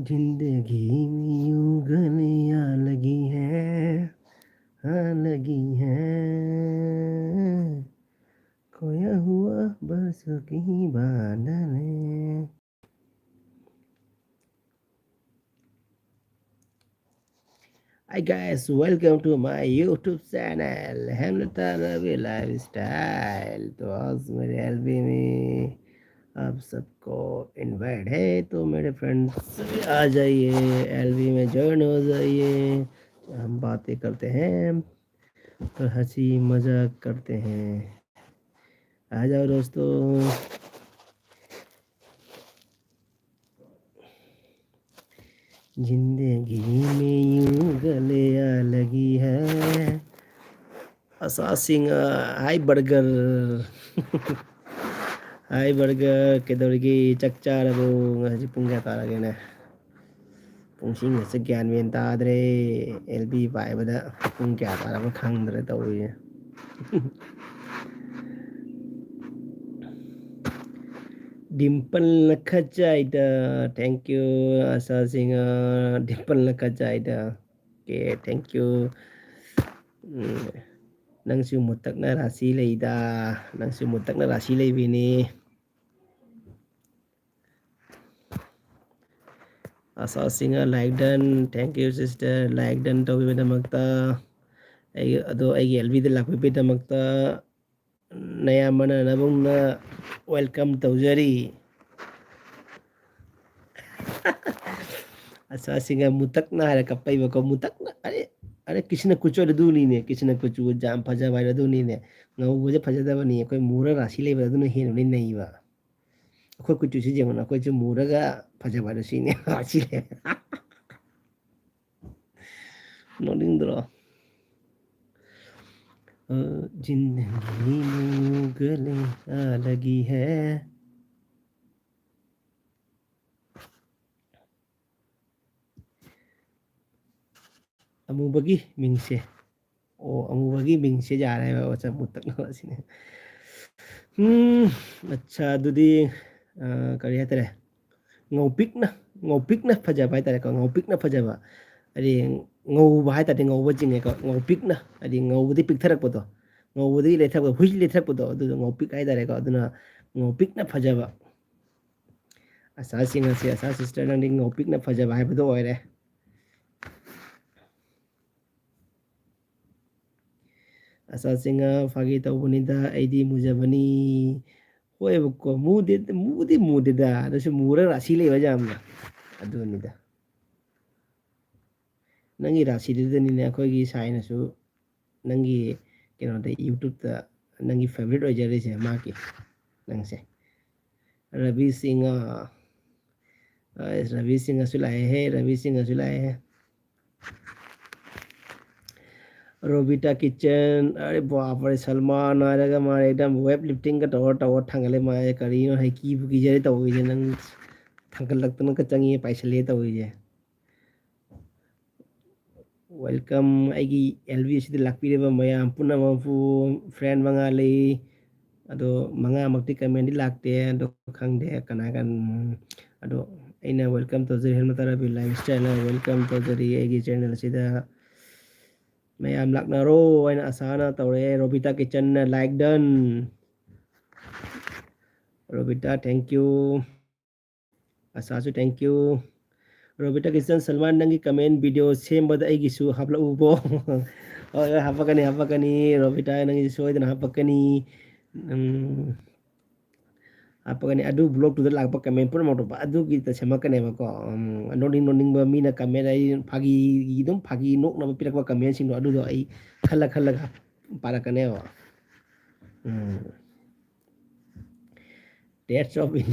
जिंदगी में यूं गलियां लगी है, हाँ लगी है, खोया हुआ बरसों की बादलें. Hi guys, welcome to my YouTube channel Hemlata Ravi Lifestyle. तो आज मेरे एलबी में आप सबको इनवाइट है, तो मेरे फ्रेंड्स आ जाइए, एलबी में ज्वाइन हो जाइए. हम बातें करते हैं और हंसी मजाक करते हैं. आ जाओ दोस्तों. जिंदगी में यूं गलियां लगी है. Assassin, hi burger. Hi burger, kedorigi chakcharabo ngaji pung kaya tarage na. Pungsing sa gyan men tadre LB paibada pung kaya tarabo khangdre tawi. Dimple nakajaida. Thank you Assassin. Dimple nakajaida. Okay, thank you. Nangsu mutak na rasi leida. Nangsu mutak na rasi leibini. Assassin like done. Thank you sister. Like done tawi bidamagta. Ado ay LB de lakwi bidamagta. Nayamana nabong na welcome taujari. Assassin mutak na hara kapay bako mutak na. अरे किसी ने कुछ और दू नहीं ने किसी ने कुछ जाम फजा वाला दू नहीं ने ना वो मुझे फजा दबा नहीं है कोई मूरा राशि ले बता दू नहीं नहीं नहीं बा कोई कुछ चीज़ जमना कोई जो मूरा का फजा वाला सी ने राशि ले नोटिंग दरो जिंदगी में गले लगी है. अमुबगी मिंगसे ओ अमुबगी मिंगसे जा रहे हैं वैसा मुतक ना सी ने. अच्छा दुदी करिए तेरे ngau pik na fajaba haitare ko ngau pik na fajaba adi ngau ba haitare ngau ba jinge ko ngau pik na adi ngau budi pik tharak podo ngau budi le thak hui le thak podo adu ngau pik haitare ko aduna ngau pik na fajaba asa singa si asa sister nang ding ngau pik na fajaba hai bodo oire. Asa singa fagi tawbunida aidi mujabani hoye ko mudi da dasu mura rasile wajamna adunida. Nangi rasididani akhoi sainasu nangi kenoda YouTube ta nangi favorite oijare se maki nangse Ravi Singh Ravi Singh sulai hai Ravi Singh sulai hai Robita kitchen अरे बाप रे सलमान आरेगा मारे एकदम web lifting का tower tower ठंगले मारे करीनो है की bookie जरे तो हुई नंग ठंगल लगता न कचंगी पैसे ले तो हुई वेलकम आईगी एलवी से लापीरेबा मयाम पुना मफु फ्रेंड मंगा ले अदो मंगा मक्ति कमेंट लाक्ते अदो खंगदे कना कन अदो अइना वेलकम तो जरी हेलमेटा रवि लाइफस्टाइल वेलकम तो जरी आईगी चैनल सिदा मयाम लाकनारो अइना आसाना तौरे Robita kitchen like done Robita thank you आसासु thank you Robita kitchen Salman नंगी कमेंट वीडियो सेम बद आईगिसु हापला उबो हापकनी रोबिता नंगी सोयदना हापकनी हापकनी अदु ब्लॉग टू द लाकप कमेंट पुर मोटो अदु की त सेमकने बको नोनिंग ब मीना कमेंट आई फागी एकदम फागी नोक न पिरक कमेंट सिंग अदु दो आई खल्ला पारकने वा that's of in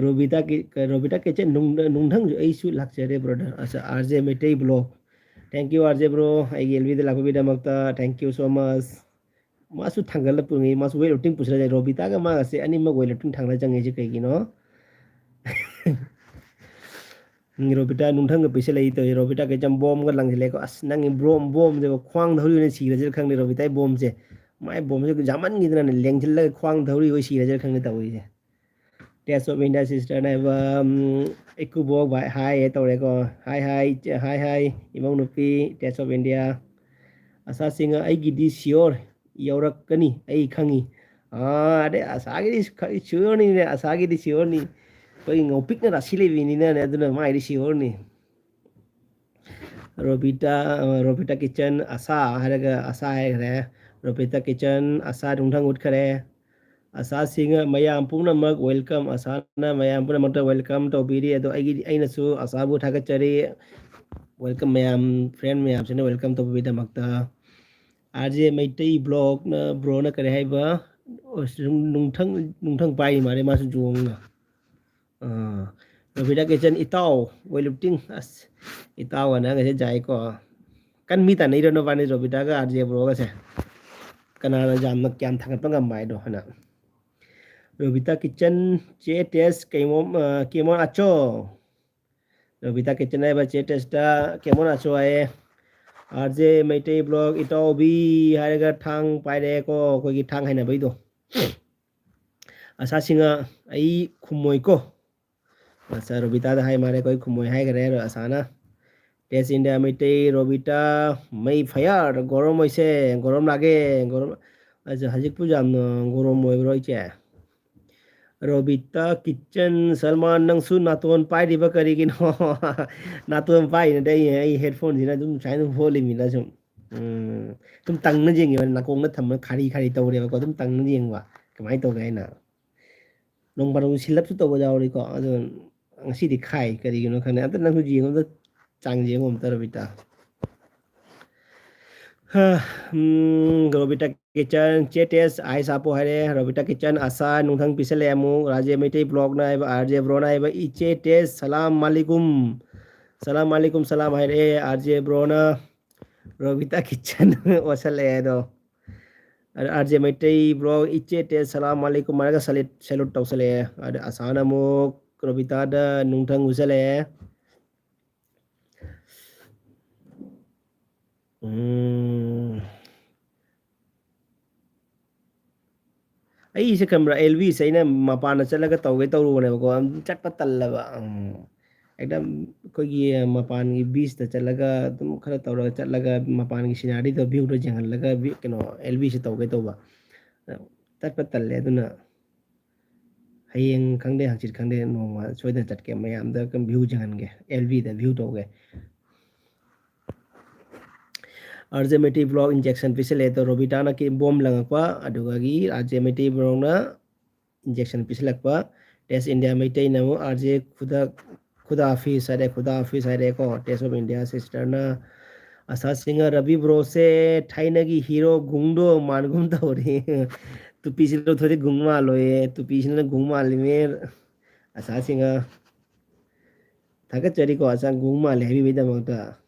Robita kitchen नुंगधंग आईसु लाक्चरे ब्रदर अच्छा RJ Mette blog thank you RJ bro आई एलवी द लापबिदमक्ता थैंक यू सो मच मासु थांगल पुंगी मासु वे लुटिंग पुसरा जाय रोबिता का मासे अनिम वे लुटिंग थांगला जंगे जे कइगिनो Robita nungthang ga pise lai to Robita ke jam bom ga lang le ko as nang bom je khwang dhori ne si je khang ni Robita bom je mai bom je jaman gi na leng jil la khwang dhori oi si je khang ni tawi je test of India sister na ba iku bo bai hai to re ko hai imong nupi test of India asa singa ai gi di sure yorak kani ai khangi ade asa gi di sure ni asa gi di sure ni ko ngopik na rasile vi ni na aduna mai di sure ni Robita kitchen asa haraga asa hai Robita kitchen asa dungthang ut khare asa singa mayam puna mag welcome asana mayam puna mag welcome to biri ado aina su asa bu thaga chari welcome mayam friend mayam sina welcome to bida magta RJ maitai blog na bro na kare hai ba nungthang pai mare ma su juong na Robita kitchen itau welupting as itau na ga jai ko kan mi ta nei ro no bani Robita ga RJ bro ga se kana na jam na kyam thagat pa ngam bai do hana Robita kitchen che test kemon acho Robita kitchen ai ba che test ta kemon acho ai RJ Meitei blog ito bi haraga thang pai re ko ko gi thang haina bai do asa singa ai khumoi ko asa Robita da hai mare ko khumoi hai gare ro asana test India Meitei Robita mai fire gorom oise gorom lage gorom aja hajik pu jam gorom moi ro che Robita kitchen Salman nang su naton pai di ba kari kin ho naton pai na dai ai headphone jina dum chai dum hole mi na sum tum tang na jeng na kong na tham khari khari to re ko tum tang na jeng wa kamai to gai na nong baru silap su to ba jaw ri ko adu ngasi di khai kari no khane ata nang su jeng da chang jeng om tar Robita Robita kitchen chetes ai sapo hare Robita kitchen asa nungthang pisale amu raje mete blog na ba RJ bro na ba iche tes salam alaikum salam hare RJ bro na Robita kitchen wasale do RJ mete blog iche tes salam alaikum maraga salute tausale ada asana mu Robita da nungthang usale ꯑꯩꯁꯦ ꯈꯪꯕ꯭ꯔꯥ ꯑꯦꯜꯕꯤꯁꯦ ꯑꯩꯅ ꯃꯄꯥꯟꯗ ꯆꯠꯂꯒ ꯇꯧꯒꯦ ꯇꯧꯔꯨꯕꯅꯦꯕꯀꯣ ꯆꯠꯄ ꯇꯜꯂꯕ ꯑꯦꯛꯗꯝ ꯑꯩꯈꯣꯏꯒꯤ ꯃꯄꯥꯟꯒꯤ ꯕꯤꯆꯇ ꯆꯠꯂꯒ ꯑꯗꯨꯝ ꯈꯔ ꯇꯧꯔꯒ ꯆꯠꯂꯒ ꯃꯄꯥꯟꯒꯤ ꯁꯤꯅꯥꯔꯤꯗꯣ ꯚ꯭ꯌꯨꯗꯣ ꯌꯦꯡꯍꯜꯂꯒ ꯀꯩꯅꯣ ꯑꯦꯜꯕꯤꯁꯦ ꯇꯧꯒꯦ ꯇꯧꯕ ꯆꯠꯄ ꯇꯜꯂꯦ ꯑꯗꯨꯅ ꯍꯌꯦꯡ ꯈꯪꯗꯦ ꯍꯪꯆꯤꯠ ꯈꯪꯗꯦ ꯅꯣꯡꯃ ꯁꯣꯏꯗꯅ ꯆꯠꯀꯦ ꯃꯌꯥꯝꯗ ꯚ꯭ꯌꯨ ꯌꯦꯡꯍꯟꯒꯦ ꯑꯦꯜꯕꯤꯗ ꯚ꯭ꯌꯨ ꯇꯧꯒꯦ अर्जेमेटी ब्लॉग इंजेक्शन पिछले तो रोबिटाना की बॉम्ब लगवा अदुगागी अर्जेमेटी ब्लॉग ना इंजेक्शन पिछलकवा टेस्ट इंडिया मेटे नमो आरजे खुदा खुदा ऑफिस है को टेस्ट ऑफ इंडिया सिस्टर ना असा सिंगर रवि ब्रो से थाइनगी हीरो गुंगडो मानगुम तो रे तू पिछले थोड़ी गुंगमा लोए तू पिछले गुंगमा लिमेर असा सिंगर थका चरी को असा गुंगमा ले भी बेदा मगता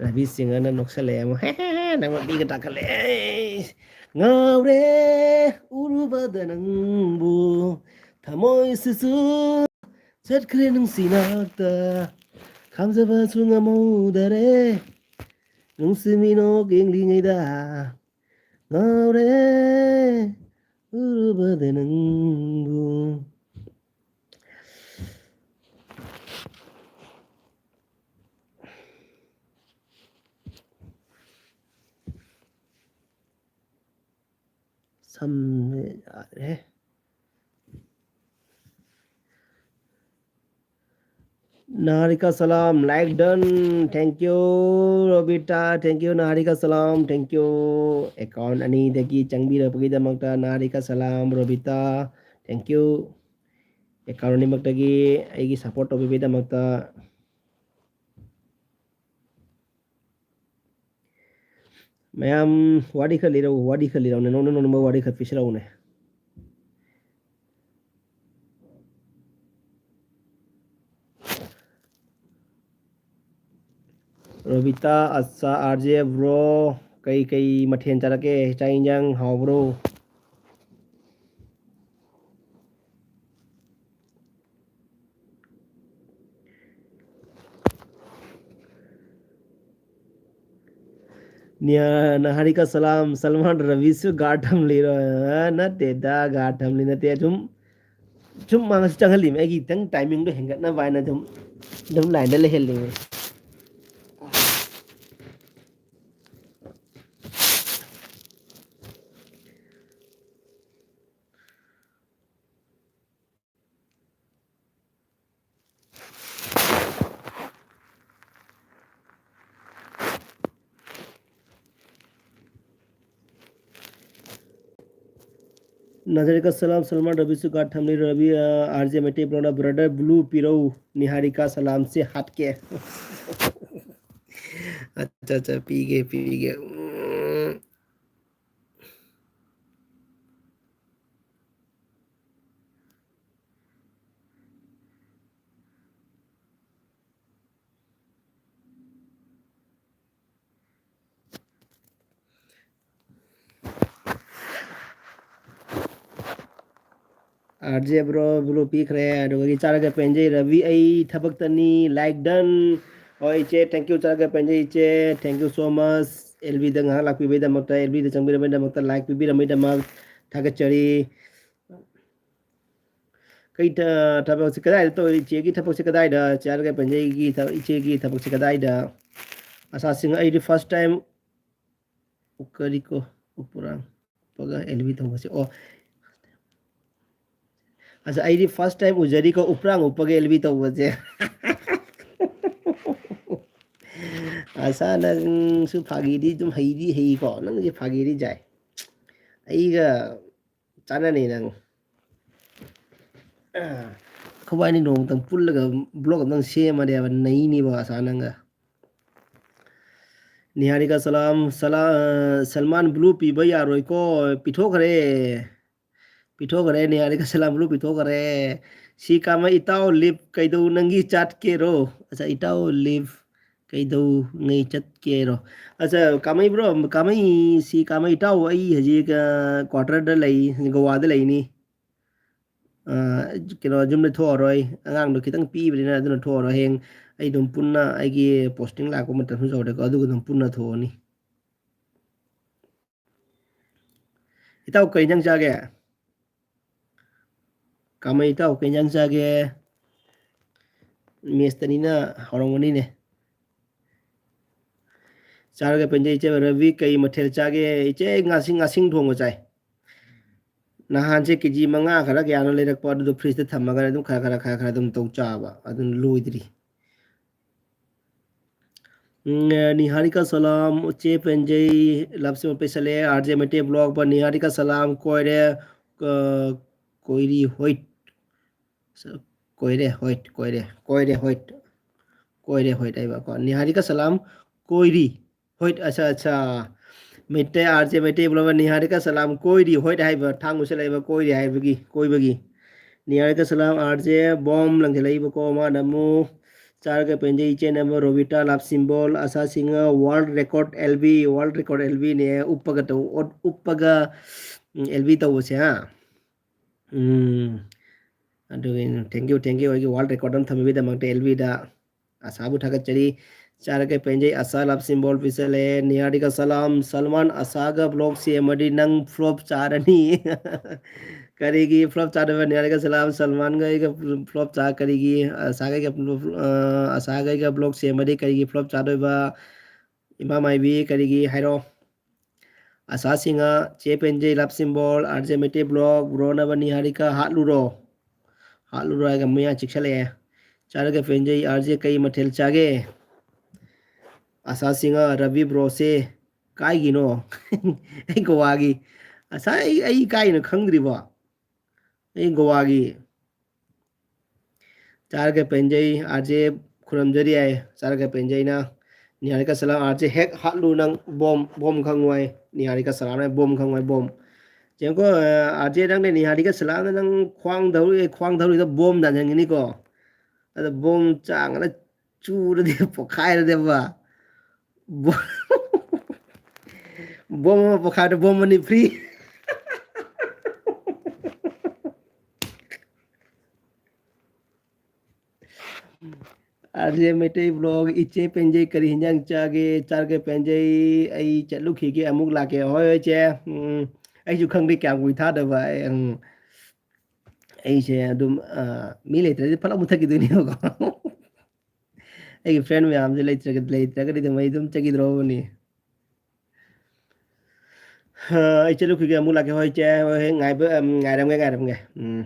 Ravi singana noksale mo nang mabigat akale ngawre urubada nangbu thamoy susu chatkre nung sinakta khamjaba chunga modare nung simino genglingaida ngawre urubada nangbu Naharika salam like done thank you Robita thank you Naharika salam thank you account ani dagi changbira pagida magta Naharika salam Robita thank you account ani magtagi aigi support obibida magta mayam wadi khaliro ne no wadi khat pisrau ne Robita asa RJ bro kai mathen charake chai jang haw bro Naharika Salam Salman Ravisu Gatam Liro not Teda Gatam Linatum Chum Mangas Changalim Egi Tang timing to Hangana Vina Dum Landel Helling. Nazarika Salam Salman Ravisu Gatam Ravi RJ Mete Brother Blue Piro Niharika Salam se Hatke. अच्छा अच्छा P गए RJ bro पीख रहे हैं अगर चार के पेंजे रवि आई थपक तनी like done और इचे थैंक यू चार के पेंजे इचे थैंक यू सो मच एलबी दंग हाँ लाख पीबे दमकता एलबी द चंबी रमे दमकता लाइक पीबी रमे दमक थक चरी कई थपक से कदाई तो इचे की थपक से कदाई दा चार के पेंजे की इचे की थपक से कदाई दा असा सिंग आई first time ukari ko upurang paga elvi thong se o asa ai first time ujari ko uprang upaga elvi thong se asa nang su phagi di tum hei ko nang je phagi di jai ai ga chana ni nang khawai ni nong tang pul ga blog nang se ma de nei ni ba asa nang ga Niharika Salman blue पीबा यारोय को पिथोखरे पिथोखरे निहारिका सलाम blue पिथोखरे सी कामा इताओ lip कैदौ नंगी चाट के रो अच्छा इताओ lip कैदौ ngei chat ke ro अच्छा kamai bro kamai si kamai tau ai haji ka quarter da lai gowa da lai ni kino jumle thoroi angang do kitang pi bri na aduna thoro heng ai dum punna ai gi posting la ko mata hu jode ko adu dum punna thoni itaw kai jang jage kamai itaw kai jang jage mestani na horongoni ne चारगे पंजे इचे रवि कई मथेल चागे इचे ngasing ngasing thongo chai nahan che kg manga khara gyano lerak pa du freeze te thamaga dum khara dum tau chaba adun loidri Niharika सलाम चे पंजे लब से पेशले RJ मटे blog पर निहारिका सलाम कोयरे कोयरी होइट कोयरे होइट आइबा को निहारिका सलाम कोयरी होइट अच्छा अच्छा मेटे आरजे मेटे ब्लॉग निहारिका सलाम कोयरी होइट हाइबा थांगु से लाइबा कोयरी हाइबगी कोयबगी निहारिका सलाम आरजे बॉम लंगे लाइबा को मा नमु चार के पेंजे इचे नंबर रोबिटा लाभ सिंबल असा सिंह वर्ल्ड रिकॉर्ड एलबी ने उपगा एलबी तो से हाँ थैंक यू वर्ल्ड रिकॉर्ड हम थमी दमक एलबी दा असाबु थगत चरी चार के पेंजे असा लाभ सिंबल पिसले निहारिका सलाम सलमान असागा ब्लॉग से मडी नंग फ्लॉप चारनी करेगी फ्लॉप चार निहारिका सलाम सलमान का फ्लॉप चार करेगी असागा का ब्लॉग से मडी करेगी फ्लॉप चार इमा माइबी करेगी हाइरो असा सिंगा चे पेंजे लाभ सिंबल आरजे मेटे ब्लॉग ब्रोना निहारिका हालुरो आएगा मियाँ चिक्सले चार के पेंजे आरजे कई मठेल चागे असा सिंगा रवि ब्रो से काइगिनो गोवागी असा आई काइनो खंग्रिबो आई गोवागी चार के पेंजे आरजे खुरमजरी आए चार के पेंजे ना निहारिका सलाम आरजे हेक हालु नंग बम खंगवाई निहारिका सलाम ने बम खंगवाई बम जेको आरजे नंग ने निहारिका सलाम नंग ख्वांग धरु तो बम दानजंगिनी को अद बम चांग ना चूर दे पोखाय दे बा bom pokai de bom ni free RJ Meitei blog ꯏꯆꯦ ꯄꯦꯟꯖꯩ ꯀꯔꯤ ꯍꯤꯟꯖꯥꯡ ꯆꯥꯒꯦ ꯆꯥꯔꯒ ꯄꯦꯟꯖꯩ ꯑꯩ ꯆꯠꯂꯨꯈꯤꯒꯦ ꯑꯃꯨꯛ ꯂꯥꯛꯀꯦ ꯍꯣꯏ ꯍꯣꯏ ꯏꯆꯦ ꯑꯩꯁꯨ ꯈꯪꯗꯦ ꯀꯌꯥꯝ ꯀꯨꯏ ꯊꯥꯗꯕ ꯑꯩꯁꯦ ꯑꯗꯨꯝ ꯃꯤ ꯂꯩꯇ꯭ꯔꯗꯤ ꯐꯠꯂꯥꯎ ꯃꯨꯠꯊꯠꯈꯤꯗꯣꯏꯅꯦꯕꯀꯣ ꯑꯩꯒꯤ ꯐ꯭ꯔꯦꯟ ꯃꯌꯥꯝꯁꯦ ꯂꯩꯇ꯭ꯔꯒꯗꯤ ꯑꯗꯨꯝ ꯑꯩ ꯑꯗꯨꯝ ꯆꯠꯈꯤꯗ꯭ꯔꯣꯕꯅꯤ ꯑꯩ ꯆꯠꯂꯨꯈꯤꯒꯦ ꯑꯃꯨꯛ ꯂꯥꯛꯀꯦ ꯍꯣꯏ ꯏꯆꯦ ꯍꯣꯏ ꯍꯣꯏ ꯉꯥꯏꯔꯝꯒꯦ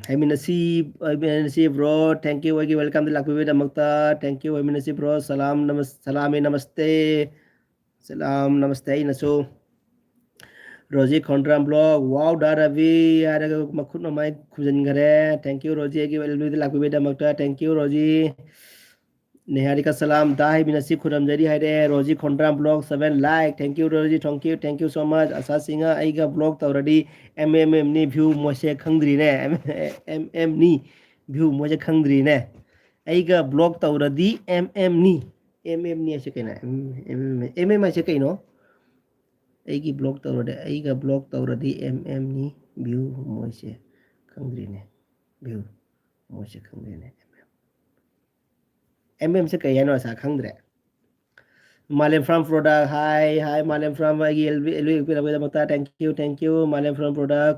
ꯍꯩꯃꯤꯟꯅꯁꯤ ꯕ꯭ꯔꯣ ꯊꯦꯡꯀ꯭ꯌꯨ ꯑꯩꯒꯤ ꯋꯦꯜꯀꯝꯗ ꯂꯥꯛꯄꯤꯕꯒꯤꯗꯃꯛꯇ ꯊꯦꯡꯀ꯭ꯌꯨ ꯍꯩꯃꯤꯟꯅꯁꯤ ꯕ꯭ꯔꯣ ꯁꯂꯥꯃꯤ ꯅꯃꯁꯇꯦ ꯁꯂꯥꯝ ꯅꯃꯁꯇꯦ ꯑꯩꯅꯁꯨ ꯔꯣꯖꯤ ꯈꯣꯟꯗ꯭ꯔꯝ ꯕ꯭ꯂꯣꯛ ꯋꯥꯎ ꯗꯥ ꯔꯕꯤ ꯍꯥꯏꯔꯒ ꯃꯈꯨꯠ ꯃꯃꯥꯏ ꯈꯨꯝꯖꯤꯟꯈꯔꯦ ꯊꯦꯡꯀ꯭ꯌꯨ ꯔꯣꯖꯤ ꯑꯩꯒꯤ ꯋꯦꯜꯕꯤꯗ ꯂꯥꯛꯄꯤꯕꯒꯤꯗꯃꯛꯇ ꯊꯦꯡꯀ꯭ꯌꯨ ꯔꯣꯖꯤ ꯅꯤꯍꯥꯔꯤꯀꯥ ꯁꯂꯥꯝ ꯗꯥ ꯍꯩꯃꯤꯟꯅꯁꯤ ꯈꯨꯔꯝꯖꯔꯤ ꯍꯥꯏꯔꯦ Roji Khondram blog 7 like thank you Roji thank you so much Asa Singh ꯑꯩꯒ ꯕ꯭ꯂꯣꯛ ꯇꯧꯔꯗꯤ ꯑꯦꯝꯅꯤ ꯚ꯭ꯌꯨ ꯃꯣꯏꯁꯦ ꯈꯪꯗ꯭ꯔꯤꯅꯦ ꯑꯦꯝꯅꯤ ꯚ꯭ꯌꯨ ꯃꯣꯏꯁꯦ ꯈꯪꯗ꯭ꯔꯤꯅꯦ ꯑꯩꯒ ꯕ꯭ꯂꯣꯛ ꯇꯧꯔꯗꯤ ꯑꯦꯝꯅꯤ ꯑꯦꯝꯅꯤ ꯍꯥꯏꯁꯦ ꯀꯩꯅꯣ ꯍꯥꯏꯁꯦ ꯀꯩꯅꯣ ꯑꯩꯒꯤ ꯕ꯭ꯂꯣꯛ ꯇꯧꯔꯗꯤ ꯑꯩꯒ ꯕ꯭ꯂꯣꯛ ꯇꯧꯔꯗꯤ ꯑꯦꯝꯅꯤ ꯚ꯭ꯌꯨ ꯃꯣꯏꯁꯦ ꯈꯪꯗ꯭ꯔꯤꯅꯦ ꯚ꯭ꯌꯨ ꯃꯣꯏꯁꯦ ꯈꯪꯗ꯭ꯔꯤꯅꯦ ꯑꯦꯝꯁꯦ ꯀꯩ ꯍꯥꯏꯅꯣ ꯑꯁꯥ ꯈꯪꯗ꯭ꯔꯦ ꯃꯥꯂꯦꯝ ꯐ꯭ꯔꯥꯝ ꯄ꯭ꯔꯣꯗꯛ ꯍꯥꯏ ꯃꯥꯂꯦꯝ ꯐ꯭ꯔꯥꯝ ꯑꯩꯒꯤ ꯑꯦꯜꯕꯤꯔꯛꯄꯒꯤꯗꯃꯛꯇ ꯊꯦꯡꯀ꯭ꯌꯨ ꯃꯥꯂꯦꯝ ꯐ꯭ꯔꯥꯝ ꯄ꯭ꯔꯣꯗꯛ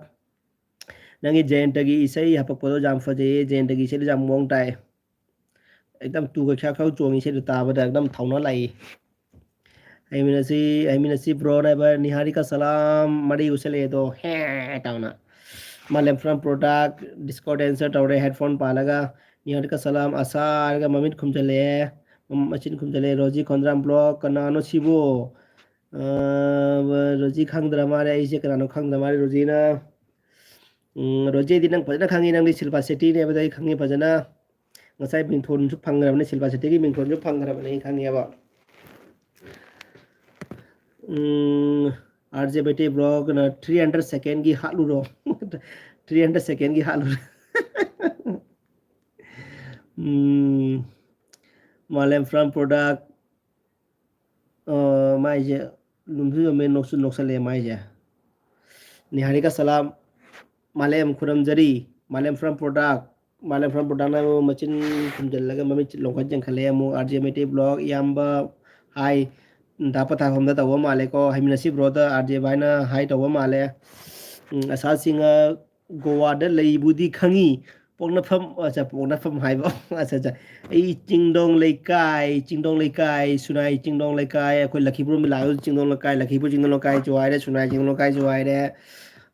ꯅꯪꯒꯤ ꯖꯌꯦꯟꯇꯒꯤ ꯏꯁꯩ ꯍꯥꯄꯛꯄꯗꯣ ꯌꯥꯝ ꯐꯖꯩꯌꯦ ꯖꯌꯦꯟꯇꯒꯤ ꯏꯁꯩꯗꯣ ꯌꯥꯝ ꯃꯑꯣꯡ ꯇꯥꯏ एकदम तुगा ख्या खाव चोंगी से ताबदा एकदम थावना लाई हमीनसी ब्रो नाइबर निहारिका सलाम मरी उसले दो हे तावना Malem from product Discord answer तौरे हेडफोन पालगा निहारिका सलाम आशा आरगा ममित खुमजले मचिन खुमजले रोजी खोंद्राम ब्लॉग कनानो सिबो रोजी खांद्रा मारे ऐसे कनानो खांद्रा मारे रोजीना रोजी दिन फजना खांगी नंगली शिल्पा सेटी ने बदाई खांगी फजना ngасai mingthon su phangrabne silpa setegi mingthon su phangrabne khangiyaba RJBT blog na 300 second gi haluro 300 second gi haluro Malem from product maije lumsu me noksu noksale maije Niharika salam Malem Kuramjari Malem from product Malem from product na machin kumjallaga mami longkhan jangkhale amu RJBT blog yamba hi dapat hamda tawa male ko haiminasi brother RJ baina hi tawa male asa singa goa da leibudi khangi ꯄꯣꯛꯅꯐꯝ ꯄꯣꯛꯅꯐꯝ ꯍꯥꯏꯕ ꯑꯩ ꯆꯤꯡꯗꯣꯡ ꯂꯩꯀꯥꯏ ꯁꯨꯅꯥꯏ ꯆꯤꯡꯗꯣꯡ ꯂꯩꯀꯥꯏ ꯑꯩꯈꯣꯏ ꯂꯛꯈꯤꯄꯨꯔ ꯂꯥꯛꯑꯒ ꯆꯤꯡꯗꯣꯡ ꯂꯩꯀꯥꯏ ꯂꯛꯈꯤꯄꯨꯔ ꯆꯤꯡꯗꯣꯡ ꯂꯩꯀꯥꯏꯁꯨ ꯍꯥꯏꯔꯦ ꯁꯨꯅꯥꯏ ꯆꯤꯡꯗꯣꯡ ꯂꯩꯀꯥꯏꯁꯨ ꯍꯥꯏꯔꯦ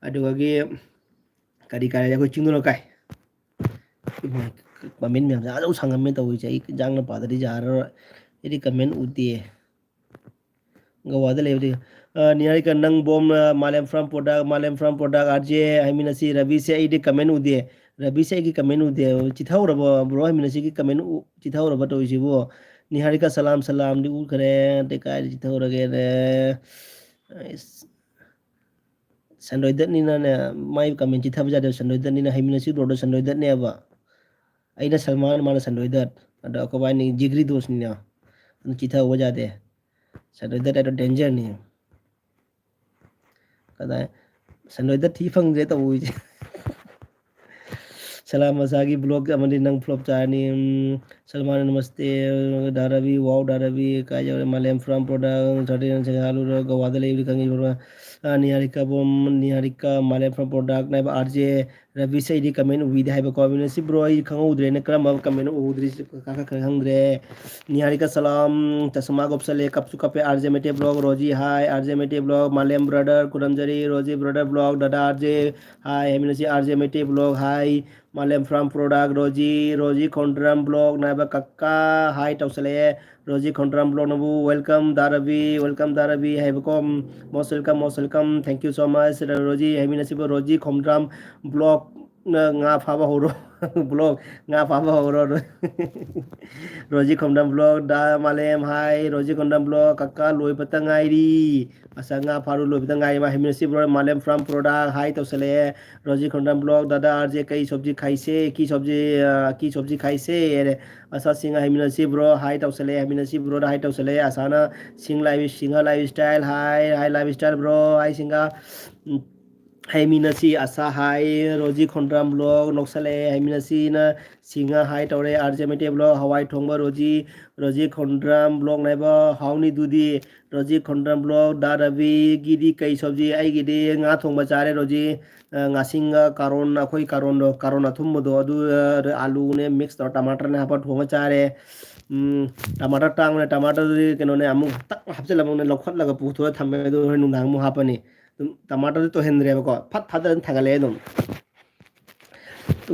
ꯑꯗꯨꯒꯤ ꯀꯔꯤ ꯀꯥꯏꯔꯦ ꯑꯩꯈꯣꯏ ꯆꯤꯡꯗꯣꯡ ꯂꯩꯀꯥꯏ ꯀꯃꯦꯟ ꯃꯌꯥꯝꯁꯦ ꯑꯗꯨꯝ ꯁꯪꯉꯝꯃꯦ ꯇꯧꯔꯤꯁꯦ ꯑꯩ ꯏꯟꯖꯥꯡꯅ ꯄꯥꯗꯗꯤ ꯌꯥꯔꯔꯣꯏ ꯑꯩꯗꯤ ꯀꯃꯦꯟ ꯎꯗꯦ ꯒꯋꯥꯗ ꯂꯩꯕꯗꯤ ꯅꯤꯍꯥꯔꯤꯀꯥ ꯅꯪ ꯕꯣꯝ ꯃꯥꯂꯦꯝ ꯐ꯭ꯔꯥꯝ ꯄ꯭ꯔꯣꯗꯛ ꯑꯥꯔꯖꯦ ꯍꯥꯏꯃꯤꯟꯅꯁꯤ ꯔꯕꯤꯁꯦ ꯑꯩꯗꯤ ꯀꯃꯦꯟ ꯎꯗꯦ ꯔꯕꯤꯁꯦ ꯑꯩꯒꯤ ꯀꯃꯦꯟ ꯎꯗꯦ ꯆꯤꯊꯍꯧꯔꯕ ꯕ꯭ꯔꯣ ꯍꯥꯏꯃꯤꯟꯅꯁꯤꯒꯤ ꯀꯃꯦꯟ ꯆꯤꯊꯍꯧꯔꯕ ꯇꯧꯔꯤꯁꯤꯕꯨ निहारिका सलाम सलाम दी उखरे ते काय जिथौरगे रे संदोइदनीना ने माय कमेंट जिथब जादे संदोइदनीना हैमिनसी ब्रोडो संदोइदने अब अइना सलमान माना संदोइदत अद अकबानी जिगरी दोस्तनीना चिथा हो जादे संदोइदत एडो डेंजर नि कदा संदोइदत थी फंगजे तो उइजे सलाम मसागी ब्लॉग अमनी नंग फ्लॉप चानी सलमान नमस्ते दारवी वाओ दारवी काय मलयालम फ्रॉम प्रोडक्ट थर्टी से हालू गवादे लेवरी कंगी निहारिका बोम निहारिका मलयालम फ्रॉम प्रोडक्ट नाइब आरजे रवि से इदी कमेंट उविदे हाइबा कॉम्बिनेशन ब्रो आई खंगउद्रे ने क्रम कमेंट उद्री काका खंगद्रे निहारिका सलाम तसमा गोपसले कपसु कपे आरजे मेटे ब्लॉग रोजी हाय आरजे मेटे ब्लॉग मलयालम ब्रदर कुरमजरी रोजी ब्रदर ब्लॉग दादा आरजे हाय हेमिनसी RJ Mette blog hi Malem from product Roji Kondram blog Naiba Kaka hi Tausale Roji Kondram blog Nabu welcome Darabi have most welcome thank you so much Roji Haminasiba Roji Kondram blog nga phaba horo blog nga phaba horo Roji Kondram blog da Malem hi Roji Kondram blog Kaka loi patangairi asa nga pharu loi patangai ma Haminasiba Malem from product hi Tausale रोजी खंडम blog दादा RJ कई सब्जी खाइसे की सब्जी खाइसे असा सिंह हमिनसी bro hi तौसले हमिनसी ब्रो हाई तौसले असाना Singh life style hi life style bro hi सिंगा Haiminasi asa hai roji khondram blog noksale haiminasi na singa hai tore arjamete blog hawai thongba roji khondram blog naiba hauni dudi roji khondram blog da ravi gidi kai sabji ai gidi nga thongba chare roji ngasinga karon akhoi karon athum do adu alu ne mix tor tomato ne hapa thongba chare टमाटर टांग टमाटर कहोने तक हापचल लौखट पुथो थमे नूंग हापनी टमाटर तो हेंद्रेबको फट थादर थागले तो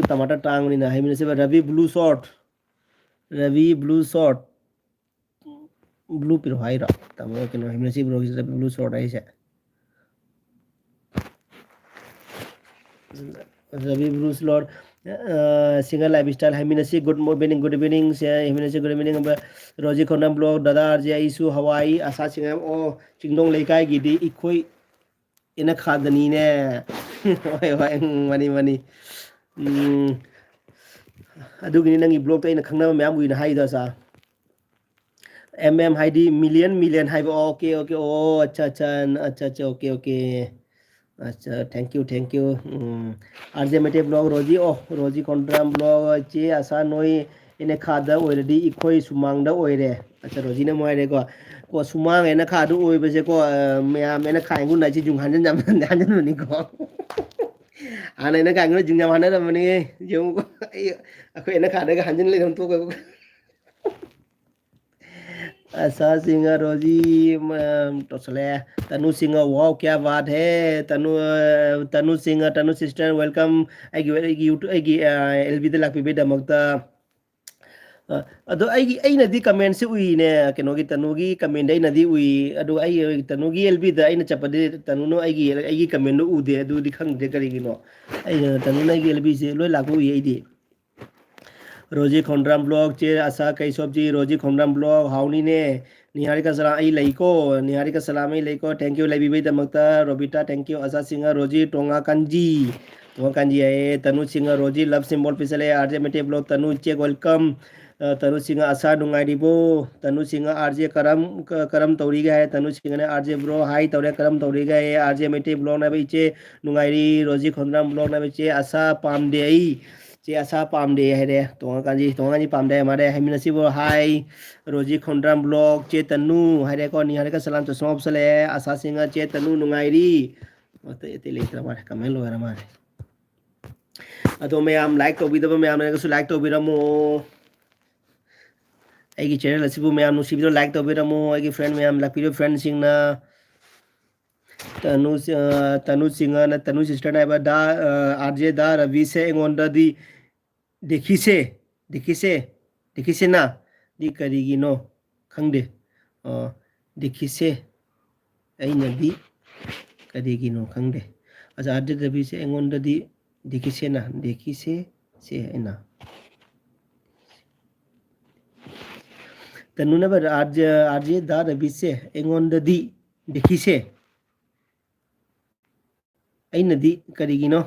टमाटर टांगनी है रवि ब्लू शॉट ब्लू पिरो हाई तब रवि ब्लू शॉट है रवि ब्लू शॉट सिंगल लाइफ स्टाइल है गुड मॉर्निंग गुड इवनिंग से गुड इवनिंग रोजी खोनम ब्लॉग दादा आरजे इशू हवाई आशा सिंह ओ चिंगदोंग लेकाई गिदी इखोई ina khadani ne hoi hoi mani mani adugini nangi blog ta ina khangnaba myam uina haida sa haidi million haiba okay okay oh acha okay okay अच्छा thank you RJ Mette blog रोजी ओ रोजी कॉन्ट्राम blog चे आसा नोई इने खादा ओइरदी इखोई सुमांगदा ओइरे अच्छा रोजी ने मोइरे को सुमांग एना खादु ओइबसे को मैम एना खाइगु नाची जुंग हानजन जाम हानजन मनि को आना एना खाइगु जुंग जाम हानना मनि जों अखो एना खादा हानजन ले हम तो को ऐसा सिंगर रोजी तो चले तनु सिंह वाओ क्या बात है तनु सिंह तनु सिस्टर वेलकम आई यूट्यूब आई एलबी द लापी दमकता अदो आई कमेंट से उईने कनोगी तनुगी कमेंट आई उई अदो आई तनुगी एलबी द आई चपदे तनु आई कमेंट उदे अदो दि खंगदे करिगिनो आई तनु आई एलबी से लोय लागो उई आई रोजी खोंड्राम ब्लॉग चे आशा कई सब्जी रोजी खोंड्राम ब्लॉग हाउनी ने निहारी का सलाम आई लईको निहारी का सलाम आई लईको थैंक यू लई भी दमकता रोबिता थैंक यू आशा सिंह रोजी टोंगा कंजी है तनु सिंह रोजी लव सिंबल पिसले आरजे मेटे ब्लॉग तनु चे वेलकम तनु सिंह आशा नुंगाइरिबो तनु सिंह आरजे करम तौरी है तनु सिंह ने आरजे ब्रो हाई तौरे करम तौरी है आरजे मेटे ब्लॉग ना इचे नुंगाइरी रोजी खोंड्राम ब्लॉग ना इचे आशा पामदे आई चे आशा पामदे है तोंगा पामदे हमारे हमिनसीबो हाई रोजी खोंड्राम ब्लॉग चे तनु है को निहारे का सलाम तो सौंप सले आशा सिंह चे तनु नुंगाइरी ते लेकर हमारे कमेंट लो हमारे अदो मैम लाइक तौबीदबो मैम ने लाइक तौबीरमो आई चैनल असिबु मैम नुसीबिदो लाइक तौबीरमो आई फ्रेंड मैम लापिरो फ्रेंड सिंगना तनु सिंह न तनु सिस्टर ने दा आरजे दा रवि से एंगोंदा दी देखिसे देखिसे देखिसे ना दी करिगिनो खंगदे देखिसे दी करिगिनो खंगदे अच्छा आरजे रवि से एंगोंदा दी देखिसे ना देखिसे से ना तनु ने आरजे दा रवि से एंगोंदा दी देखिसे दी करिगिनो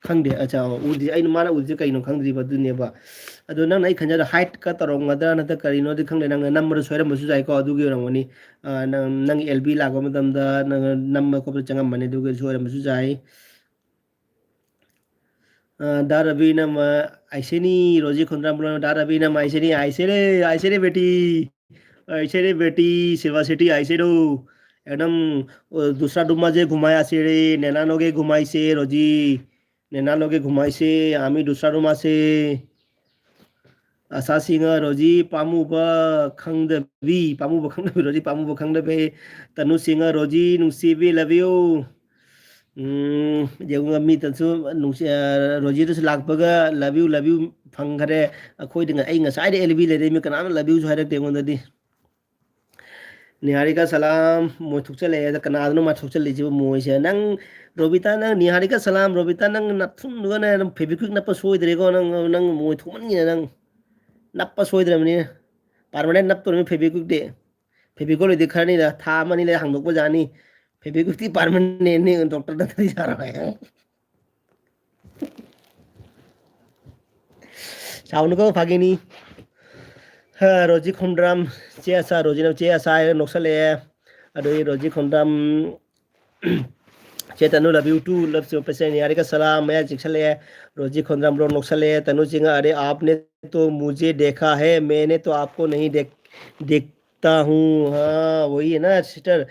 खंगदे अच्छा उदी माना उदी कहीं खंगद्रीबा अदो नंग आई खंजा हाइट का तरोंगदा नत करिनो दि खंगदे नंग नंबर सोयरम बसु जाय को अदुगी रंगनी नंग एलबी लागो मतमदा नंबर को चंगम मने दुगे सोयरम बसु जाय दा रवि नम ऐसेनी रोजी खुंद्राम बोलो दा रवि नम ऐसेनी ऐसे रे बेटी सिल्वा सिटी ऐसे रो एकदम दूसरा डुम्मा जे घुमाया से रे नैना लोगे घुमाई से रोजी नैना लोगे घुमाई से आमी दूसरा डुम्मा से आशा सिंह रोजी पामू रोजी पामू खंगदबे तनु सिंह रोजी नुसीबी लव यू जेगुंगा मी तसु नुसी रोजी तसु लाकपगा लव यू फंगरे अखोई दिंगा आई ngसाई एलबी ले मी कनाम लव यू हाइरक तेगोंददी निहारी का सलाम मोय थुकचले कनादनो मा थुकचले जिबो मोयसे नंग रोबिता नंग निहारी का सलाम रोबिता नंग नथुन दुगने फेबिक्विक नप सोइद्रेगो नंग नंग मोय थुमनगी नंग नप सोइद्रमनी परमानेंट नप तो फेबिक्विक दे फेबिक्विक ले दिखरनी था मनी ले हंगदोक जानी फेबिक्विक ती परमानेंट ने डॉक्टर दतरी जा रहा है साउंड को फागिनी रोजी खोंड्राम चेसा रोजी चे आसा नक्सले अदो रोजी खोंड्राम चेतनु लव यू टू लव से पेशेंट यार का सलाम मैं चिक्सले रोजी खोंद्राम रो नोक्सले तनु सिंह अरे आपने तो मुझे देखा है मैंने तो आपको नहीं देखता हूँ। हाँ वही है ना सिस्टर।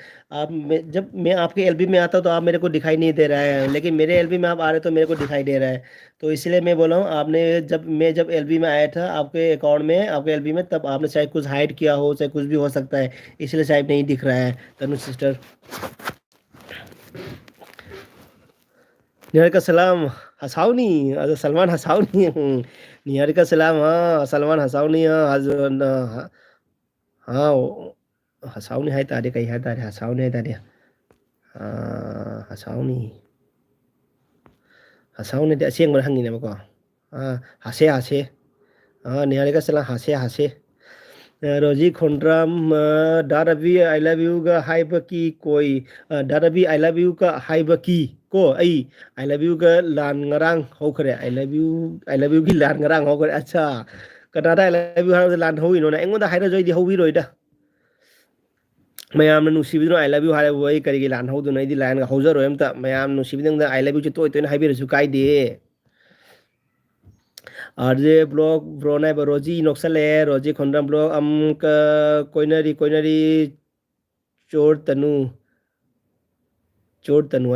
जब मैं आपके एलबी में आता हूँ तो आप मेरे को दिखाई नहीं दे रहा है, लेकिन मेरे एलबी में आप आ रहे तो मेरे को दिखाई दे रहा है। तो इसलिए मैं बोला हूँ आपने जब एलबी में आया था आपके अकाउंट में आपके एलबी में, तब आपने शायद कुछ हाइड किया हो, चाहे कुछ भी हो सकता है, इसलिए शायद नहीं दिख रहा है तनु सिस्टर। निहार का सलाम हसाउनी सलमान हसाउनी निहार का सलाम हाँ सलमान हसाउनी हाँ हाँ हसाउनी है तारे कहीं है तारे हसाउनी है तारे हाँ हसाउनी दे असेंग बर हंगी नेबको हाँ हसे हसे हाँ निहार का सलाम हसे हसे रोजी खोंड्राम दाराबी आई लव यू का हाइब की कोई दाराबी आई लव यू का हाइब की को आई लव यू का लान ngarang होखरे आई लव यू की लान ngarang होखरे अच्छा कनाडा आई लव यू हाइब लान होई नो ना एंगोंदा हाइरा जोई दी होबी रोइदा मयाम नुसीबिदो आई लव यू हाइब वई करिगे लान होदो नैदी लान का होजरो एमता मयाम नुसीबिदो आई लव यू चे तोय तोय हाइबिरसु काइदे आरजे ब्लॉग ब्रोनाय रोजी नोक्सले रोजी खोंड्राम ब्लॉग अम का कोइनरी कोइनरी चोर तनु चोर तनु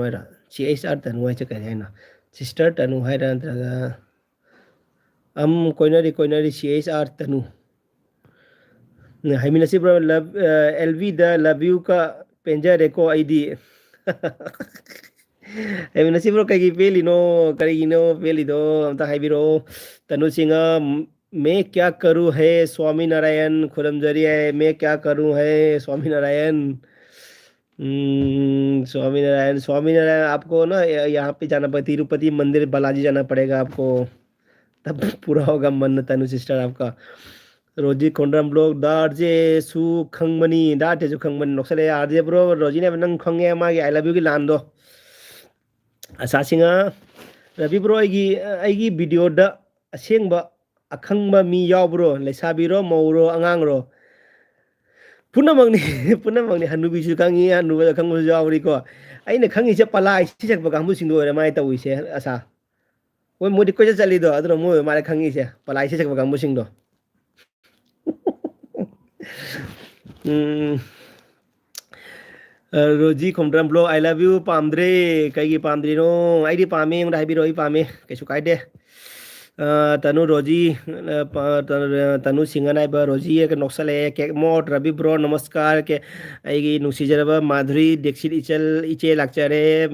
है सी एच आर तनु है कह है ना सिस्टर तनु है नत्रगा अम कोइनरी सी एच आर तनु हाइमिनसी ब्रो लव एलवी द लव यू का पेंजर रेको आईडी हाइमिनसी ब्रो कई पेलिनो करिनो पेलिदो अमता हाइबिरो तनु सिंह मैं क्या करूँ है स्वामी नारायण खुरमजरी है मैं क्या करूँ है स्वामी नारायण। स्वामी नारायण आपको ना यहाँ पे जाना पड़ेगा, तिरुपति मंदिर बालाजी जाना पड़ेगा आपको, तब पूरा होगा मन तनु सिस्टर आपका। रोजी खोंड्राम ब्लॉग दार्जे सु खंगमनी दाटे सु खंगमनी नोक्सले आरजे ब्रो रोजी ने नंग खंगे मागी आई लव यू की लान दो असासिंगा रवि ब्रो आईगी वीडियो द असेंबा अखंगबा मी यावब्रो लेसाबिरो मौरो अंगांगरो पुनमंगनी पुनमंगनी हनुबीसु खंगी हनुबा खंगबसु यावरिको अइने खंगीसे पलाई सिसक बगांबु सिंदो रे माय तविसे असा वो मोदी कोइ चलिदो अदरो मो मारे खंगीसे पलाई सिसक बगांबु सिंदो रोजी Khomdram blog I love you पामद्रे कई पामद्री नो आई पामे हाइबिरो पामे कैसु कायदे तनु रोजी तनु सिंगनाइब रोजी एक नोक्सले केक मोट रवि ब्रो नमस्कार के आई नुसीजरब माधुरी दीक्षित इचल इचे लाक्चरे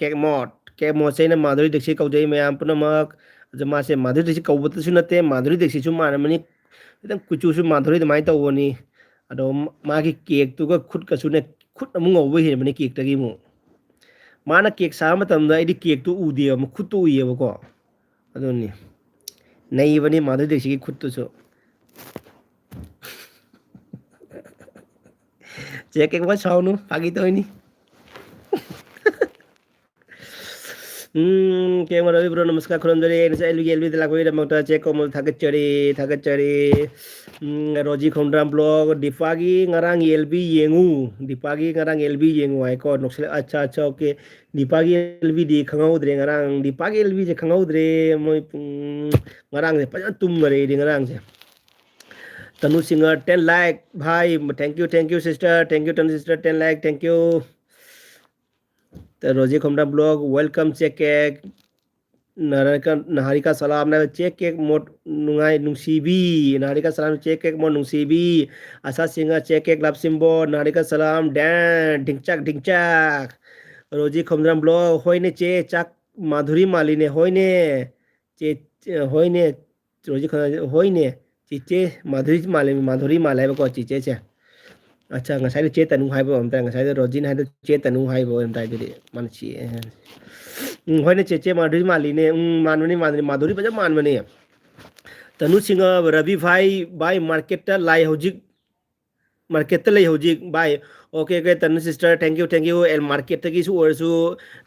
केक मोट से माधुरी दीक्षित कौजई मैम पुनमक जमा से माधुरी दीक्षित कौबतसु नते माधुरी दीक्षित मानमनी कुचुसु माधुरी दमाई तौबनी अदो मागी केक तुगा खुद कसुने खुद अमु ngौबो हेबनी केक तगी मु माना केक सा मतमदा आइदी केक तो उदे म खुद तो उयेबको अदोनी नहीं बनी माधुरी दीक्षित की खुद तो सो चेक एक बार साउनु फागी तो नहीं के रवि ब्रो नमस्कार खुरमजरी एलबी एलबी लाखोई चेक कोमल थागतचरी रोजी खोमद्राम ब्लॉग दीपागी ngarang एलबी येंगू दीपागी ngarang एलबी येंगू आइको नोक्सले अच्छा अच्छा ओके दीपागी एलबी दी खंगौद्रे ngarang दीपागी एलबी जे खंगौद्रे मोय ngarang से पजा तुम मरे दी ngarang से तनु सिंगर 10 लाइक भाई thank you sister thank you Tanu sister 10 like thank you Roji Khomdram blog welcome check Naharika salam na cek kek mod nungai nungsibi Naharika salam cek kek mod nungsibi asa singa cek kek lap simbo Naharika salam dan dingcak रोजी Khomdram blog होइने चे चक माधुरी मालिने होइने चे होइने रोजी होइने चिचे माधुरी माले बको चिचे चे अच्छा ngasai चे तनु हाइबो हमता ngasai रोजी ना चे तनु हाइबो हमता इदि मानची होइने चे माधुरी मालिने माधुरी बजा मानमने तनु सिंह रवि भाई मार्केट लाई होजिक मार्केट लाई होजिक भाई okay okay Tanu sister thank you एल मार्केट की सु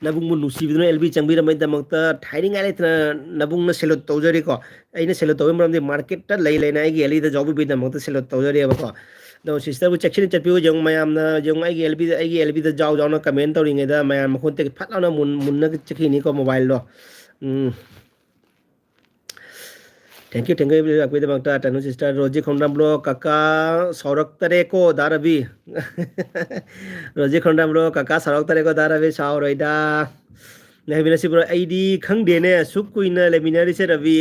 नबुंग नुसीबिदनो एलबी चंबी रमै दमकता थाइरिंग आले नबुंग न सेलो तौजरी को अइने सेलो तौबे मरमदे मार्केट लाई लेना आइगी एली द जॉब बि दमकता सेलो तौजरी बको ꯑꯗꯣ ꯁꯤꯁꯇꯔꯕꯨ ꯆꯦꯛꯁꯤꯟꯅ ꯆꯠꯄꯤꯌꯨ ꯌꯦꯡꯉꯨ ꯃꯌꯥꯝꯅ ꯌꯦꯡꯉꯨ ꯑꯩꯒꯤ ꯑꯦꯜꯕꯤꯗ ꯖꯥꯎ ꯖꯥꯎꯅ ꯀꯃꯦꯟ ꯇꯧꯔꯤꯉꯩꯗ ꯃꯌꯥꯝ ꯃꯈꯣꯟꯇꯒꯤ ꯐꯠ ꯂꯥꯎꯅ ꯃꯨꯟꯅꯒ ꯆꯠꯈꯤꯅꯤꯀꯣ ꯃꯣꯕꯥꯏꯜꯗꯣ. ꯎꯝ. ꯊꯦꯡꯛ ꯌꯨ ꯂꯥꯛꯄꯤꯗꯃꯛꯇ ꯇꯅꯨ ꯁꯤꯁꯇꯔ ꯔꯣꯖꯤ ꯈꯣꯡꯗꯥꯝꯕ꯭ꯂꯣ ꯀꯀꯥ ꯁꯥꯎꯔꯛꯇꯔꯦꯀꯣ ꯗꯥ ꯔꯕꯤ. ꯔꯣꯖꯤ ꯈꯣꯡꯗꯥꯝꯕ꯭ꯂꯣ ꯀꯀꯥ ꯁꯥꯎꯔꯛꯇꯔꯦꯀꯣ ꯗꯥ ꯔꯕꯤ ꯁꯥꯎꯔꯣꯏꯗ. ꯂꯩꯃꯤꯟꯅꯁꯤꯕ꯭ꯔꯣ ꯑꯩꯗꯤ ꯈꯪꯗꯦꯅꯦ ꯁꯨꯛ ꯀꯨꯏꯅ ꯂꯩꯃꯤꯟꯅꯔꯤꯁꯦ ꯔꯕꯤ.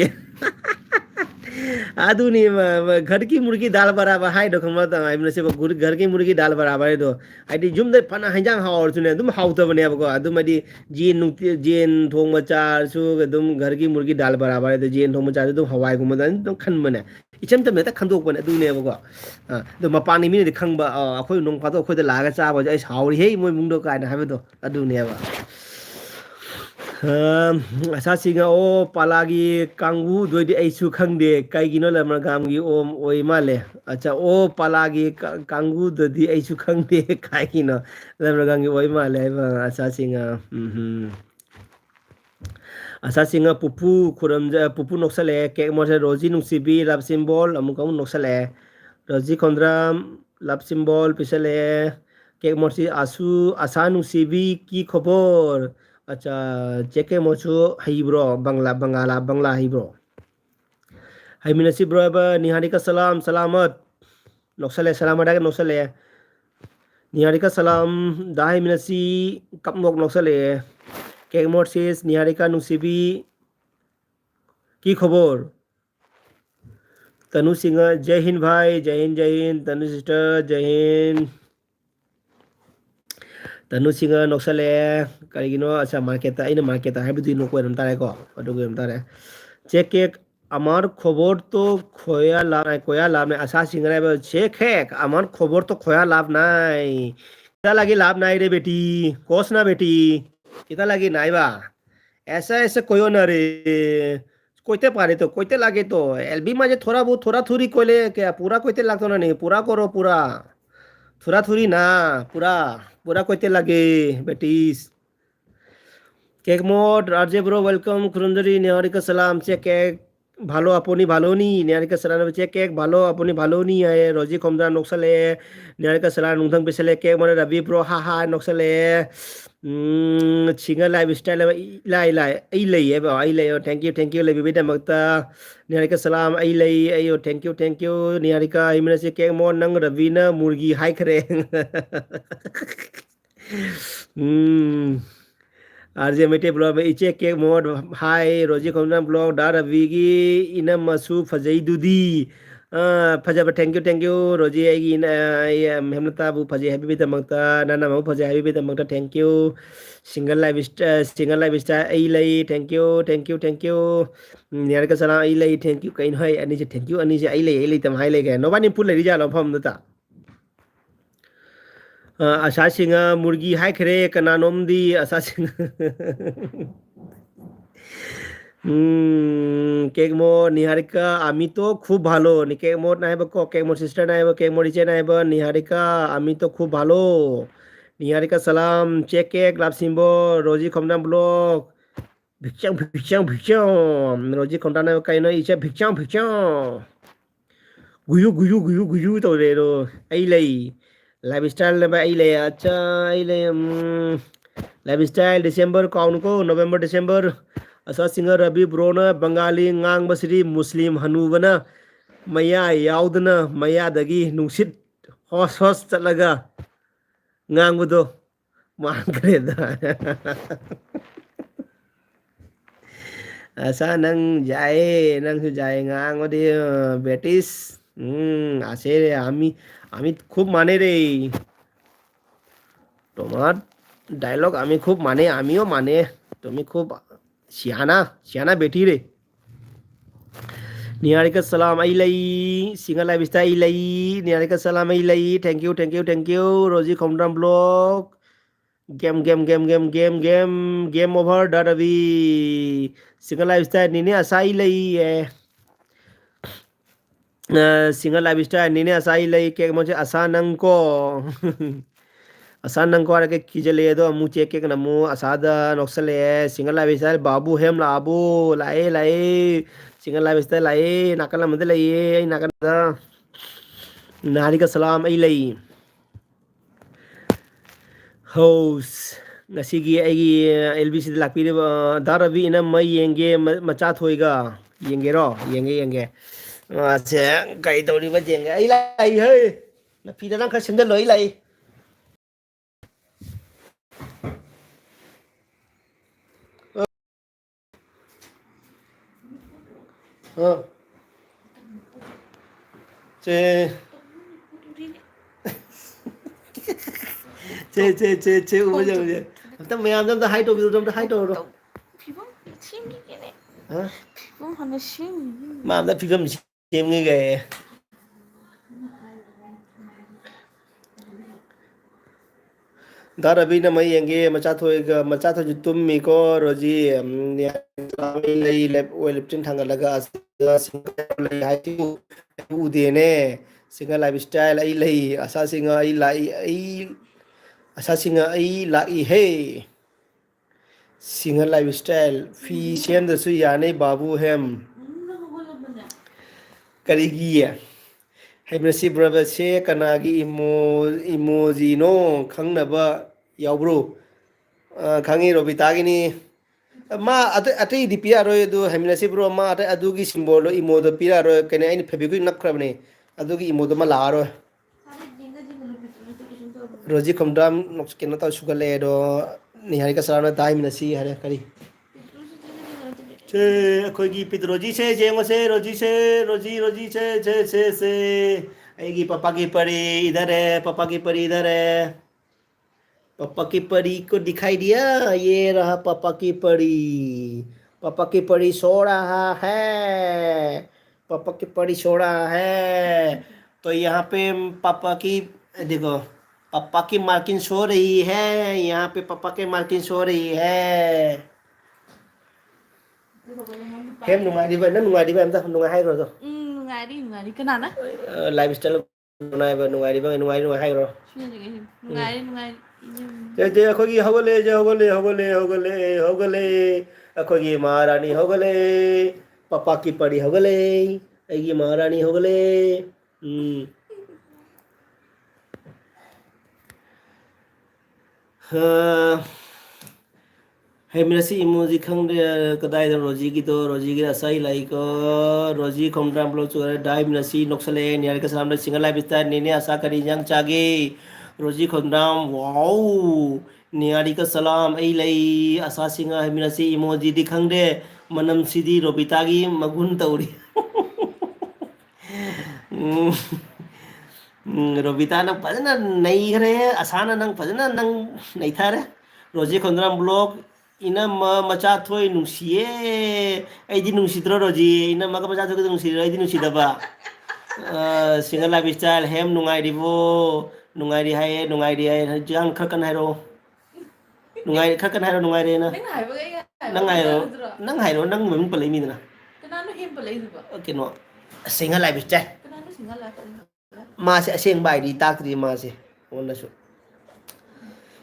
ꯑꯗꯨꯅꯤ ꯘꯔꯀꯤ ꯃꯨꯔꯒꯤ ꯗꯥꯜ ꯕꯔꯥꯕꯔ ꯍꯥꯏꯗꯣ ꯈꯪꯕ ꯘꯔꯀꯤ ꯃꯨꯔꯒꯤ ꯗꯥꯜ ꯕꯔꯥꯕꯔ ꯍꯥꯏꯗꯣ ꯍꯥꯏꯗꯤ ꯌꯨꯝꯗ ꯐꯅ ꯍꯩꯖꯥꯡ ꯍꯥꯎꯔꯁꯨꯅꯦ ꯑꯗꯨꯝ ꯍꯥꯎꯇꯕꯅꯦꯕꯀꯣ ꯑꯗꯨꯝ ꯍꯥꯏꯗꯤ ꯌꯦꯟ ꯊꯣꯡꯕ ꯆꯥꯔꯁꯨ ꯑꯗꯨꯝ ꯘꯔꯒꯤ ꯃꯨꯔꯒꯤ ꯗꯥꯜ ꯕꯔꯥꯕꯔ ꯍꯥꯏꯗꯣ ꯌꯦꯟ ꯊꯣꯡꯕ ꯆꯥꯔꯁꯨ ꯑꯗꯨꯝ ꯍꯋꯥꯏꯒꯨꯝꯕꯗ ꯑꯗꯨꯝ ꯈꯟꯕꯅꯦ ꯏꯆꯝ ꯆꯝꯅ ꯍꯦꯛꯇ ꯈꯟꯗꯣꯛꯄꯅꯦ ꯑꯗꯨꯅꯦꯕꯀꯣ. ꯑꯗꯣ ꯃꯄꯥꯟꯒꯤ ꯃꯤꯅꯗꯤ ꯈꯪꯕ ꯑꯩꯈꯣꯏ ꯅꯣꯡ ꯐꯥꯗꯣꯛ ꯑꯩꯈꯣꯏꯗ ꯂꯥꯛꯑꯒ ꯆꯥꯕꯁꯦ ꯑꯩ ꯁꯥꯎꯔꯤꯍꯦ ꯃꯣꯏ ꯏꯃꯨꯡꯗꯣ ꯀꯥꯏꯅ ꯍꯥꯏꯕꯗꯣ ꯑꯗꯨꯅꯦꯕ. ꯑꯁꯥꯁꯤꯡꯉ ꯑꯣ ꯄꯥꯂꯥꯒꯤ ꯀꯥꯡꯕꯨꯗꯣꯏꯗꯤ ꯑꯩꯁꯨ ꯈꯪꯗꯦ ꯀꯩꯒꯤꯅꯣ ꯂꯩꯃꯔꯥꯝꯒꯤ ꯑꯣꯝ ꯑꯣꯏ ꯃꯥꯜꯂꯦ. ꯑꯠꯆꯥ ꯑꯣ ꯄꯥꯂꯥꯒꯤ ꯀꯥꯡꯕꯨꯗꯗꯤ ꯑꯩꯁꯨ ꯈꯪꯗꯦ ꯀꯥꯏꯒꯤꯅꯣ ꯂꯩꯃꯔꯥꯝꯒꯤ ꯑꯣꯏ ꯃꯥꯜꯂꯦ ꯍꯥꯏꯕ ꯑꯁꯥꯁꯤꯡꯉ. ꯑꯁꯥꯁꯤꯡꯉ ꯄꯨꯄꯨ ꯅꯣꯛꯁꯜꯂꯛꯑꯦ ꯀꯦꯛ ꯃꯣꯔꯁꯦ ꯔꯣꯖꯤ ꯅꯨꯡꯁꯤꯕꯤ ꯂꯞꯁꯤꯝꯕꯣꯜ ꯑꯃꯨꯛ ꯅꯣꯛꯁꯜꯂꯛꯑꯦ. ꯔꯣꯖꯤ ꯈꯣꯡꯗ꯭ꯔꯥꯝ ꯂꯞꯁꯤꯝꯕꯣꯜ ꯄꯤꯁꯜꯂꯛꯑꯦ. ꯀꯦꯛ ꯃꯣꯔꯁꯤ ꯑꯁꯥ ꯅꯨꯡꯁꯤꯕꯤ ꯀꯤ ꯈꯣꯕꯣꯔ. ꯑꯠꯆꯥ ꯆꯦꯛꯀꯦ ꯃꯣꯁꯨ ꯍꯩꯕ꯭ꯔꯣ ꯕꯪꯂꯥ ꯍꯩꯕ꯭ꯔꯣ. ꯍꯩꯃꯤꯟꯅꯁꯤꯕ꯭ꯔꯣ ꯍꯥꯏꯕ ꯅꯤꯍꯥꯔꯤꯀꯥ ꯁꯂꯥꯝ ꯁꯂꯥꯃꯠ ꯅꯣꯛꯁꯜꯂꯦ ꯁꯂꯥꯃꯠ ꯍꯥꯏꯔꯒ ꯅꯣꯛꯁꯜꯂꯛꯑꯦ. ꯅꯤꯍꯥꯔꯤꯀꯥ ꯁꯂꯥꯝ ꯗꯥ ꯍꯩꯃꯤꯟꯅꯁꯤ ꯀꯞꯅꯣꯛ ꯅꯣꯛꯁꯜꯂꯛꯑꯦ. ꯀꯦꯛ ꯃꯣꯔꯁꯤꯁ ꯅꯤꯍꯥꯔꯤꯀꯥ ꯅꯨꯡꯁꯤꯕꯤ ꯀꯤ ꯈꯣꯕꯣꯔ. तनु सिंह जय हिंद भाई जय हिंद तनु सिस्टर जय हिंद. ꯇꯅꯨ ꯁꯤꯡꯍ ꯅꯣꯛꯁꯜꯂꯛꯑꯦ ꯀꯔꯤꯒꯤꯅꯣ ꯑꯁꯥ ꯃꯥꯔꯀꯦꯠꯇ ꯑꯩꯅ ꯃꯥꯔꯀꯦꯠꯇ ꯍꯥꯏꯕꯗꯨꯒꯤ ꯅꯣꯛꯄ ꯑꯣꯏꯔꯝ ꯇꯥꯔꯦꯀꯣ ꯑꯗꯨꯒꯤ ꯑꯣꯏꯔꯝ ꯇꯥꯔꯦ. चेक केक আমার খবর তো কোয়া লাভ নাই আশা সিংহ চেক হেক আমার খবর তো খোয়া লাভ নাই কিতা লাগি লাভ নাই রে বেটি কোস না বেটি কিতা লাগি নাইবা ऐसा ऐसे কইও না রে কইতে পারে তো কইতে লাগে তো এলবি মাঝে থোড়া বহুত থোড়া থুরি কইলে কে পুরা কইতে লাগতো না নি পুরা করো পুরা থোড়া থুরি না পুরা পুরা কইতে লাগে বেটিস কেক মোড আরজে ব্রো ওয়েলকাম খুরুন্দরি নেহারিকা সালাম চেক কেক ভালো আপনি ভালো নি নেহারিকা সালাম চেক কেক ভালো আপনি ভালো নি আয়ে রোজি কমদা নকশালে নেহারিকা সালাম নুংথং পেছালে কেক মানে রবি ব্রো হা হা নকশালে ছিঙা লাইফ স্টাইল লাই লাই এই লাই এ বা এই লাই thank you lie বিবিদা মক্তা Niharika Salam এই লাই আইও থ্যাংক ইউ নেহারিকা ইমনে সে কেক মোড নং রবিনা মুরগি হাই করে आरजे मेटे ब्लॉग में इचे केक मोड हाय रोजी कमना ब्लॉग डार अवीगी इना मसू फजईदुदी फजब थैंक यू रोजी आएगी इन हेमलता बु फजे हैप्पी दमकता नाना मु फजे हैप्पी दमकता thank you single life style आई लई थैंक यू यार का सलाम आई लई थैंक यू कहीं है अनि से थैंक यू अनि से आई लई तम हाई लई गए नोबानी पुल लई जा लो फम दता असासिंग मुर्गी हाइखरे कनानोमदी असासिंग কেকমো নিহারিকা আমি তো খুব ভালো কেকমোর নাইব কেকমোর সিস্টার নাইব কেকমোর ইচে নাইব নিহারিকা আমি তো খুব ভালো নিহারিকা সালাম চেক কেক লাভ সিম্বো রোজি খমনা ব্লক ভিক্ষাং রোজি খমনা নাইব কাইনো ইচে ভিক্ষাং गुयू तौरे रो आई लई लाइफ स्टाइल ने आई ले अच्छा आई ले लाइफ स्टाइल दिसंबर काउन को नवंबर दिसंबर असा सिंगर रवि ब्रोना बंगाली ngang बसरी मुस्लिम हनुबना मया याउदना मयादगी नुसित होस चलगा ngang बदो मानकरेदा asa nang jaye ngang odi Betis আছে রে আমি আমি খুব মানে রে তোমার ডায়লগ আমি খুব মানে আমিও মানে তুমি খুব শিয়ানা শিয়ানা বেটি রে निहारिका सलाम आई लई सिंगल लाइफ स्टाइल आई लई निहारिका सलाम आई लई thank you Roji Khomdram blog game over डरवी सिंगल लाइफ स्टाइल नीने असाई लई है सिंगल लाइफ स्टाइल नीने असाई लई के मुझे असा नंग को असा नंग को आके कीजले दो मु चेक के नमु असादा नोक्सले सिंगल लाइफ स्टाइल बाबू हेम लाबू लाए सिंगल लाइफ स्टाइल लाए नाकला मंदे लाए नाकला Nariga salam ay lay. Host ngasigi ay LBC lakpiriba Daravi ina mai yenge macha thoiga yenge ro yenge se kai tori ba yenge ai lai he na phi da ka sindal loi lai ờ che che u giờ giờ tâm mẹ tâm ta hai đồ tâm ta hai đồ rồi hả mà ta phi cầm xem nghe ghê Darabi na mai yenge macha thôi tum mi ko roji lei lep liptin thanga laga lei hai tu u de ne singa lifestyle ai lei asa singa ai lai ai asa singa ai lai he singa lifestyle fi sem da su ya ne babu hem karigi haibnasi brother se kanagi emoji no khangnaba yaubro khangi robitagini ma ate di pia ro do haibnasi bro ma ate adugi symbol imo do pia ro kene ain febiku nakrabne adugi imo do ma la ro roji komdam noks kena ta sugale do nihari ka sarana daimnasi hare kari che akhoi pitroji se jemo se roji se आएगी पापा की परी इधर है पापा की परी इधर है पापा की परी को दिखाई दिया ये रहा पापा की परी सो रहा है पापा की परी सो रहा है तो यहाँ पे पापा की देखो पापा की मार्किंग सो रही है यहाँ पे पापा की मार्किंग सो रही है Hem nungai di ba na nungai di ba em ta nungai hai rồi rồi nungari cái nào đó lifestyle nungai ba nungai hai rồi nungari जे अखोगी हगले जे हगले अखोगी महारानी हगले पापा की पड़ी हगले ऐगी महारानी हगले हाँ Hemlasi emoji khangde kadai da roji gi asai lai ko roji khomdam blo chu dai mnasi noksale ni ka salam da singal lai bista ni ne asa kari jang chage roji khomdam wow ni ari ka salam ai lai asa singa hemlasi emoji di khangde manam sidi robita gi magun tauri Robita nang fazana nahi khare asana nang fazana nang nahi thare roji khondram blog ina macha thoi nungsiye ai di nungsidro roji ina maga macha thoi nungsidro ai di nungsidaba single lifestyle hem nungai di hai jang khakan hai ro khakan hai ro nungai re na nang hai ro nang mung palai mi na kanano hem palai ba okay no single lifestyle kanano single lifestyle मासे असेंग बायदि ताकदि मासे ओनसु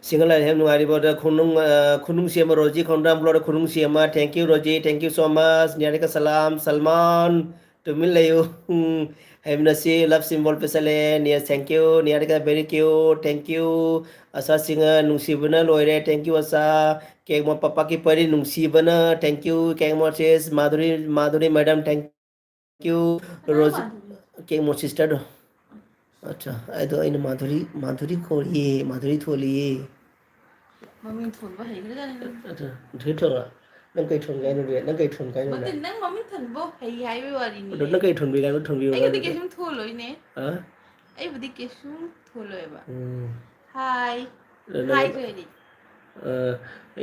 single हेम नुआरि बड खुनुंग same रोजी खंडाम blood खुनुंग same thank you रोजी thank you so much नियारे का सलाम सलमान तुमिल लेयो हेम नसी love symbol पेसले निया thank you नियारे का वेरी क्यूट थैंक यू असा सिंग नुंसिबना लोइरे थैंक यू असा केक मो पापा की परी नुंसिबना थैंक यू केक मो चेस Madhuri madam thank you rose cake मो सिस्टर अच्छा ऐतो इन माधुरी खोलिए माधुरी थोलिए मम्मी थोन बा है गरे अच्छा ढेर थोड़ा नंग कई थोन गाय नुरे नंग कई थोन गाय नुरे मते नंग मम्मी थोन बो है हाई वे वाली नी नंग कई थोन बी गाय थोन बी आई बदी केसुम थोलोय ने हां आई बदी केसुम थोलोय बा हाय हाय जोइनी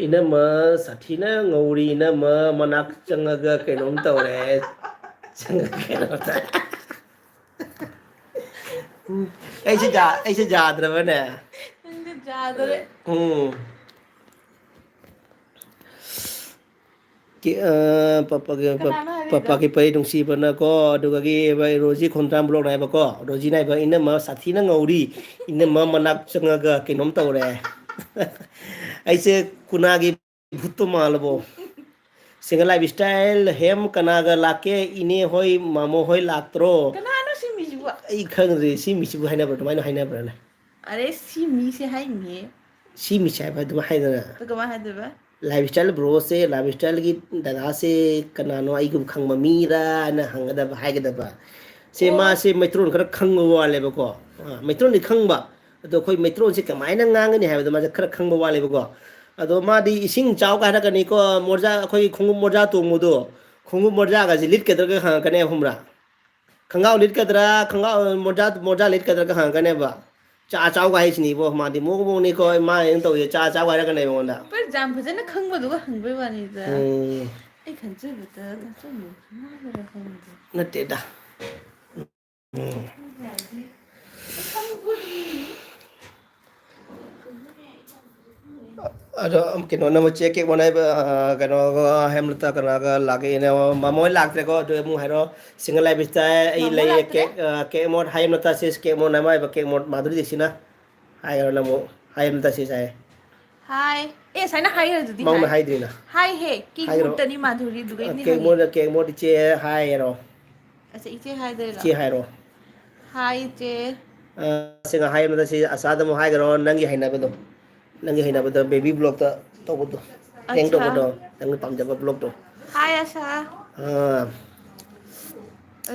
ina ma sathina ngori ina ma manak changaga kainom tawre changa kainom ta ऐसे याद रहे ना याद रहे कि पापा की परी नुंसी बना को दुगा की भाई रोजी खोंटाम ब्लॉग नाय बको रोजी नाय बा इने मा साथी ना ngौरी इने मा मनाक चंगा किनोम तवरे ऐसे कुना की भूत मालबो सिंगल लाइफ स्टाइल हेम कनागा लाके इने होय मामो होय लात्रो ꯃꯤꯁꯤꯕꯨ ꯑꯩ ꯈꯪꯗ꯭ꯔꯦ ꯁꯤ ꯃꯤꯁꯤꯕꯨ ꯍꯥꯏꯅꯕ꯭ꯔꯥ ꯑꯗꯨꯃꯥꯏꯅ ꯍꯥꯏꯅꯕ꯭ꯔꯥꯅꯦ ꯑꯔꯦ ꯁꯤ ꯃꯤꯁꯦ ꯍꯥꯏꯅꯤꯌꯦ ꯁꯤ ꯃꯤꯁꯦ ꯍꯥꯏꯕ ꯑꯗꯨꯝ ꯍꯥꯏꯗꯅ ꯑꯗꯨ ꯀꯃꯥꯏ ꯍꯥꯏꯗꯣꯏꯕ ꯂꯥꯏꯐ ꯁ꯭ꯇꯥꯏꯜ ꯕ꯭ꯔꯣꯁꯦ ꯂꯥꯏꯐ ꯁ꯭ꯇꯥꯏꯜꯒꯤ ꯗꯗꯥꯁꯦ ꯀꯅꯥꯅꯣ ꯑꯩꯒꯨꯝ ꯈꯪꯕ ꯃꯤꯔꯅ ꯍꯪꯒꯗꯕ ꯍꯥꯏꯒꯗꯕ ꯁꯦ ꯑꯣ ꯃꯥꯁꯦ ꯃꯩꯇ꯭ꯔꯣꯟ ꯈꯔ ꯈꯪꯕ ꯋꯥꯠꯂꯦꯕꯀꯣ ꯃꯩꯇ꯭ꯔꯣꯟꯗꯤ ꯈꯪꯕ ꯑꯗꯣ ꯑꯩꯈꯣꯏ ꯃꯩꯇ꯭ꯔꯣꯟꯁꯦ ꯀꯃꯥꯏꯅ ꯉꯥꯡꯒꯅꯤ ꯍꯥꯏꯕꯗꯣ ꯃꯥꯁꯦ ꯈꯔ ꯈꯪꯕ ꯋꯥꯠꯂꯦꯕꯀꯣ ꯑꯗꯣ ꯃꯥꯗꯤ ꯏꯁꯤꯡ ꯆꯥꯎ ꯍꯥꯏꯔꯛꯀꯅꯤꯀꯣ ꯃꯣꯔꯖꯥ ꯑꯩꯈꯣꯏ ꯈꯣꯡꯎꯞ ꯃꯣꯔꯖꯥ ꯇꯣꯡꯕꯗꯣ ꯈꯣꯡꯎꯞ ꯃꯣꯔꯖꯥꯒꯁꯦ ꯂꯤꯠꯀꯗ꯭ꯔꯒ ꯍꯪꯉꯛꯀꯅꯦꯕ ꯈꯪꯕ꯭ꯔꯥ ꯈꯪꯒꯥꯎ ꯂꯤꯠꯀꯗ꯭ꯔꯥ ꯈꯪꯒꯥꯎ ꯃꯣꯔꯖꯥ ꯂꯤꯠꯀꯗ꯭ꯔꯥꯒ ꯍꯪꯉꯛꯀꯅꯦꯕ ꯆꯥ ꯆꯥꯎꯒ ꯍꯥꯏꯁꯤꯅꯤꯕꯣ ꯃꯥꯗꯤ ꯃꯣꯛ ꯃꯣꯛꯅꯤꯀꯣ ꯃꯥꯅ ꯇꯧꯁꯦ ꯆꯥ ꯆꯥꯎ ꯍꯥꯏꯔꯛꯀꯅꯦꯕ ꯑꯩꯉꯣꯟꯗ ꯌꯥꯝ ꯐꯖꯅ ꯈꯪꯕꯗꯨꯒ ꯍꯪꯕꯩ ꯋꯥꯅꯤꯗ ꯎꯝ ꯑꯩ ꯈꯟꯖꯕꯗ ꯈꯪꯗꯦ ꯅꯠꯇꯦꯗ ꯑꯗꯣ ꯀꯩꯅꯣꯅ ꯑꯃꯨꯛ ꯆꯦꯛ ꯀꯦꯛ ꯃꯅꯥꯏꯕ ꯀꯩꯅꯣꯒ ꯍꯦꯝꯂꯦꯠꯇ ꯀꯩꯅꯣꯒ ꯂꯥꯛꯀꯦꯅꯦ ꯃꯃꯣꯏ ꯂꯥꯛꯇ꯭ꯔꯦꯀꯣ ꯑꯗꯨ ꯑꯃꯨꯛ ꯍꯥꯏꯔꯣ ꯁꯤꯡꯒꯜ ꯂꯥꯏꯐ ꯏꯁꯇꯥꯏꯜ ꯑꯩ ꯃꯥꯃꯣ ꯂꯩꯌꯦ ꯂꯥꯛꯇ꯭ꯔꯦ ꯀꯦꯛ ꯃꯣꯠ ꯍꯥꯏ ꯍꯦꯝꯂꯦꯠꯇ ꯀꯦꯛ ꯃꯣꯠ ꯑꯃ ꯍꯥꯏꯕ ꯀꯦꯛ ꯃꯣꯠ ꯃꯥధꯨꯔꯤ ꯗꯤꯛꯁꯤꯅ ꯍꯥꯏꯔꯣ ꯅꯪ ꯑꯃꯨꯛ ꯍꯥꯏ ꯍꯦꯝꯂꯦꯠꯇ ꯍꯥꯏ ꯍꯥꯏ ꯑꯦ ꯁꯥꯏꯅ ꯍꯥꯏꯈ꯭ꯔꯗꯨꯗꯤ ꯃꯉꯣꯟꯗ ꯍꯥꯏ ꯍꯥꯏꯗ꯭ꯔꯤꯅ ꯍꯥꯏꯍꯦ ꯀꯦꯛ ꯍꯥꯏꯈ꯭ꯔꯣ ꯃꯨꯠꯇꯅꯤ ꯃꯥꯙꯨꯔꯤꯗꯨꯒ ꯑꯩꯅ ꯍꯪꯉꯤꯗꯣ ꯀꯦꯛ ꯃꯣꯠ ꯏꯆꯦ ꯍꯥꯏꯔꯣ ꯑꯁ ꯏꯆꯦ ꯍꯥꯏꯗꯣꯏꯔꯣ ꯏꯆꯦ ꯍꯥꯏꯔꯣ ꯍꯥꯏ ꯏꯆꯦ ꯁꯤ ꯍꯥꯏꯕꯗ ꯁꯤ ꯑꯁꯥꯗ ꯑꯃꯨꯛ ꯍꯥꯏꯈ꯭ꯔꯣ ꯅꯪꯒꯤ ꯍꯩꯅꯕꯗꯣ ꯅꯪꯒꯤ ꯍꯩꯅꯕꯗ ꯕꯦꯕꯤ ꯕ꯭ꯂꯣꯛꯇ ꯇꯧꯕꯗꯣ ꯍꯦꯡ ꯑꯠꯁꯥ ꯇꯧꯕꯗꯣ ꯅꯪꯅ ꯄꯥꯝꯖꯕ ꯕ꯭ꯂꯣꯛꯇꯣ ꯍꯥꯏ ꯑꯁꯥ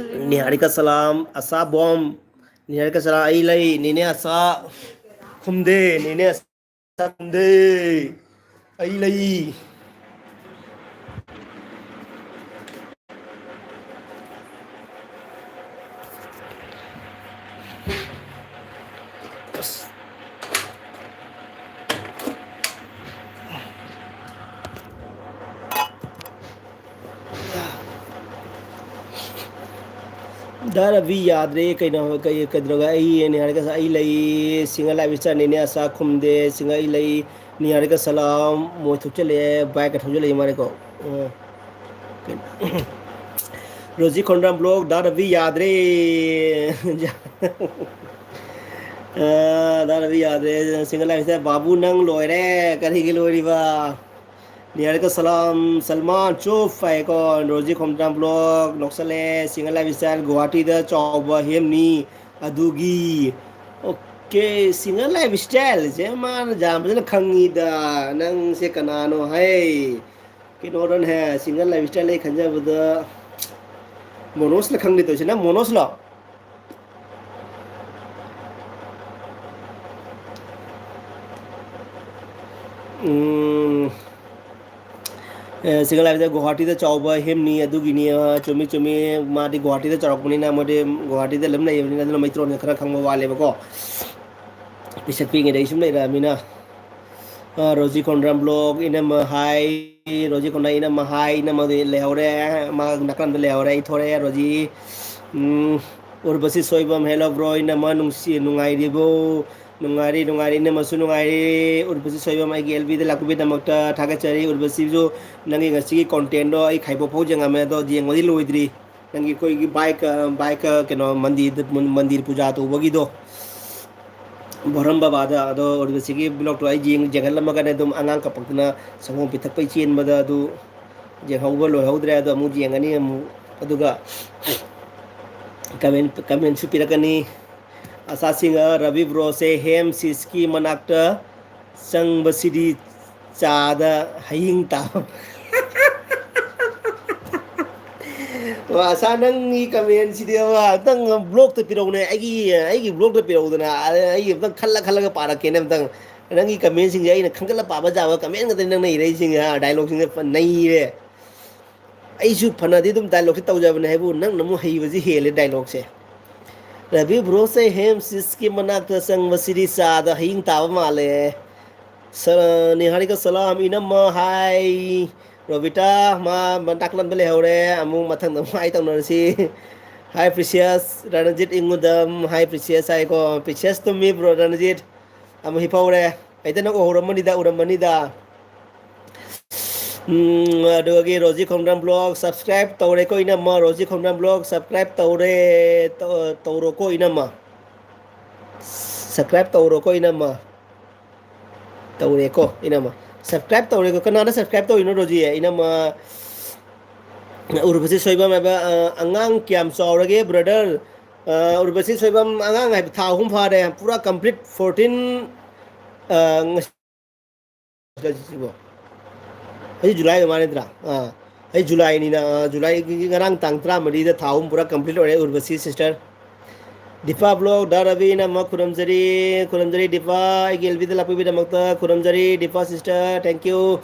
ꯔꯤꯃꯨ ꯅꯤꯍꯥꯔꯤꯀꯥ ꯁꯂꯥꯝ ꯑꯁꯥꯕꯣꯝ ꯅꯤꯍꯥꯔꯤꯀꯥ ꯁꯂꯥꯝ ꯑꯩ ꯂꯩ ꯅꯦꯅꯦ ꯑꯁꯥ ꯈꯨꯝꯗꯦ ꯅꯦꯅꯦ ꯈꯨꯝꯗꯦ ꯑꯩ ꯂꯩ ꯑꯁ ꯗꯥ ꯔꯕꯤ ꯌꯥꯗ꯭ꯔꯦ ꯀꯩꯅꯣ ꯀꯩꯗꯧꯔꯒ ꯑꯩꯅꯦ ꯍꯥꯏꯔꯒ ꯑꯩ ꯂꯩ ꯁꯤꯡꯒꯜ ꯂꯥꯏꯐ ꯏꯁꯇꯥꯏꯜ ꯅꯦꯅꯦ ꯑꯁꯥ ꯈꯨꯝꯗꯦ ꯁꯤꯡꯒ ꯑꯩ ꯂꯩ ꯅꯤꯍꯥꯔꯤꯀꯥ ꯁꯂꯥꯝ ꯃꯣꯏ ꯊꯨꯞꯆꯜꯂꯛꯑꯦ ꯕꯥꯏꯛꯀ ꯊꯧꯖꯤꯜꯂꯛꯏ ꯃꯥꯅꯦꯀꯣ ꯔꯣꯖꯤ ꯈꯣꯡꯗꯥꯝ ꯕ꯭ꯂꯣꯛ ꯗꯥ ꯔꯕꯤ ꯌꯥꯗ꯭ꯔꯦ ꯗꯥ ꯔꯕꯤ ꯌꯥꯗ꯭ꯔꯦ ꯁꯤꯡꯒꯜ ꯂꯥꯏꯐ ꯏꯁꯇꯥꯏꯜ ꯕꯥꯕꯨ ꯅꯪ ꯂꯣꯏꯔꯦ ꯀꯔꯤꯒꯤ ꯂꯣꯏꯔꯤꯕ ꯅꯤꯍꯥꯔꯤꯀꯥ ꯁꯂꯥꯝ ꯁꯜꯃꯥꯟ ꯆꯨꯞ ꯍꯥꯏꯀꯣ ꯔꯣꯖꯤ ꯈꯣꯝꯗ꯭ꯔꯥꯝ ꯕ꯭ꯂꯣꯛ ꯅꯣꯛꯁꯜꯂꯦ ꯁꯤꯡꯒꯜ ꯂꯥꯏꯐ ꯏꯁꯇꯥꯏꯜ ꯒꯨꯍꯥꯇꯤꯗ ꯆꯥꯎꯕ ꯍꯦꯝꯅꯤ ꯑꯗꯨꯒꯤ ꯑꯣꯀꯦ ꯁꯤꯡꯒꯜ ꯂꯥꯏꯐ ꯏꯁꯇꯥꯏꯜꯁꯦ ꯃꯥꯅ ꯌꯥꯝ ꯐꯖꯅ ꯈꯪꯉꯤꯗ ꯅꯪꯁꯦ ꯀꯅꯥꯅꯣ ꯍꯩ ꯀꯩꯅꯣꯔꯅꯦꯍꯦ ꯁꯤꯡꯒꯜ ꯂꯥꯏꯐ ꯏꯁꯇꯥꯏꯜ ꯑꯩ ꯈꯟꯖꯕꯗ ꯃꯣꯅꯣꯁꯅ ꯈꯪꯗꯦ ꯇꯧꯔꯤꯁꯤ ꯅꯪ ꯃꯣꯅꯣꯁꯂꯣ ꯁꯤꯡꯒꯜ ꯂꯥꯏꯐꯇ ꯒꯨꯍꯥꯇꯤꯗ ꯆꯥꯎꯕ ꯍꯦꯝꯅꯤ ꯑꯗꯨꯒꯤꯅꯤ ꯆꯨꯝꯃꯤ ꯆꯨꯝꯃꯤ ꯃꯥꯗꯤ ꯒꯨꯍꯥꯇꯤꯗ ꯆꯥꯎꯔꯛꯄꯅꯤꯅ ꯃꯣꯏꯗꯤ ꯒꯨꯍꯥꯇꯤꯗ ꯑꯗꯨꯝ ꯂꯩꯕꯅꯤꯅ ꯑꯗꯨꯅ ꯃꯩꯇꯩꯂꯣꯟꯒ ꯈꯔ ꯈꯪꯕ ꯋꯥꯠꯂꯦꯕꯀꯣ ꯄꯤꯁꯛ ꯄꯤꯛꯉꯩꯗꯒꯤ ꯁꯨꯝ ꯂꯩꯔꯛꯑꯃꯤꯅ ꯔꯣꯖꯤ ꯈꯣꯡꯗ꯭ꯔꯝ ꯕ꯭ꯂꯣꯛ ꯏꯅꯝꯃ ꯍꯥꯏ ꯔꯣꯖꯤ ꯈꯣꯡꯗ꯭ꯔꯝ ꯏꯅꯝꯃ ꯍꯥꯏ ꯏꯅꯝꯃꯗꯤ ꯂꯩꯍꯧꯔꯦ ꯃꯥ ꯅꯥꯀꯟꯗ ꯂꯩꯍꯧꯔꯦ ꯑꯩ ꯊꯣꯔꯛꯑꯦ ꯔꯣꯖꯤ ꯎꯔꯕꯁꯤ ꯁꯣꯏꯕꯝ ꯍꯦꯜꯂꯣ ꯕ꯭ꯔꯣ ꯏꯅꯝꯃ ꯅꯨꯡꯁꯤ ꯅꯨꯡꯉꯥꯏꯔꯤꯕꯣ ꯅꯨꯡꯉꯥꯏꯔꯤ ꯅꯨꯡꯉꯥꯏꯔꯤ ꯏꯅꯝꯃꯁꯨ ꯅꯨꯡꯉꯥꯏꯔꯤ ꯎꯔꯕꯁꯤ ꯁꯣꯏꯕꯝ ꯑꯩꯒꯤ ꯑꯦꯜꯕꯤꯗ ꯂꯥꯛꯄꯤꯕꯒꯤꯗꯃꯛꯇ ꯊꯥꯒꯠꯆꯔꯤ ꯎꯔꯕꯁꯤꯁꯨ ꯅꯪꯒꯤ ꯉꯁꯤꯒꯤ ꯀꯣꯟꯇꯦꯟꯗꯣ ꯑꯩ ꯈꯥꯏꯕꯣꯛ ꯐꯥꯎ ꯌꯦꯡꯉꯝꯃꯦ ꯑꯗꯣ ꯌꯦꯡꯕꯗꯤ ꯂꯣꯏꯗ꯭ꯔꯤ ꯅꯪꯒꯤ ꯑꯩꯈꯣꯏꯒꯤ ꯕꯥꯏꯛꯀ ꯀꯩꯅꯣ ꯃꯟꯗꯤꯔ ꯄꯨꯖꯥ ꯇꯧꯕꯒꯤꯗꯣ ꯕꯣꯔꯝ ꯕꯕꯥꯗ ꯑꯗꯣ ꯎꯔꯕꯁꯤꯒꯤ ꯕ꯭ꯂꯣꯛꯇꯣ ꯑꯩ ꯌꯦꯡꯍꯜꯂꯝꯃꯒꯅꯦ ꯑꯗꯨꯝ ꯑꯉꯥꯡ ꯀꯞꯄꯛꯇꯨꯅ ꯁꯪꯒꯣꯝ ꯄꯤꯊꯛꯄꯩ ꯆꯦꯟꯕꯗ ꯑꯗꯨ ꯌꯦꯡꯍꯧꯕ ꯂꯣꯏꯍꯧꯗ꯭ꯔꯦ ꯑꯗꯣ ꯑꯃꯨꯛ ꯌꯦꯡꯒꯅꯤ ꯑꯃꯨꯛ ꯑꯗꯨꯒ ꯀꯃꯦꯟꯁꯨ ꯄꯤꯔꯛꯀꯅꯤ ꯑꯁꯥꯁꯤꯡ ꯔꯕꯤ ꯕ꯭ꯔꯣꯁꯦ ꯍꯦꯝ ꯁꯤꯁꯀꯤ ꯃꯅꯥꯛꯇ ꯆꯪꯕꯁꯤꯗꯤ ꯆꯥꯗ ꯍꯌꯤꯡ ꯇꯥꯕ ꯑꯁꯥ ꯅꯪꯒꯤ ꯀꯃꯦꯟꯁꯤꯗꯤ ꯑꯝꯇꯪ ꯕ꯭ꯂꯣꯛꯇ ꯄꯤꯔꯛꯎꯅꯦ ꯑꯩꯒꯤ ꯕ꯭ꯂꯣꯛꯇ ꯄꯤꯔꯛꯎꯗꯅ ꯑꯩ ꯑꯝꯇꯪ ꯈꯜꯂꯒ ꯄꯥꯔꯛꯀꯦꯅꯦ ꯑꯝꯇꯪ ꯅꯪꯒꯤ ꯀꯃꯦꯟꯁꯤꯡꯁꯦ ꯑꯩꯅ ꯈꯟꯒꯠꯂ ꯄꯥꯕ ꯌꯥꯕ ꯀꯃꯦꯟ ꯉꯥꯛꯇꯅꯤ ꯅꯪꯅ ꯏꯔꯛꯏꯁꯤꯡꯁꯦ ꯗꯥꯏꯂꯣꯛꯁꯤꯡꯁꯦ ꯅꯩꯔꯦ ꯑꯩꯁꯨ ꯐꯅꯗꯤ ꯑꯗꯨꯝ ꯗꯥꯏꯂꯣꯛꯁꯦ ꯇꯧꯖꯕꯅꯦ ꯍꯥꯏꯕꯨ ꯅꯪꯅ ꯑꯃꯨꯛ ꯍꯩꯕꯁꯤ ꯍꯦꯜꯂꯦ ꯗꯥꯏꯂꯣꯛꯁꯦ ꯔꯕꯤ ꯕ꯭ꯔꯣꯁꯦ ꯍꯦꯝ ꯁꯤꯁꯀꯤ ꯃꯅꯥꯛꯇ ꯆꯪꯕꯁꯤꯗꯤ ꯆꯥꯗ ꯍꯌꯤꯡ ꯇꯥꯕ ꯃꯥꯜꯂꯦ ꯅꯤꯍꯥꯔꯤꯀꯥ ꯁꯂꯥꯝ ꯏꯅꯝꯃ ꯍꯥꯏ ꯔꯣꯕꯤꯇꯥ ꯃꯥ ꯅꯥꯀꯂꯝꯗ ꯂꯩꯍꯧꯔꯦ ꯑꯃꯨꯛ ꯃꯊꯪꯗ ꯑꯃꯨꯛ ꯍꯥꯏ ꯇꯧꯅꯔꯁꯤ ꯍꯥꯏ ꯄ꯭ꯔꯤꯁꯤꯌꯁ ꯔꯅꯖꯤꯠ ꯏꯪꯉꯨꯗꯝ ꯍꯥꯏ ꯄ꯭ꯔꯤꯁꯤꯌꯁ ꯍꯥꯏꯀꯣ ꯄ꯭ꯔꯤꯁꯤꯌꯁ ꯇꯨꯝꯃꯤ ꯕ꯭ꯔꯣ ꯔꯅꯖꯤꯠ ꯑꯃꯨꯛ ꯍꯤꯞꯄꯧꯔꯦ ꯑꯩꯗ ꯅꯪ ꯎꯔꯝꯃꯅꯤꯗ ꯑꯗꯨꯒꯤ ꯔꯣꯖꯤ ꯈꯣꯡꯝꯗ꯭ꯔꯝ ꯕ꯭ꯂꯣꯛ ꯁꯕꯁꯀ꯭ꯔꯥꯏꯞ ꯇꯧꯔꯦꯀꯣ ꯏꯅꯝꯃ ꯔꯣꯖꯤ ꯈꯣꯡꯝꯕ꯭ꯔꯝ ꯕ꯭ꯂꯣꯛ ꯁꯕꯁꯀ꯭ꯔꯥꯏꯞ ꯇꯧꯔꯦ ꯇꯧꯔꯣꯀꯣ ꯏꯅꯝꯃ ꯁꯕꯁꯀ꯭ꯔꯥꯏꯞ ꯇꯧꯔꯣꯀꯣ ꯏꯅꯝꯃ ꯇꯧꯔꯦꯀꯣ ꯏꯅꯝꯃ ꯁꯕꯁꯀ꯭ꯔꯥꯏꯞ ꯇꯧꯔꯦꯀꯣ ꯀꯅꯥꯅ ꯁꯕꯁꯀ꯭ꯔꯥꯏꯞ ꯇꯧꯔꯤꯅꯣ ꯔꯣꯖꯤ ꯏꯅꯝꯃ ꯎꯔꯕꯁꯤ ꯁꯣꯏꯕꯝ ꯍꯥꯏꯕ ꯑꯉꯥꯡ ꯀꯌꯥꯝ ꯆꯥꯎꯔꯒꯦ brother urbasit soibam angang hai tha hum pha de pura complete 14 ngasibo ai July mane dra ai July ni na July ngarang tang tra mari da tha hum pura complete ore urbasit sister Dipa blog Daravi na ma kuramjari Dipa igel vidal apu bida makta kuramjari Dipa sister thank you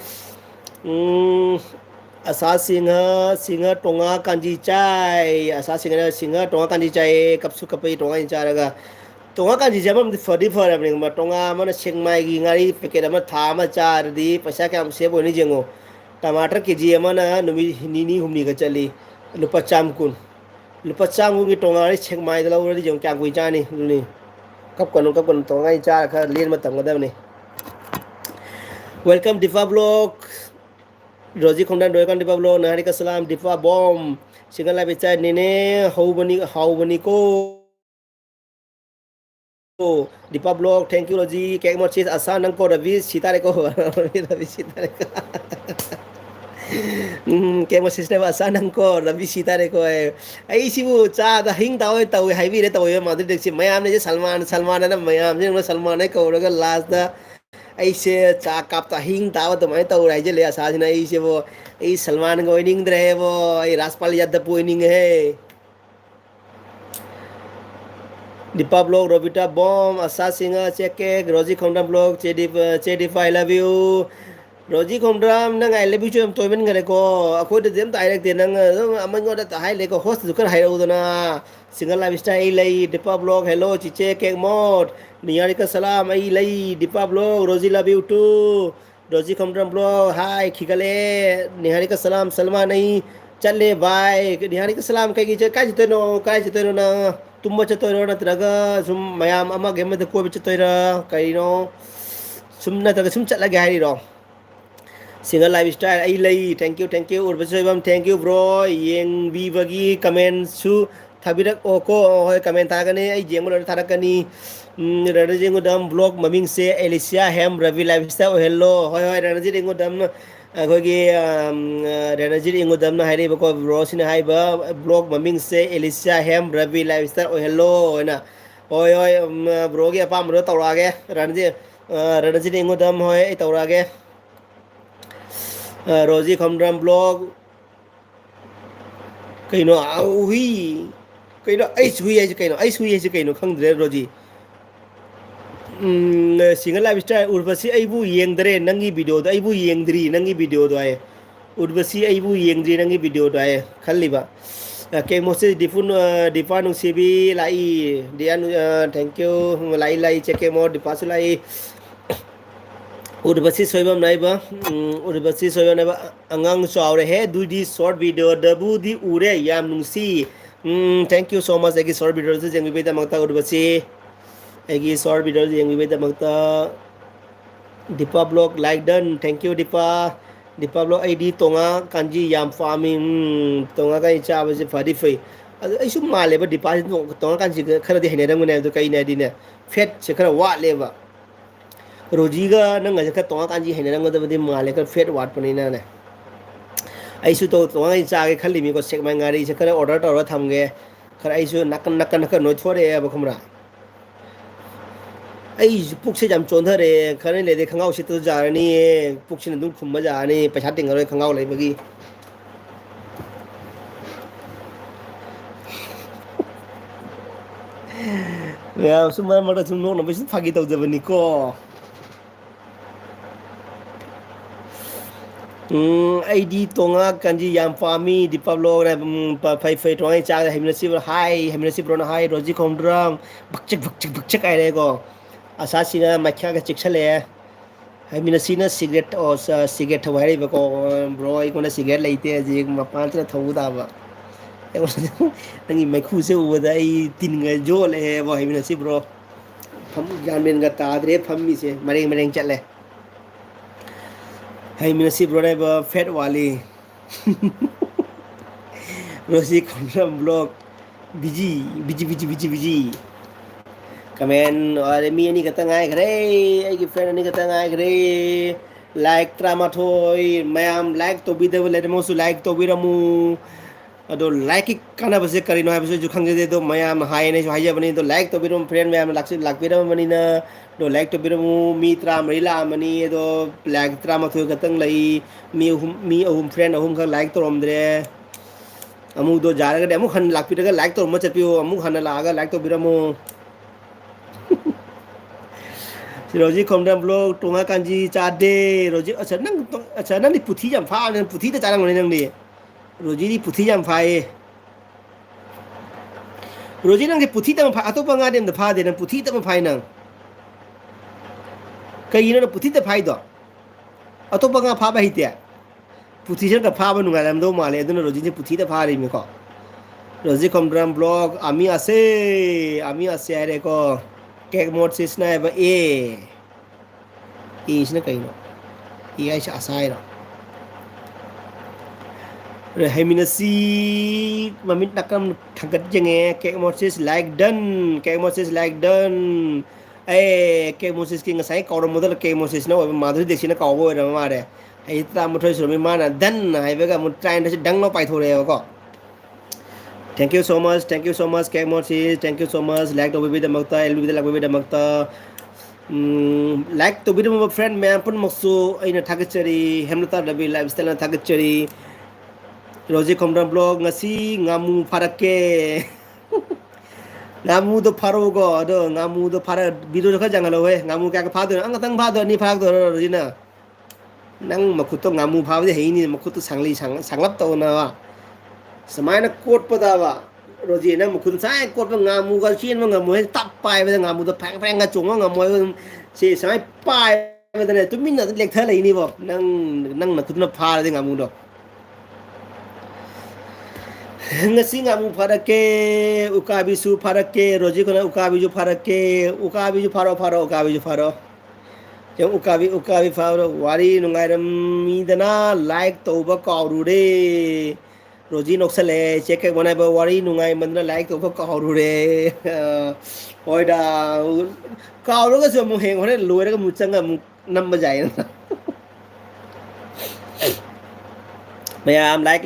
asa singa tonga kanji chai asa singa tonga kanji chai kapsu kapai tonga in charaga tonga kanji jamam di fadi fara bring ma tonga mana singmai gi ngari packet ama tha ma char di paisa kam se boni jengo टमाटर के जी ama na numi nini humni ga chali lupa cham kun lupa cham gi tonga ri singmai da lauri jeng kyang kui chani ni kap kon tonga in char kha len ma tam ga da ni welcome difa blog Roji Khomdan Doikan Dipa Blo Nahari ka salam Dipa Bom Singal Live Chat Nene How bani ko Dipa Blog thank you Roji Kek Mo Cheese Asa Nang ko Ravi Sita Re ko Ravi Sita Re ko Kek Mo Sister Asa Nang ko Ravi Sita Re ko ai sibu cha da hing tawi hai bi re tawi ma de si mayam ne Salman na mayam ne Salman ne ko ga last da ai se cha kap ta hing tawa to mai taw rai je le asa na ai se bo ai Salman go ining dre bo ai Raspal Yadav po ining he Dipa blog Robita Bomb Asa Singa Cheke Roji Khomdam blog Chedif I love you Roji Khomdam nang I love you chum toy men gare ko ako de dem direct de nang aman go da hai le ko host du kan hai ro na single lifestyle lai Dipa blog hello chiche kek mod niyari ka salam ai lai Dipa blog Roji love you too Roji Khomdam blog hi khigale nihari ka salam Salman ai चले भाई निहारी का सलाम कहीं काय चितो ना तुम चतोरो नत्रगा सुम मयाम अमा game में कोई चतोरा कहीं नो सुम नत्रगा सुम चला गया है रो सिंगल लाइफ स्टाइल आई लई थैंक यू उर्बसोइबम थैंक यू ब्रो येंग बी बगी कमेंट सु थाबिरक ओको होय कमेंट थागने आई जेंगो लर थारकनी रणजिंगो दम ब्लॉग ममिंग से एलिसिया हेम रवि लाइफ स्टाइल हेलो होय होय रणजिंगो दम अखोगी रणजिंगो दम हाइरे बको ब्रो सिने हाइबा ब्लॉग ममिंग से एलिसिया हेम रवि लाइफ स्टाइल हेलो होना होय होय ब्रो गे अपाम रो तौरागे रणजिंगो दम होय तौरागे Rosie Khomdram blog kayno hui kayno ai hui kayno khangdre Rosie single lifestyle urbasi aibu yengdre nangi video do aibu yengdri nangi video do ay urbasi aibu yengdri nangi video do ay khaliba ke mose difanu sibi lai dian thank you lai check mo dipasu lai Urbasi soibam naiba urbasi soibam naiba angang chawre he do di short video dabu di ure yam nungsi thank you so much agi short video se jeng bida makta urbasi agi short video jeng bida makta Dipa blog like done thank you Dipa blog id tonga kanji yam farming tonga kai cha ba se fadi fei ai su male ba Dipa tonga kanji khara di hene dang ne do kai ne di ne fet se khara wa le ba Rojiga nang ngaja ka tonga kanji hene nang da badi male ka fet wat pani na ne ai su to tonga in cha ge khali mi ko sek mai ngari se kara order to tham ge khara ai su nakan noi thore ba khumra ai puk se jam chon thare khare le de khangau se to ja ni puk sin du khum ma ja ni paisa ting roi khangau lai bagi ya su ma ma da sum no na bisu phagi to jabani ko ID tonga kanji yam fami di Pablo na fai tonga cha hemina si bro na hai Roji Khomdram bakchek ai re go asa sina makha ga chiksale hemina si na cigarette o cigarette thawai re ko bro I kona cigarette leite ji ma pan tra thau da ba nangi mai khu se u da ai tin ga jo le bo hemina si bro pham gan men ga ta dre pham mi se mareng chat le Hai minasi bro na ba fat wali Rosie Khomdram blog biji comment और मी नहीं करता गाय करे एक friend नहीं करता गाय करे like trama thoi mayam like to bi de le mo su like to bi ramu ꯑꯗꯣ ꯂꯥꯏꯛꯀꯤ ꯀꯥꯟꯅꯕꯁꯦ ꯀꯔꯤꯅꯣ ꯍꯥꯏꯕꯁꯤꯁꯨ ꯈꯪꯖꯗꯦ ꯑꯗꯣ ꯃꯌꯥꯝ ꯍꯥꯏꯌꯦꯅꯁꯨ ꯍꯥꯏꯖꯕꯅꯤ ꯑꯗꯣ ꯂꯥꯏꯛ ꯇꯧꯕꯤꯔꯝꯕ ꯐ꯭ꯔꯦꯟ ꯃꯌꯥꯝꯅ ꯂꯥꯛꯄꯤꯔꯝꯕꯅꯤꯅ ꯑꯗꯣ ꯂꯥꯏꯛ ꯇꯧꯕꯤꯔꯝꯃꯨ ꯃꯤ 30 ꯂꯥꯛꯑꯝꯕꯅꯤ ꯑꯗꯣ ꯂꯥꯏꯛ 13 ꯈꯛꯇꯪ ꯂꯩ ꯃꯤ ꯑꯍꯨꯝ ꯐ꯭ꯔꯦꯟ ꯑꯍꯨꯝꯈꯛ ꯂꯥꯏꯛ ꯇꯧꯔꯝꯗ꯭ꯔꯦ ꯑꯃꯨꯛꯗꯣ ꯌꯥꯔꯒꯗꯤ ꯑꯃꯨꯛ ꯍꯟꯅ ꯂꯥꯛꯄꯤꯔꯒ ꯂꯥꯏꯛ ꯇꯧꯔꯝꯃ ꯆꯠꯄꯤꯌꯨ ꯑꯃꯨꯛ ꯍꯟꯅ ꯂꯥꯛꯑꯒ ꯂꯥꯏꯛ ꯇꯧꯕꯤꯔꯝꯃꯨ ꯔꯣꯖꯤ ꯈꯣꯝꯗ꯭ꯔꯝ ꯕ꯭ꯂꯣꯛ ꯇꯣꯡꯉ ꯀꯥꯟꯖꯤ ꯆꯥꯗꯦ ꯔꯣꯖꯤ ꯅꯪꯗꯤ ꯄꯨꯊꯤ ꯌꯥꯝ ꯐꯥꯕꯅꯤ ꯄꯨꯊꯤꯗ ꯆꯥꯔꯝꯒꯅꯤ ꯅꯪꯗꯤ ꯔꯣꯖꯤꯗꯤ ꯄꯨꯊꯤ ꯌꯥꯝ ꯐꯥꯏꯌꯦ ꯔꯣꯖꯤ ꯅꯪꯗꯤ ꯄꯨꯊꯤꯗ ꯑꯇꯣꯞꯄ ꯉꯥꯗꯤ ꯑꯝꯇ ꯐꯥꯗꯦ ꯅꯪ ꯄꯨꯊꯤꯗ ꯐꯥꯏ ꯅꯪ ꯀꯩꯒꯤꯅꯣ ꯄꯨꯊꯤꯗ ꯐꯥꯏꯗꯣ ꯑꯇꯣꯞꯄ ꯉꯥ ꯐꯥꯕ ꯍꯩꯇꯦ ꯄꯨꯊꯤꯁꯤꯅ ꯐꯥꯕ ꯅꯨꯡꯉꯥꯏꯔꯝꯗꯧ ꯃꯥꯜꯂꯦ ꯑꯗꯨꯅ ꯔꯣꯖꯤꯁꯦ ꯄꯨꯊꯤꯗ ꯐꯥꯔꯤꯕꯅꯤꯀꯣ ꯔꯣꯖꯤ ꯈꯣꯝꯗ꯭ꯔꯝ ꯕ꯭ꯂꯣꯛ ꯑꯃꯤ ꯑꯁꯦ ꯍꯥꯏꯔꯦꯀꯣ ꯀꯦꯛ ꯃꯣꯠ ꯁꯤꯁꯅ ꯍꯥꯏꯕ ꯑꯦꯁꯤꯅ ꯀꯩꯅꯣ ꯑꯦ ꯍꯥꯏꯁꯦ ꯑꯁꯥ ꯍꯥꯏꯔꯣ ꯍꯩꯃꯤꯟꯅꯁꯤ ꯃꯃꯤꯠ ꯅꯥꯀꯝ ꯊꯥꯡꯒꯠ ꯌꯦꯡꯉꯦ ꯀꯦꯛ ꯃꯣꯠꯁꯤꯁ ꯂꯥꯏꯛ ꯗꯟ ꯀꯦꯛ ꯃꯣꯠꯁꯤꯁ ꯂꯥꯏꯛ ꯗꯟ ꯀꯦꯛ ꯃꯣꯁꯤꯁꯀꯤ ꯉꯁꯥꯏ ꯀꯥꯎꯔꯝꯕꯗꯨꯅ ꯀꯦꯛ ꯃꯣꯁꯤꯁꯅ ꯑꯣꯏꯕ ꯃꯥꯙꯨꯔꯤ ꯗꯤꯛꯁꯤꯅ ꯀꯥꯎꯕ ꯑꯣꯏꯔꯝꯕ ꯃꯥꯜꯂꯦ ꯑꯩ 13 ꯁꯨꯔꯝꯃꯤ ꯃꯥꯅ ꯗꯟ ꯍꯥꯏꯕꯒ ꯑꯃꯨꯛ ꯇ꯭ꯔꯥꯏꯟꯗꯁꯤ ꯗꯪꯅ ꯄꯥꯏꯊꯣꯔꯛꯑꯦꯕꯀꯣ thank you so much cake ꯃꯣꯠꯁꯤꯁ thank you so much like ꯇꯧꯕꯤꯕꯒꯤꯗꯃꯛꯇ ꯑꯦꯜꯕꯤꯗ ꯂꯥꯛꯄꯤꯕꯒꯤꯗꯃꯛꯇ ꯂꯥꯏꯛ ꯇꯧꯕꯤꯔꯝꯃꯤꯕ ꯐ꯭ꯔꯦꯟ ꯃꯌꯥꯝ ꯄꯨꯝꯅꯃꯛꯁꯨ ꯑꯩꯅ ꯊꯥꯒꯠꯆꯔꯤ ꯍꯦꯝꯂꯇꯥ ꯔꯕꯤ ꯂꯥꯏꯐ ꯏꯁꯇꯥꯏꯜꯅ ꯊꯥꯒꯠꯆꯔꯤ ꯔꯣꯖꯤ ꯈꯣꯝꯗ꯭ꯔꯝ ꯕ꯭ꯂꯣꯛ ꯉꯁꯤ ꯉꯥꯃꯨ ꯐꯥꯔꯛꯀꯦ ꯉꯥꯃꯨꯗꯣ ꯐꯥꯔꯛꯎꯀꯣ ꯑꯗꯣ ꯉꯥꯃꯨꯗꯣ ꯚꯤꯗꯤꯑꯣꯗꯣ ꯈꯔ ꯆꯪꯍꯜꯂꯧꯋꯦ ꯉꯥꯃꯨ ꯀꯌꯥ ꯐꯥꯗꯣꯏꯅꯣ ꯑꯃꯈꯛꯇꯪ ꯐꯥꯗꯣꯏꯔꯣ ꯑꯅꯤ ꯐꯥꯔꯛꯇꯣꯏꯔꯣ ꯔꯣꯖꯤꯅ ꯅꯪ ꯃꯈꯨꯠꯇꯣ ꯉꯥꯃꯨ ꯐꯥꯕꯗꯤ ꯍꯩꯅꯤ ꯃꯈꯨꯠꯇꯣ ꯁꯥꯡꯂꯞ ꯇꯧꯅꯕ ꯁꯨꯃꯥꯏꯅ ꯀꯣꯠꯄꯗꯕ ꯔꯣꯖꯤ ꯅꯪ ꯃꯈꯨꯠ ꯁꯥꯏꯅ ꯀꯣꯠꯄ ꯉꯥꯃꯨꯒ ꯆꯦꯟꯕ ꯉꯝꯃꯣꯏ ꯇꯞ ꯄꯥꯏꯕꯗ ꯉꯥꯃꯨꯗꯣ ꯐ꯭ꯔꯦꯡ ꯐ꯭ꯔꯦꯡꯒ ꯆꯣꯡꯕ ꯉꯝꯃꯣꯏ ꯑꯗꯨꯝ ꯁꯤ ꯁꯨꯃꯥꯏꯅ ꯄꯥꯏꯕꯗꯅꯦ ꯇꯨꯃꯤꯟꯅ ꯑꯗꯨꯝ ꯂꯦꯛꯊ ꯂꯩꯅꯤꯕꯣ ꯅꯪ ꯅꯈꯨꯠꯇꯨꯅ ꯐꯥꯔꯗꯤ ꯉꯥꯃꯨꯗꯣ ꯉꯁꯤ ꯉꯥꯃꯨ ꯐꯥꯔꯛꯀꯦ ꯎꯀꯥꯕꯤꯁꯨ ꯐꯥꯔꯛꯀꯦ ꯔꯣꯖꯤ ꯈꯣꯏꯅ ꯎꯀꯥꯕꯤꯁꯨ ꯐꯥꯔꯛꯀꯦ ꯎꯀꯥꯕꯤꯁꯨ ꯐꯥꯔꯣ ꯎꯀꯥꯕꯤꯁꯨ ꯐꯥꯔꯣ ꯎꯀꯥꯕꯤ ꯐꯥꯕꯗ ꯋꯥꯔꯤ ꯅꯨꯡꯉꯥꯏꯔꯝꯃꯤꯗꯅ ꯂꯥꯏꯛ ꯇꯧꯕ ꯀꯥꯎꯔꯨꯔꯦ ꯔꯣꯖꯤ ꯅꯣꯛꯁꯜꯂꯛꯑꯦ ꯆꯦꯛ ꯀꯦꯛ ꯃꯅꯥꯏꯕ ꯋꯥꯔꯤ ꯅꯨꯡꯉꯥꯏꯃꯟꯗꯅ ꯂꯥꯏꯔꯤꯛ ꯇꯧꯕ ꯀꯥꯎꯔꯨꯔꯦ ꯍꯣꯏꯗ ꯀꯥꯎꯔꯒꯁꯨ ꯑꯃꯨꯛ ꯍꯌꯦꯡ ꯍꯣꯔꯦꯟ ꯂꯣꯏꯔꯒ ꯑꯃꯨꯛ ꯆꯪꯉ ꯑꯃꯨꯛ ꯅꯝꯕ ꯌꯥꯏꯗꯅ ꯃꯌꯥꯝ ꯂꯥꯏꯛ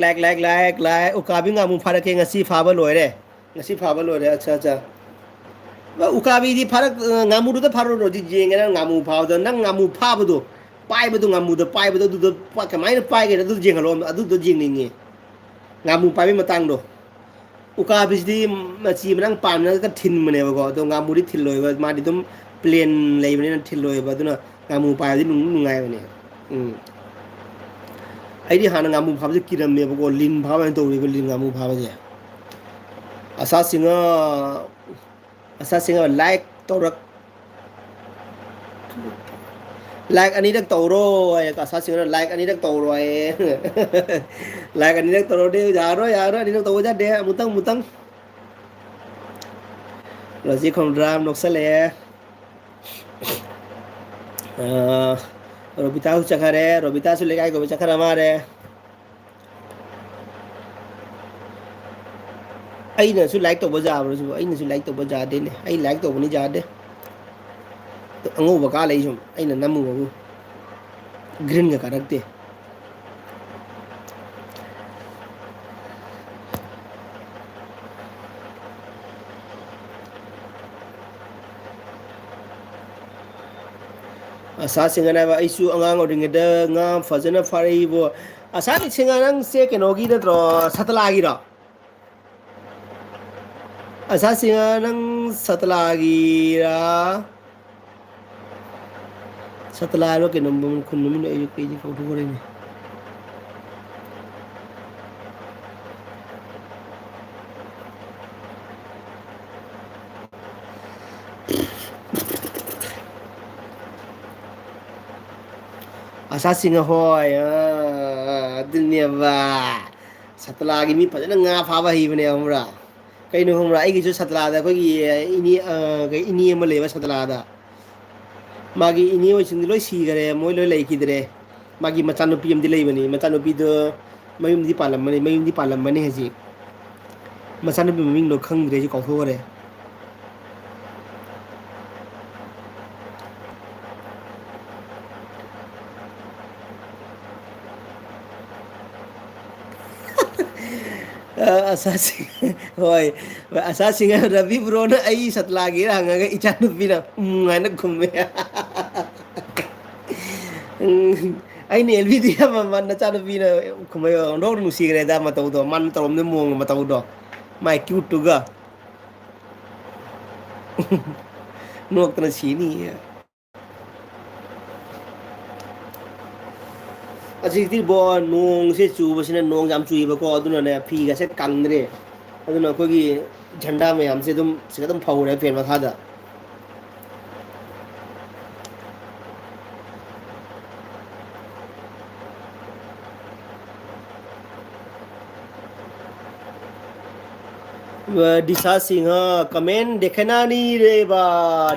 ꯎꯀꯥꯕꯤ ꯉꯥꯃꯨ ꯐꯥꯔꯛꯀꯦ ꯉꯁꯤ ꯐꯥꯕ ꯂꯣꯏꯔꯦ ꯉꯁꯤ ꯐꯥꯕ ꯂꯣꯏꯔꯦ ꯑꯠꯆꯥ ꯑꯠꯆꯥ ꯎꯀꯥꯕꯤꯗꯤ ꯉꯥꯃꯨꯗꯨꯗ ꯐꯥꯔꯨꯔꯣ ꯍꯧꯖꯤꯛ ꯌꯦꯡꯉꯦ ꯅꯪ ꯉꯥꯃꯨ ꯐꯥꯕꯗꯣ ꯅꯪ ꯉꯥꯃꯨ ꯐꯥꯕꯗꯣ ꯄꯥꯏꯕꯗꯣ ꯉꯝꯃꯨꯗ ꯄꯥꯏꯕꯗꯣ ꯑꯗꯨꯗ ꯀꯃꯥꯏꯅ ꯄꯥꯏꯒꯦ ꯑꯗꯨ ꯌꯦꯡꯍꯜꯂꯣ ꯑꯗꯨꯗꯣ ꯌꯦꯡꯅꯤꯡꯉꯦ ꯉꯥꯃꯨ ꯄꯥꯏꯕꯩ ꯃꯇꯥꯡꯗꯣ ꯎꯀꯥꯕꯤꯁꯤꯗꯤ ꯃꯆꯤ ꯃꯔꯥꯡ ꯄꯥꯟꯅꯒ ꯊꯤꯟꯕꯅꯦꯕꯀꯣ ꯑꯗꯣ ꯉꯥꯃꯨꯗꯤ ꯊꯤꯜꯂꯣꯏꯕ ꯃꯥꯗꯤ ꯑꯗꯨꯝ ꯄ꯭ꯂꯦꯟ ꯂꯩꯕꯅꯤꯅ ꯊꯤꯜꯂꯣꯏꯑꯕ ꯑꯗꯨꯅ ꯉꯥꯃꯨ ꯄꯥꯏꯕꯗꯤ ꯅꯨꯡꯉꯥꯏꯕꯅꯦ ꯎꯝ ꯑꯩꯗꯤ ꯍꯥꯟꯅ ꯉꯥꯃꯨ ꯐꯥꯕꯁꯦ ꯀꯤꯔꯝꯃꯦꯕꯀꯣ ꯂꯤꯟ ꯐꯥꯕ ꯍꯥꯏꯅ ꯇꯧꯔꯤꯕ ꯂꯤꯟ ꯉꯥꯃꯨ ꯐꯥꯕꯁꯦ ꯑꯁꯥꯁꯤꯡ ꯂꯥꯏꯛ ꯇꯧꯔꯛ ꯂꯥꯏꯛ ꯑꯅꯤꯔꯛ ꯇꯧꯔꯣ ꯑꯁꯥꯁꯤꯡꯅ ꯂꯥꯏꯛ ꯑꯅꯤꯔꯛ ꯇꯧꯔꯣ ꯂꯥꯏꯛ ꯑꯅꯤꯔꯛ ꯇꯧꯔꯗꯤ ꯌꯥꯔꯣꯏ ꯑꯅꯤꯔꯛ ꯇꯧꯕ ꯌꯥꯗꯦ ꯑꯃꯨꯛꯇꯪ ꯔꯣꯖꯤ ꯈꯣꯝꯗ꯭ꯔꯥꯝ ꯅꯣꯛꯁꯜꯂꯛꯑꯦ ꯔꯣꯕꯤꯇꯥꯁꯨ ꯆꯠꯈꯔꯦ ꯔꯣꯕꯤꯇꯥꯁꯨ ꯂꯩꯀꯥꯏ ꯀꯣꯏꯕ ꯆꯠꯈ꯭ꯔ ꯃꯥꯜꯂꯦ ꯑꯩꯅꯁꯨ ꯂꯥꯏꯛ ꯇꯧꯕ ꯌꯥꯕ꯭ꯔꯁꯨ ꯑꯩꯅꯁꯨ ꯂꯥꯏꯛ ꯇꯧꯕ ꯌꯥꯗꯦꯅꯦ ꯑꯩ ꯂꯥꯏꯛ ꯇꯧꯕꯅꯤ ꯌꯥꯗꯦ ꯑꯉꯧꯕ ꯀꯥ ꯂꯩ ꯁꯨꯝ ꯑꯩꯅ ꯅꯝꯃꯨꯕꯕꯨ ꯒ꯭ꯔꯤꯟꯒ ꯀꯥꯔꯛꯇꯦ ꯑꯁꯥ ꯁꯤꯡꯒꯅꯥꯏꯕ ꯑꯩꯁꯨ ꯑꯉꯥꯡ ꯑꯣꯏꯔꯤꯉꯩꯗ ꯉꯥ ꯐꯖꯅ ꯐꯥꯔꯛꯏꯕꯣ ꯑꯁꯥꯅꯤ ꯁꯤꯡꯉ ꯅꯪꯁꯦ ꯀꯩꯅꯣꯒꯤ ꯅꯠꯇ꯭ꯔꯣ ꯁꯇꯂꯥꯒꯤꯔꯣ ꯑꯁꯥꯁꯤꯡꯉ ꯅꯪ ꯁꯇꯂꯥꯒꯤꯔ ꯁꯇꯂꯥ ꯍꯥꯏꯕ ꯀꯩꯅꯣ ꯈꯨꯟ ꯃꯃꯤꯡꯗꯣ ꯑꯩꯁꯨ ꯀꯩꯗꯤ ꯀꯥꯎꯊꯣꯛꯈ꯭ꯔꯦꯅꯦ ꯑꯁꯥꯁꯤꯡꯅ ꯍꯣꯏ ꯑꯗꯨꯅꯦꯕ ꯁꯥꯇꯂꯥꯒꯤ ꯃꯤ ꯐꯖꯅ ꯉꯥ ꯐꯥꯕ ꯍꯩꯕꯅꯦ ꯈꯪꯕ꯭ꯔꯥ ꯀꯩꯅꯣ ꯈꯪꯕ꯭ꯔꯥ ꯑꯩꯒꯤꯁꯨ ꯁꯥꯇ꯭ꯔꯥꯗ ꯑꯩꯈꯣꯏꯒꯤ ꯏꯅꯦ ꯑꯃ ꯂꯩꯕ ꯁꯥꯇ꯭ꯔꯥꯗ ꯃꯥꯒꯤ ꯏꯅꯦ ꯑꯣꯏꯁꯤꯡꯗꯤ ꯂꯣꯏ ꯁꯤꯈꯔꯦ ꯃꯣꯏ ꯂꯣꯏ ꯂꯩꯈꯤꯗ꯭ꯔꯦ ꯃꯥꯒꯤ ꯃꯆꯥꯅꯨꯄꯤ ꯑꯃꯗꯤ ꯂꯩꯕꯅꯤ ꯃꯆꯥꯅꯨꯄꯤꯗꯨ ꯃꯌꯨꯝꯗꯤ ꯄꯥꯜꯂꯝꯕꯅꯤ ꯍꯧꯖꯤꯛ ꯃꯆꯥꯅꯨꯄꯤ ꯃꯃꯤꯡꯗꯣ ꯈꯪꯗ꯭ꯔꯦ ꯑꯩꯁꯨ ꯀꯥꯎꯊꯣꯛꯈ꯭ꯔꯦ ꯑꯁꯥꯁꯤꯡ ꯍꯣꯏ ꯑꯁꯥꯁꯤꯡ ꯔꯕꯤ ꯕ꯭ꯔꯣꯅ ꯑꯩ ꯁꯠꯂꯥꯒꯤꯔ ꯍꯪꯉꯒ ꯏꯆꯥꯅꯨꯄꯤꯅ ꯍꯥꯏꯅ ꯈꯨꯝꯃꯦ ꯑꯩꯅ ꯑꯦꯜꯕꯤꯗꯤ ꯑꯃ ꯅꯆꯥꯅꯨꯄꯤꯅ ꯀꯨꯝꯍꯩ ꯑꯣꯟꯊꯣꯛ ꯅꯨꯡꯁꯤꯈ꯭ꯔꯦꯗ ꯃꯇꯧꯗꯣ ꯃꯥꯅ ꯇꯧꯔꯝꯗꯣꯏ ꯃꯑꯣꯡ ꯃꯇꯧꯗꯣ ꯃꯥꯏ ꯀ꯭ꯌꯨꯠꯇꯨꯒ ꯅꯣꯛꯇꯅ ꯁꯤꯅꯤ ꯍꯧꯖꯤꯛꯇꯤ ꯕꯣ ꯅꯣꯡꯁꯦ ꯆꯨꯕꯁꯤꯅ ꯅꯣꯡ ꯌꯥꯝ ꯆꯨꯏꯕꯀꯣ ꯑꯗꯨꯅꯅꯦ ꯐꯤꯒꯁꯦ ꯀꯪꯗ꯭ꯔꯦ ꯑꯗꯨꯅ ꯑꯩꯈꯣꯏꯒꯤ ꯖꯟꯗꯥ ꯃꯌꯥꯝꯁꯦ ꯑꯗꯨꯝ ꯁꯤꯗ ꯑꯗꯨꯝ ꯐꯧꯔꯦ ꯐꯦꯟ ꯃꯈꯥꯗ दिशा सिंह कमेंट देखना नहीं रे बा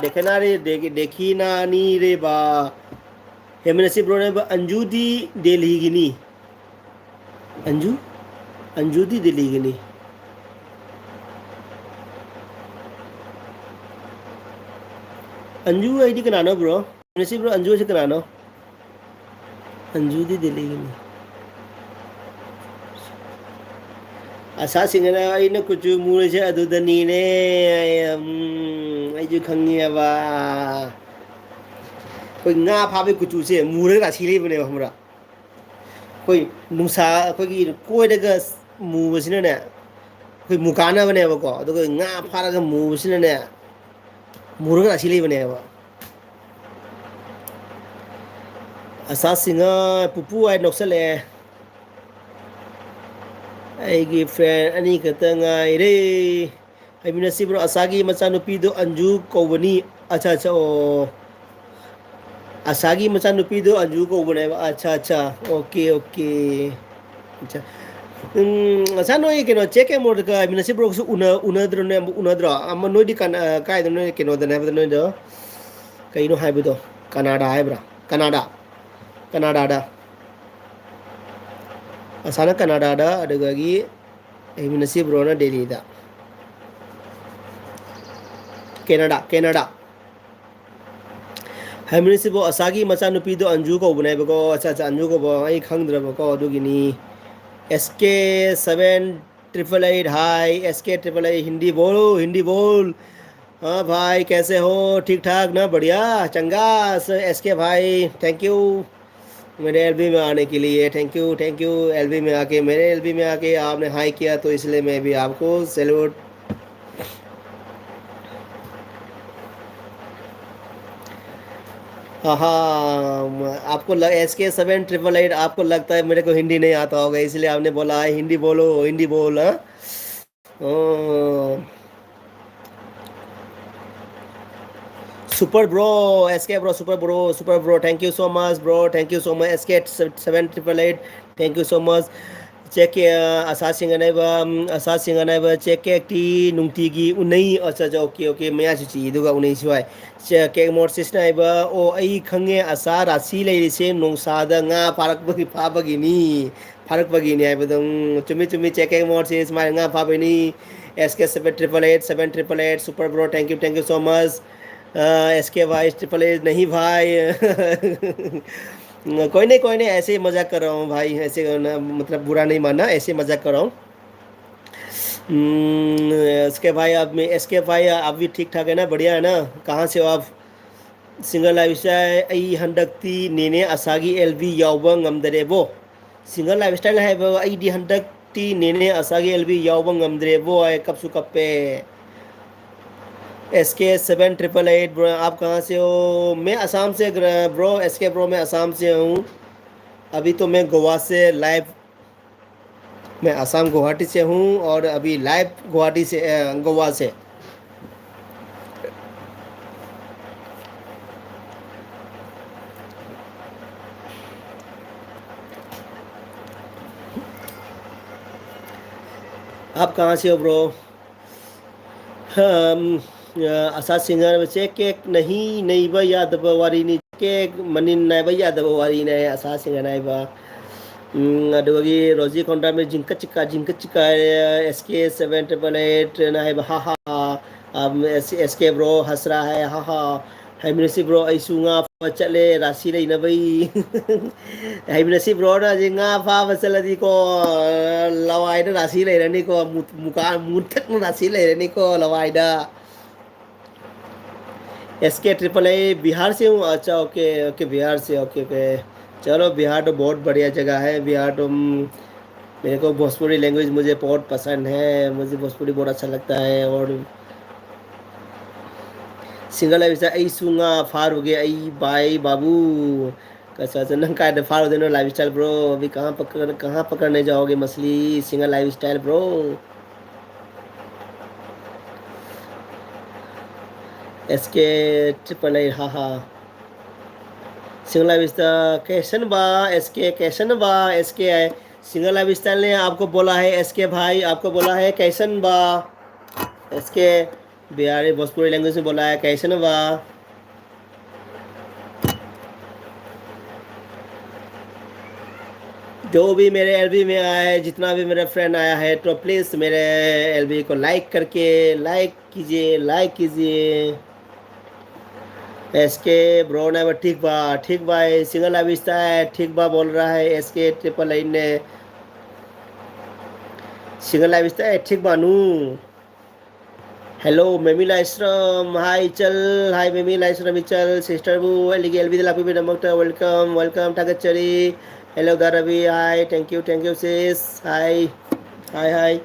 देखना रे देखी ना नहीं रे बा हेमनसी ब्रो ने अंजू दी दिल्ली गिनी अंजू अंजू दी दिल्ली गिनी अंजू आई दी कनानो ब्रो हेमनसी ब्रो अंजू से कनानो अंजू दी दिल्ली गिनी ꯑꯁꯥꯁꯤꯡꯅ ꯑꯩꯅ ꯀꯨꯆꯨ ꯃꯨꯔꯤꯁꯦ ꯑꯗꯨꯗꯅꯤꯅꯦ ꯑꯩꯁꯨ ꯈꯪꯉꯦꯕ ꯑꯩꯈꯣꯏ ꯉꯥ ꯐꯥꯕꯒꯤ ꯀꯨꯆꯨꯁꯦ ꯃꯨꯔꯒ ꯔꯥꯁꯤ ꯂꯩꯕꯅꯦꯕ ꯈꯪꯕ꯭ꯔꯥ ꯑꯩꯈꯣꯏ ꯅꯨꯡꯁꯥ ꯑꯩꯈꯣꯏꯒꯤ ꯀꯣꯏꯔꯒ ꯃꯨꯕꯁꯤꯅꯅꯦ ꯑꯩꯈꯣꯏ ꯃꯨꯀꯥꯅꯕꯅꯦꯕꯀꯣ ꯑꯗꯨꯒ ꯉꯥ ꯐꯥꯔꯒ ꯃꯨꯕꯁꯤꯅꯅꯦ ꯃꯨꯔꯒ ꯔꯥꯁꯤ ꯂꯩꯕꯅꯦꯕ ꯑꯁꯥꯁꯤꯡꯅ ꯄꯨꯄꯨ ꯍꯥꯏ ꯅꯣꯛꯁꯜꯂꯛꯑꯦ ꯑꯩꯒꯤ ꯐ꯭ꯔꯦꯟ ꯑꯅꯤꯈꯛꯇ ꯉꯥꯏꯔꯦ ꯍꯩꯃꯤꯟꯅꯁꯤꯕ꯭ꯔꯣ ꯑꯁꯥꯒꯤ ꯃꯆꯥꯅꯨꯄꯤꯗꯣ ꯑꯟꯖꯨ ꯀꯧꯕꯅꯤ ꯑꯠꯆꯥ ꯑꯠꯆꯥ ꯑꯣ ꯑꯁꯥꯒꯤ ꯃꯆꯥꯅꯨꯄꯤꯗꯣ ꯑꯟꯖꯨ ꯀꯧꯕꯅꯦꯕ ꯑꯠꯆꯥ ꯑꯠꯆꯥ ꯑꯣꯀꯦ ꯑꯣꯀꯦ ꯑꯆꯥ ꯉꯁꯥꯏ ꯅꯣꯏ ꯀꯩꯅꯣ ꯆꯦꯛ ꯀꯦ ꯃꯣꯔꯗꯒ ꯍꯩꯃꯤꯟꯅꯁꯤꯕ꯭ꯔꯣꯒꯁꯨ ꯎꯅꯗ꯭ꯔꯣꯅꯦ ꯎꯅꯗ꯭ꯔꯣ ꯑꯃ ꯅꯣꯏꯗꯤ ꯀꯥꯏꯗ ꯅꯣꯏ ꯀꯩꯅꯣꯗꯅꯦ ꯍꯥꯏꯕꯗ ꯅꯣꯏꯗꯣ ꯀꯩꯅꯣ ꯍꯥꯏꯕꯗꯣ ꯀꯅꯥꯗꯥ ꯍꯥꯏꯕ꯭ꯔꯥ ꯀꯅꯥꯗꯥ ꯀꯅꯥꯗꯥꯗ ꯑꯁꯥꯅ ꯀꯅꯥꯗꯥꯗ ꯑꯗꯨꯗꯒꯤ ꯍꯩꯃꯤꯟꯅꯁꯤꯕ꯭ꯔꯣꯅ ꯗꯦꯜꯂꯤꯗ ꯀꯦꯅꯥꯗꯥ ꯀꯦꯅꯥꯗꯥ ꯍꯥꯏꯃꯤꯅꯤꯁꯤꯕꯨ ꯑꯁꯥꯒꯤ ꯃꯆꯥꯅꯨꯄꯤꯗꯣ ꯑꯟꯖꯨ ꯀꯧꯕꯅꯦꯕꯀꯣ ꯑꯆꯥ ꯑꯆꯥ ꯑꯟꯖꯨ ꯀꯧꯕ ꯑꯩ ꯈꯪꯗ꯭ꯔꯕꯀꯣ ꯑꯗꯨꯒꯤꯅꯤ एस के 7888 हाय एस के ट्रिपल आई हिंदी बोलो हिंदी बोल हाँ भाई कैसे हो ठीक ठाक ना बढ़िया चंगा एस के भाई थैंक यू मेरे एलबी में आने के लिए थैंक यू एलबी में आके मेरे एलबी में आके आपने हाई किया तो इसलिए मैं भी आपको सैल्यूट हाँ हाँ आपको एस के 7888 आपको लगता है मेरे को हिंदी नहीं आता होगा इसलिए आपने बोला है हिंदी बोलो हिंदी बोल हाँ super bro SK bro super bro thank you so much bro thank you so much SK 7888 thank you so much check असा सिंगनाइबा चेक टी नुंगतीगी उनई अच्छा ओके ओके मैं ची दुगा उनई सुवाई चेक मोरसिस नाइबा ओ आई खंगे असा राशि लेरिसे नोंसादा nga parakbagi phabagini parakbagini aibadong chumi chumi check moursis mai nga phabini SK 7888 super bro thank you so much S के Y triple as नहीं भाई कोई नहीं ऐसे ही मजाक कर रहा हूँ भाई ऐसे मतलब बुरा नहीं मानना ऐसे ही मजाक कर रहा हूँ एस के भाई आप में एस के भाई आप भी ठीक ठाक है ना बढ़िया है ना कहाँ से हो आप सिंगल लाइफस्टाइल अई हंडक्ती नेने असागी एलबी यावबा ngamdrebo सिंगल लाइफस्टाइल है अईदी हंडक्ती नेने असागी एलबी यावबा ngamdrebo ay kapsu kappe S K 7888 bro आप कहाँ से हो मैं असम से ब्रो एस के ब्रो मैं असम से हूँ अभी तो मैं गोवा से लाइव मैं असम गुवाहाटी से हूँ और अभी लाइव गुवाहाटी से गोवा से आप कहाँ से हो ब्रो हम असा सिंगर बच्चे केक नहीं नहीं भाई याद वारी नहीं केक मनिन नहीं भाई याद वारी नहीं असा सिंगर नहीं बा अदुगी रोजी कोंडा में जिंका चिका एस के 7888 नहीं बा हा हा अब एस के ब्रो हंस रहा है हा हा ꯍꯩꯃꯤꯟꯅꯁꯤ ꯕ꯭ꯔꯣ ꯑꯩꯁꯨ ꯉꯥ ꯐꯥꯕ ꯆꯠꯂꯦ ꯔꯥꯁꯤ ꯂꯩꯅꯕꯩ ꯍꯩꯃꯤꯟꯅꯁꯤ ꯕ꯭ꯔꯣꯅ ꯍꯧꯖꯤꯛ ꯉꯥ ꯐꯥꯕ ꯆꯠꯂꯗꯤꯀꯣ ꯂꯋꯥꯏꯗ ꯔꯥꯁꯤ ꯂꯩꯔꯅꯤꯀꯣ ꯃꯨꯀꯥ ꯃꯨꯊꯛꯅ ꯔꯥꯁꯤ ꯂꯩꯔꯅꯤꯀꯣ लवाइडा एस के ट्रिपल ए बिहार से हूँ अच्छा ओके ओके बिहार से ओके ओके चलो बिहार तो बहुत बढ़िया जगह है बिहार तो मेरे को भोजपुरी लैंग्वेज मुझे बहुत पसंद है मुझे भोजपुरी बहुत अच्छा लगता है और सिंगल लाइफ ऐ सुंगा फारूगे आई बाई बाबू कैसा नंग का फाड़ो देनो लाइफ स्टाइल ब्रो अभी कहाँ पकड़ने जाओगे मछली single life style bro S के ट्रिपल ए हाँ हाँ सिंगल लाइफ स्टाइल कैसन बा एस के कैसन बा एस के है सिंगल लाइफ स्टाइल ने आपको बोला है एस के भाई आपको बोला है कैसन बा एस के बिहारी भोजपुरी लैंग्वेज में बोला है कैसन बा जो भी मेरे एलबी में आया है जितना भी मेरा फ्रेंड आया है तो प्लीज़ मेरे एलबी को लाइक करके लाइक कीजिए एस के ब्रो ने ठीक बा सिंगल अविस्ता है ठीक बा बोल रहा है एस के ट्रिपल आई ने सिंगल अविस्ता है ठीक बानू हेलो मेमी लाइस्ट्रम हाय चल हाय मेमी लाइस्ट्रम चल सिस्टर बू एलगी एलबी लापी भी नमक वेलकम वेलकम टागचरी hello Ravi hi thank you sis hi hi hi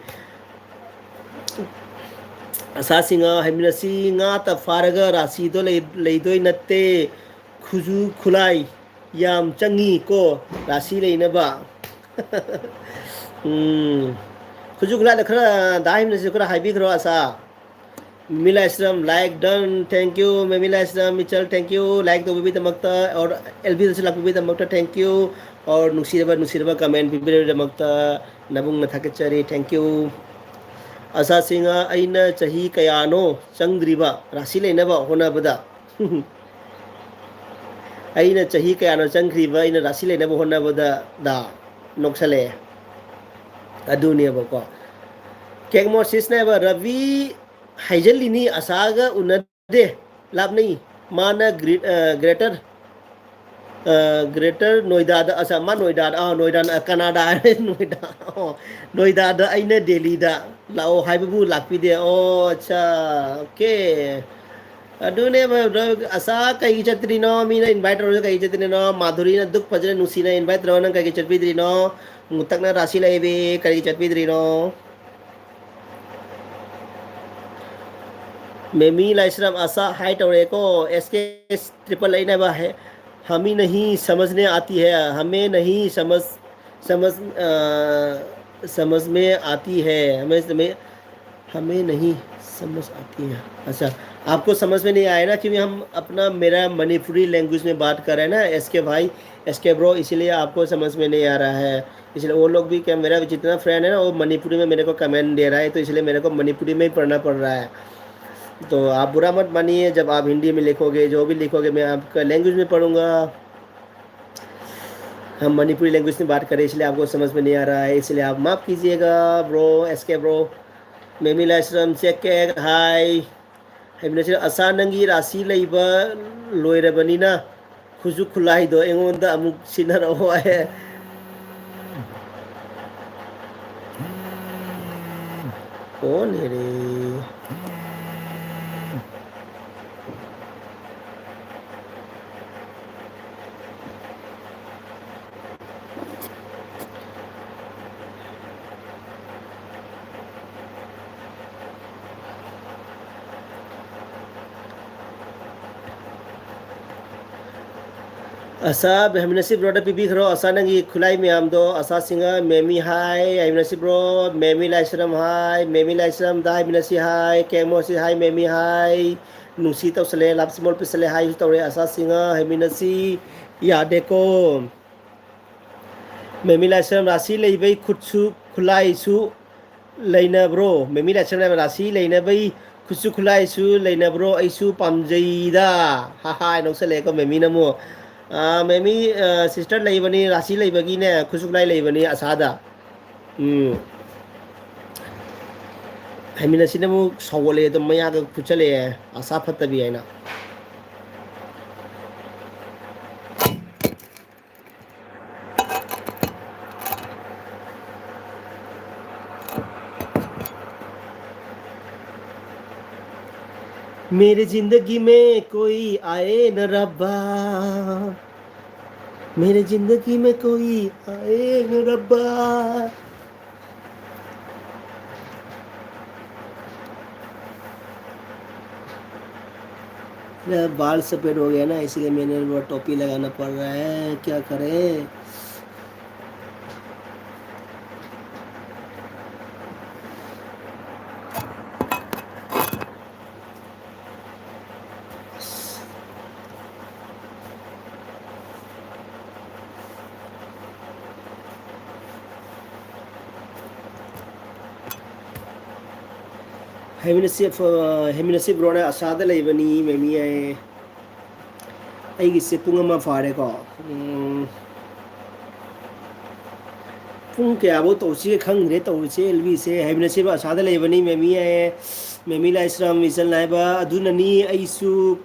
असासिंगा हैमिनसी nga ta faraga rasi do leidoi natte khuju khulai yam changi ko rasi leina ba khuju khulai da khara dai हैमिनसी khara haibi khro asa मिला इस्लाम like done thank you मिला इस्लाम Mitchell thank you like तो भी तमकता और LB से लाख भी तमकता thank you और नुसीरबा comment भी तमकता नबुंग न थाके चरी थैंक यू असासिंगा अइना चही कयानो चंद्रिबा राशि लेनबा होनाबदा अइना चही कयानो चंग्रिबा अइना राशि लेनबा होनाबदा दा नोक्सले अदुनियबको केगमो सिसनेबा रवि हाइजलिनी असागा उनदे लाभ नहीं माना ग्रेटर ग्रेटर नोएडा अच्छा मा नोएडा नोएडा कनाडा नोएडा नोएडा अने दिल्ली लाओ हाइबू लापीदे ओ अच्छा ओके अदुने असा कई चतरीनो मीना इनवाइट रो कई चतरीनो माधुरी ना दुख फजरे नुसीना इनवाइट रो ना कई चतपीद्रीनो मुतकना राशि लेबे कई चतपीद्रीनो मेमी लाइसराम आशा हाई टोरे को एस के ट्रिपल आई ना है हमें नहीं समझने आती है हमें नहीं समझ समझ में आती है हमें नहीं समझ आती है अच्छा आपको समझ में नहीं आया ना क्योंकि हम अपना मेरा मणिपुरी लैंग्वेज में बात कर रहे हैं ना एस के भाई एस के ब्रो इसीलिए आपको समझ में नहीं आ रहा है इसलिए वो लोग भी क्या मेरा जितना फ्रेंड है ना वो मणिपुरी में मेरे को कमेंट दे रहा है तो इसलिए मेरे को मणिपुरी में ही पढ़ना पड़ रहा है तो आप बुरा मत मानिए जब आप हिंदी में लिखोगे जो भी लिखोगे मैं आपका लैंग्वेज में पढ़ूंगा हम मणिपुरी लैंग्वेज में बात करें इसलिए आपको समझ में नहीं आ रहा है इसलिए आप माफ़ कीजिएगा ब्रो एस के ब्रो मेमिला श्रम चेक के हाय हैमिनसे असा नंगी राशि लेबा लोइरबनिना खुजु खुलाइदो एंगोंदा अमुक सिनरओ है कौन है रे असा हैमिनसी ब्रो पीबी खरो असा नंगी खुलाई म्याम दो असा सिंगा मेमी हाय हैमिनसी ब्रो मेमी लाइसरम हाय मेमी लाइसरम दा हैमिनसी हाय केमोसी हाय मेमी हाय नुसी तौसले लापसिमोल पिसले हाय तौरे असा सिंगा हैमिनसी यादेको मेमी लाइसरम राशि लेबै खुदसु खुलाइसु लेनब्रो मेमी लाइसरम राशि लेनबै खुदसु खुलाइसु लेनब्रो ऐसु पामजैदा हाहा नौसले को मेमी नमो मेमी सिस्टर लेबनी राशि लेबगीने खुदसु खुलाई लेबनी असादा हैमिनसी नमु सवले तो मयाग खुचले आशा फतबी हैना मेरी जिंदगी में कोई आए न रब्बा, मेरी जिंदगी में कोई आए न रब्बा. मेरा बाल सफेद हो गया ना, इसलिए मैंने वो टोपी लगाना पड़ रहा है, क्या करें. ꯍꯦꯃꯤꯅꯁꯤꯞ ꯔꯣꯅ ꯑꯁꯥꯗ ꯂꯩꯕꯅꯤ ꯃꯦꯃꯤ ꯑꯩ ꯑꯩꯒꯤꯁꯦ ꯄꯨꯡ ꯑꯃ ꯐꯥꯔꯦꯀꯣ. ꯄꯨꯡ ꯀꯌꯥꯐꯧ ꯇꯧꯁꯤꯒꯦ ꯈꯪꯗ꯭ꯔꯦ ꯇꯧꯔꯤꯁꯦ. ꯑꯦꯜꯕꯤꯁꯦ ꯍꯦꯃꯤꯅꯁꯤꯞ ꯑꯁꯥꯗ ꯂꯩꯕꯅꯤ ꯃꯦꯃꯤ ꯑꯩ ꯃꯦꯃꯤ ꯂꯥꯏꯁ꯭ꯔꯝ ꯏꯆꯜ ꯍꯥꯏꯕ ꯑꯗꯨꯅꯅꯤ ꯑꯩꯁꯨ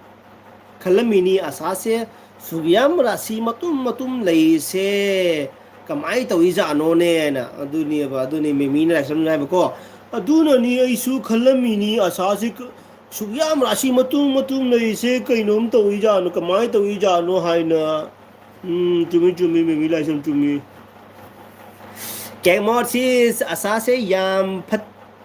ꯈꯜꯂꯝꯃꯤꯅꯤ ꯑꯁꯥꯁꯦ ꯁꯨꯛꯌꯥꯝ ꯔꯥꯁꯤ ꯃꯇꯨꯝ ꯃꯇꯨꯝ ꯂꯩꯔꯤꯁꯦ ꯀꯃꯥꯏꯅ ꯇꯧꯔꯤꯖꯥꯠꯅꯣꯅꯦꯅ. ꯑꯗꯨꯅꯦꯕ, ꯑꯗꯨꯅꯤ ꯃꯦꯃꯤꯅ ꯂꯥꯏꯁ꯭ꯔꯝꯅ ꯍꯥꯏꯕꯀꯣ. ꯑꯗꯨꯅꯅꯤ ꯑꯩꯁꯨ ꯈꯜꯂꯝꯃꯤꯅꯤ ꯑꯁꯥꯁꯦ ꯁꯨꯛꯌꯥꯝ ꯔꯥꯁꯤ ꯃꯇꯨꯝ ꯃꯇꯨꯝ ꯂꯩꯔꯤꯁꯦ ꯀꯩꯅꯣꯝ ꯇꯧꯔꯤꯖꯥꯠꯅꯣ, ꯀꯃꯥꯏꯅ ꯇꯧꯔꯤꯖꯥꯠꯅꯣ ꯍꯥꯏꯅ. ꯆꯨꯝꯃꯤ ꯆꯨꯝꯃꯤ ꯃꯦꯃꯤ ꯂꯥꯏꯁ꯭ꯔꯝ ꯆꯨꯝꯃꯤ. ꯀꯦꯃꯣꯠꯁꯤ ꯑꯁꯥꯁꯦ ꯌꯥꯝ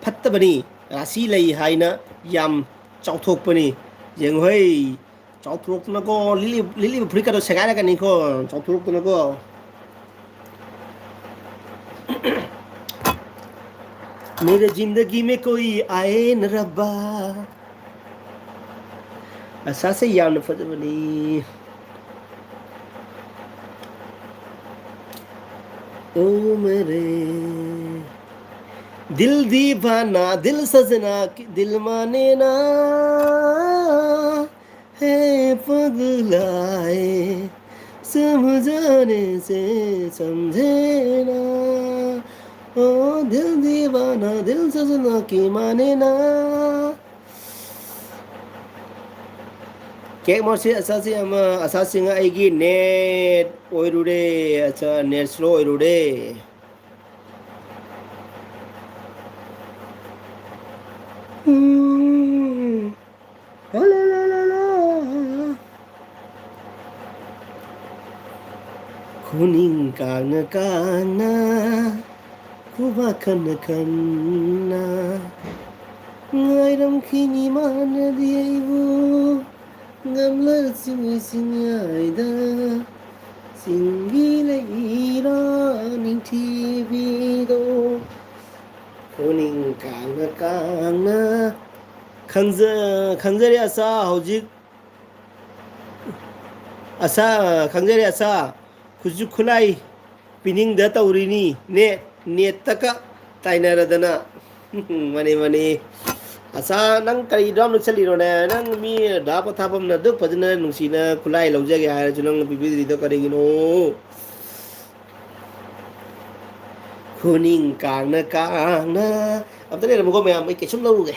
ꯐꯠꯇꯕꯅꯤ, ꯔꯥꯁꯤ ꯂꯩ ꯍꯥꯏꯅ ꯌꯥꯝ ꯆꯥꯎꯊꯣꯛꯄꯅꯤ. ꯌꯦꯡꯉꯨꯍꯩ ꯆꯥꯎꯊꯣꯛꯇꯅꯀꯣ, ꯂꯤꯠꯂꯤꯕ ꯐꯨꯔꯤꯠꯀꯗꯣ ꯁꯦꯒꯥꯏꯔꯛꯀꯅꯤꯀꯣ ꯆꯥꯎꯊꯣꯛꯇꯅꯀꯣ. मेरे जिंदगी में कोई आए न रब्बा, ꯑꯁꯥꯁꯦ ꯌꯥꯝꯅ ꯐꯖꯕꯅꯤ. ओ मेरे दिल दीवाना दिल सजना दिल माने ना है पगलाए समझाने से समझे ना. ओ दिल दीवाना दिल सजना की माने ना. ꯀꯦꯛ ꯃꯣꯠꯁꯤ ꯑꯁꯥꯁꯤ ꯑꯃ ꯑꯁꯥꯁꯤꯡ ꯑꯩꯒꯤ ꯅꯦꯠ ꯑꯣꯏꯔꯨꯔꯦ. ꯑꯆꯥ ꯅꯦꯠ ꯁ꯭ꯂꯣ ꯑꯣꯏꯔꯨꯔꯦ. ꯈꯨꯅꯤꯡ ꯀꯥꯡꯅ ꯀꯥꯡꯅ ꯈꯨꯕꯥꯛ ꯈꯟꯅ ꯈꯟꯅ ꯉꯥꯏꯔꯝꯈꯤꯅꯤ ꯃꯥꯅꯗꯤ ꯑꯩꯕꯨ ꯉꯝꯂꯒ ꯆꯤꯡꯒꯤ ꯆꯤꯡꯌꯥꯏꯗ ꯆꯤꯡꯒꯤ ꯂꯩꯔꯥ ꯅꯤꯡꯊꯤꯕꯤꯗꯣ. ꯈꯨꯅꯤꯡ ꯀꯥꯡꯅ ꯀꯥꯡꯅ ꯈꯪꯖꯔꯦ ꯑꯁꯥ ꯍꯧꯖꯤꯛ ꯑꯁꯥ ꯈꯪꯖꯔꯦ ꯑꯁꯥ ꯈꯨꯠꯁꯨ ꯈꯨꯠꯂꯥꯏ ꯄꯤꯅꯤꯡꯗ ꯇꯧꯔꯤꯅꯤ ꯅꯦꯠꯇꯀ ꯇꯥꯏꯅꯔꯗꯅ. ꯃꯅꯤ ꯃꯅꯤ ꯑꯁꯥ ꯅꯪ ꯀꯔꯤ ꯗ꯭ꯔꯥꯝ ꯆꯠꯂꯤꯔꯣꯅꯦ. ꯅꯪ ꯃꯤ ꯗꯥ ꯄꯣꯊꯥꯐꯝꯅ ꯑꯗꯨꯛ ꯐꯖꯅ ꯅꯨꯡꯁꯤꯅ ꯈꯨꯠꯂꯥꯏ ꯂꯧꯖꯒꯦ ꯍꯥꯏꯔꯁꯨ ꯅꯪꯅ ꯄꯤꯕꯤꯗ꯭ꯔꯤꯗꯣ ꯀꯔꯤꯒꯤꯅꯣ. ꯈꯨꯅꯤꯡ ꯀꯥꯡꯅ ꯀꯥꯡꯅ ꯑꯝꯇ ꯂꯩꯔꯝꯃꯨꯀꯣ ꯃꯌꯥꯝ ꯑꯩ ꯀꯩꯁꯨꯝ ꯂꯧꯔꯨꯒꯦ.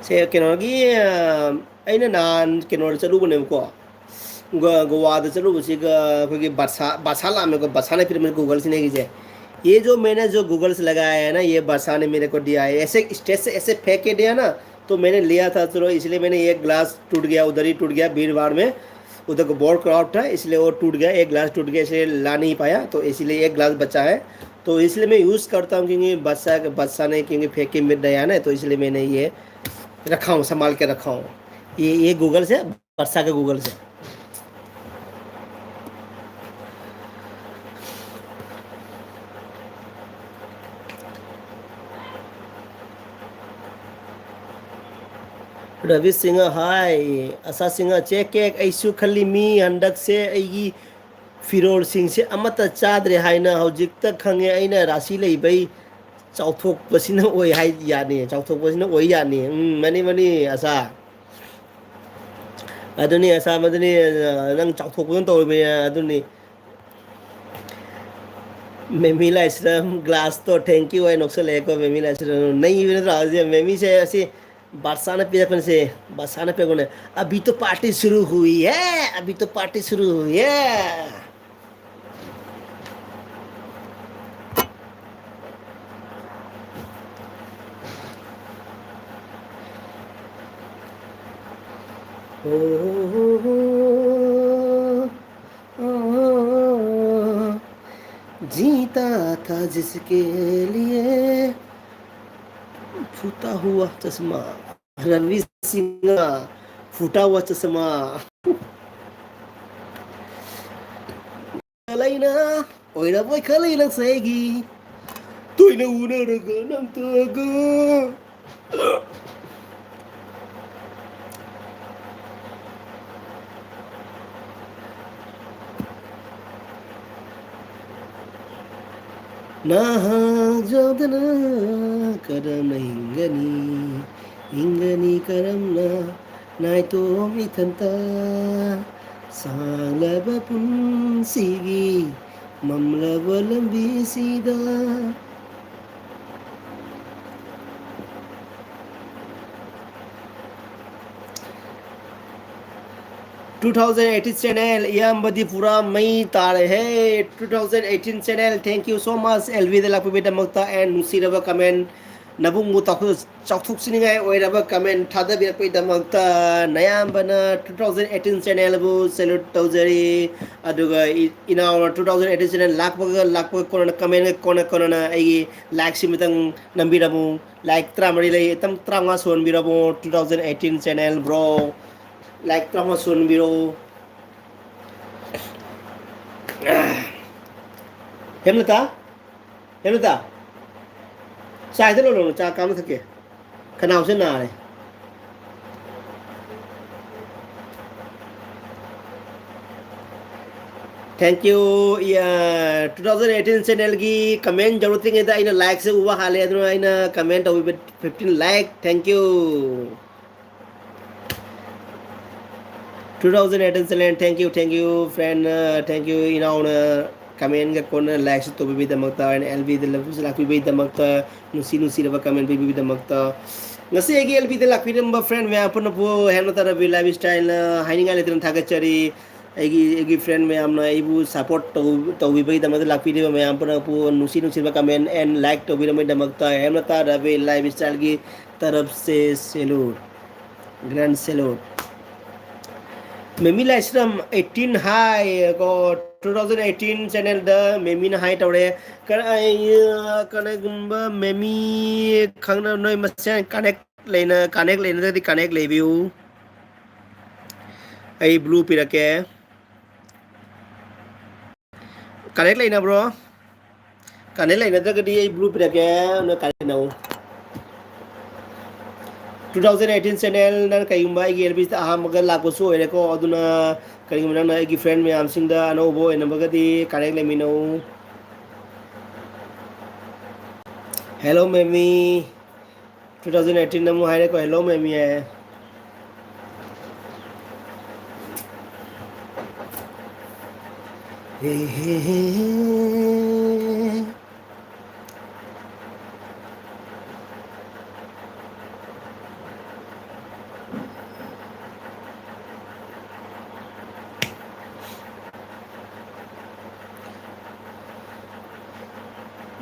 ꯁꯦ ꯀꯩꯅꯣꯒꯤ ꯑꯩꯅ ꯅꯍꯥꯟ ꯀꯩꯅꯣꯗ ꯆꯠꯂꯨꯕꯅꯦꯕꯀꯣ. गोवा चलूबी बरसा लामेको बरसा ने फिर मेरे गूगल से नहीं कीजिए. ये जो मैंने जो गूगल से लगाया है ना, ये बरसा ने मेरे को दिया है. ऐसे स्टेज से ऐसे फेंक के दिया ना, तो मैंने लिया था. चलो इसलिए मैंने एक ग्लास टूट गया, उधर ही टूट गया भीड़ भाड़ में. उधर को बहुत क्राउड था इसलिए वो टूट गया. एक ग्लास टूट गया इसलिए ला नहीं पाया, तो इसलिए एक ग्लास बचा है. तो इसलिए मैं यूज़ करता हूँ क्योंकि बरसा ने क्योंकि फेंक के मिल दिया ना, तो इसलिए मैंने ये रखा हूँ, संभाल के रखा हूँ. ये गूगल से, बरसा के गूगल से. रवि सिंह हाय असा सिंह चेक केक ऐसु खली मी हंडक से ऐगी फिरोल सिंह से अमत चाद्रे हाइना हौजिक तक खंगे ऐना राशि लेबै चाउथोकपसिना ओइ हाइ यानी चाउथोकपसिना ओइ यानी. मनी मनी असा अदुनी असा मदनी नंग चाउथोकपन तौबे अदुनी मेमी लाइसरम ग्लास तो थैंक यू आई नोक्सले को मेमी लाइसरम नहीं बिन राज मेमी से ऐसी बादशाह ने पिया से बादशाह ने पिया अभी तो पार्टी शुरू हुई है, अभी तो पार्टी शुरू हुई है. जीता था जिसके लिए फूटा हुआ चश्मा रणवीर सिंह फूटा हुआ चश्मा Kalina oi na boy kalina segi tôi na una raga nam taga nah jodana karam na hingani karam na nai to mi thanta sanglaba pun sigi mamlaba lambi sida 2018 channel iyambadi pura mai tare hai 2018 channel thank you so much lv de lapu beta makta and nusiraba comment nabung mu takhu chakthuk siningai oiraba comment thada bi pe da makta nayambana 2018 channel bu salute tawjari aduga in our 2018 channel lakpa kona comment kona ai like simitang nambiramu like tramari lai tam tranga son biramu 2018 channel bro like promotion biro Hemlata Hemlata sai thế lo cha cam thế kìa khả nào thế nào này thank you yeah 2018 channel ki comment जरूरत नहीं था इन like से हुआ हाल है तो इन comment अभी 15 like thank you 2018 channel thank you friend thank you comment ga kona like to be the makta and lb the lak be the makta nusi raba comment be the makta ngasi agi lb the lak number friend me apun po Hemlata Ravi lifestyle hining ale tran thaga chari agi friend me amna ibu support to be the makta lak video me apun po nusi raba comment and like to be the makta Hemlata Ravi lifestyle ki taraf se salute grand salute Memi Lashram 18 high go 2018 channel the Memi high tawre kana gumba Memi khangna noi masan connect lena the connect review ai blue pirake connect lena bro connect lena the di ai blue pirake no connect no 2018 channel nan kayumba igi elbis aham magal lapo so ere ko aduna kayumba nan igi friend me am singda ano bo ena bagadi connect let me know hello memi 2018 namu haire ko hello memi hai hey hey hey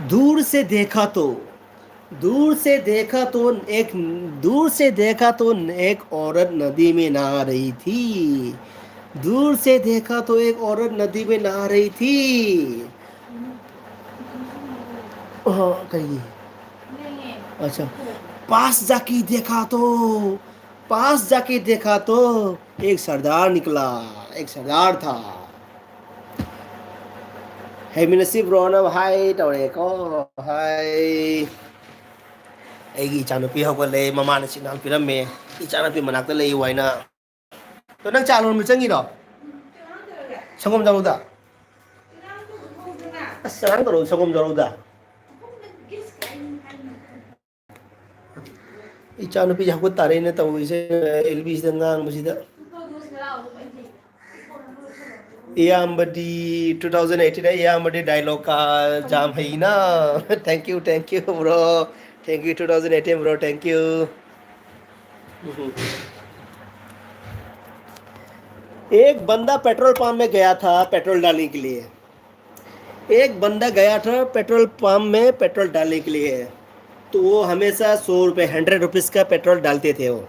दूर से देखा तो दूर से देखा तो एक दूर से देखा तो एक औरत नदी में नहा रही थी दूर से देखा तो एक औरत नदी में नहा रही थी हाँ कहिए अच्छा पास जाके देखा तो एक सरदार निकला एक सरदार था Heminasi Bronam hai tawre ko hai aigi chanupi hogale mama na signal pirame I chanupi manakta lei waina to nang chalon mi changi do sangom jaruda sarang to sangom jaruda I chanupi jago tare na taw ise elbis dangang masida Iyambadi 2018 Iyambadi dialogue ka jam hai na thank you bro thank you 2018 bro thank you हम्म। एक बंदा petrol pump में गया था petrol डालने के लिए। एक बंदा गया था पेट्रोल पंप में पेट्रोल डालने के लिए। तो वो हमेशा 100 रुपये 100 रुपीज़ का पेट्रोल डालते थे वो।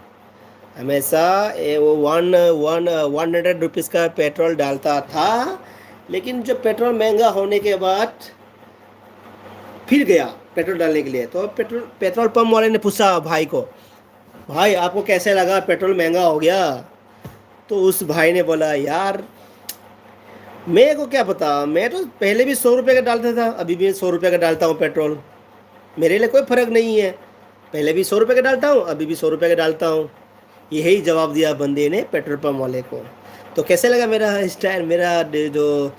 हमेशा वो 100 रुपीज़ का पेट्रोल डालता था। लेकिन जब पेट्रोल महंगा होने के बाद फिर गया पेट्रोल डालने के लिए, तो पेट्रोल पेट्रोल पंप वाले ने पूछा भाई को, भाई आपको कैसे लगा पेट्रोल महंगा हो गया? तो उस भाई ने बोला, यार मेरे को क्या पता, मैं तो पहले भी 100 रुपये का डालता था, अभी भी 100 रुपये का डालता हूँ पेट्रोल। मेरे लिए कोई फ़र्क नहीं है। पहले भी 100 रुपये का डालता हूँ, अभी भी 100 रुपये का डालता हूँ। यही जवाब दिया बंदे ने पेट्रोल पंप वाले को। तो कैसे लगा मेरा स्टाइल, मेरा जो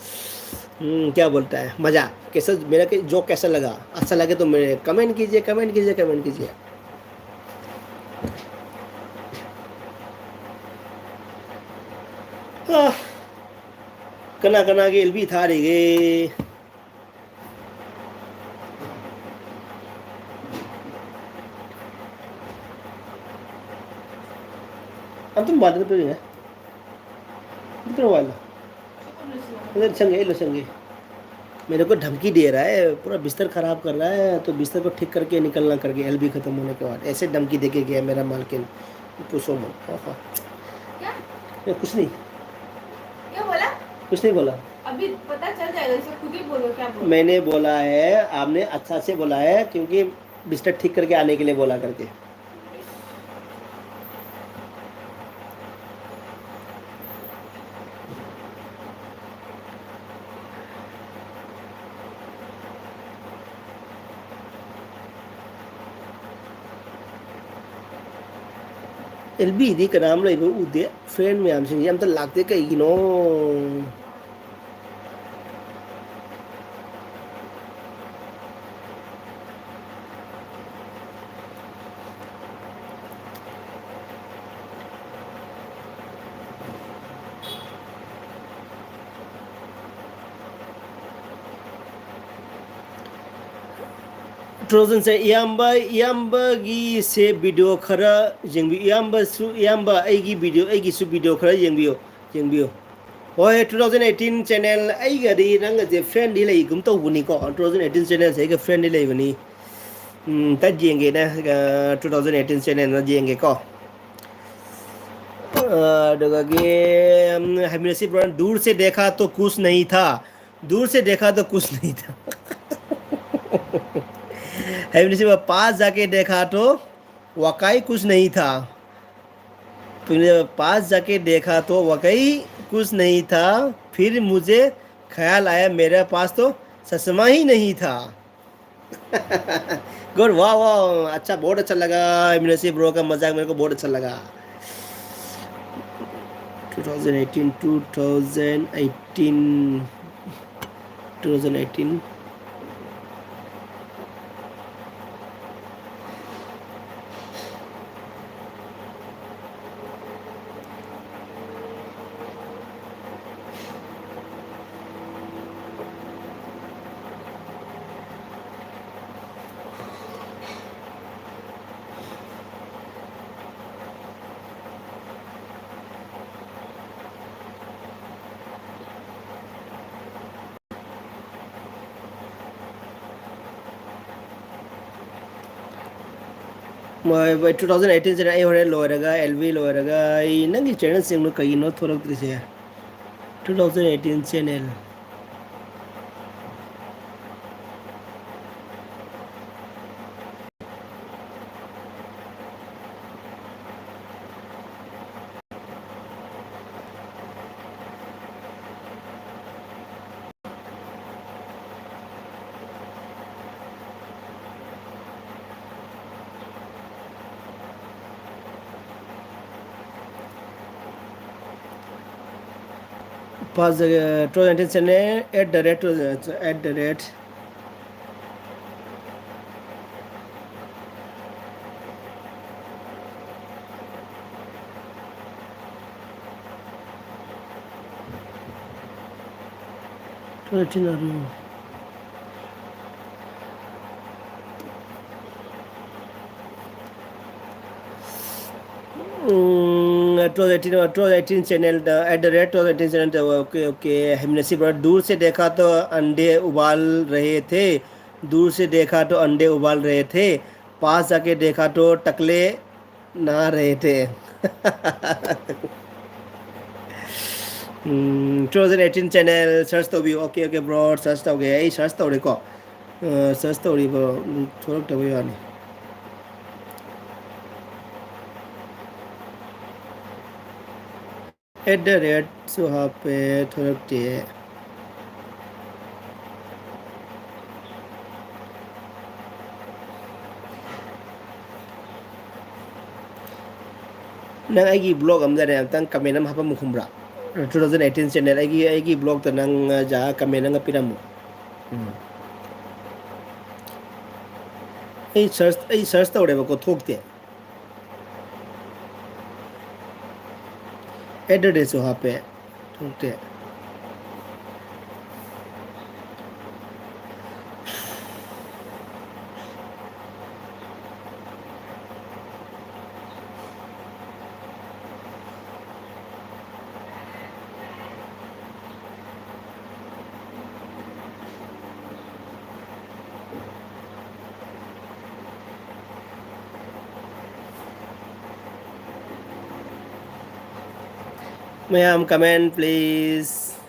क्या बोलता है मज़ा, कैसा मेरा जो कैसा लगा? अच्छा लगे तो मेरे कमेंट कीजिए, कमेंट कीजिए, कमेंट कीजिए। आह, कना कना के एलबी था रही गे। अब तुम बात पे है कितना वाला इधर चंगे लो चंगे। मेरे को धमकी दे रहा है, पूरा बिस्तर ख़राब कर रहा है, तो बिस्तर को ठीक करके निकलना करके एलबी ख़त्म होने के बाद ऐसे धमकी दे के गया मेरा मालकिन। पूछो मत। हाँ, क्या कुछ नहीं, क्या बोला? कुछ नहीं बोला। अभी पता चल जाएगा, इसे खुद ही बोलो क्या बोला। मैंने बोला है, आपने अच्छा से बोला है, क्योंकि बिस्तर ठीक करके आने के लिए बोला करके। LB कनाम लेबो उदे फ्रेंड मैम सिंह यम त लाक्ते कईगिनो। 2000 से iyamba से वीडियो खरा जेंबी iyamba आईगी वीडियो आईगी सु वीडियो खरा जेंबियो जेंबियो। ओए 2018 चैनल आईगा दी रंग जे फ्रेंड दी लई गुम तो बुनी को 2018 चैनल से के फ्रेंड दी लई बनी। ता जेंगे ना 2018 चैनल ना जेंगे को। दूर से देखा तो कुछ नहीं था, दूर से देखा तो कुछ नहीं था। पास जाके देखा तो वाकई कुछ नहीं था। तुमने पास जाके देखा तो वाकई कुछ नहीं था। फिर मुझे ख्याल आया मेरे पास तो चश्मा ही नहीं था। गुड, वाह वाह, अच्छा, बहुत अच्छा लगा। इमरसी ब्रो का मजाक मेरे को बहुत अच्छा लगा। 2018 2018 2018 2018 से आई हो लोरगा LV लोरगा नंगी चैनल सिंग कई नो थोरक्त्रिसे 2018 चैनल पास 2018 channel @ 2018 twelve eighteen channel at the rate 12 18 channel okay okay हमने सिर्फ दूर से देखा तो अंडे उबाल रहे थे दूर से देखा तो अंडे उबाल रहे थे पास जाके देखा तो टकले नहा रहे थे 2018 चैनल सर्च तौबी ओके ओके ब्रो सर्च तौगे अई सर्च तौरेको सर्च तौरीबो थोरक्तबो यानी एट द रेट सो हापे थोरक्ते nang aigi blog amdane amtang comment am hapa mukhumra 2018 channel aigi blog ta nang ja comment nga piramu ai search tawre ba ko thokte address so hape thokte mayam comment please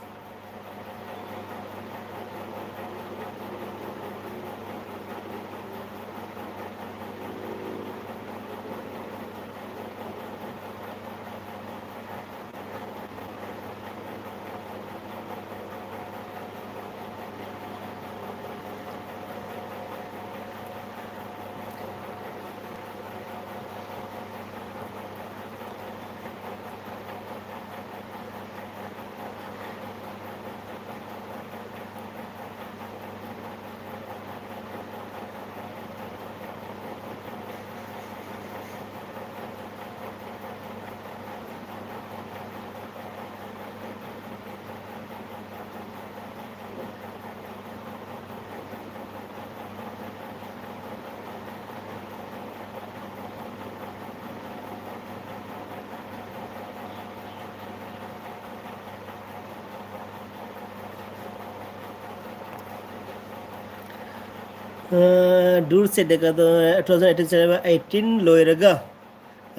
दूर से देखा तो 2018 लोयरगा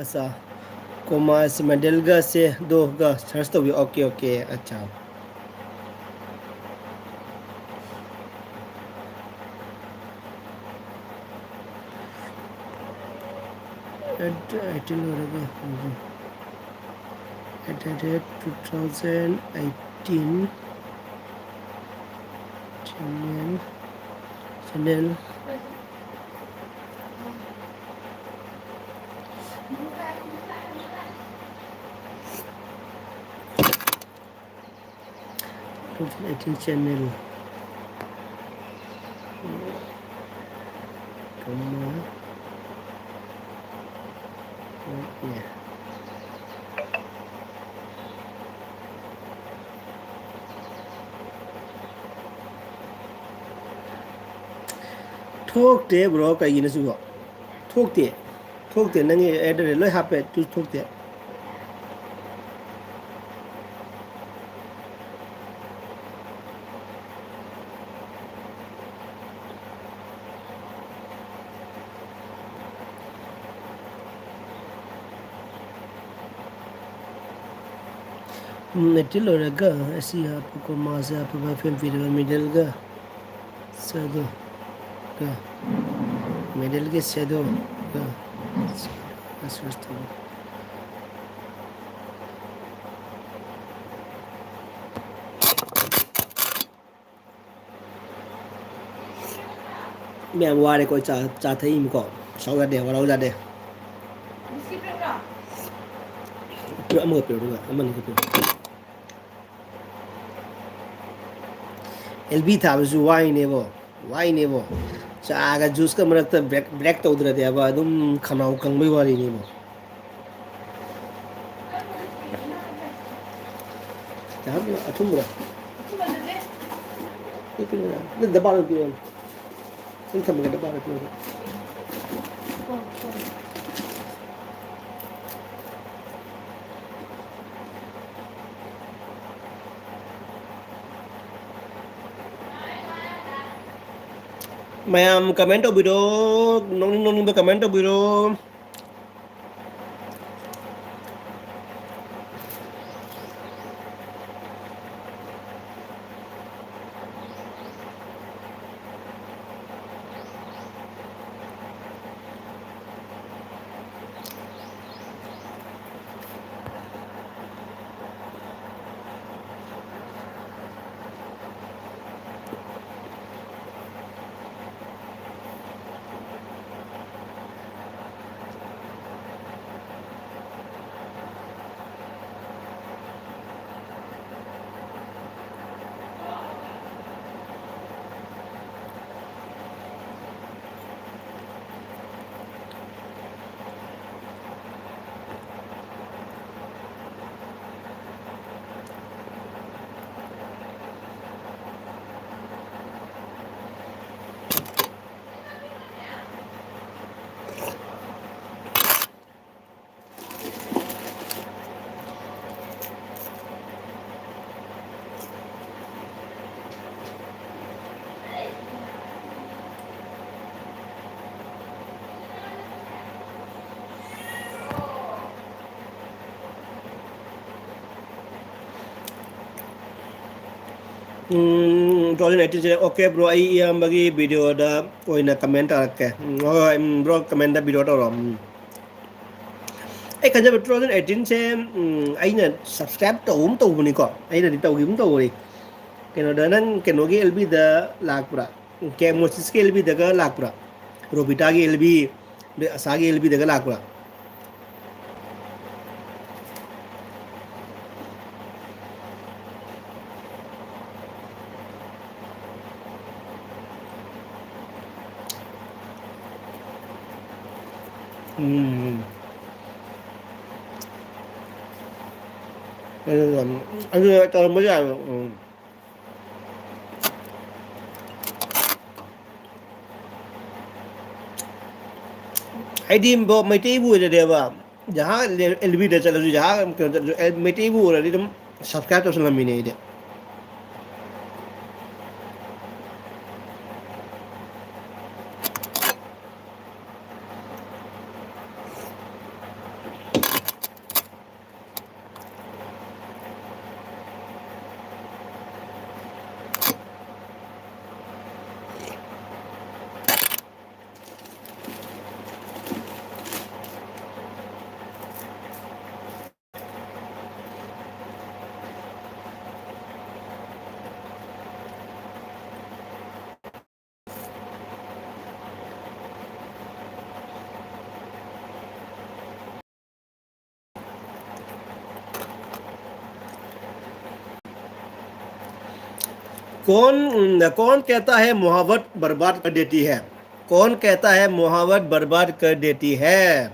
ऐसा commerce medal से दो गा search तो भी ओके ओके अच्छा 18 लोयरगा at the rate 2018 channel channel yeah थोकते ब्रो कहीं सुबह थोकते थोकते नंगे एड्रेस लो हापे तू थोकते नेटिल ओरेगा ऐसी आपको मासे आप फिल्म फिल्म मिडल का सदो का मिडल के सदो का अस्वस्थ मैं वारे कोई चाहते ही इनको सौ दे वाला उधर दे पूरा मुझे पेड़ूंगा अमन को पेड़ एलबी था बस वाई ने वो चागा जूस का मरक तो ब्रेक तो उधर दे अब तुम खानाओ कंग भी वाली नहीं वो जहाँ भी अठुम बुरा ये पिलो ना दबा लो पिलो इन सब में दबा लो pillow Mayam comment biro, nong be comment biro. Trolley netizen, okay bro, I am bagi video da oina comment arake. Oh, bro comment da video da rom. Ai kan jab trolley 18 se ai na subscribe to ni ko. Ai na di to gim to ri. Keno da nan keno gi LB da lag pura. Ke mosis ke LB da ga lag pura. Robita gi LB de asagi LB da ga lag pura. Anh tao mới là ai đi bộ mấy tí vui rồi đều à giá LV để cho là giá mấy tí vui rồi đi đâm subscribe cho làm mình này đấy कौन कहता है मोहब्बत बर्बाद कर देती है कौन कहता है मोहब्बत बर्बाद कर देती है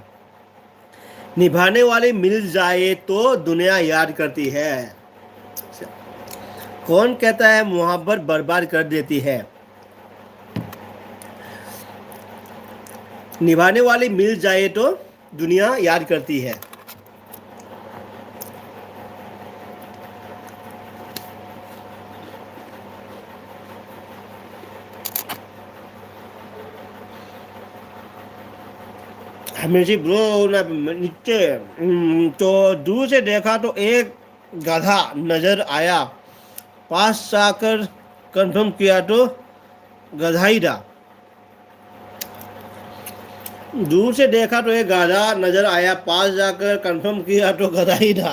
निभाने वाले मिल जाए तो दुनिया याद करती है कौन कहता है मोहब्बत बर्बाद कर देती है निभाने वाले मिल जाए तो दुनिया याद करती है हमेशा ब्रो ना नीचे तो दूर से देखा तो एक गधा नजर आया पास जाकर कंफर्म किया तो गधा ही था दूर से देखा तो एक गधा नजर आया पास जाकर कंफर्म किया तो गधा ही था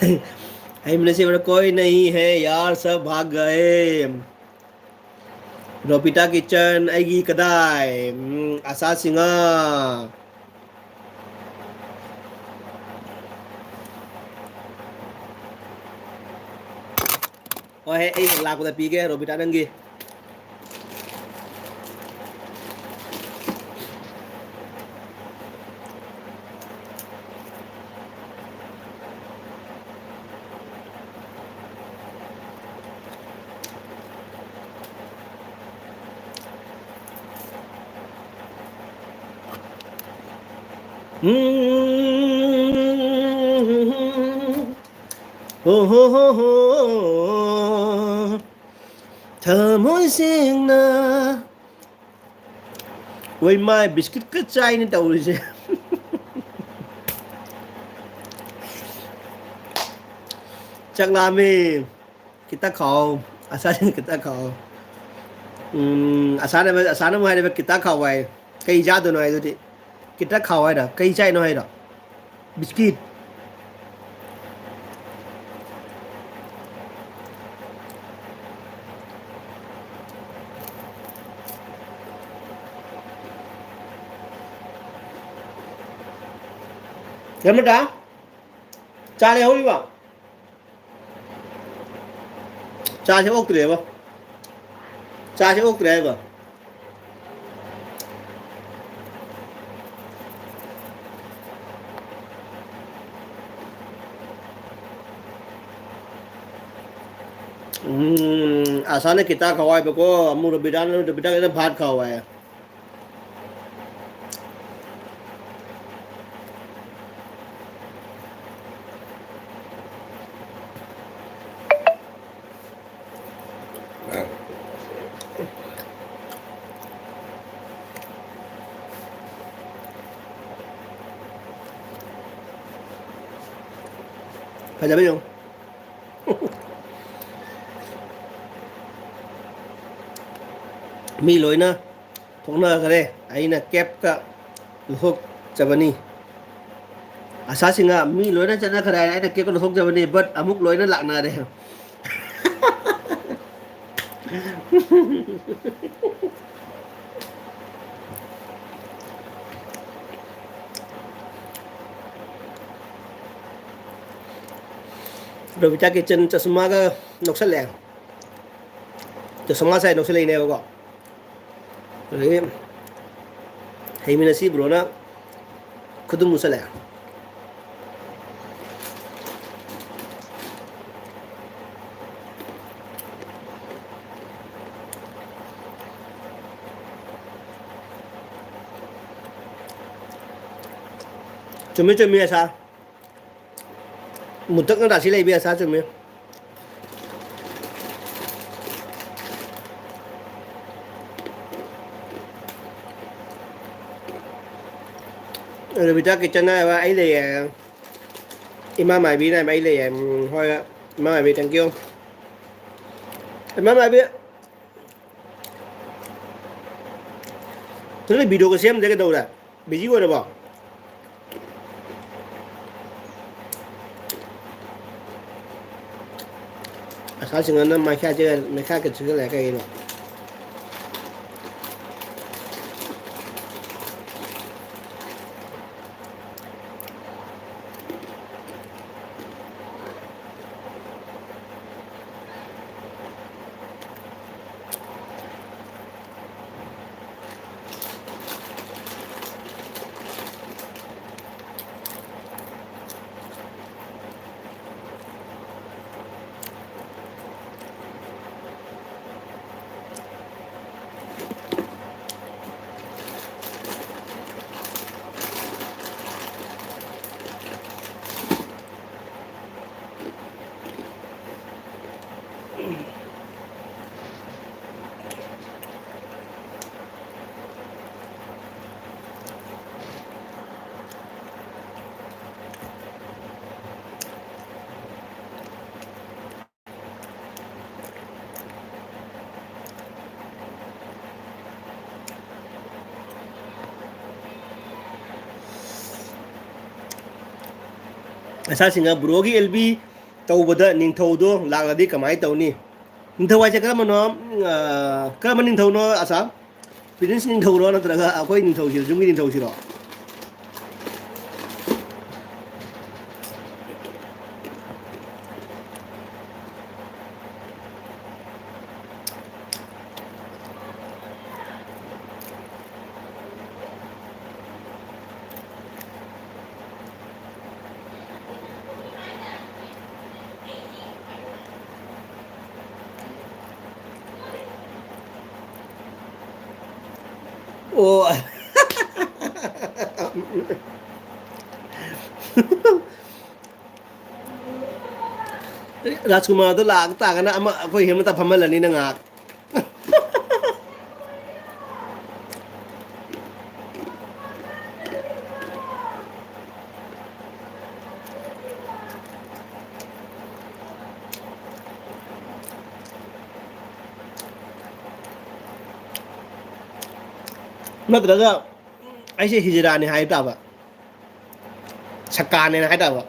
हिमले से बड़ा कोई नहीं है यार, सब भाग गए. Ropita Kitchen, Aigi Kadai, Asa Singa. Oh, hey, lagu tapi ke Ropita Nanggi. Oh, ho, ho, ho. Thamoy sing na. Ôi mai biscuit cứ chay nên tàu rồi. Chắc là mình kita kau asal kita kau. Asal mo hay kita kau vậy. Cây giá tôi nói rồi đi. Kita kau hay đó, cây chay nó hay đó. Biscuit. Hemlata, cha này không đi vào. Cha sẽ ốc từ đấy vào. Cha sẽ ốc từ đấy vào. Asalnya kita kawai beko, amu lebih kita bhat kawai. Phải bây giờ. Mi lối na, thong na cái đây, ai na kẹp cả, hộp chavani. Asa singa mi lối na chana cái ai na kẹp cái hộp chavani, but amuk lối na lạ na đây. Rồi kita kitchen cho semua cái nọc sắt lẹng, cho semua saya nọc sắt lẹng này bao. Rồi hay mình nasi bro na, kudung musa lẹng. Cumi asa, mutak na nasi lagi biasa cumi. Rồi bây giờ cái chân này ấy là imam mày bị này ấy là thôi imam mày bị thằng kia imam mày bị thế là video cái xem đấy cái đầu là bị gì vậy đó. Saking nó mai khai chơi mai khai cái chữ lại cái đó. Asa singa brogi LB ꯇꯧꯕꯗ ꯅꯤꯡꯊꯧꯗꯣ ꯂꯥꯛꯂꯗꯤ ꯀꯃꯥꯏꯅ ꯇꯧꯅꯤ ꯅꯤꯡꯊꯧ ꯍꯥꯏꯁꯦ ꯀꯔꯝꯕꯅꯣ ꯀꯔꯝꯕ ꯅꯤꯡꯊꯧꯅꯣ ꯑꯁꯥ prince ꯅꯤꯡꯊꯧꯔꯣ ꯅꯠꯇ꯭ꯔꯒ ꯑꯩꯈꯣꯏ ꯅꯤꯡꯊꯧꯁꯤꯔꯣ ꯌꯨꯝꯒꯤ ꯅꯤꯡꯊꯧꯁꯤꯔꯣ ꯑꯣ ꯔꯥꯖꯀꯨꯃꯥꯔꯗꯣ ꯂꯥꯛ ꯇꯥꯒꯅ ꯑꯃ ꯑꯩꯈꯣꯏ ꯍꯦꯃꯂꯇꯥ ꯐꯝꯍꯜꯂꯅꯤꯅ ꯉꯥꯏꯍꯥꯛ ꯅꯠꯇ꯭ꯔꯒ ꯑꯩꯁꯦ ꯍꯤꯖꯤꯔꯥꯅꯤ ꯍꯥꯏꯕ ꯇꯥꯕ ꯁꯛꯀꯥꯅꯦꯅ ꯍꯥꯏ ꯇꯥꯕ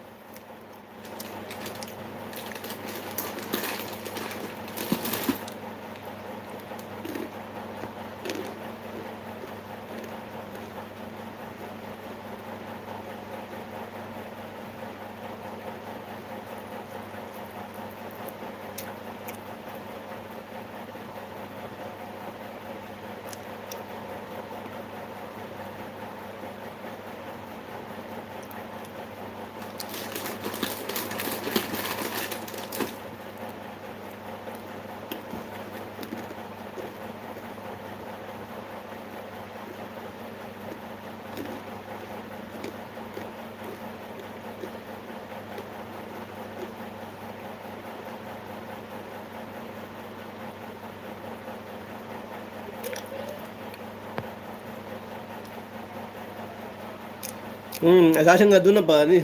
ꯑꯁꯥꯁꯤꯡ ꯑꯗꯨꯅ ꯐꯅꯤ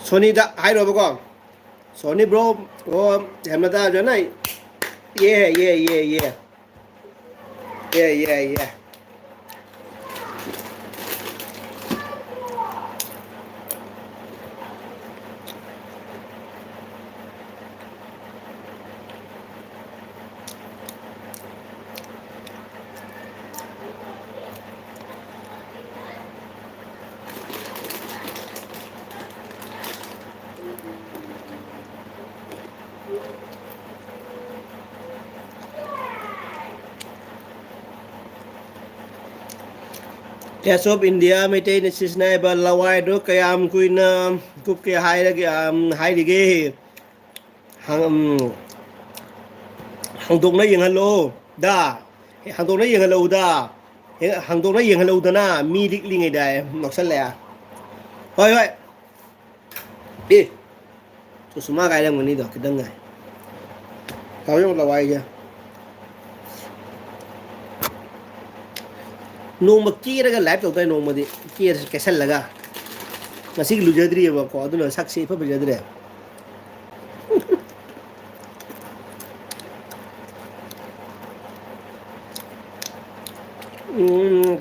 ꯁꯣꯅꯤꯗ ꯍꯥꯏꯔꯣꯕꯀꯣ ꯁꯣꯅꯤ ꯕ꯭ꯔꯣ ꯑꯣ ꯍꯦꯃꯂꯇꯥ ꯖꯅ ꯌꯦ ꯇꯦꯁ ꯑꯣꯐ ꯏꯟꯗꯤꯌꯥ ꯃꯩꯇꯩꯅ ꯁꯤꯖꯤꯟꯅꯔꯤꯕ ꯂꯋꯥꯏꯗꯨ ꯀꯌꯥꯝ ꯀꯨꯏꯅ ꯀꯨꯞꯀꯦ ꯍꯥꯏꯔꯒꯦ ꯍꯥꯏꯔꯤꯒꯦ ꯍꯥꯡꯗꯣꯛꯅ ꯌꯦꯡꯍꯜꯂꯣ ꯗ ꯍꯥꯡꯗꯣꯛꯅ ꯌꯦꯡꯍꯜꯂꯛꯎꯗ ꯍꯥꯡꯗꯣꯛꯅ ꯌꯦꯡꯍꯜꯂꯧꯗꯅ ꯃꯤ ꯂꯤꯛꯂꯤꯉꯩꯗ ꯅꯣꯛꯁꯜꯂꯛꯑꯦ ꯍꯣꯏ ꯍꯣꯏ ꯑꯦ ꯆꯨꯁꯃꯥ ꯀꯥꯏꯔꯝꯒꯅꯤꯗꯣ ꯈꯤꯇꯪ ꯉꯥꯏ ꯍꯧꯖꯤꯛ ꯂꯋꯥꯏꯁꯦ ꯅꯣꯡꯃ ꯀꯦꯔꯒ ꯂꯥꯏꯚ ꯇꯧꯗꯣꯏ ꯅꯣꯡꯃꯗꯤ ꯀꯦꯁꯜꯂꯒ ꯉꯁꯤꯒꯤ ꯂꯨꯖꯗ꯭ꯔꯤꯑꯕꯀꯣ ꯑꯗꯨꯅ ꯁꯛꯁꯦ ꯏꯐ ꯐꯖꯗ꯭ꯔꯦ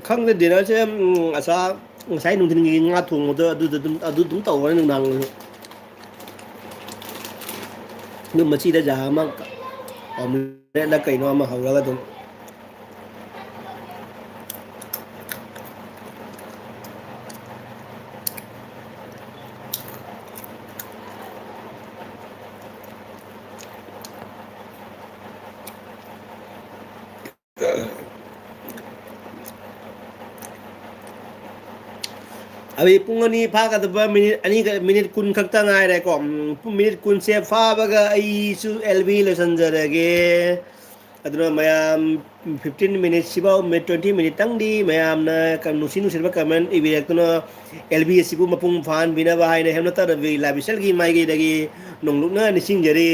ꯈꯪꯗꯦ ꯗꯤꯅꯔꯁꯦ ꯑꯆꯥ ꯉꯁꯥꯏ ꯅꯨꯡꯊꯤꯟꯒꯤ ꯉꯥ ꯊꯣꯡꯕꯗꯣ ꯑꯗꯨ ꯑꯗꯨꯝ ꯇꯧꯈ꯭ꯔꯅꯤ ꯅꯨꯡꯗꯥꯡꯗꯁꯨ ꯑꯗꯨꯝ ꯃꯆꯤꯗ ꯖꯍꯥ ꯑꯃ ꯑꯣꯝꯂꯦꯠꯂ ꯀꯩꯅꯣ ꯑꯃ ꯍꯧꯔꯒ ꯑꯗꯨꯝ ꯑꯩ ꯄꯨꯡ ꯑꯅꯤ ꯐꯥꯒꯗꯕ ꯃꯤꯅꯤꯠ ꯑꯅꯤꯒ ꯃꯤꯅꯤꯠ ꯀꯨꯟ ꯈꯛꯇ ꯉꯥꯏꯔꯦꯀꯣ ꯃꯤꯅꯤꯠ ꯀꯨꯟꯁꯦ ꯐꯥꯕꯒ ꯑꯩꯁꯨ ꯑꯦꯜꯕꯤ ꯂꯣꯏꯁꯤꯟꯖꯔꯒꯦ ꯑꯗꯨꯅ ꯃꯌꯥꯝ 15 ꯃꯤꯅꯤꯠꯁꯤꯐꯥꯎ 20 ꯃꯤꯅꯤꯠꯇꯪꯗꯤ ꯃꯌꯥꯝꯅ ꯅꯨꯡꯁꯤ ꯅꯨꯡꯁꯤꯕ ꯀꯃꯦꯟ ꯏꯕꯤꯔꯛꯇꯨꯅ ꯑꯦꯜ ꯕꯤ ꯑꯁꯤꯕꯨ ꯃꯄꯨꯡ ꯐꯥꯍꯟꯕꯤꯅꯕ ꯍꯥꯏꯅ ꯍꯦꯝꯂꯇꯥ ꯔꯕꯤ ꯂꯥꯏꯕꯤꯁꯜꯒꯤ ꯃꯥꯏꯀꯩꯗꯒꯤ ꯅꯣꯡꯂꯨꯛꯅ ꯅꯤꯡꯁꯤꯡꯖꯔꯤ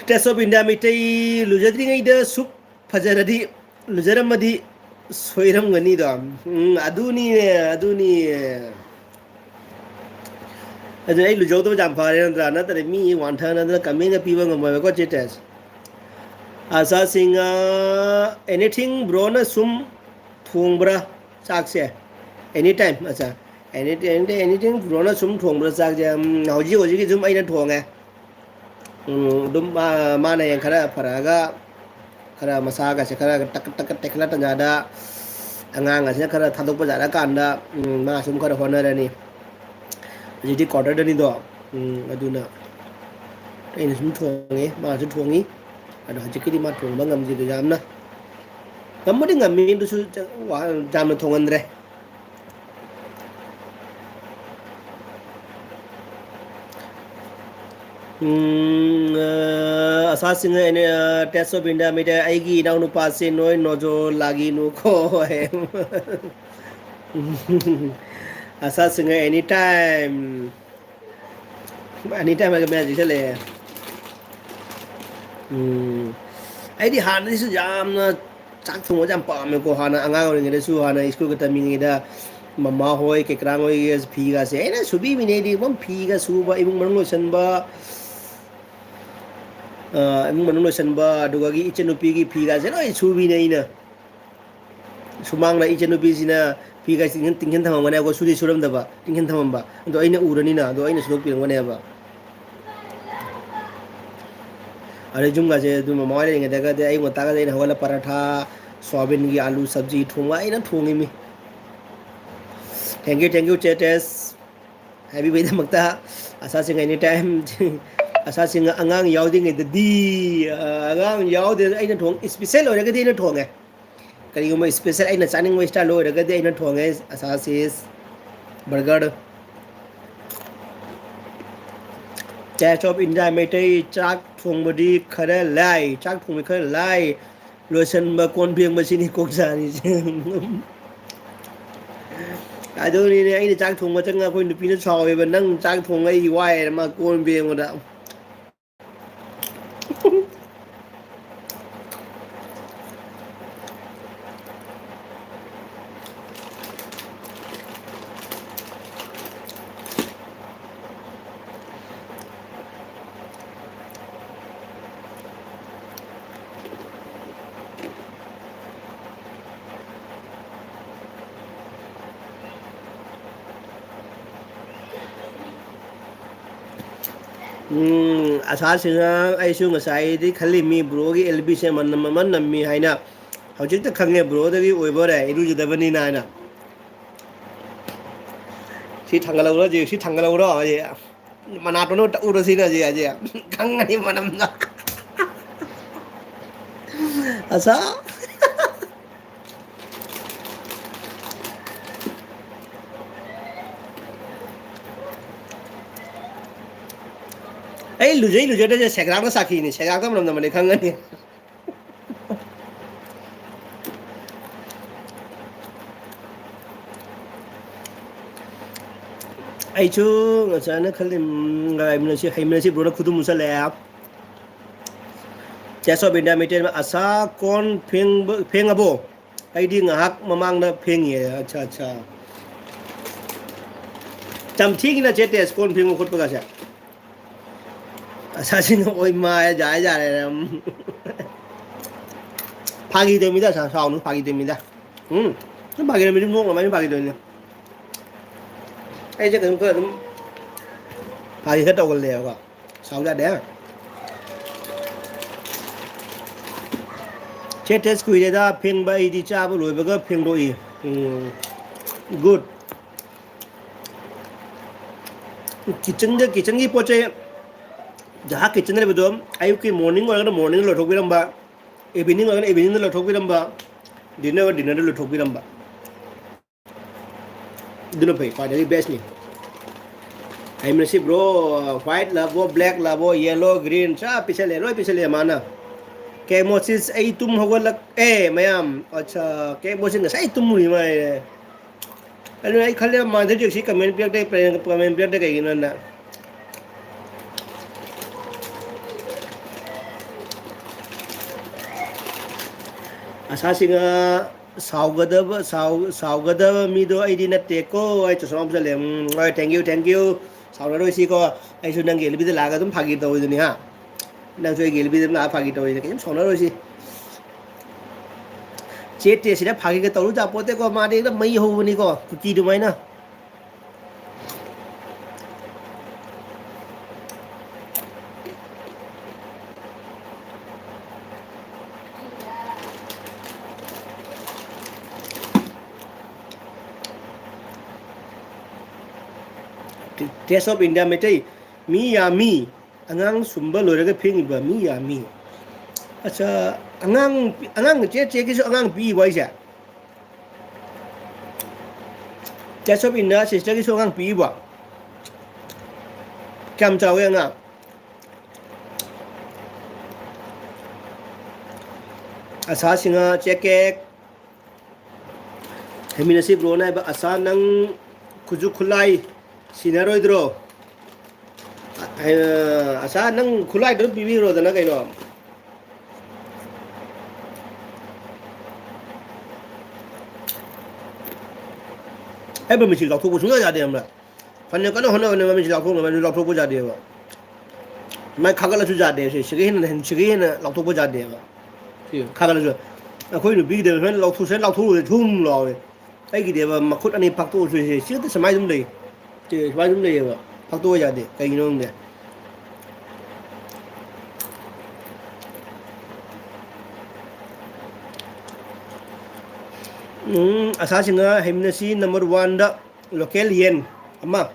ꯇꯦꯁ ꯑꯣꯐ ꯏꯟꯗꯤꯌꯥ ꯃꯩꯇꯩ ꯂꯨꯖꯗ꯭ꯔꯤꯉꯩꯗ ꯁꯨꯛ ꯐꯖꯔꯗꯤ ꯂꯨꯖꯔꯝꯃꯗꯤ ꯁꯣꯏꯔꯝꯒꯅꯤꯗꯣ ꯑꯗꯨꯅꯤꯅꯦ ꯑꯗꯨꯅꯤ ꯑꯗꯨ ꯑꯩ ꯂꯨꯖꯧꯗꯕ ꯌꯥꯝ ꯐꯔꯦ ꯅꯠꯇ꯭ꯔꯥ ꯅꯠꯇ꯭ꯔꯗꯤ ꯃꯤ ꯋꯥꯟꯊꯅꯗꯅ ꯀꯃꯦꯟꯒ ꯄꯤꯕ ꯉꯝꯃꯣꯏꯕꯀꯣ ꯆꯦꯇꯦꯁ ꯑꯁꯥꯁꯤꯡ ꯑꯦꯅꯤꯊꯤꯡ ꯕ꯭ꯔꯣꯅ ꯁꯨꯝ ꯊꯣꯡꯕ꯭ꯔꯥ ꯆꯥꯛꯁꯦ ꯑꯦꯅꯤ ꯇꯥꯏꯝ ꯑꯠꯆꯥ ꯑꯦꯅꯤꯊꯤꯡ ꯕ꯭ꯔꯣꯅ ꯁꯨꯝ ꯊꯣꯡꯕ꯭ꯔꯥ ꯆꯥꯛꯁꯦ ꯍꯧꯖꯤꯛ ꯍꯧꯖꯤꯛꯀꯤ ꯁꯨꯝ ꯑꯩꯅ ꯊꯣꯡꯉꯦ ꯑꯗꯨꯝ ꯃꯥꯅ ꯍꯌꯦꯡ ꯈꯔ ꯐꯔꯛꯑꯒ ꯈꯔ ꯃꯁꯥꯒꯁꯦ ꯈꯔ ꯇꯛꯀꯠ ꯇꯛꯀꯠ ꯇꯦꯛꯈꯠꯂꯛ ꯇꯟꯖꯥꯗ ꯑꯉꯥꯡ ꯑꯁꯤꯅ ꯈꯔ ꯊꯥꯗꯣꯛꯄ ꯌꯥꯔꯀꯥꯟꯗ ꯃꯥ ꯁꯨꯝ ꯈꯔ ꯍꯣꯠꯅꯔꯅꯤ ꯍꯧꯖꯤꯛꯇꯤ ꯀ꯭ꯋꯥꯔꯇꯔꯗꯅꯤꯗꯣ ꯑꯗꯨꯅ ꯑꯩꯅ ꯁꯨꯝ ꯊꯣꯡꯉꯦ ꯃꯥꯁꯨ ꯊꯣꯡꯉꯤ ꯑꯗꯣ ꯍꯧꯖꯤꯛꯀꯤꯗꯤ ꯃꯥ ꯊꯣꯡꯕ ꯉꯝꯗ꯭ꯔꯤꯗꯣ ꯌꯥꯝꯅ ꯉꯝꯕꯨꯗꯤ ꯉꯝꯃꯤ ꯑꯗꯨꯁꯨ ꯌꯥꯝꯅ ꯊꯣꯡꯍꯟꯗ꯭ꯔꯦ ꯑꯁꯥꯁꯤꯡ ꯑꯩꯅ ꯇꯦꯁ ꯑꯣꯐ ꯏꯟꯗꯤꯌꯥ ꯃꯤꯗꯤꯌꯥ ꯑꯩꯒꯤ ꯏꯅꯥꯎꯅꯨꯄꯥꯁꯤ ꯅꯣꯏ ꯅꯣꯖꯣ ꯂꯥꯒꯤꯅꯨꯀꯣ ꯑꯁꯥꯁꯤꯡ ꯑꯦꯅꯤ ꯇꯥꯏꯝ ꯑꯦꯅꯤ ꯇꯥꯏꯝ ꯍꯥꯏꯒ ꯃꯌꯥꯝꯁꯤ ꯆꯠꯂꯛꯑꯦ ꯑꯩꯗꯤ ꯍꯥꯟꯅꯗꯤꯁꯨ ꯌꯥꯝꯅ ꯆꯥꯛ ꯊꯣꯡꯕꯁꯦ ꯌꯥꯝ ꯄꯥꯝꯃꯦꯀꯣ ꯍꯥꯟꯅ ꯑꯉꯥꯡ ꯑꯣꯏꯔꯤꯉꯩꯗꯁꯨ ꯍꯥꯟꯅ ꯁ꯭ꯀꯨꯜꯒ ꯇꯝꯃꯤꯉꯩꯗ ꯃꯃꯥ ꯍꯣꯏ ꯀꯩꯀꯔꯥꯡ ꯍꯣꯏꯒ ꯐꯤꯒꯥꯁꯦ ꯑꯩꯅ ꯁꯨꯕꯤꯃꯤꯅꯦꯗꯤ ꯑꯗꯨꯝ ꯐꯤꯒ ꯁꯨꯕ ꯏꯃꯨꯡ ꯃꯅꯨꯡ ꯂꯣꯏꯁꯟꯕ ꯏꯃꯨꯡ ꯃꯅꯨꯡ ꯂꯣꯏꯁꯟꯕ ꯑꯗꯨꯒꯤ ꯏꯆꯟꯅꯨꯄꯤꯒꯤ ꯐꯤꯒꯥꯁꯦ ꯂꯣꯏ ꯁꯨꯕꯤꯅꯦ ꯑꯩꯅ ꯁꯨꯃꯥꯡꯗ ꯏꯆꯟꯅꯨꯄꯤꯁꯤꯅ ꯐꯤꯒ ꯇꯤꯡꯁꯤꯟ ꯊꯝꯃꯝꯒꯅꯦ ꯑꯩꯈꯣꯏ ꯁꯨꯗꯤ ꯁꯨꯔꯝꯗꯕ ꯇꯤꯡꯁꯤꯟ ꯊꯝꯃꯝꯕ ꯑꯗꯣ ꯑꯩꯅ ꯎꯔꯅꯤꯅ ꯑꯗꯣ ꯑꯩꯅ ꯁꯨꯗꯣꯛꯄꯤꯔꯝꯒꯅꯦꯕ ꯑꯗꯩ ꯌꯨꯝꯒꯥꯁꯦ ꯑꯗꯨꯝ ꯃꯃꯥ ꯍꯣꯏ ꯂꯩꯔꯤꯉꯩꯗꯒꯗꯤ ꯑꯌꯨꯛ ꯉꯟꯇꯥꯒꯗꯤ ꯑꯩꯅ ꯍꯧꯒꯠꯂ ꯄꯔꯥꯊꯥ ꯁꯣꯌꯥꯕꯤꯟꯒꯤ ꯑꯥꯂꯨ ꯁꯕꯖꯤ ꯊꯣꯡꯕ ꯑꯩꯅ ꯊꯣꯡꯉꯤꯃꯤ ꯊꯦꯡꯀ꯭ꯌꯨ ꯆꯦꯇꯦꯁ ꯍꯥꯏꯕꯤꯕꯒꯤꯗꯃꯛꯇ ꯑꯁꯥꯁꯤꯡ ꯑꯦꯅꯤ ꯇꯥꯏꯝ ꯑꯁꯥꯁꯤꯡ ꯑꯉꯥꯡ ꯌꯥꯎꯗ꯭ꯔꯤꯉꯩꯗꯗꯤ ꯑꯉꯥꯡ ꯌꯥꯎꯗ꯭ꯔꯦ ꯑꯩꯅ ꯏꯁꯄꯤꯁꯦꯜ ꯑꯣꯏꯔꯒꯗꯤ ꯑꯩꯅ ꯊꯣꯡꯉꯦ ꯀꯔꯤꯒꯨꯝꯕ ꯏꯁꯄꯦꯁꯦꯜ ꯑꯩꯅ ꯆꯥꯅꯤꯡꯕ ꯏꯁꯇꯥꯏꯜ ꯑꯣꯏꯔꯒꯗꯤ ꯑꯩꯅ ꯊꯣꯡꯉꯦ ꯑꯁꯥꯁꯤꯁ burger taste of India Meitei ꯆꯥꯛ ꯊꯣꯡꯕꯗꯤ ꯈꯔ ꯂꯥꯏ ꯆꯥꯛ ꯊꯣꯡꯕꯗꯤ ꯈꯔ ꯂꯥꯏ ꯂꯣꯏꯁꯤꯟꯕ ꯀꯣꯟ ꯐꯦꯡꯕꯁꯤꯅꯤ ꯀꯣꯛ ꯁꯥꯔꯤꯁꯦ ꯑꯗꯨꯅꯤꯅꯦ ꯑꯩꯅ ꯆꯥꯛ ꯊꯣꯡꯕ ꯆꯪꯉꯒ ꯑꯩꯈꯣꯏ ꯅꯨꯄꯤꯅ ꯁꯥꯎꯋꯦꯕ ꯅꯪ ꯆꯥꯛ ꯊꯣꯡꯉ ꯑꯩ ꯋꯥꯏꯑꯅ ꯃꯥ ꯀꯣꯟ ꯐꯦꯡꯕꯗ ꯑꯁꯥꯁꯤꯅ ꯑꯩꯁꯨ ꯉꯁꯥꯏꯗꯤ ꯈꯜꯂꯤꯃꯤ ꯕ꯭ꯔꯣꯒꯤ ꯑꯦꯜꯕꯤꯁꯦ ꯃꯅꯝ ꯑꯃ ꯅꯝꯃꯤ ꯍꯥꯏꯅ ꯍꯧꯖꯤꯛꯇ ꯈꯪꯉꯦ ꯕ꯭ꯔꯣꯗꯒꯤ ꯑꯣꯏꯕꯣꯔꯦ ꯏꯔꯨꯖꯗꯕꯅꯤꯅ ꯍꯥꯏꯅ ꯁꯤ ꯊꯥꯡꯒꯠꯍꯧꯔꯣ ꯍꯧꯖꯤꯛ ꯁꯤ ꯊꯥꯡꯒꯠꯍꯧꯔꯣ ꯍꯧꯖꯤꯛ ꯃꯅꯥꯇꯣꯟꯅ ꯇꯛꯎꯔꯣ ꯁꯤꯅ ꯍꯧꯖꯤꯛ ꯈꯪꯉꯅꯤ ꯃꯅꯝꯅ ꯑꯁꯥ ꯑꯩ ꯂꯨꯖꯩ ꯂꯨꯖꯗꯁꯦ ꯁꯦꯒ꯭ꯔꯥꯛꯅ ꯁꯥꯈꯤꯅꯤ ꯁꯦꯒ꯭ꯔꯥꯛꯇ ꯃꯅꯝ ꯅꯝꯃꯅꯤ ꯈꯪꯉꯅꯤ ꯑꯩꯁꯨ ꯉꯁꯥꯏꯅ ꯈꯜꯂꯤ ꯍꯩꯃꯤꯟꯅꯁꯤ ꯕ꯭ꯔꯣꯅ ꯈꯨꯗꯨꯝ ꯆꯠꯂꯛꯑꯦ ꯆꯦꯁ ꯑꯣꯐ ꯏꯟꯗꯤꯌꯥ ꯃꯩꯇꯩ ꯑꯁꯥ ꯀꯣꯟ ꯐꯦꯡꯉꯕꯣ ꯑꯩꯗꯤ ꯉꯥꯏꯍꯥꯛ ꯃꯃꯥꯡꯗ ꯐꯦꯡꯉꯤꯌꯦ ꯑꯠꯆꯥ ꯑꯠꯆꯥ ꯆꯝꯊꯤꯒꯤ ꯅꯠꯇꯦ ꯇꯦꯁ ꯀꯣꯟ ꯐꯦꯡꯕ ꯈꯣꯠꯄꯒꯁꯦ ꯑꯁꯥꯁꯤꯅ ꯑꯣꯏ ꯃꯥ ꯌꯥꯔꯦ ꯌꯥꯔꯦ ꯐꯥꯒꯤ ꯇꯧꯅꯤꯗ ꯁꯥꯎꯅꯨ ꯐꯥꯒꯤ ꯇꯧꯅꯤꯗ ꯁꯨꯝ ꯐꯥꯒꯤ ꯇꯧꯅꯤ ꯅꯣꯛꯅꯕ ꯐꯥꯒꯤ ꯇꯧꯅꯤ ꯑꯩꯁꯦ ꯀꯩꯅꯣꯝ ꯈꯔ ꯑꯗꯨꯝ ꯐꯥꯒꯤ ꯈꯔ ꯇꯧꯒꯜꯂꯦꯕꯀꯣ ꯁꯥꯎ ꯌꯥꯗꯦ ꯆꯦ ꯇꯦꯁ ꯀꯨꯏꯔꯦꯗ ꯐꯦꯡꯕ ꯑꯩꯗꯤ ꯆꯥꯕ ꯂꯣꯏꯕꯒ ꯐꯦꯡꯗꯣꯛꯏ ꯒꯨꯗ ꯀꯤꯠꯆꯟꯒꯤ ꯄꯣꯠ ꯆꯩ ꯖꯍꯥꯛ ꯀꯤꯠꯆꯟꯗ ꯂꯩꯕꯗꯣ ꯑꯌꯨꯛꯀꯤ ꯃꯣꯔꯅꯤꯡ ꯑꯣꯏꯔꯒꯅ ꯃꯣꯔꯅꯤꯡꯗ ꯂꯧꯊꯣꯛꯄꯤꯔꯝꯕ ꯏꯚꯤꯅꯤꯡ ꯑꯣꯏꯔꯒꯅ ꯏꯚꯤꯅꯤꯡꯗ ꯂꯧꯊꯣꯛꯄꯤꯔꯝꯕ ꯗꯤꯟꯅꯔ ꯑꯣꯏꯔꯒꯅ ꯗꯤꯟꯅꯔꯗ ꯂꯧꯊꯣꯛꯄꯤꯔꯝꯕ ꯑꯗꯨꯅ ꯐꯩ ꯈ꯭ꯋꯥꯏꯗꯒꯤ ꯕꯦꯁꯅꯤ ꯍꯩꯃꯤꯟꯅꯁꯤ ꯕ꯭ꯔꯣ ꯍ꯭ꯋꯥꯏꯠ ꯂꯕꯣ ꯕ꯭ꯂꯦꯛ ꯂꯕꯣ ꯌꯦꯜꯂꯣ ꯒ꯭ꯔꯤꯟ ꯆꯞ ꯄꯤꯁꯜꯂꯦ ꯂꯣꯏ ꯄꯤꯁꯜꯂꯛꯑꯦ ꯃꯥꯅ ꯀꯦꯃꯣꯁꯤꯁ ꯑꯩ ꯇꯨꯝ ꯍꯧꯒꯠꯂꯛꯑꯦ ꯃꯌꯥꯝ ꯑꯠꯆꯥ ꯀꯦꯃꯣꯁꯤꯁ ꯉꯁꯥꯏ ꯇꯨꯝꯃꯨꯔꯤ ꯃꯥꯏꯅꯦ ꯑꯗꯨꯅ ꯑꯩ ꯈꯜꯂꯦ ꯃꯥꯟꯗꯦ ꯁꯤ ꯀꯃꯦꯟ ꯄꯤꯔꯛꯇꯦ ꯀꯃꯦꯟ ꯄꯤꯔꯛꯇꯦ ꯀꯩꯒꯤꯅꯣꯅ ꯑꯁꯥꯁꯤꯡꯅ ꯁꯥꯎꯒꯗꯕ ꯃꯤꯗꯣ ꯑꯩꯗꯤ ꯅꯠꯇꯦꯀꯣ ꯑꯩ ꯆꯁꯣꯝ ꯍꯥꯞꯆꯜꯂꯦ ꯍꯣꯏ thank you 사우나로시고 아이수 난게 엘비드 라가 좀 파기 떠오더니 하 난저 엘비드 라 파기 떠오더니 좀 사우나로시 제트시나 파기가 떠오르자 보대고 마리가 머이 호우니고 쿠티도 마이나 Taste of India metai mi angang sumba loraga ping ba mi acha angang che ki so angang pi wai sa Taste of India sister ki so angang pi ba kam chaw ya nga asa singa cheke heminasi bro na ba asa nang kuju khulai Sinaroidro asa nang khulai dro bibi ro dana kaino ai ba mi chi lok thu ko sunga ja de amla fanne ka no hono ne ma mi chi lok thu ma mi lok thu ko ja de ba mai khagala chu ja de se shige hin lok thu ko ja de ba si khagala chu akhoi nu bi de fen lok thu se lok thu thum lo ai ki de ba ma khut ani pak tu se se de samai dum de chứ bao nhiêu người vậy phát tôi giờ đi cây nông nè asasnya hemnasi number 1 da local yen amma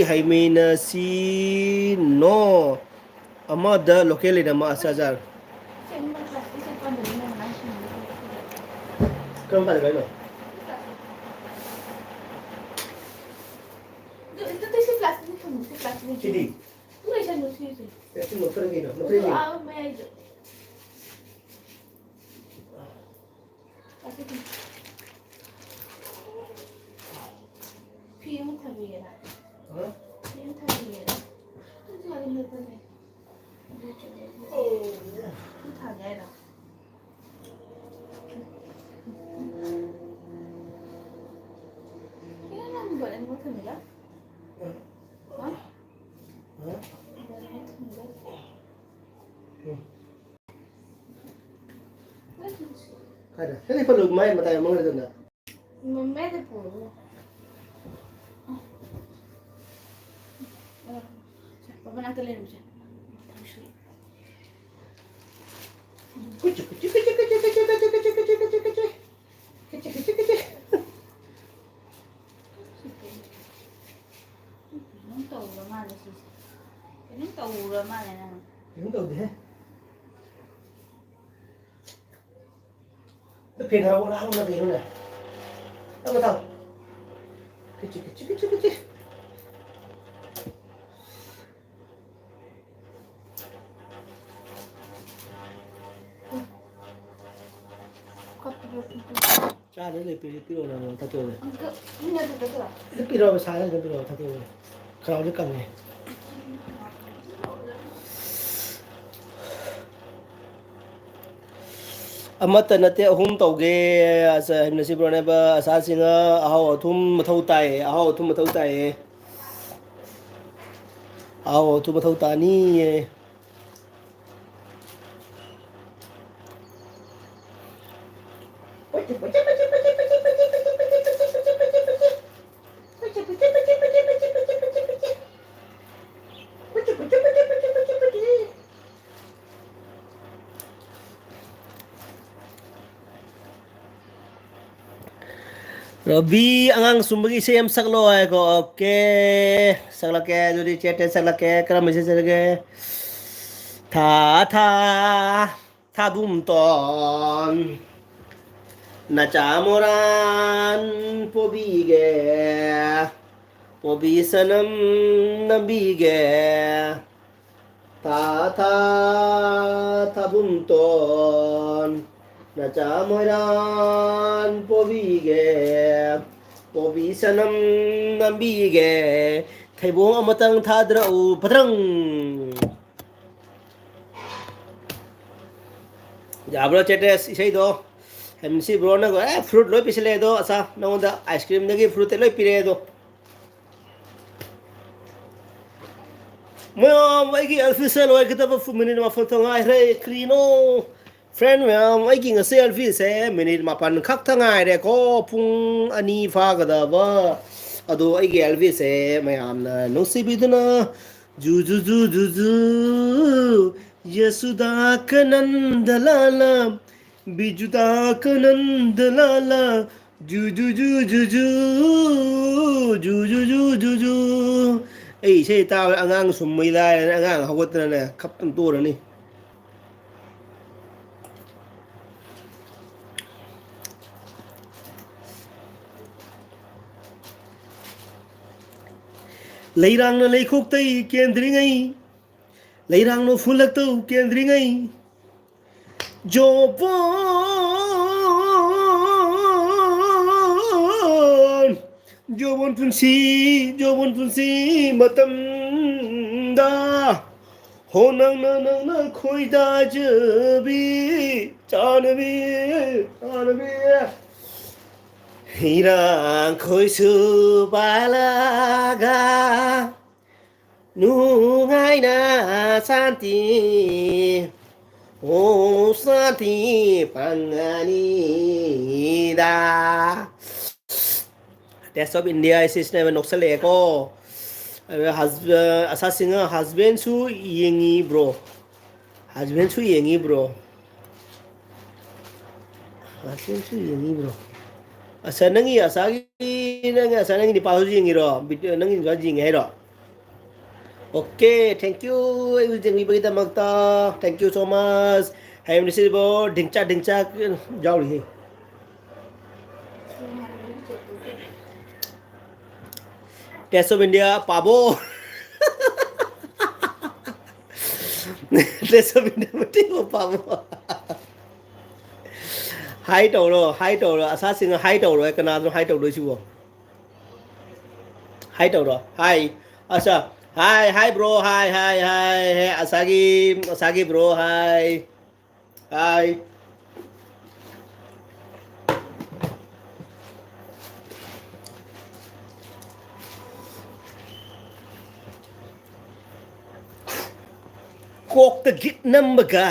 hemnasi no amma da local yen amma asazar kau tak ada mana? Itu tuh si plastik kamu, si plastik. Jadi, Itu nggak bisa nulis sih. itu motor gini, motor Itu ini. apa aja? Plastik. Film tabii ya. Hah? Film tabii ya. Itu lagi nonton deh. Oh, Itu tabii ya. Buat yang mau tanya? Hah? hah? Buat yang mau tanya? Ada. Ini perlu main mata yang mana tu nak? Memede puro. Papan ang kalin mo siya. Kucuk, kucuk, kucuk, kucuk, kucuk, kucuk, kucuk, kucuk, kucuk, kucuk. Kucuk, kucuk, kucuk. Não tahu mana sih. Ini tahu mana nang. Ini tahu deh. Itu pernah orang lagi mana? Apa tahu? Kucuk, kucuk, kucuk, kucuk. Cara ni piro na tato. Enggak, ini ada betul. Itu piro besar kan piro tato. Kalau dekat ni. Amata nate ahum tauge asa himnasi brone ba asa singa ahaw athum mathau tai ahaw athum mathau tai ahaw athum mathau tani Ravi angang sumbagi sem saklo ay ko okay sakla ke jodi chat sakla ke kara message lage tha bum ton na chamoran pobige pobisanam nabige tha bum ton na chamoran pobige pobisanam nabige thaibo amatang thadra u patrang ꯌꯥꯕ꯭ꯔꯣ ꯆꯦꯇꯦꯁ ꯏꯁꯩꯗꯣ ꯍꯦꯝꯁꯤ ꯕ꯭ꯔꯣꯅꯒ fruit ꯂꯣꯏ ꯄꯤꯁꯤꯜꯂꯛꯑꯦ ꯑꯗꯣ ꯑꯁꯥ ꯅꯉꯣꯟꯗ ice ꯀ꯭ꯔꯤꯝꯗꯒꯤ ꯐ꯭ꯔꯨꯠꯇꯤ ꯂꯣꯏ ꯄꯤꯔꯛꯑꯦ ꯑꯗꯣ ꯃꯌꯥꯝ ꯑꯩꯒꯤ ꯑꯦꯜꯐꯤꯁꯦꯜ ꯑꯣꯏꯒꯗꯕ ꯃꯤꯅꯤꯠ ꯃꯥꯄꯜꯇ ꯉꯥꯏꯈ꯭ꯔꯦ ꯀ꯭ꯔꯤꯅꯣ ꯐ꯭ꯔꯦꯟ ꯃꯌꯥꯝ ꯑꯩꯒꯤ ꯉꯁꯤ ꯑꯦꯜꯐꯤꯁꯦ ꯃꯤꯅꯤꯠ ꯃꯥꯄꯜ ꯈꯛꯇ ꯉꯥꯏꯔꯦꯀꯣ ꯄꯨꯡ ꯑꯅꯤ ꯐꯥꯒꯗꯕ ꯑꯗꯣ ꯑꯩꯒꯤ ꯑꯦꯜꯕꯤꯁꯦ ꯃꯌꯥꯝꯅ ꯅꯨꯡꯁꯤꯕꯤꯗꯨꯅ ꯖꯨ ꯖꯨ ꯖꯨ ꯖꯨ ꯖꯨ ꯌꯁꯨꯗꯥ ꯀꯅꯟꯗ ꯂꯥꯂꯥ ꯕꯤꯖꯨꯗꯥ ꯀꯅꯟꯗ ꯂꯥꯂꯥ ꯖꯨ ꯖꯨ ꯖꯨ ꯖꯨ ꯖꯨ ꯖꯨ ꯖꯨ ꯖꯨ ꯖꯨ ꯖꯨ ꯑꯩ ꯏꯁꯩ ꯇꯥꯕ ꯑꯉꯥꯡ ꯁꯨꯝꯕꯩ ꯂꯥꯏꯔꯅ ꯑꯉꯥꯡ ꯍꯧꯒꯠꯇꯅꯅꯦ ꯈꯞꯇꯅ ꯇꯣꯔꯅꯤ ꯂꯩꯔꯥꯡꯅ ꯂꯩꯈꯣꯛꯇꯩ ꯀꯦꯟꯗ꯭ꯔꯤꯉꯩ ꯂꯩꯔꯥꯡꯅ ꯐꯨꯜꯂꯛꯇꯧ ꯀꯦꯟꯗ꯭ꯔꯤꯉꯩ ꯌꯧꯕꯣꯟ ꯄꯨꯟꯁꯤ ꯌꯧꯕꯣꯟ ꯄꯨꯟꯁꯤ ꯃꯇꯝꯗ ꯍꯣ ꯅꯪꯅ ꯅꯪꯅ ꯈꯣꯏꯗꯥꯖꯕꯤ ꯆꯥꯅꯕꯤ ꯆꯥꯅꯕꯤ ꯏꯔꯥꯡꯈꯣꯏꯁꯨ ꯄꯥꯏꯂꯒ ꯅꯨꯡꯉꯥꯏꯅ ꯁꯥꯟꯇꯤ ꯑꯣ ꯁꯥꯟꯇꯤ ꯐꯪꯉꯅꯤꯗ ꯇꯦꯁ ꯑꯣꯐ ꯏꯟꯗꯤꯌꯥ ꯁꯤꯁꯅꯦꯕ ꯅꯣꯛꯁꯜꯂꯛꯑꯦꯀꯣ ꯑꯁꯥꯁꯤꯡꯅ ꯍꯁꯕꯦꯟꯁꯨ ꯌꯦꯡꯉꯤꯕ꯭ꯔꯣ ꯍꯁꯕꯦꯟꯁꯨ ꯌꯦꯡꯉꯤꯕ꯭ꯔꯣ ꯍꯁꯕꯦꯟꯁꯨ ꯌꯦꯡꯉꯤꯕ꯭ꯔꯣ ꯑꯁ ꯅꯪꯒꯤ ꯑꯁꯥꯒꯤ ꯅꯪ ꯑꯁꯥ ꯅꯪꯒꯤ ꯅꯨꯄꯥꯁꯨ ꯌꯦꯡꯉꯤꯔꯣ ꯅꯪꯒꯤ ꯅꯨꯄꯥꯁꯨ ꯌꯦꯡꯉꯤ ꯍꯥꯏꯔꯣ ꯑꯣꯀꯦ ꯊꯦꯡꯛ ꯌꯨ ꯑꯩꯕꯨ ꯌꯦꯡꯕꯤꯕꯒꯤꯗꯃꯛꯇ ꯊꯦꯡꯛ ꯌꯨ ꯁꯣ ꯃꯁ ꯍꯌꯦꯡꯁꯤꯕꯣ ꯙꯤꯡꯆꯥꯛ ꯙꯤꯡꯆꯥꯛ ꯌꯥꯎꯔꯤꯍꯦ ꯇꯦꯁ ꯑꯣꯐ ꯏꯟꯗꯤꯌꯥ ꯄꯥꯕꯣ ꯇꯦꯁ ꯑꯣꯐ ꯏꯟꯗꯤꯌꯥ ꯃꯇꯦꯡ ꯄꯥꯡꯉꯣ ꯍꯥꯏ ꯇꯧꯔꯣ ꯍꯥꯏ ꯇꯧꯔꯣ ꯑꯁꯥꯁꯤꯡꯅ ꯍꯥꯏ ꯇꯧꯔꯣ ꯀꯅꯥꯗꯅꯣ ꯍꯥꯏ ꯇꯧꯗꯣꯏꯁꯤꯕꯣ ꯍꯥꯏ ꯇꯧꯔꯣ ꯍꯥꯏ ꯑꯆꯥ ꯍꯥꯏ ꯍꯥꯏ ꯕ꯭ꯔꯣ ꯍꯥꯏ ꯍꯥꯏ ꯍꯥꯏ ꯑꯁꯥꯒꯤ ꯕ꯭ꯔꯣ ꯍꯥꯏ ꯍꯥꯏ ꯀꯣꯛꯇ ꯒꯤꯠ ꯅꯝꯕꯒ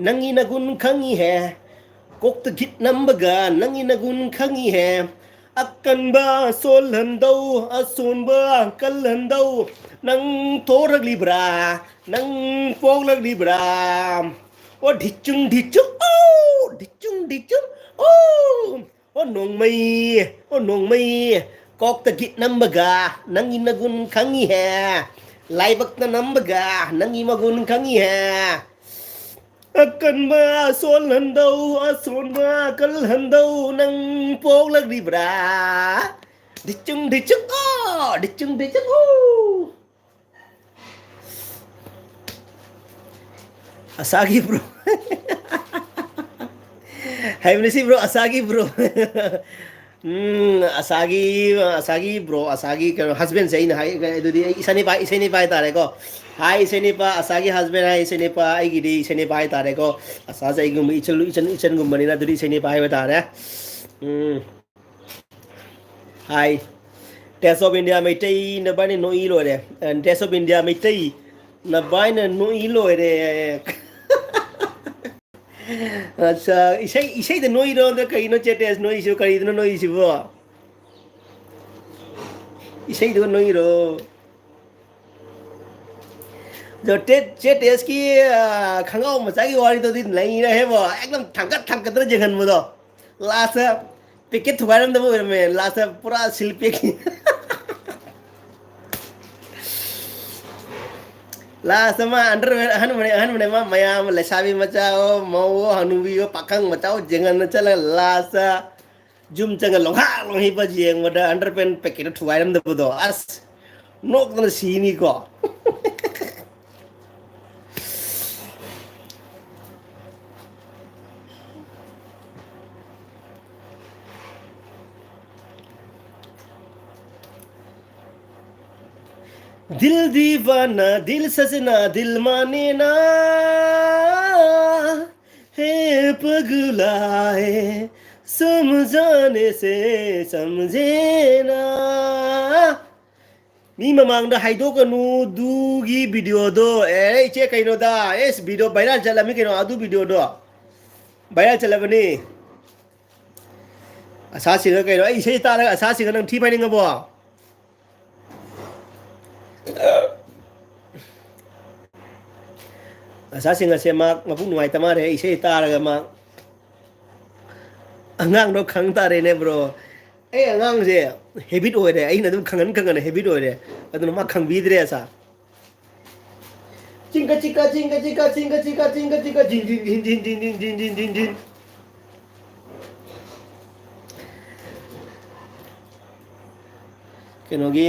ꯅꯪꯒꯤ ꯅꯒꯨꯟ ꯈꯪꯉꯤꯍꯦ ꯀꯣꯛꯇ ꯒꯤꯠ ꯅꯝꯕꯒ ꯅꯪꯒꯤ ꯅꯒꯨꯟ ꯈꯪꯉꯤꯍꯦ ꯑꯀꯟꯕ ꯁꯣꯜꯍꯟꯗꯧ ꯑꯁꯣꯟꯕ ꯀꯜꯍꯟꯗꯧ ꯅꯪ ꯊꯣꯔꯛꯂꯤꯕ꯭ꯔꯥ ꯅꯪ ꯄꯣꯛꯂꯛꯂꯤꯕ꯭ꯔꯥ ꯑꯣ ꯙꯤꯆꯨꯡ ꯙꯤꯆꯨꯡ ꯑꯣ ꯙꯤꯆꯨꯡ ꯙꯤꯆꯨꯡ ꯑꯣ ꯑꯣ ꯅꯣꯡꯃꯩ ꯑꯣ ꯅꯣꯡꯃꯩ ꯀꯣꯛꯇ ꯒꯤꯠ ꯅꯝꯕꯒ ꯅꯪꯒꯤ ꯅꯒꯨꯟ ꯈꯪꯉꯤꯍꯦ ꯂꯥꯏꯕꯛꯇ ꯅꯝꯕꯒ ꯅꯪꯒꯤ ꯃꯒꯨꯟ ꯈꯪꯉꯤꯍꯦ ꯑꯀꯟꯕ ꯁꯣꯜꯍꯟꯗꯧ ꯑꯁꯣꯟꯕ ꯀꯜꯍꯟꯗꯧ ꯅꯪ ꯄꯣꯛꯂꯛꯂꯤꯕ꯭ꯔꯥ ꯙꯤꯆꯨꯡ ꯙꯤꯆꯨꯡ ꯑꯣ ꯙꯤꯆꯨꯡ ꯙꯤꯆꯨꯡ ꯑꯣ ꯑꯁꯥꯒꯤ ꯕ꯭ꯔꯣ ꯍꯥꯏꯕꯅꯤ ꯕ꯭ꯔꯣ ꯑꯁꯥꯒꯤ ꯕ꯭ꯔꯣ ꯑꯁꯥꯒꯤ ꯕ꯭ꯔꯣ ꯑꯁꯥꯒꯤ ꯀꯩꯅꯣ ꯍꯁꯕꯦꯟꯁꯦ ꯑꯩꯅ ꯍꯥꯏ ꯑꯗꯨꯗꯤ ꯑꯩ ꯏꯁꯩꯅꯤꯄꯥ ꯍꯥꯏꯇꯥꯔꯦꯀꯣ ꯍꯥꯏ ꯏꯁꯩꯅꯤꯄꯥ ꯑꯁꯥꯒꯤ ꯍꯁꯕꯦꯟ ꯍꯥꯏ ꯏꯁꯩꯅꯤꯄꯥ ꯑꯩꯒꯤꯗꯤ ꯏꯁꯩꯅꯤꯄꯥ ꯍꯥꯏꯇꯥꯔꯦꯀꯣ ꯑꯁꯥꯁꯦ ꯑꯩꯒꯨꯝꯕ ꯏꯆꯟꯒꯨꯝꯕꯅꯤꯅ ꯑꯗꯨꯗꯤ ꯏꯁꯩꯅꯤꯄꯥ ꯍꯥꯏꯕ ꯇꯥꯔꯦ ꯎꯝ ꯍꯥꯏ ꯇꯦꯁ ꯑꯣꯐ ꯏꯟꯗꯤꯌꯥ ꯃꯩꯇꯩ ꯅꯕꯥꯏꯅꯤ ꯅꯣꯏ ꯂꯣꯏꯔꯦ ꯇꯦꯁ ꯑꯣꯐ ꯏꯟꯗꯤꯌꯥ ꯃꯩꯇꯩ ꯅꯕꯥꯏꯅ ꯅꯣꯏ ꯂꯣꯏꯔꯦ ꯑꯠꯆꯥ ꯏꯁꯩꯗ ꯅꯣꯏꯔꯣ ꯅꯠꯇ꯭ꯔ ꯀꯩꯅꯣ ꯆꯦꯇꯦꯁ ꯅꯣꯏꯁꯨ ꯀꯔꯤꯗꯅꯣ ꯅꯣꯏꯁꯤꯕꯣ ꯏꯁꯩꯗꯨꯒ ꯅꯣꯏꯔꯣ ꯆꯦ ꯇꯦꯁꯀꯤ ꯈꯪꯉꯥꯎ ꯃꯆꯥꯒꯤ ꯋꯥꯔꯤꯗꯨꯗꯤ ꯂꯩꯔꯦꯍꯦꯕꯣ ꯑꯦꯛꯗꯝ ꯊꯥꯡꯀꯠ ꯊꯥꯡꯒꯠꯇꯅ ꯌꯦꯡꯍꯟꯕꯗꯣ ꯂꯥꯁꯇ ꯄꯦꯛꯀꯦꯠ ꯊꯨꯒꯥꯏꯔꯝꯗꯕ ꯑꯣꯏꯔꯝꯃꯦ ꯂꯥꯁꯇ ꯄꯨꯔꯥ ꯁꯤꯜ ꯄꯦꯛꯀꯤꯡ ꯂꯥꯁꯇ ꯃꯥ ꯑꯟꯗꯔꯋꯦꯌꯔ ꯑꯍꯟꯕꯅꯦ ꯃꯥ ꯃꯌꯥꯝ ꯂꯩꯁꯥꯕꯤ ꯃꯆꯥ ꯑꯣ ꯃꯧ ꯑꯣ ꯍꯅꯨꯕꯤ ꯑꯣ ꯄꯥꯈꯪ ꯃꯆꯥ ꯑꯣ ꯌꯦꯡꯍꯟꯅ ꯆꯠꯂꯒ ꯂꯥꯁꯇ ꯌꯨꯝ ꯆꯪꯉ ꯂꯣꯡꯍꯤꯕ ꯌꯦꯡꯕꯗ ꯑꯟꯗꯔꯄꯦꯟ ꯄꯦꯀꯦꯠꯇꯣ ꯊꯨꯒꯥꯏꯔꯝꯗꯕꯗꯣ ꯑꯁ ꯅꯣꯛꯄꯗ ꯁꯤꯅꯤꯀꯣ दिल दीवाना दिल सजना दिल माने ना हे पगलाए समझाने से समझे ना मी mamangda haidokanu dugi video do che kaino da video viral chalami kaino adu video do viral chalabani asasi ga kaino sei ta asasi ga nang thi pai ninga bo asasi ga se mak mapung nuai tamare sei ta ga ma angang do khang ta re ne bro angang je habit oi de ai na dum khangan khangan habit oi de adu ma khang bi dire sa Cingka cika cingka cika cingka cika cingka cika jin jin jin jin jin jin jin jin jin jin kenogi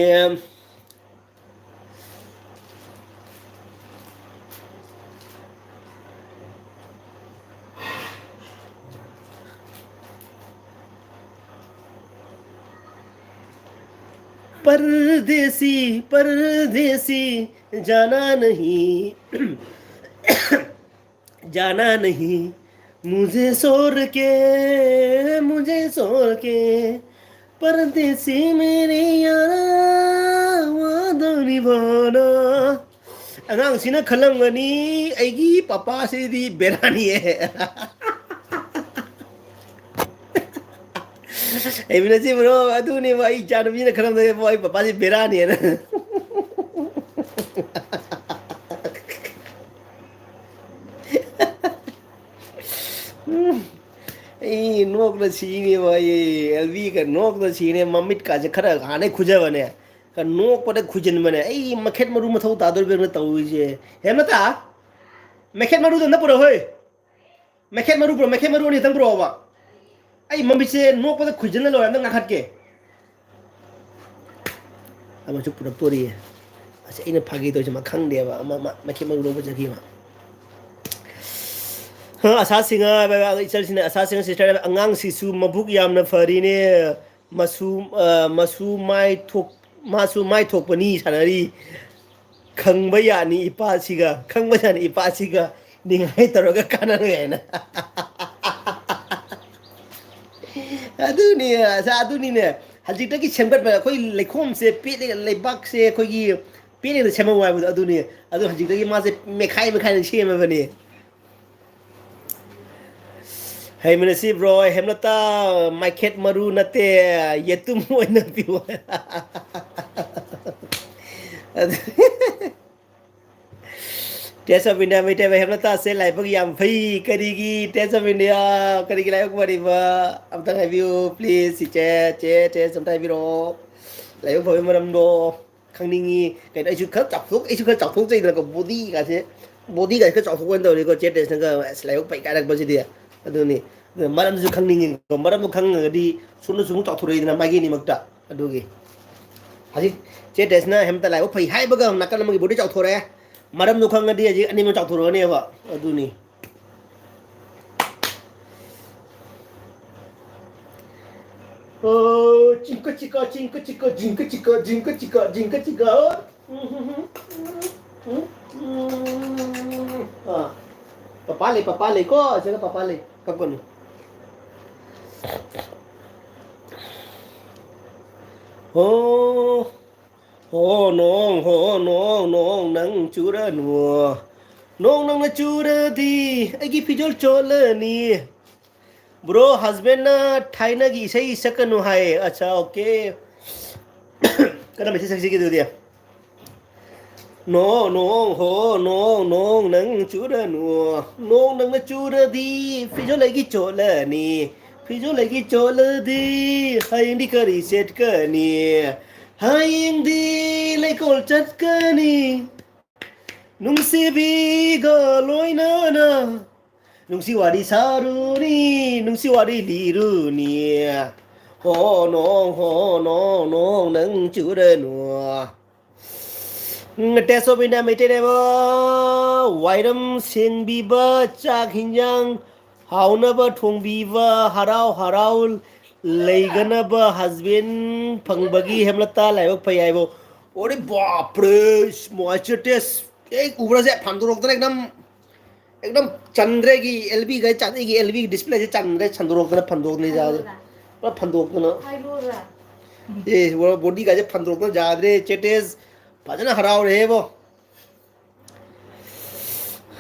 परदेसी परदेसी जाना नहीं जाना नहीं मुझे छोड़ के परदेसी मेरे यारा वादा निभाना अगांसिना खलंगनी ऐगी पापा से दी बेरानी है Ebi nasi bro, aduh ni wah ikan ni nak kena saya wah papa si berani ya. Nok na sini wah LV kan nok na sini mamit kaje khara ane khuja bane. Kan nok pada khujan bane. Maket maru mathau tadur ber na tahu je. Hemlata, maket maru tu na pura hoy. Maket maru ni tang pura wa. Mambise no pada khujana lo nang ngakhat ke ama chu pura tori ase ina phagi to jama khang de ba ama makhe ma ro ba jagi ma ha asa singa ba ichal sina asa singa sister angang sisu mabuk yamna fari ne masu mai thok pani sanari khangba ya ni ipa siga khangba ya ni ipa siga ningai taroga kana na aduh ni ne hajik ta ki sembat ba koi lekhom se pe lebak se koi ki pe ne chema wa aduh ni hajik ta ki ma se mekhai ne chema ba ni hey menasi bro hemlata my cat maru nate yetum oina piwa Test of India mai te hemlata se lai bag yam phai karigi Test of India karigi lai bari ba amtang review please si che samtai biro lai bag maram do khangningi kai ai chu khak chak thuk chai da ko body ga ka chak thuk wan do ni ko che test nga lai bag pai ka rak ba si dia adu ni maram ju khangningi ko maram khang di sunu sunu chak thurei na magi ni makta adu gi haji che test na hemta lai bag pai hai ba ga nakal magi body chak thore Madam nu khang dia je ani mo chak thuro ni ba adu ni oh cingka cika papale ko jaga papale kapon oh nong nang chura nuo nong nang na chura di agi pijol chola ni bro husband na thaina gi sei sakanu hai acha okay kada message saksi gitu dia nong nang chura nuo nong nang na chura di pijol lagi chola ni pijol lagi chola di hai di kari set ka ni Hayang di lekol chat kani nung si biga loy na nung si wadi saru ni nung si wadi liru ni ho no nang chura no teso binda mete ba wairam sen biba chak hinjang hauna ba thong biba harau Laigana ba husband pangbagi hemlata laibak pai bo ore bap re moisture test ek ubra se phandurok ta ekdam एकदम चंद्रे की LB गए चांदी की LB display से चंद्रे चंद्रोकना फंदोकने जा रहे पर फंदोकना ये वो बॉडी का जे फंदोकना जा रहे चेटेस भजन हराव रहे वो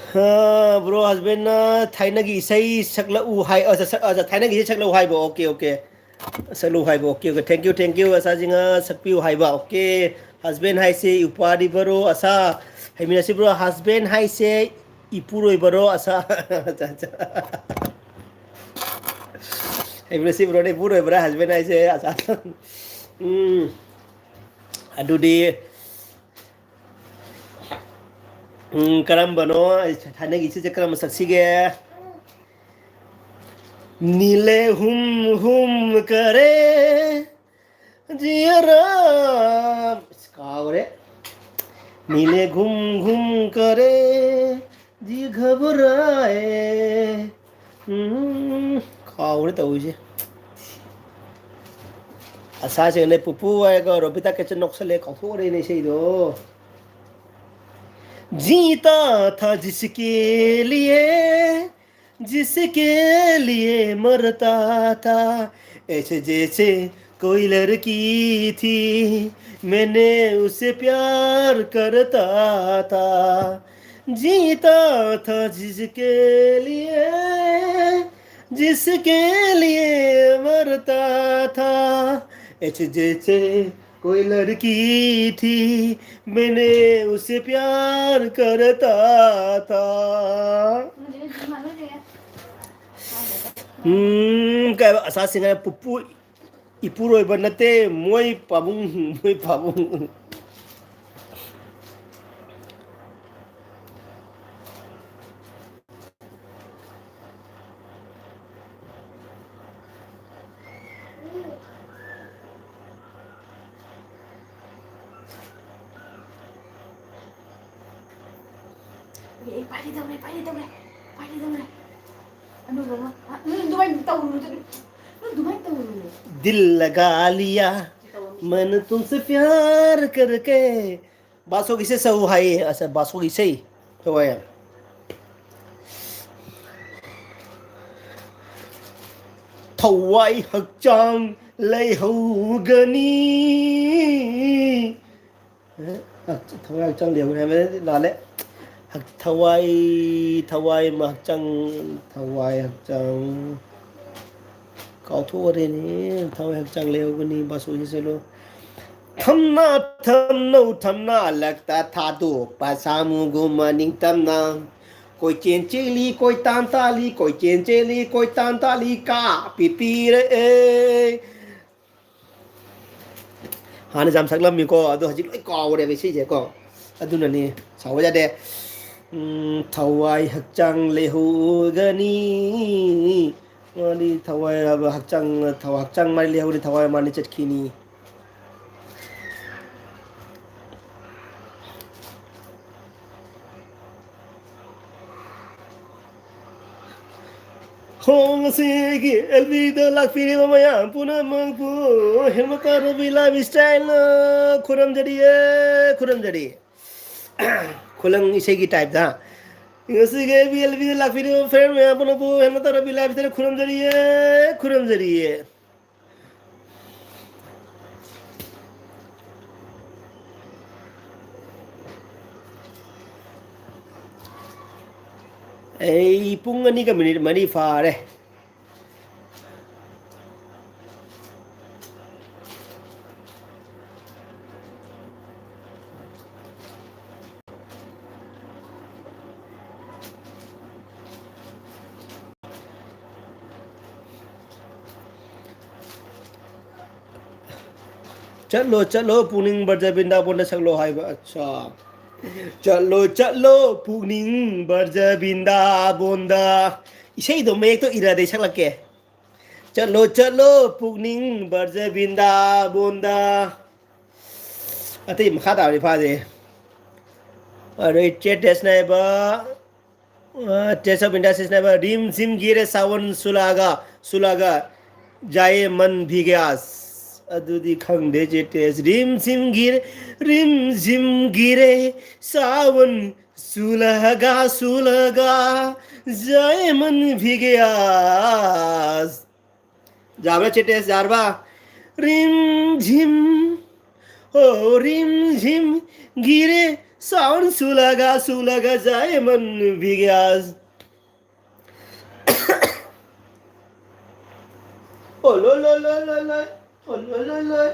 हाँ ब्रो हस्बैंड ना थाइना की सही सकला उ हाई अच्छा थाइना की सकला उ हाई बो ओके ओके सकला उ हाई बो ओके ओके थैंक यू असा जिंगा सकपी उ हाई बा ओके हस्बैंड हाई से उपाधि बरो असा हेमिना से ब्रो हस्बैंड हाई से इपुरोय बरो असा अच्छा अच्छा हेमिना से ब्रो ने पुरोय बरा हस्बैंड हाई से असा अदुदी करम्बनो थाइना की से करम सक्सीगे नीले हुम हुम करे जियरा कावरे नीले घुम घुम करे जी घबराए कावरे तौजे असासे ने पुपु आएगा रोबिता के नक्सले काथोरे ने सेदो जीता था जिसके लिए मरता था ऐसे जैसे कोई लड़की थी मैंने उसे प्यार करता था जीता था जिसके लिए मरता था ऐसे जैसे कोई लड़की थी मैंने उसे प्यार करता था काय असा सिंगा पुप्पू इपुरोय बनते मोय पाबुंग दिल लगा लिया मन तुमसे प्यार करके बासो किसे सऊ हाय असा बासो किसे होया थवाई हक्चांग लेहौगनी थवाई हक्चांग लेहौगनी नाले थवाई महचांग थवाई हक्चांग काउथोरेने थवाई हक्चांग लेहौगनी बासो किसे लो थमना थमना लगता था दो पासामु गुमानिंग तमना कोई चेन चेली कोई तांताली कोई चेन चेली कोई तांताली का पिपीर ए हाने जाम सकलम्मिको अदो हजिक लोइ कावरे बे सिजे को अदुननी साव जादे थवाई हक्चांग लेहुगनी मानी थवाई हक्चांग मारी लेहुगनी थवाई मानी चटखिनी 홍세기 엘비더 락피리마 마야 punamakpu Hemlata Ravi lifestyle kuramjadi kulang isegi type da ngasi ge bi elbi lafiri friend me punapu Hemlata Ravi lifestyle kuramjadi ay pung ani ka minute mari fare चलो चलो पुनिंग बर्जा बिंदा बोलने सकलो हाय अच्छा चलो चलो पुनिंग बर्जा बिंदा बोंदा इसे दो मैं एक तो इरादे सकला के चलो चलो पुनिंग बर्जा बिंदा बोंदा अते मखा दावरी फादे अरे चेटेस नाय बा टेसा बिंदा सिस नाय बा रिम जिम गिरे सावन सुलागा जाए मन भीग्यास अदुदी खंगदे चेटेस रिम जिम गिरे सावन सुलगा सुलगा जाए मन भी गया जाबरा चिटे जारबा रिम झिम ओ रिम झिम गिरे सावन सुलगा जाए मन भी गया ओ लो ओ लो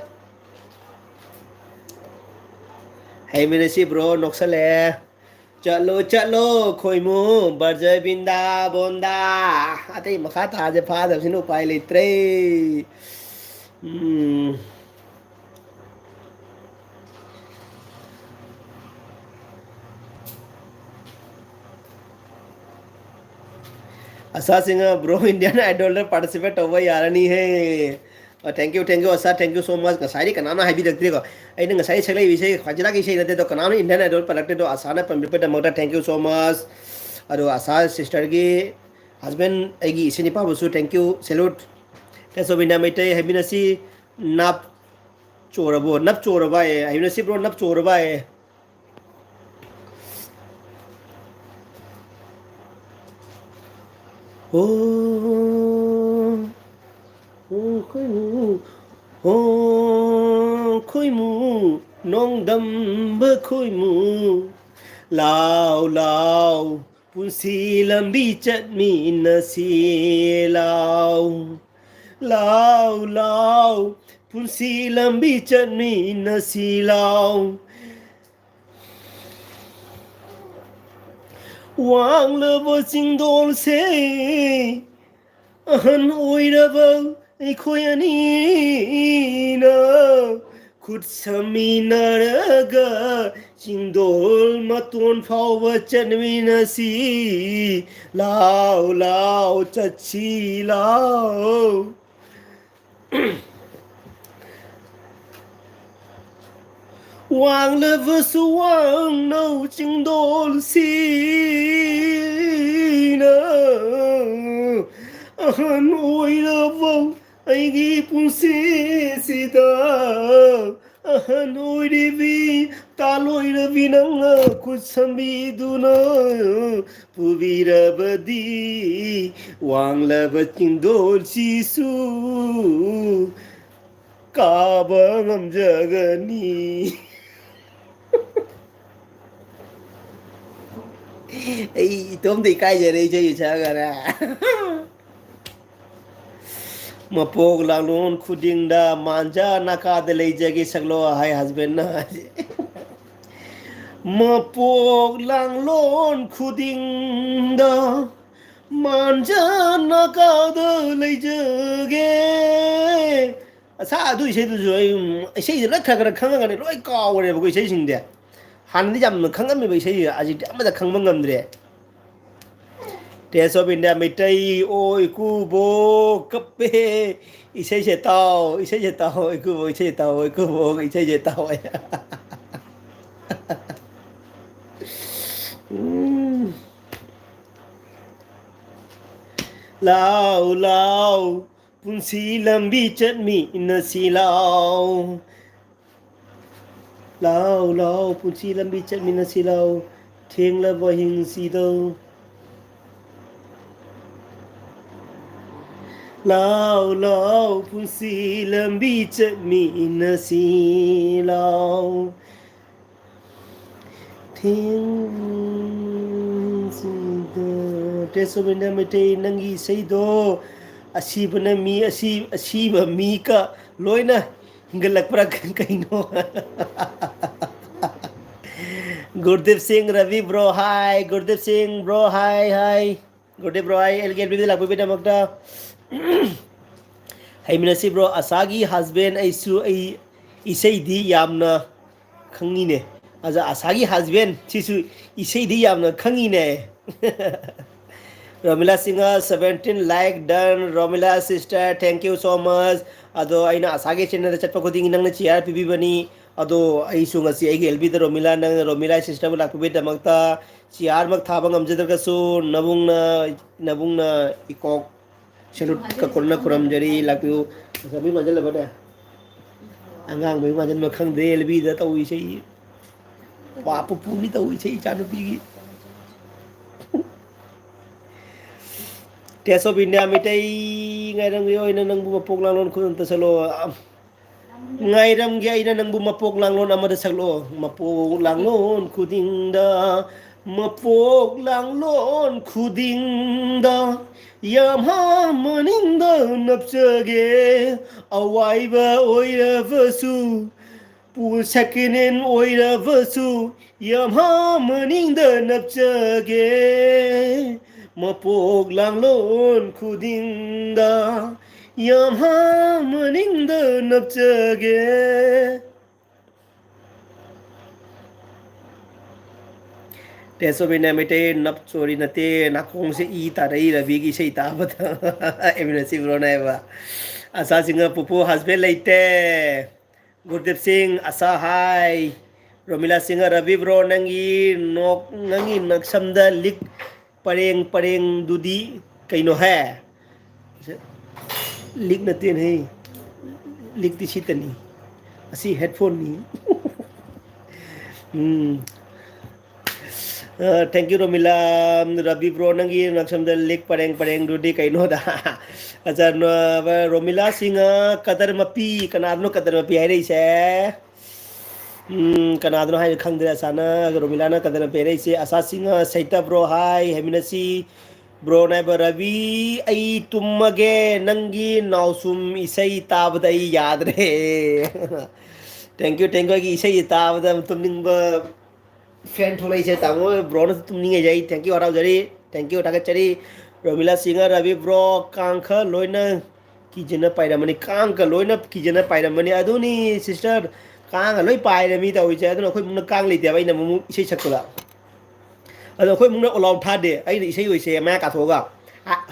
Hey Minasi bro noksale chalo chalo khoimu barjai binda bonda atai makha ta je pha da sinu pai litre Asa singa bro Indian Idol participate over yarani hai thank you Asa thank you so much ngasai kanana haibi dakri ko ai ngasai seglai visai khajira ki sei nate to kanana Indian Idol parakte to asana pampe da mota thank you so much aro asa sister gi husband aigi isini pa busu thank you salute teso binda maitai habinasi nap chorabo nap choraba e habinasi bro nap choraba e oh khôi mù nong đầm bơ khôi mù lao lao pun si lam bi chat mi na si lao lao lao pun si lam bi chat mi na si lao wang le bo sing dol se an oiraba ꯑꯩꯈꯣꯏ ꯑꯅꯤꯅ ꯈꯨꯠ ꯁꯝꯃꯤꯟꯅꯔꯒ ꯆꯤꯡꯗꯣꯜ ꯃꯇꯣꯟ ꯐꯥꯎꯕ ꯆꯠꯃꯤꯟꯅꯁꯤ ꯂꯥꯎ ꯂꯥꯎ ꯆꯠꯁꯤ ꯂꯥꯎ वांग्लबसु वांगनौ चिंदोलसीना अहन ओइरबौ ꯑꯩꯒꯤ ꯄꯨꯟꯁꯤꯁꯤꯗ ꯑꯍꯟ ꯑꯣꯏꯔꯤꯕꯤ ꯇꯥꯂꯣꯏꯔꯕꯤ ꯅꯪꯅ ꯈꯨꯠ ꯁꯝꯕꯤꯗꯨꯅ ꯄꯨꯕꯤꯔꯕꯗꯤ ꯋꯥꯡꯂꯕ ꯆꯤꯡꯗꯣꯜꯁꯤꯁꯨ ꯀꯥꯕ ꯉꯝꯖꯒꯅꯤ ꯑꯩ ꯏꯇꯣꯝꯗ ꯏꯀꯥꯏꯖꯔꯦ ꯏꯁꯩ ꯁꯛꯑꯒꯅ ꯃꯄꯣꯛ ꯂꯥꯡꯂꯣꯟ ꯈꯨꯗꯤꯡꯗ ꯃꯥꯟꯖ ꯅꯥꯀꯥꯗ ꯂꯩꯖꯒꯦ ꯁꯛꯂꯣ ꯍꯥꯏ ꯍꯁꯕꯦꯟꯅ ꯃꯄꯣꯛ ꯂꯥꯡꯂꯣꯟ ꯈꯨꯗꯤꯡꯗ ꯃꯥꯟꯖ ꯅꯥꯀꯥꯗ ꯂꯩꯖꯒꯦ ꯑꯁꯥ ꯑꯗꯨ ꯏꯁꯩꯗꯨꯁꯨ ꯑꯩ ꯏꯁꯩꯁꯦ ꯂꯣꯏ ꯈꯔ ꯈꯔ ꯈꯪꯉꯒꯅꯦ ꯂꯣꯏ ꯀꯥꯎꯈ꯭ꯔꯦꯕꯀꯣ ꯏꯁꯩꯁꯤꯡꯁꯦ ꯍꯥꯟꯅꯗꯤ ꯌꯥꯝꯅ ꯈꯪꯉꯝꯃꯦꯕ ꯏꯁꯩ ꯍꯧꯖꯤꯛꯇꯤ ꯑꯃꯗ ꯈꯪꯕ ꯉꯝꯗ꯭ꯔꯦ ꯇꯦꯁ ꯑꯣꯐ ꯏꯟꯗꯤꯌꯥ ꯃꯩꯇꯩ ꯑꯣ ꯏꯀꯨꯕꯣ ꯀꯞꯄꯦ ꯏꯁꯩꯁꯦ ꯇꯥꯎ ꯏꯁꯩꯁꯦ ꯇꯥꯎ ꯏꯀꯨꯕꯣ ꯏꯁꯩ ꯇꯥꯎ ꯏꯀꯨꯕꯣ ꯏꯁꯩꯁꯦ ꯇꯥꯎ ꯂꯥꯎ ꯂꯥꯎ ꯄꯨꯟꯁꯤ ꯂꯝꯕꯤ ꯆꯠꯃꯤꯟꯅꯁꯤ ꯂꯥꯎ ꯂꯥꯎ ꯂꯥꯎ ꯄꯨꯟꯁꯤ ꯂꯝꯕꯤ ꯆꯠꯃꯤꯟꯅꯁꯤ ꯂꯥꯎ ꯊꯦꯡꯂꯕ ꯍꯤꯡꯁꯤꯗ ꯂꯥꯎ ꯂꯥꯎ ꯄꯨꯟꯁꯤ ꯂꯝꯕꯤ ꯆꯠꯃꯤꯟꯅꯁꯤ ꯂꯥꯎ ꯊꯦꯡꯁꯤꯗ ꯇꯦꯁꯣꯕꯤꯅ ꯃꯩꯇꯩ ꯅꯪꯒꯤ ꯏꯁꯩꯗꯣ ꯑꯁꯤꯕꯅ ꯃꯤ ꯑꯁꯤꯕ ꯃꯤꯒ ꯂꯣꯏꯅ ꯍꯤꯡꯒꯠꯂꯛꯄ꯭ꯔꯥ ꯀꯩꯅꯣ Gurdeep Singh Ravi bro hi Gurdeep Singh bro hi Gurdeep bro hi एलगेबी लाक्पीदमक्ता ꯍꯩꯃꯤꯟꯅꯁꯤ bro ꯑꯁꯥꯒꯤ ꯍꯁꯕꯦꯟ ꯑꯩꯁꯨ ꯑꯩ ꯏꯁꯩꯗꯤ ꯌꯥꯝꯅ ꯈꯪꯉꯤꯅꯦ ꯑꯗ ꯑꯁꯥꯒꯤ ꯍꯁꯕꯦꯟ ꯁꯤꯁꯨ ꯏꯁꯩꯗꯤ ꯌꯥꯝꯅ ꯈꯪꯉꯤꯅꯦ Romila Singer 17 like done Romila sister thank you so much ado aina asage channel da chatpa khuding nang na chair pibibani ado ai su ngasi ai gelbi da Romila nang Romila sister bu lakpi da makta chair mak thaba ngamjadar ka su nabungna ikok selut ka korna kuram jari lakpi sabi majal bada angang bai majal ma khang de elbi da tawi sei pa pu ni tawi sei chanu pi taste of India Meitei ꯉꯥꯏꯔꯝꯒꯤ ꯑꯣꯏꯅ ꯅꯪꯕꯨ ꯃꯄꯣꯛ ꯂꯥꯡꯂꯣꯟ ꯈꯨꯗꯝꯇ ꯆꯠꯂꯣ ꯉꯥꯏꯔꯝꯒꯦ ꯑꯩꯅ ꯅꯪꯕꯨ ꯃꯄꯣꯛ ꯂꯥꯡꯂꯣꯟ ꯑꯃꯗ ꯁꯛꯂꯣ ꯃꯄꯣꯛ ꯂꯥꯡꯂꯣꯟ ꯈꯨꯗꯤꯡꯗ ꯃꯄꯣꯛ ꯂꯥꯡꯂꯣꯟ ꯈꯨꯗꯤꯡꯗ ꯌꯥꯝꯍꯥ ꯃꯅꯤꯡꯗ ꯅꯞꯆꯒꯦ ꯑꯋꯥꯏꯕ ꯑꯣꯏꯔꯕꯁꯨ ꯁꯦꯀꯦꯟ ꯍꯦꯟ ꯑꯣꯏꯔꯕꯁꯨ ꯌꯥꯝꯍꯥ ꯃꯅꯤꯡꯗ ꯅꯞꯆꯒꯦ ꯃꯄꯣꯛ ꯂꯥꯡꯂꯣꯟ ꯈꯨꯗꯤꯡꯗ ꯌꯥꯝꯍꯥ ꯃꯅꯤꯡꯗ ꯅꯞꯆꯒꯦ ꯇꯦꯁꯣꯕꯤꯅ ꯃꯩꯇꯩ ꯅꯞ ꯆꯣꯔꯤ ꯅꯠꯇꯦ ꯅꯥꯀꯣꯡꯁꯦ ꯏ ꯇꯥꯔꯛꯏ ꯔꯕꯤꯒꯤ ꯏꯁꯩ ꯇꯥꯕꯗ ꯑꯦꯃꯤꯅꯁꯤꯕ꯭ꯔꯣꯅ ꯍꯥꯏꯕ ꯑꯁꯥꯁꯤꯡꯅ ꯄꯨꯄꯨ ꯍꯁꯕꯦꯟ ꯂꯩꯇꯦ ꯒꯨꯔꯗꯤꯞ ꯁꯤꯡ ꯑꯁꯥ ꯍꯥꯏ ꯔꯣꯃꯤꯂꯥ ꯁꯤꯡꯍ ꯔꯕꯤ ꯕ꯭ꯔꯣ ꯅꯪꯒꯤ ꯅꯛꯁꯝꯗ ꯂꯤꯛ ꯄꯔꯦꯡ ꯄꯔꯦꯡꯗꯨꯗꯤ ꯀꯩꯅꯣꯍꯦ ꯂꯤꯛ ꯅꯠꯇꯦꯅꯦꯍꯦ ꯂꯤꯛꯇꯤ ꯁꯤꯠꯇꯅꯤ ꯑꯁꯤ ꯍꯦꯠꯐꯣꯟꯅꯤ ꯎꯝ thank you Romila Ravi bro ꯅꯪꯒꯤ ꯅꯛꯁꯝꯗ ꯂꯤꯛ ꯄꯔꯦꯡ ꯄꯔꯦꯡꯗꯨꯗꯤ ꯀꯩꯅꯣꯗ ꯑꯆꯥ ꯔꯣꯃꯤꯂꯥ ꯁꯤꯡꯍ ꯀꯗꯔ ꯃꯄꯤ ꯀꯅꯥꯗꯅꯣ ꯀꯗꯔ ꯃꯄꯤ ꯍꯥꯏꯔꯛꯏꯁꯦ ꯀꯅꯥꯗꯅꯣ ꯍꯥꯏꯅ ꯈꯪꯗ꯭ꯔꯦ ꯑꯁꯥꯅ ꯔꯣꯃꯤꯂꯥꯅ ꯀꯗꯔ ꯃꯄꯤ ꯍꯥꯏꯔꯛꯏꯁꯦ ꯑꯁꯥ ꯁꯤꯡꯍ ꯁꯩꯇ ꯕ꯭ꯔꯣ ꯍꯥꯏ ꯍꯩꯃꯤꯅꯁꯤ ꯕ꯭ꯔꯣ ꯅꯥꯏꯕ ꯔꯕꯤ ꯑꯩ ꯇꯨꯝꯃꯒꯦ ꯅꯪꯒꯤ ꯅꯥꯎꯁꯨꯝ ꯏꯁꯩ ꯇꯥꯕꯗ ꯑꯩ ꯌꯥꯗ꯭ꯔꯦ ꯊꯦꯡꯛ ꯌꯨ ꯑꯩꯒꯤ ꯏꯁꯩ ꯇꯥꯕꯗ ꯇꯨꯝꯅꯤꯡꯕ ꯐꯦꯟ ꯊꯣꯛꯂꯛꯏꯁꯦ ꯇꯥꯃꯣ ꯕ꯭ꯔꯣꯅꯁꯨ ꯇꯨꯝꯅꯤꯡꯉꯩꯁꯦ ꯑꯩ ꯊꯦꯡꯛ ꯌꯨ ꯍꯔꯥꯎꯖꯔꯤ ꯊꯦꯡꯛ ꯌꯨ ꯊꯥꯒꯠꯆꯔꯤ ꯔꯣꯃꯤꯂꯥ ꯁꯤꯡꯍ ꯔꯕꯤ ꯕ꯭ꯔꯣ ꯀꯥꯡꯈ ꯂꯣꯏꯅ ꯀꯤꯖꯅ ꯄꯥꯏꯔꯝꯃꯅꯤ ꯀꯥꯡꯀ ꯂꯣꯏꯅ ꯀꯤꯖꯅ ꯄꯥꯏꯔꯝꯃꯅꯤ ꯑꯗꯨꯅꯤ ꯁꯤꯁꯇꯔ ꯀꯥꯡꯒ ꯂꯣꯏ ꯄꯥꯏꯔꯃꯤ ꯇꯧꯔꯤꯁꯦ ꯑꯗꯨꯅ ꯑꯩꯈꯣꯏ ꯏꯃꯨꯡꯗ ꯀꯥꯡ ꯂꯩꯇꯦꯕ ꯑꯩꯅ ꯑꯃꯨꯛ ꯏꯁꯩ ꯁꯛꯄꯗ ꯑꯗꯣ ꯑꯩꯈꯣꯏ ꯏꯃꯨꯡꯗ ꯑꯣꯂꯥꯎꯠ ꯊꯥꯗꯦ ꯑꯩꯅ ꯏꯁꯩ ꯑꯣꯏꯁꯦ ꯃꯌꯥ ꯀꯥꯊꯣꯛꯑꯒ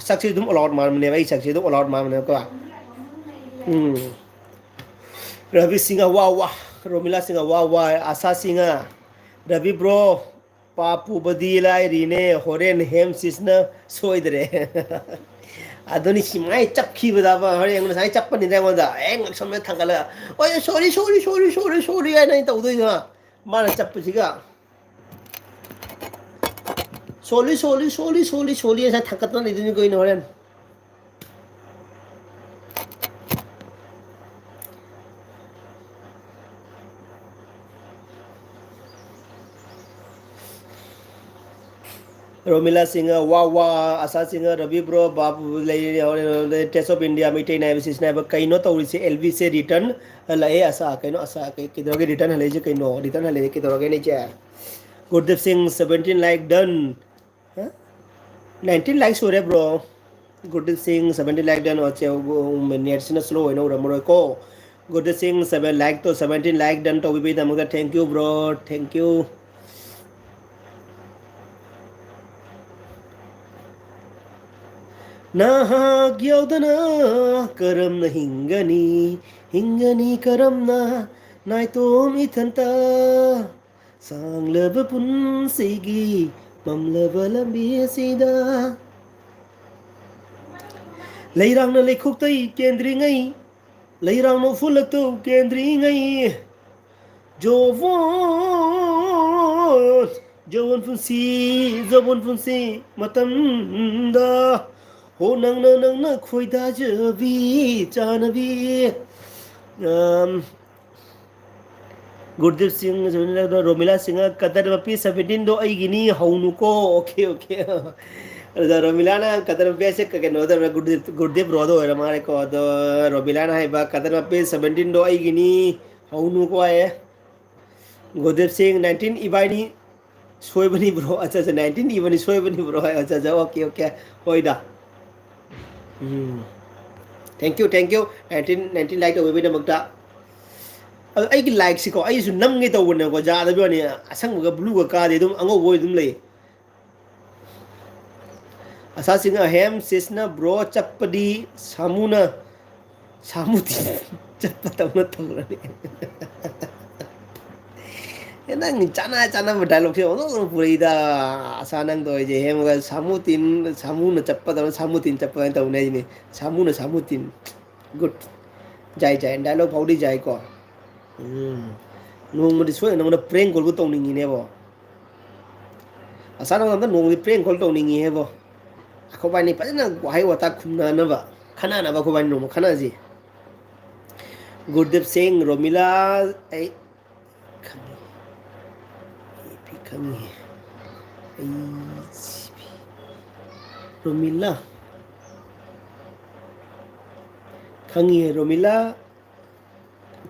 ꯁꯛꯁꯤ ꯑꯗꯨꯝ ꯑꯣꯂꯥꯎꯠ ꯃꯥꯟꯕꯅꯦꯕ ꯑꯩ ꯁꯛꯁꯤ ꯑꯗꯨꯝ ꯑꯣꯂꯥꯎꯠ ꯃꯥꯟꯕꯅꯦꯕꯀꯣ ꯎꯝ ꯔꯕꯤ ꯁꯤꯡꯍ ꯋꯥ ꯋꯥ ꯔꯣꯃꯤꯂꯥ ꯁꯤꯡꯍ ꯋꯥ ꯋꯥ ꯑꯁꯥ ꯁꯤꯡꯍ ꯔꯕꯤ ꯕ꯭ꯔꯣ ꯄꯥꯞ ꯄꯨꯕꯗꯤ ꯂꯥꯏꯔꯤꯅꯦ ꯍꯣꯔꯦꯟ ꯍꯦꯝ ꯁꯤꯁꯅ ꯁꯣꯏꯗ꯭ꯔꯦ ꯑꯗꯨꯅꯤ ꯁꯤꯃꯥꯏ ꯆꯞꯈꯤꯕꯗꯕ ꯍꯣꯔꯦꯟ ꯉꯁꯥꯏ ꯆꯠꯄꯅꯤꯅ ꯑꯩꯉꯣꯟꯗ ꯍꯦꯛ ꯉꯛꯁꯝꯗ ꯊꯥꯡꯒꯠꯂꯒ ꯍꯣꯏ ꯁꯣꯔꯤ ꯁꯣꯔꯤ ꯁꯣꯔꯤ ꯁꯣꯔꯤ ꯁꯣꯔꯤ ꯍꯥꯏꯅ ꯑꯩꯅ ꯇꯧꯗꯣꯏꯅꯣ ꯃꯥꯅ ꯆꯠꯄꯁꯤꯒ ꯁꯣꯜꯂꯤ ꯁꯣꯜꯂꯤ ꯁꯣꯜꯂꯤ ꯁꯣꯜꯂꯤ ꯁꯣꯜꯂꯤ ꯉꯁꯥꯏ ꯊꯥꯡꯒꯠꯇꯅ ꯂꯩꯗꯣꯏꯅꯤ ꯀꯩꯅꯣ ꯍꯣꯔꯦꯟ ꯔꯣꯃꯤꯂꯥ ꯁꯤꯡꯍ ꯋꯥ ꯋꯥ ꯑꯁꯥ ꯁꯤꯡꯍ ꯔꯕꯤ ꯕ꯭ꯔꯣ ꯕꯥꯕꯨ ꯂꯩ ꯇꯦꯁ ꯑꯣꯐ ꯏꯟꯗꯤꯌꯥ ꯃꯩꯇꯩ ꯅꯥꯏꯕ ꯁꯤꯁꯤꯅ ꯍꯥꯏꯕ ꯀꯩꯅꯣ ꯇꯧꯔꯤꯁꯦ ꯑꯦꯜꯕꯤꯁꯦ ꯔꯤꯇꯔꯟ ꯍꯜꯂꯛꯑꯦ ꯑꯁꯥ ꯀꯩꯅꯣ ꯑꯁꯥ ꯀꯩꯗꯧꯔꯒꯦ ꯔꯤꯇꯔꯟ ꯍꯜꯂꯛꯏꯁꯦ ꯀꯩꯅꯣ ꯔꯤꯇꯔꯟ ꯍꯜꯂꯛꯏꯁꯦ ꯀꯩꯗꯧꯔꯒꯦꯅꯦ ꯏꯆꯦ ꯒꯨꯔꯗꯤꯞ ꯁꯤꯡ 17 ꯂꯥꯏꯛ ꯗꯟ 19 ꯂꯥꯏꯛ ꯁꯨꯔꯦ ꯕ꯭ꯔꯣ ꯒꯨꯔꯗꯤꯞ ꯁꯤꯡ 17 ꯂꯥꯏꯛ ꯗꯟ ꯅꯦꯠꯁꯤꯅ ꯁ꯭ꯂꯣ ꯑꯣꯏꯅ ꯎꯔꯝꯃꯔꯣꯏꯀꯣ ꯒꯨꯔꯗꯤꯞ ꯁꯤꯡ 7 ꯂꯥꯏꯛꯇꯣ 17 ꯂꯥꯏꯛ ꯗꯟ ꯇꯧꯕꯤꯕꯒꯤꯗꯃꯛꯇ thank you bro thank you ꯅꯍꯥꯛ ꯌꯥꯎꯗꯅ ꯀꯔꯝꯅ ꯍꯤꯡꯒꯅꯤ ꯍꯤꯡꯒꯅꯤ ꯀꯔꯝꯅ ꯅꯥꯏꯇꯣꯝ ꯏꯊꯟꯇ ꯁꯥꯡꯂꯕ ꯄꯨꯟꯁꯤꯒꯤ ꯃꯝꯂꯕ ꯂꯝꯕꯤ ꯑꯁꯤꯗ ꯂꯩꯔꯥꯡꯅ ꯂꯩꯈꯣꯛꯇꯩ ꯀꯦꯟꯗ꯭ꯔꯤꯉꯩ ꯂꯩꯔꯥꯡꯅ ꯐꯨꯜꯂꯛꯇꯧ ꯀꯦꯟꯗ꯭ꯔꯤꯉꯩ ꯖꯣꯕꯣꯠ ꯖꯧꯕꯣꯟ ꯄꯨꯟꯁꯤ ꯃꯇꯝꯗ ꯍꯣ ꯅꯪꯅ ꯅꯪꯅ ꯈꯣꯏꯗꯥꯖꯕꯤ ꯆꯥꯅꯕꯤ ꯒꯨꯔꯗꯤꯞ ꯁꯤꯡ ꯔꯣꯃꯤꯂꯥ ꯁꯤꯡꯍ ꯀꯗꯔ ꯃꯄꯤ 17ꯗꯣ ꯑꯩꯒꯤꯅꯤ ꯍꯧꯅꯨꯀꯣ ꯑꯣꯀꯦ ꯑꯣꯀꯦ ꯑꯗꯨꯗ ꯔꯣꯃꯤꯂꯥꯅ ꯀꯗꯔ ꯃꯄꯤ ꯍꯥꯏꯁꯦ ꯀꯩꯅꯣꯗ ꯒꯨꯔꯗꯤꯞ ꯕ꯭ꯔꯣꯗ ꯑꯣꯏꯔ ꯃꯥꯜꯂꯦꯀꯣ ꯑꯗꯣ ꯔꯣꯃꯤꯂꯥꯅ ꯍꯥꯏꯕ ꯀꯗꯔ ꯃꯄꯤ 17ꯗꯣ ꯑꯩꯒꯤꯅꯤ ꯍꯧꯅꯨꯀꯣ ꯍꯥꯏꯌꯦ ꯒꯨꯔꯗꯤꯞ ꯁꯤꯡ 19 ꯏꯕꯥꯏꯅꯤ ꯁꯣꯏꯕꯅꯤ ꯕ꯭ꯔꯣ ꯑꯠꯆꯥ 19 ꯏꯕꯅꯤ ꯁꯣꯏꯕꯅꯤ ꯕ꯭ꯔꯣ ꯑꯠꯆꯥ ꯑꯣꯀꯦ ꯑꯣꯀꯦ ꯍꯣꯏꯗ ꯊꯦꯡꯛ ꯌꯨ 19 ꯂꯥꯏꯛ ꯇꯧꯕꯤꯕꯒꯤꯗꯃꯛꯇ ꯑꯗꯣ ꯑꯩꯒꯤ ꯂꯥꯏꯛꯁꯤꯀꯣ ꯑꯩꯁꯨ ꯅꯝꯒꯦ ꯇꯧꯕꯅꯦꯕꯀꯣ ꯌꯥꯗꯕꯩ ꯋꯥꯅꯤ ꯑꯁꯪꯕꯒ ꯕ꯭ꯂꯨꯒ ꯀꯥꯗꯦ ꯑꯗꯨꯝ ꯑꯉꯧꯕ ꯑꯣꯏ ꯑꯗꯨꯝ ꯂꯩ ꯑꯁꯥꯁꯤꯡ ꯑꯍꯦꯝ ꯁꯤꯁꯅ ꯕ꯭ꯔꯣ ꯆꯠꯄꯗꯤ ꯁꯥꯃꯨꯗꯤ ꯆꯠꯄꯗꯧꯅ ꯇꯧꯔꯅꯤ ꯅꯪ ꯆꯥꯟꯅ ꯆꯥꯟꯅꯕ ꯗꯥꯏꯂꯣꯛꯁꯦ ꯑꯣꯟꯊꯣꯛꯅ ꯄꯨꯔꯛꯏꯗ ꯑꯁꯥ ꯅꯪ ꯇꯧꯔꯤꯁꯦ ꯍꯦꯝꯒ ꯁꯥꯃꯨꯅ ꯆꯠꯄꯗꯧꯅ ꯁꯥꯃꯨ ꯇꯤꯟ ꯆꯠꯄꯗꯧꯅ ꯇꯧꯅꯦ ꯍꯥꯏꯁꯤꯅꯤ ꯁꯥꯃꯨꯅ ꯁꯥꯃꯨ ꯇꯤꯟ ꯒꯨꯗ ꯖꯥꯏ ꯗꯥꯏꯂꯣꯛ ꯐꯥꯎꯗꯤ ꯌꯥꯏꯀꯣ ꯅꯣꯡꯃꯗꯤ ꯁꯣꯏꯗꯅ ꯅꯉꯣꯟꯗ ꯄ꯭ꯔꯦꯡ ꯀꯣꯜꯕꯨ ꯇꯧꯅꯤꯡꯉꯤꯅꯦꯕꯣ ꯑꯁꯥ ꯅꯉꯣꯟꯗ ꯅꯣꯡꯃꯗꯤ ꯄ꯭ꯔꯦꯡ ꯀꯣꯜ ꯇꯧꯅꯤꯡꯉꯤꯍꯦꯕꯣ ꯑꯩꯈꯣꯏꯕꯥꯅꯤ ꯐꯖꯅ ꯋꯥꯍꯩ ꯋꯥꯇꯥ ꯈꯨꯝꯅꯅꯕ ꯈꯟꯅꯅꯕ ꯑꯩꯈꯣꯏꯕꯥꯅꯤ ꯅꯣꯡꯃ ꯈꯟꯅꯁꯤ ꯒꯨꯔꯗꯦꯕ ꯁꯤꯡ ꯔꯣꯃꯤꯂꯥ ꯑꯩ ꯈꯪꯉꯤ ꯈꯪꯉꯤ ꯑꯩ ꯔꯣꯃꯤꯂꯥ ꯈꯪꯉꯤꯍꯦ ꯔꯣꯃꯤꯂꯥ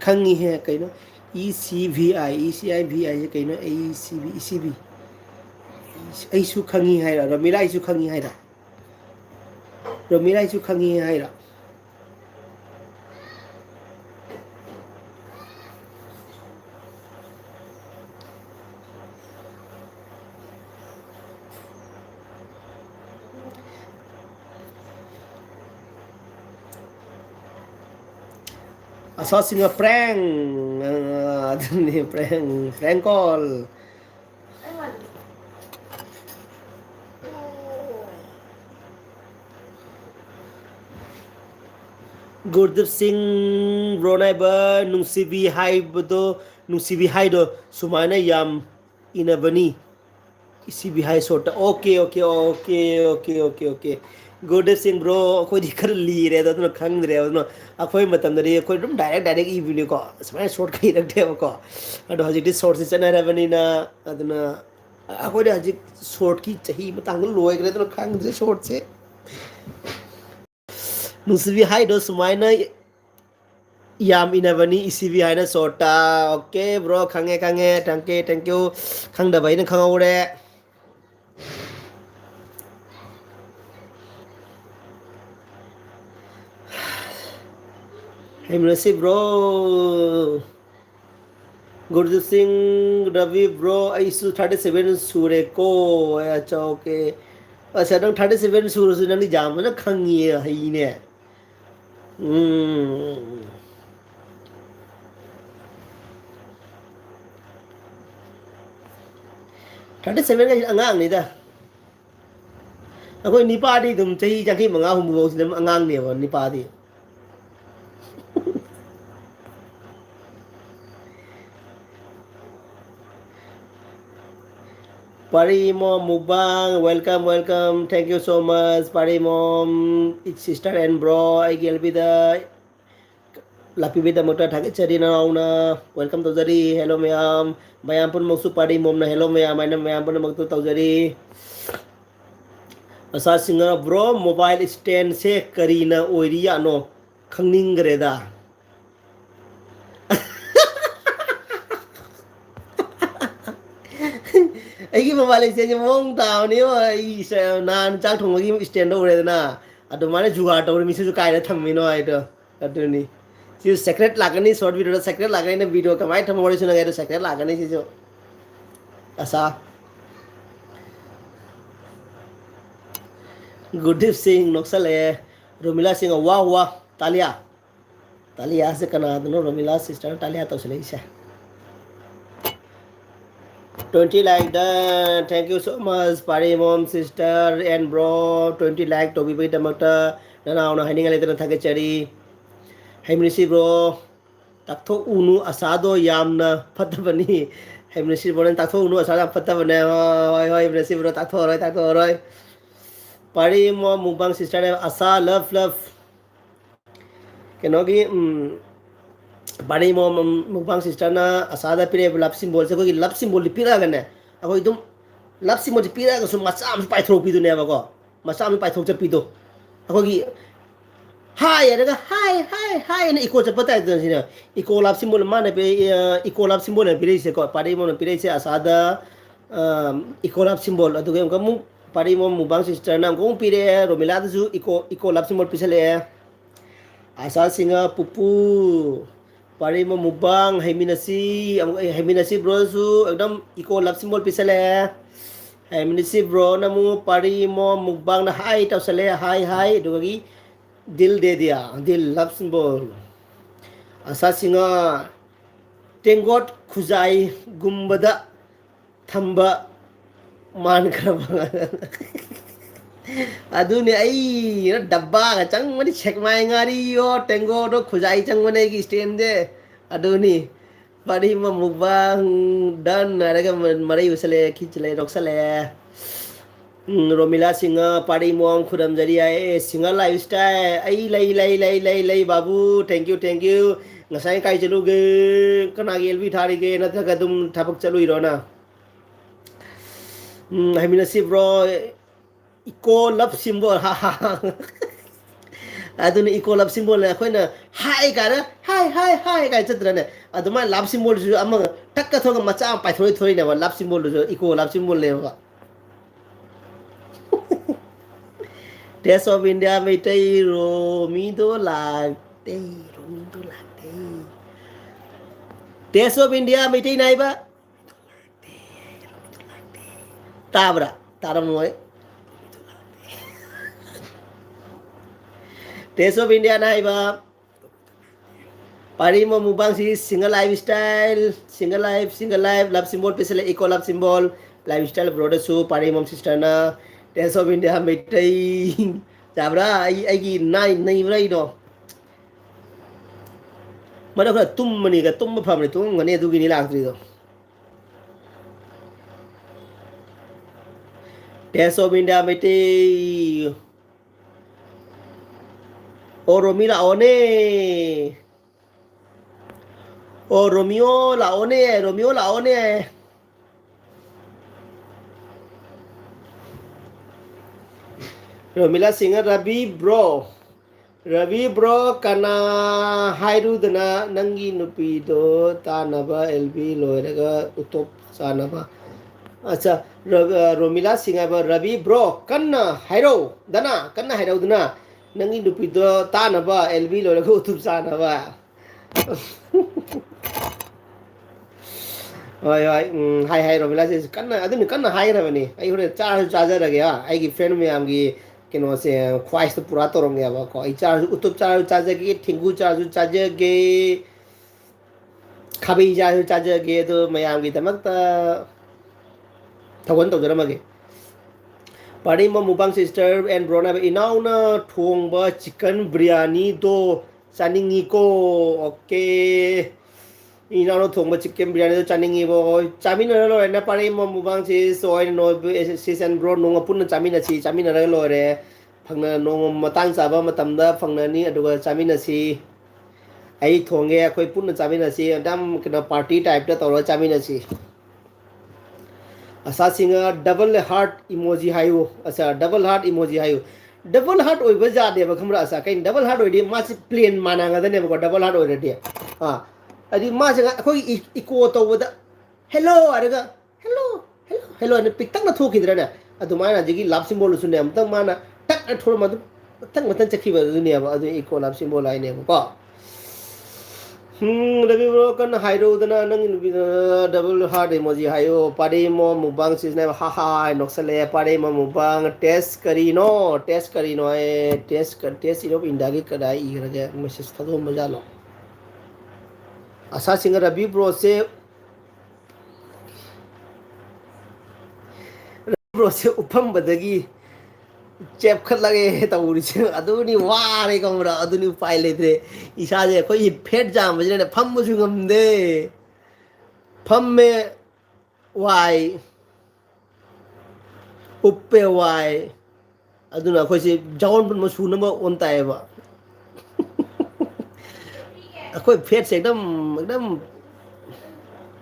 ꯈꯪꯉꯤꯍꯦ ꯀꯩꯅꯣ E C V I E C I V ꯑꯥꯏꯁꯦ ꯀꯩꯅꯣ ꯑꯩ C V E C V ꯑꯩꯁꯨ ꯈꯪꯉꯤ ꯍꯥꯏꯔ ꯔꯣꯃꯤꯂꯥ ꯑꯩꯁꯨ ꯈꯪꯉꯤ ꯍꯥꯏꯔ ꯔꯣꯃꯤꯂꯥ ꯑꯩꯁꯨ ꯈꯪꯉꯤ ꯍꯥꯏꯔ ꯑꯁꯥꯁꯤꯡꯅ ꯄ꯭ꯔꯦꯡ ꯑꯗꯨꯅꯤ ꯄ꯭ꯔꯦꯡ ꯀꯣꯜ ꯒꯨꯔꯗꯦꯕ ꯁꯤꯡ ꯕ꯭ꯔꯣꯅꯥꯏꯕ ꯅꯨꯡꯁꯤꯕꯤ ꯍꯥꯏꯕꯗꯣ ꯅꯨꯡꯁꯤꯕꯤ ꯍꯥꯏꯗꯣ ꯁꯨꯃꯥꯏꯅ ꯌꯥꯝ ꯏꯅꯕꯅꯤ ꯏꯁꯤꯕꯤ ꯍꯥꯏ ꯁꯣꯔꯠꯇ okay okay okay okay okay okay Gurdev Singh bro ꯑꯩꯈꯣꯏꯗꯤ ꯈꯔ ꯂꯤꯔꯦ ꯑꯗꯨꯅ ꯈꯪꯗ꯭ꯔꯦ ꯑꯗꯨꯅ ꯑꯩꯈꯣꯏ ꯃꯇꯝꯗꯗꯤ ꯑꯩꯈꯣꯏ ꯑꯗꯨꯝ ꯗꯥꯏꯔꯦꯛ ꯗꯥꯏꯔꯦꯛ ꯏꯕꯅꯤꯀꯣ ꯁꯨꯃꯥꯏꯅ ꯁꯣꯔꯠ ꯏꯔꯛꯇꯦꯕꯀꯣ ꯑꯗꯣ ꯍꯧꯖꯤꯛꯇꯤ ꯁꯣꯔꯠꯁꯤ ꯆꯠꯅꯔꯕꯅꯤꯅ ꯑꯗꯨꯅ ꯑꯩꯈꯣꯏꯗꯤ ꯍꯧꯖꯤꯛ ꯁꯣꯔꯠꯀꯤ ꯆꯍꯤ ꯃꯇꯥꯡꯗ ꯂꯣꯏꯈ꯭ꯔꯦ ꯑꯗꯨꯅ ꯈꯪꯗ꯭ꯔꯦ ꯁꯣꯔꯠꯁꯦ ꯅꯨꯡꯁꯤꯕꯤ ꯍꯥꯏꯗꯣ ꯁꯨꯃꯥꯏꯅ ꯌꯥꯝ ꯏꯅꯕꯅꯤ ꯏꯁꯤꯕꯤ ꯍꯥꯏꯅ ꯁꯣꯔꯠꯇ ꯑꯣꯀꯦ ꯕ꯭ꯔꯣ ꯈꯪꯉꯦ ꯈꯪꯉꯦ ꯊꯦꯡꯀ꯭ꯌꯨ ꯈꯪꯗꯕ ꯑꯩꯅ ꯈꯪꯍꯧꯔꯦ ꯍꯩꯃꯅꯁꯤ ꯕ꯭ꯔꯣ ꯒꯨꯔꯖꯤꯠ ꯁꯤꯡ ꯔꯕꯤ ꯕ꯭ꯔꯣ ꯑꯩꯁꯨ 37 ꯁꯨꯔꯦꯀꯣ ꯑꯆꯥ ꯑꯣꯀꯦ ꯑꯁ ꯅꯪ 37 ꯁꯨꯔꯁꯨ ꯅꯪꯗꯤ ꯌꯥꯝꯕꯅ ꯈꯪꯉꯤꯌꯦ ꯍꯩꯅꯦ ꯎꯝ 37 ꯑꯉꯥꯡꯅꯤꯗ ꯑꯩꯈꯣꯏ ꯅꯤꯄꯥꯗꯤ ꯑꯗꯨꯝ ꯆꯍꯤ 35 ꯍꯨꯝꯐꯨꯐꯥꯎꯁꯤꯗ ꯑꯗꯨꯝ ꯑꯉꯥꯡꯅꯦꯕ ꯅꯤꯄꯥꯗꯤ Parimom Mubang, welcome, welcome. Thank you so much, Parimom, sister and bro. I will be the Lapibida Mota Takicharina. Welcome to Zari. Hello, ma'am. Mayampun Mosu Parimom. Hello, ma'am. My name is Mayampun Motu Tazari. Asa singer bro, mobile stand se Karina Oiria no. Kangning Greda. ꯑꯩꯒꯤ mobile ꯏꯁꯇꯦꯟꯁꯦ ꯃꯑꯣꯡ ꯇꯥꯕꯅꯦꯕ ꯑꯩ ꯅꯍꯥꯟ ꯆꯥꯛ ꯊꯣꯡꯕꯒꯤ ꯏꯁꯇꯦꯟꯗ ꯎꯔꯦꯗꯅ ꯑꯗꯨꯃꯥꯏꯅ ꯖꯨꯒꯥꯔ ꯇꯧꯔꯦ ꯃꯤꯁꯤꯁꯨ ꯀꯥꯏꯗ ꯊꯝꯃꯤꯅꯣ ꯍꯥꯏꯗꯣ ꯑꯗꯨꯅꯤ ꯁꯤꯁꯨ ꯁꯦꯀ꯭ꯔꯦꯠ ꯂꯥꯛꯀꯅꯤ ꯁꯣꯔꯠ ꯚꯤꯗꯤꯑꯣꯗ ꯁꯦꯀ꯭ꯔꯦꯠ ꯂꯥꯛꯀꯅꯤ ꯚꯤꯗꯤꯑꯣ ꯀꯃꯥꯏꯅ ꯊꯝꯃ ꯋꯥꯔꯤ ꯁꯥꯟꯅꯒꯦ ꯑꯗꯣ ꯁꯦꯀ꯭ꯔꯦꯠ ꯂꯥꯛꯀꯅꯤ ꯁꯤꯁꯨ ꯑꯁꯥ ꯒꯨꯔꯗꯤꯞ ꯁꯤꯡ ꯅꯣꯛꯁꯜꯂꯛꯑꯦ ꯔꯣꯃꯤꯂꯥ ꯁꯤꯡ ꯋꯥ ꯋꯥ ꯇꯥꯂꯤꯌꯥ ꯇꯥꯂꯤꯌꯥꯁꯦ ꯀꯅꯥꯗꯅꯣ Romila sister ꯇꯥꯂꯤꯌꯥ ꯇꯧꯁꯤꯜꯂꯛꯏꯁꯦ 20 like that. Thank you so much, Pari mom, sister, and bro. 20 like to be with the mata. Nana ona hiding a little thagachari. Hemrisi bro. Takto unu asado yamna patabani. Hemrisi bro and takto unu asada patabane. Hoi hemrisi bro takto roi takto roi. Pari mom mubang sister asa love love. Kenogi Bani mo mukbang sister na asada pire love symbol se ko love symbol pira gane ako idum love symbol pira ga sum macha am paithro pidu ne ba ko macha am paithro cha pidu ako gi hai ya hai ne iko cha pata idan sina iko love symbol ma ne pe iko love symbol ne pire se ko pari mo ne pire se asada iko love symbol adu ge mu pari mo mukbang sister na ko pire romila du iko love symbol pisale asa singa pupu pari mo mubang haiminasi bro su ekdam iko lap symbol pisale haiminasi bro na mu pari mo mubang na hai tausale hai dogi dil de dia dil lap symbol asa singa tengot khuzai gumbada thamba man kraba ꯑꯗꯨꯅꯦ ꯑꯩꯅ ꯗब्ꯕꯥꯒ ꯆꯪꯕꯅꯤ ꯁꯦꯛꯃꯥꯏ ꯉꯥꯔꯤꯌꯣ ꯇꯦꯡꯒꯣꯗꯣ ꯈꯨꯖꯥꯏ ꯆꯪꯕꯅꯦ ꯑꯩꯒꯤ ꯏꯁꯇꯦꯟꯁꯦ ꯑꯗꯨꯅꯤ ꯄꯔꯤ ꯃꯃꯨꯛꯕꯥꯡ ꯗꯟ ꯍꯥꯏꯔꯒ ꯃꯔꯩ ꯎꯁꯜꯂꯛꯑꯦ ꯈꯤꯆꯜꯂꯛꯑꯦ ꯅꯣꯛꯁꯜꯂꯛꯑꯦ Romila Singa, Padi Mom, Kudamjari, Singa lifestyle. Ay, lay, Babu. Thank you. Nasai Kai Jaluge, Kanagil Vitarige, Nathagadum, Tapak Chaluirona. I mean, a si bro, equal love symbol, ha ha. Aduna equal love symbol, Aquina, hi, Gara, hi, guys, Aduma love symbol among Takatonga Macha, Python, never love symbol, equal love symbol level. Taste of India Metai Romido Latte Romido Latte Taste of India Metai Naiba Tabra Taramoy Taste of India Naiba Parimo Mubang si single lifestyle single life love symbol pesale eco love symbol lifestyle brother su Parimo sister na Taste of India Metai Tabra ai nai rai do Mana ka tum mani ka tum phamne tum ngane du gini lak do Taste of India Metai Oh Romina One Oh Romeo là one Romila singer Ravi bro kana hairudana nangi nupido tanaba LB loiraga utop sanaba acha Romila singer Ravi bro kana hairo dana nangi nupido tanaba LB loiraga utop sanaba Oi, hai Romila se kanna adun kanna hai rabani ai hore charger rage ha ai gi friend me amgi kino se khwais to pura to rong ya ba ko ai charge utop charger gi thingu charger ge khabi charger ge to mayam gi tamak ta thawon to jara mage pari ma mubang sister and brona inauna thong ba chicken biryani do saningi ko okay 이나로 동부 치킨 비리아니도 짜닝이고 짜미너로 에나 파리 뭐 무방치 소이 노 시선 브로 농어 뿐는 짜미나치 짜미너로 로레 방나 농어 마땅 잡아 마tamda 방나니 아두가 짜미나치 아이 통게 아코이 뿐는 짜미나치 담 그나 파티 타입다 तौर 짜미나치 असा सिंगा double heart emoji हायो असा double heart emoji हायो double heart ओइबा जादे बा खमरा असा Kine double heart ओइदि मासि प्लेन मानांगा दने बको डबल हार्ट ओइदि हां अदि मासे अखोई इको तौबदा हेलो अरगा हेलो हेलो ने पिक्तंग ना थोखिद्रना अदुमाना जिगी लाभ सिंबल सुने अमतंग माना टक थोर मदु मतंग चखिबा दुनिया बा अदु इको लाभ सिंबल आइने बको Ravi bro kan hairo dana nang double hard emoji hayo pare mo mubang sis na ha ha noksale pare mo mubang test kari no test iro indagi kadai irage message thado majalo asa singa Ravi bro se upam badagi chep khat lage tawuri che aduni ware kamra aduni pai le tre isa je koi phet jam bajne pham mu su ngamde pham me wai uppe wai aduna koi se jawn pun masu na ma on tai ba koi phet se ekdam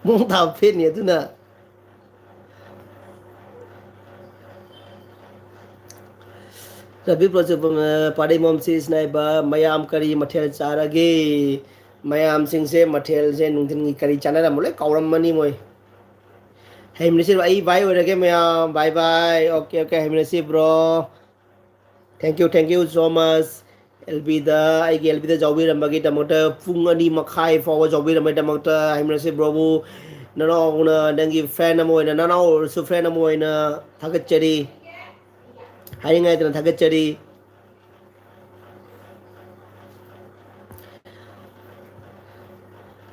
mong ta phet ni aduna Rabi Prose Paddy Mom says Naiba Mayam Kari Matel Charage Mayam Sing se Matel se Nuntin Kari Chana Mole Kauram Mani Moy Hemlisi bye again Mayam bye okay Hemlisi bro thank you so much Elbida I get Elbida Jobi Ramagi Tamota Fungani Makai for Jobi Ramatamota Hemlisi bro no dangi fan mo na no so friend mo na thagachari haring ay na thagachari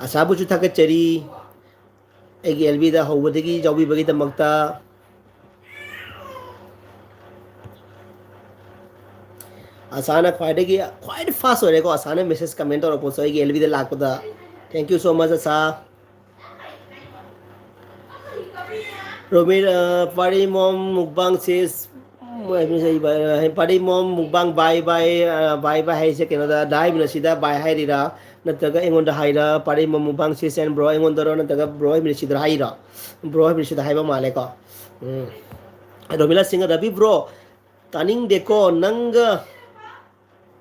asabu chu thagachari egi elbida hobadagi jobi bagi tamakta asana quite fast ho reko asana message comment or post egi elbida lakpada thank you so much asa Romir Pari Mom Mukbang says Pari mom mukbang bye haise kenoda dai mina sida bye hairira nataga engonda haira pari mom mukbang sis and bro engonda ro nataga bro mina sida haira bro mina sida haiba male ko Romila Singh Ravi bro taning deko nanga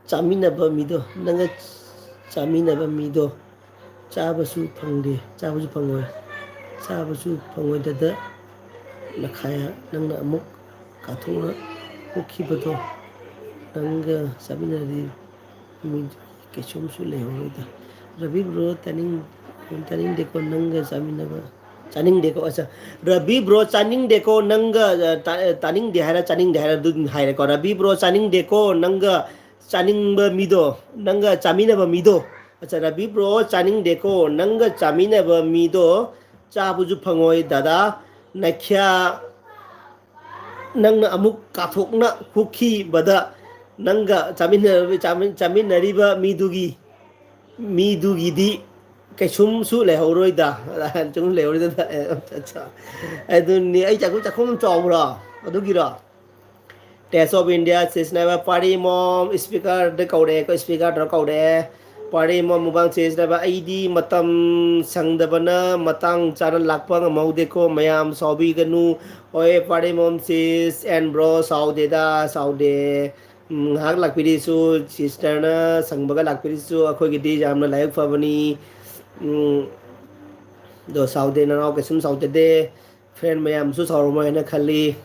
chaminaba mido nanga chaminaba mido chabasu phangde chabasu phangoi dada lakhaya nangna amuk kathona ukhibato nanga chaminari mi kesumsu lehorida Ravi bro taning deko nanga chaminaba chaning deko acha Ravi bro chaning deko nanga taning de hara dun haira ko Ravi bro chaning deko nanga chaning ba mido nanga chamina ba mido acha Ravi bro chaning deko nanga chamina ba mido cha buju phangoi dada nakhya nangna amuk kathokna hukhi bada nanga chaminariba midugidi kaisumsu lehoroida chung lehoroida acha aduni ai chakum chawra adugira Test of India says never party mom speaker the kaude ko speaker dra kaude party mom mubang says never ID matam sangdabana matang chana lakpa maude ko mayam sobi ganu oye party mom says and bro saude da saude hak lakpiri su sister na sangbaga lakpiri su akhoi gidi jamna layak fabani do saude na au kesum saude de friend mayam su sauroma na khali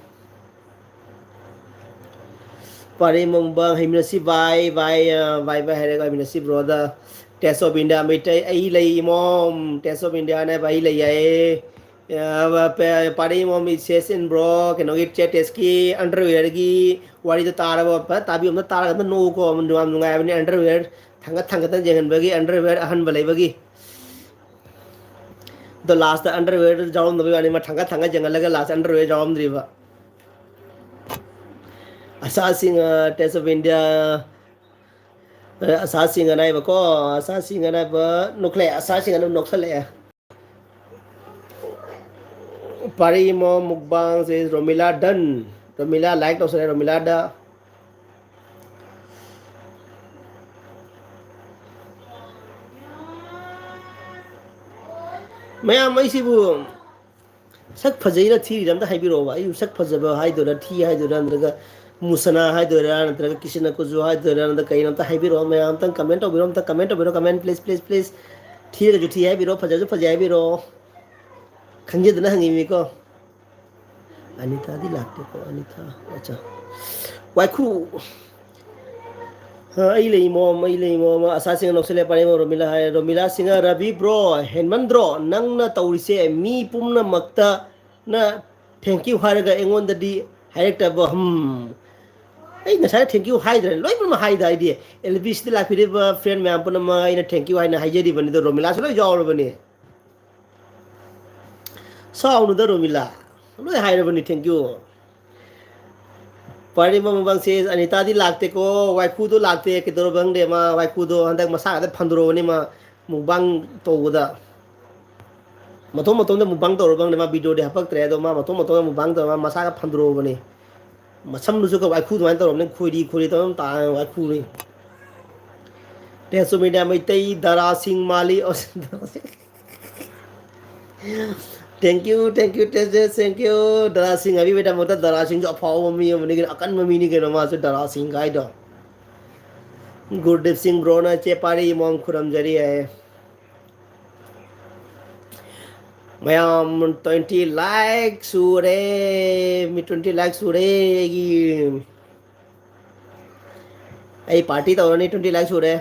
Pari Mumbang Himnasi vai hai ga Himnasi brother Test of India mitai ai lai mom Test of India na vai lai ai Pari mom is session bro keno git chat test ki underwear gi wari to tara ba tabi om tara ga no ko am nungai ni underwear thanga tan jengan bagi underwear ahan balai bagi the last the underwear jawam no bagi ma thanga jengan laga last underwear jawam driba assassin Test of India assassin anai ba ko assassin anai ba nukle assassin anu noksale pari mo mukbang says Romila done Romila like to say Romila da maya mai sibu sak phajai na thi ram da haibiro ba ayu sak phajaba haidora thi haidora andaga musana haidora andaga kisina ko jo haidora andaga kaina ta haibiro maya am tan comment obiro ta comment obiro comment please thi ga jo thi haibiro phajai biro khanje dana hangi mi ko Anita di lakte ko Anita acha wai khu ai lei mo asa sing no sele pare mo Romila singa Ravi bro henmandro nang na taurise mi pumna makta na thank you haraga engon di harekta ba ai na sa thank you hai dre loi ma hai dai di elvis di lakire ba friend me ampuna ma ina thank you hai na haije di bani do Romila so loi jaw bani sao nu da Romila loi hai bani thank you Pari Mambang says Anita di lakte ko waiku do lakte kitoro bang de ma waiku do handak masa ada pandro ni ma mubang to da matom de mubang to bang de ma video de hapak tre do ma matom de mubang to ma masa ka pandro bani masam lu ko waiku do an to ne khuri to ta waiku ni te so media mai tei dara sing mali thank you thank you Dara Singh अभी बेटा मोटा Dara Singh जो अफवाह mummy है मने के अकन mummy नहीं के नमा से Dara Singh का इधर गुरदेव सिंह ब्रो ना चेपारी मॉम खुरम जरी है मैं 20 लाइक सूरे मी 20 लाइक सूरे की आई पार्टी तो नहीं 20 like सूरे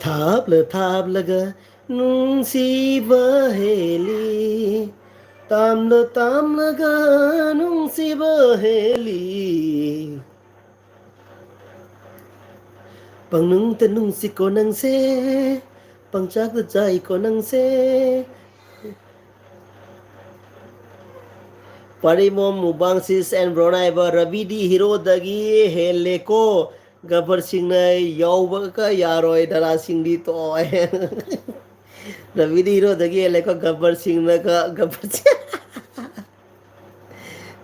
tháp laga nung si baheli tam laga nung si baheli pang nung ten nung si ko nang se pang chak da jai ko nang se Pari mom mubang sis and brona eba Ravi di hero dagi hele ko ꯒꯕꯔꯁꯤꯡꯅ ꯌꯧꯕꯒ ꯌꯥꯔꯣꯏ ꯗꯔꯥꯁꯤꯡꯗꯤ ꯇꯣꯛꯑꯣꯏ ꯔꯕꯤꯗꯤ ꯍꯤꯔꯣꯗꯒꯤ ꯍꯦꯜꯂꯦꯀꯣ ꯒꯕꯔꯁꯤꯡꯅꯒ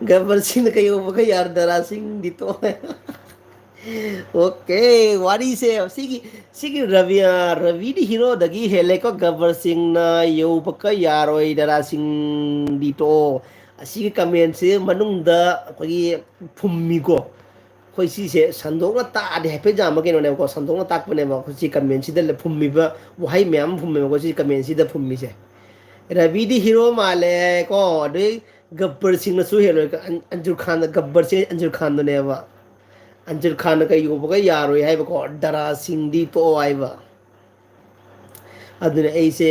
ꯒꯕꯔꯁꯤꯡꯅ ꯌꯧꯕꯒ ꯌꯥꯔꯣꯏ ꯗꯔꯥꯁꯤꯡꯗꯤ ꯇꯣꯛꯑꯣꯏ okay ꯋꯥꯔꯤꯁꯦ ꯁꯤꯒꯤ ꯔꯕꯤꯗꯤ ꯍꯤꯔꯣꯗꯒꯤ ꯍꯦꯜꯂꯦꯀꯣ ꯒꯕꯔꯁꯤꯡꯅ ꯌꯧꯕꯀ ꯌꯥꯔꯣꯏ ꯗꯔꯥꯁꯤꯡꯗꯤ ꯇꯣꯛꯑꯣ ꯑꯁꯤꯒꯤ ꯀꯃꯦꯟꯁꯤ ꯃꯅꯨꯡꯗ ꯑꯩꯈꯣꯏꯒꯤ ꯐꯨꯝꯃꯤꯀꯣ ꯑꯩꯈꯣꯏ ꯁꯤꯁꯦ ꯁꯟꯗꯣꯛꯅ ꯇꯥꯛꯑꯗꯤ ꯍꯥꯏꯐꯦꯠ ꯌꯥꯝꯕ ꯀꯩꯅꯣꯅꯦꯕꯀꯣ ꯁꯟꯗꯣꯛꯅ ꯇꯥꯛꯄꯅꯦꯕ ꯑꯩꯈꯣꯏ ꯁꯤ ꯀꯃꯦꯟꯁꯤꯗ ꯐꯨꯝꯃꯤꯕ ꯋꯥꯍꯩ ꯃꯌꯥꯝ ꯐꯨꯝꯃꯦꯕꯀꯣ ꯁꯤ ꯀꯃꯦꯟꯁꯤꯗ ꯐꯨꯝꯃꯤꯁꯦ ꯔꯕꯤꯗꯤ ꯍꯤꯔꯣ ꯃꯥꯜꯂꯦ ꯀꯣ ꯑꯗꯩ ꯒब्ꯕꯔꯁꯤꯡꯅꯁꯨ ꯍꯦꯜꯂꯣꯏ ꯑꯟꯖꯨꯔ ꯈꯥꯟꯗ ꯒब्ꯕꯔꯁꯦ ꯑꯟꯖꯨꯔ ꯈꯥꯟꯗꯨꯅꯦꯕ ꯑꯟꯖꯨꯔ ꯈꯥꯟꯅ ꯀꯩ ꯌꯧꯕꯒ ꯌꯥꯔꯣꯏ ꯍꯥꯏꯕꯀꯣ ꯗꯔꯥꯁꯤꯡꯗꯤ ꯇꯣꯛꯑꯣ ꯍꯥꯏꯕ ꯑꯗꯨꯅ ꯑꯩꯁꯦ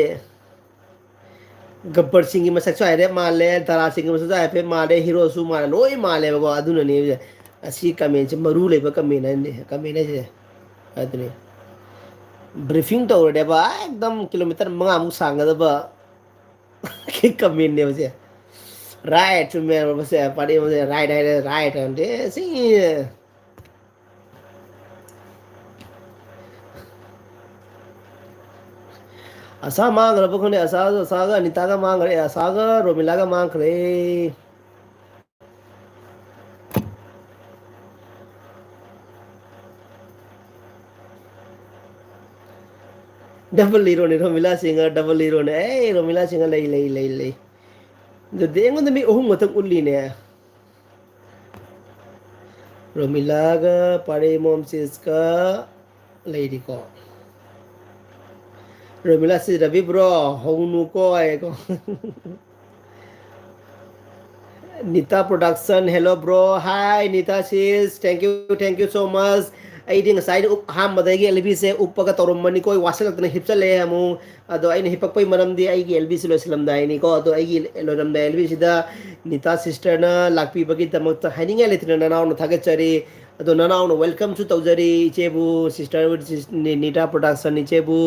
ꯒब्ꯕꯔꯁꯤꯡꯒꯤ ꯃꯁꯛꯁꯨ ꯍꯥꯏꯐꯦꯠ ꯃꯥꯜꯂꯦ ꯗꯔꯥꯁꯤꯡꯒꯤ ꯃꯁꯛꯁꯨ ꯍꯥꯏꯐꯦꯠ ꯃꯥꯜꯂꯦ ꯍꯤꯔꯣꯁꯨ ꯃꯥꯜꯂꯦ ꯂꯣꯏ ꯃꯥꯜꯂꯦꯕꯀꯣ ꯑꯗꯨꯅꯅꯦ ꯑꯁꯤ ꯀꯃꯦꯟꯁꯦ ꯃꯔꯨ ꯂꯩꯕ ꯀꯃꯦꯟ ꯍꯥꯏꯅꯤ ꯀꯃꯦꯟ ꯍꯥꯏꯁꯦ ꯑꯗꯨꯅꯤ ꯕ꯭ꯔꯤꯐꯤꯡ ꯇꯧꯔꯗꯦꯕ ꯑꯦꯛꯗꯝ ꯀꯤꯂꯣꯃꯤꯇꯔ 5ꯃꯨꯛ ꯁꯥꯡꯒꯗꯕ ꯀꯃꯦꯟꯅꯦꯕꯁꯦ ꯔꯥꯏꯠ ꯆꯨꯝꯃꯦ ꯃꯁꯦ ꯄꯥꯔꯤ ꯔꯥꯏꯠ ꯍꯥꯏꯔꯦ ꯔꯥꯏꯠ ꯍꯥꯏꯔꯗꯤ ꯁꯤ ꯑꯁꯥ ꯃꯥꯡꯈ꯭ꯔꯕ ꯈꯪꯗꯦ ꯑꯁꯥꯒ ꯑꯅꯤꯇꯥꯒ ꯃꯥꯡꯈ꯭ꯔꯦ ꯑꯁꯥꯒ ꯔꯣꯃꯤꯂꯥꯒ ꯃꯥꯡꯈ꯭ꯔꯦ ꯗꯕꯜ ꯍꯤꯔꯣꯅꯤ ꯔꯣꯃꯤꯂꯥ ꯁꯤꯡꯍ ꯗꯕꯜ ꯍꯤꯔꯣꯅꯦ ꯑꯦ ꯔꯣꯃꯤꯂꯥ ꯁꯤꯡꯍ ꯂꯩ ꯑꯗꯨꯗꯤ ꯑꯩꯉꯣꯟꯗ ꯃꯤ ꯑꯍꯨꯝ ꯈꯛꯇꯪ ꯎꯠꯂꯤꯅꯦ ꯔꯣꯃꯤꯂꯥꯒ ꯄꯥꯔꯦꯃꯣꯝꯆꯤꯁꯀ ꯂꯩꯔꯤꯀꯣ ꯔꯣꯃꯤꯂꯥꯁꯤ ꯔꯕꯤ ꯕ꯭ꯔꯣ ꯍꯧꯅꯨꯀꯣ ꯍꯥꯏꯀꯣ Nita production hello bro hi Nita ꯁꯤꯁ ꯊꯦꯡꯛ ꯌꯨ ꯁꯣ ꯃꯆ ꯑꯩꯗꯤ ꯉꯁꯥꯏꯗ ꯑꯍꯥꯟꯕꯗꯒꯤ ꯑꯦꯜꯕꯤꯁꯦ ꯎꯞꯄꯒ ꯇꯧꯔꯝꯕꯅꯤꯀꯣ ꯋꯥꯁꯤꯜꯂꯛꯇꯅ ꯍꯤꯞꯆꯠꯂꯛꯑꯦ ꯑꯃꯨꯛ ꯑꯗꯣ ꯑꯩꯅ ꯍꯤꯞꯄꯛꯄꯩ ꯃꯔꯝꯗꯤ ꯑꯩꯒꯤ ꯑꯦꯜꯕꯤꯁꯤ ꯂꯣꯏꯁꯤꯜꯂꯝꯗꯥꯏꯅꯤꯀꯣ ꯑꯗꯣ ꯑꯩꯒꯤ ꯂꯣꯏꯔꯝꯗꯥꯏ ꯑꯦꯜꯕꯤꯁꯤꯗ ꯅꯤꯇꯥ ꯁꯤꯁꯇꯔꯅ ꯂꯥꯛꯄꯤꯕꯒꯤꯗꯃꯛꯇ ꯍꯥꯏꯅꯤꯡꯉꯥꯏ ꯂꯩꯇꯅ ꯅꯅꯥꯎꯅ ꯊꯥꯒꯠꯆꯔꯤ ꯑꯗꯣ ꯅꯅꯥꯎꯅ ꯋꯦꯜꯀꯝꯁꯨ ꯇꯧꯖꯔꯤ ꯏꯆꯦꯕꯨ ꯁꯤꯁꯇꯔ ꯅꯤꯇꯥ ꯄ꯭ꯔꯣꯗꯛꯁꯟ ꯏꯆꯦꯕꯨ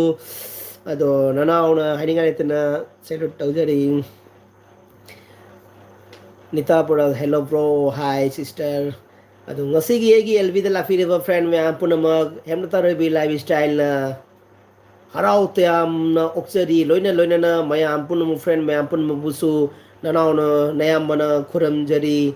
ꯑꯗꯣ ꯅꯅꯥꯎꯅ ꯍꯥꯏꯅꯤꯡꯉꯥꯏ ꯂꯩꯇꯅ ꯁꯦꯂꯨꯠ ꯇꯧꯖꯔꯤ Nita product hello bro hi sister ꯑꯗꯣ ꯉꯁꯤꯒꯤ ꯑꯩꯒꯤ ꯑꯦꯜꯕꯤꯗ ꯂꯥꯛꯄꯤꯔꯤꯕ ꯐ꯭ꯔꯦꯟ ꯃꯌꯥꯝ ꯄꯨꯝꯅꯃꯛ ꯍꯦꯝꯂꯇꯥ ꯔꯕꯤ ꯂꯥꯏꯐ ꯏꯁꯇꯥꯏꯜꯅ ꯍꯔꯥꯎ ꯇꯌꯥꯝꯅ ꯑꯣꯛꯆꯔꯤ ꯂꯣꯏꯅ ꯂꯣꯏꯅꯅ ꯃꯌꯥꯝ ꯄꯨꯝꯅꯃꯛ ꯐ꯭ꯔꯦꯟ ꯃꯌꯥꯝ ꯄꯨꯝꯅꯃꯛꯕꯨꯁꯨ ꯅꯅꯥꯎꯅ ꯅꯌꯥꯝꯕꯅ ꯈꯨꯔꯨꯝꯖꯔꯤ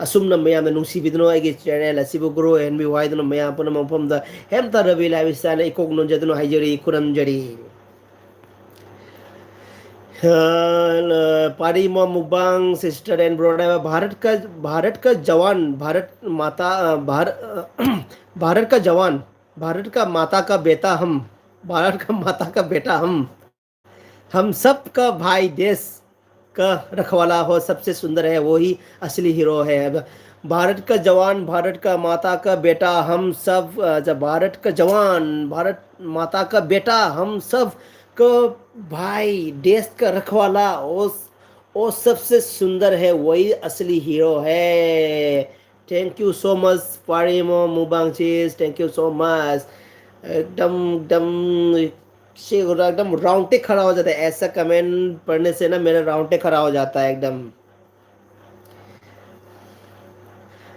ꯑꯁꯨꯝꯅ ꯃꯌꯥꯝꯅ ꯅꯨꯡꯁꯤꯕꯤꯗꯨꯅ ꯑꯩꯒꯤ ꯆꯦꯅꯦꯜ ꯑꯁꯤꯕꯨ ꯒ꯭ꯔꯣ ꯑꯣꯏꯍꯟꯕꯤꯌꯨ ꯍꯥꯏꯗꯨꯅ ꯃꯌꯥꯝ ꯄꯨꯝꯅꯃꯛ ꯃꯐꯝꯗ ꯍꯦꯝꯇꯥ ꯔꯕꯤ ꯂꯥꯏꯐ ꯏꯁꯇꯥꯏꯜꯅ ꯏꯀꯣꯛ ꯅꯣꯟꯖꯗꯨꯅ ꯍꯥꯏꯖꯔꯤ ꯈꯨꯔꯨꯝꯖꯔꯤ पारिमो mukbang sister and brother Bharat का जवान भारत का जवान भारत का माता का बेटा हम भारत का माता का बेटा हम सब का भाई देश का रखवाला हो सबसे सुंदर है वो ही असली हीरो है भारत का जवान भारत का माता का बेटा हम सब जब भारत का जवान भारत माता का बेटा हम सब को भाई देश का रखवाला वो सबसे सुंदर है वही असली हीरो है थैंक यू सो मच पारिमो मुबांग चीज थैंक यू सो मच एकदम एकदम एकदम राउंडे खड़ा हो जाता है ऐसा कमेंट पढ़ने से ना मेरा राउंडे खड़ा हो जाता है एकदम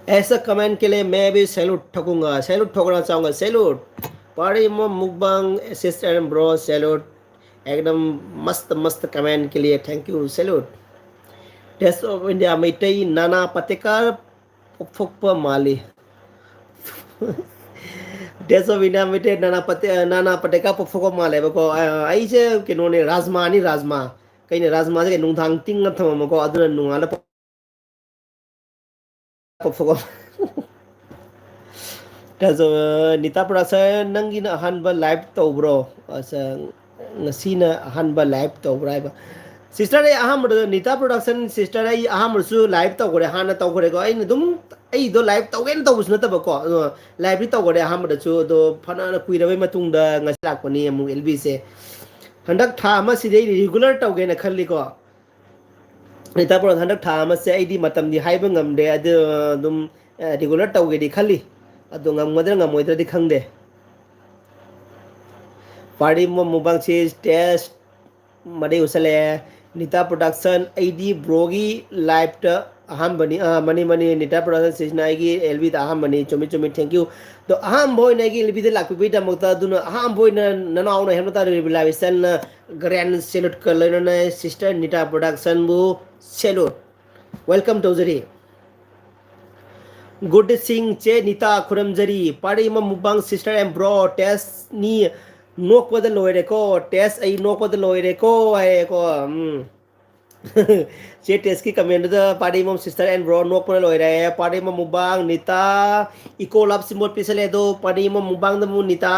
ऐसा कमेंट के लिए मैं भी सैल्यूट ठोकूंगा सैल्यूट ठोकना चाहूंगा सैल्यूट पारिमो mukbang sister and bro salute एकदम मस्त मस्त कमेंट के लिए thank you salute taste of India Meitei Nana Patekar पोकफोकप माली taste of India Meitei Nana Patekar पोकफोकप माले बको अइसे किनोने राजमा कहीं राजमा से नुंथांग तिंग थममको अदुना नुंगाला पोकफोकप ꯀꯁꯨ ꯅꯤꯇꯥ ꯄ꯭ꯔꯣꯗꯛꯁꯟ ꯅꯪꯒꯤꯅ ꯑꯍꯥꯟꯕ ꯂꯥꯏꯚ ꯇꯧꯕ꯭ꯔꯣ ꯉꯁꯤꯅ ꯑꯍꯥꯟꯕ ꯂꯥꯏꯚ ꯇꯧꯕ꯭ꯔꯥ ꯍꯥꯏꯕ ꯁꯤꯁꯇꯔ ꯑꯩ ꯑꯍꯥꯟꯕꯗ ꯅꯤꯇꯥ ꯄ꯭ꯔꯣꯗꯛꯁꯟ ꯁꯤꯁꯇꯔ ꯑꯩ ꯑꯍꯥꯟꯕꯗꯁꯨ ꯂꯥꯏꯚ ꯇꯧꯈ꯭ꯔꯦ ꯍꯥꯟꯅ ꯇꯧꯈ꯭ꯔꯦꯀꯣ ꯑꯩꯅ ꯑꯗꯨꯝ ꯑꯩꯗꯣ ꯂꯥꯏꯚ ꯇꯧꯒꯦꯅ ꯇꯧꯕꯁꯨ ꯅꯠꯇꯕꯀꯣ ꯑꯗꯣ ꯂꯥꯏꯚꯇꯤ ꯇꯧꯈ꯭ꯔꯦ ꯑꯍꯥꯟꯕꯗꯁꯨ ꯑꯗꯣ ꯐꯅ ꯀꯨꯏꯔꯕꯩ ꯃꯇꯨꯡꯗ ꯉꯁꯤ ꯂꯥꯛꯄꯅꯤ ꯑꯃꯨꯛ ꯑꯦꯜꯕꯤꯁꯦ ꯍꯟꯗꯛ ꯊꯥ ꯑꯃꯁꯤꯗꯩ ꯔꯤꯒꯨꯂꯔ ꯇꯧꯒꯦꯅ ꯈꯜꯂꯤꯀꯣ ꯅꯤꯇꯥ ꯄ꯭ꯔꯣꯗꯛꯁꯟ ꯍꯟꯗꯛ ꯊꯥ ꯑꯃꯁꯦ ꯑꯩꯗꯤ ꯃꯇꯝꯗꯤ ꯍꯥꯏꯕ ꯉꯝꯗꯦ ꯑꯗꯨ ꯑꯗꯨꯝ ꯔꯤꯒꯨꯂꯔ ꯇꯧꯒꯦꯗꯤ ꯈꯜꯂꯤ ꯑꯗꯣ ꯉꯝꯒꯗ꯭ꯔꯥ ꯉꯝꯃꯣꯏꯗ꯭ꯔꯗꯤ ꯈꯪꯗꯦ ꯄꯥꯔꯇꯤ ꯃꯨꯛꯕꯥꯡꯁꯤ ꯇꯦꯁ ꯃꯗꯩ ꯎꯁꯜꯂꯛꯑꯦ ꯅꯤꯇꯥ ꯄ꯭ꯔꯣꯗꯛꯁꯟ ꯑꯩꯗꯤ ꯕ꯭ꯔꯣꯒꯤ ꯂꯥꯏꯐꯇ ꯑꯍꯥꯟꯕꯅꯤ ꯃꯅꯤ ꯃꯅꯤ ꯅꯤꯇꯥ ꯄ꯭ꯔꯣꯗꯛꯁꯟ ꯁꯤꯁꯤꯅ ꯑꯩꯒꯤ ꯑꯦꯜꯕꯤꯗ ꯑꯍꯥꯟꯕꯅꯤ ꯆꯨꯝꯃꯤ ꯆꯨꯝꯃꯤ ꯊꯦꯡꯛ ꯌꯨ ꯑꯗꯣ ꯑꯍꯥꯟꯕ ꯑꯣꯏꯅ ꯑꯩꯒꯤ ꯑꯦꯜꯕꯤꯗ ꯂꯥꯛꯄꯤꯕꯒꯤꯗꯃꯛꯇ ꯑꯗꯨꯅ ꯑꯍꯥꯟꯕ ꯑꯣꯏꯅ ꯅꯅꯥꯎꯅ ꯍꯦꯝꯂꯇꯥ ꯔꯦꯕꯤ ꯂꯥꯏꯐ ꯏꯁꯇꯥꯏꯜꯅ ꯒ꯭ꯔꯦꯟ ꯁꯦꯂꯨꯠꯀ ꯂꯣꯏꯅꯅ ꯁꯤꯁꯇꯔ ꯅꯤꯇꯥ ꯄ꯭ꯔꯣꯗꯛꯁꯟꯕꯨ ꯁꯦꯂꯨꯠ ꯋꯦꯜꯀꯝ ꯇꯧꯖꯔꯤ ꯒꯨꯗ ꯁꯤꯡ ꯆꯦ Nita ꯈꯨꯔꯝꯖꯔꯤ ꯄꯥꯔꯤꯃ mukbang sister M bro ꯇꯦꯁꯅꯤ ꯅꯣꯛꯄꯗ ꯂꯣꯏꯔꯦꯀꯣ ꯇꯦꯁ ꯑꯩ ꯅꯣꯛꯄꯗ ꯂꯣꯏꯔꯦꯀꯣ ꯍꯥꯏꯌꯦꯀꯣ ꯆꯦ ꯇꯦꯁꯀꯤ ꯀꯃꯦꯟꯗꯨꯗ ꯄꯥꯔꯤꯃꯝ ꯁꯤꯁꯇꯔ ꯑꯦꯟ ꯕ꯭ꯔꯣ ꯅꯣꯛꯄꯅ ꯂꯣꯏꯔꯦ ꯄꯥꯔꯤꯃꯝ ꯃꯨꯛꯕꯥꯡ ꯅꯤꯇꯥ ꯏꯀꯣ ꯂꯞ ꯁꯤꯝꯕꯣꯜ ꯄꯤꯁꯜꯂꯦ ꯑꯗꯣ ꯄꯥꯔꯤꯃꯝ ꯃꯨꯛꯕꯥꯡꯗ ꯃꯨ ꯅꯤꯇꯥ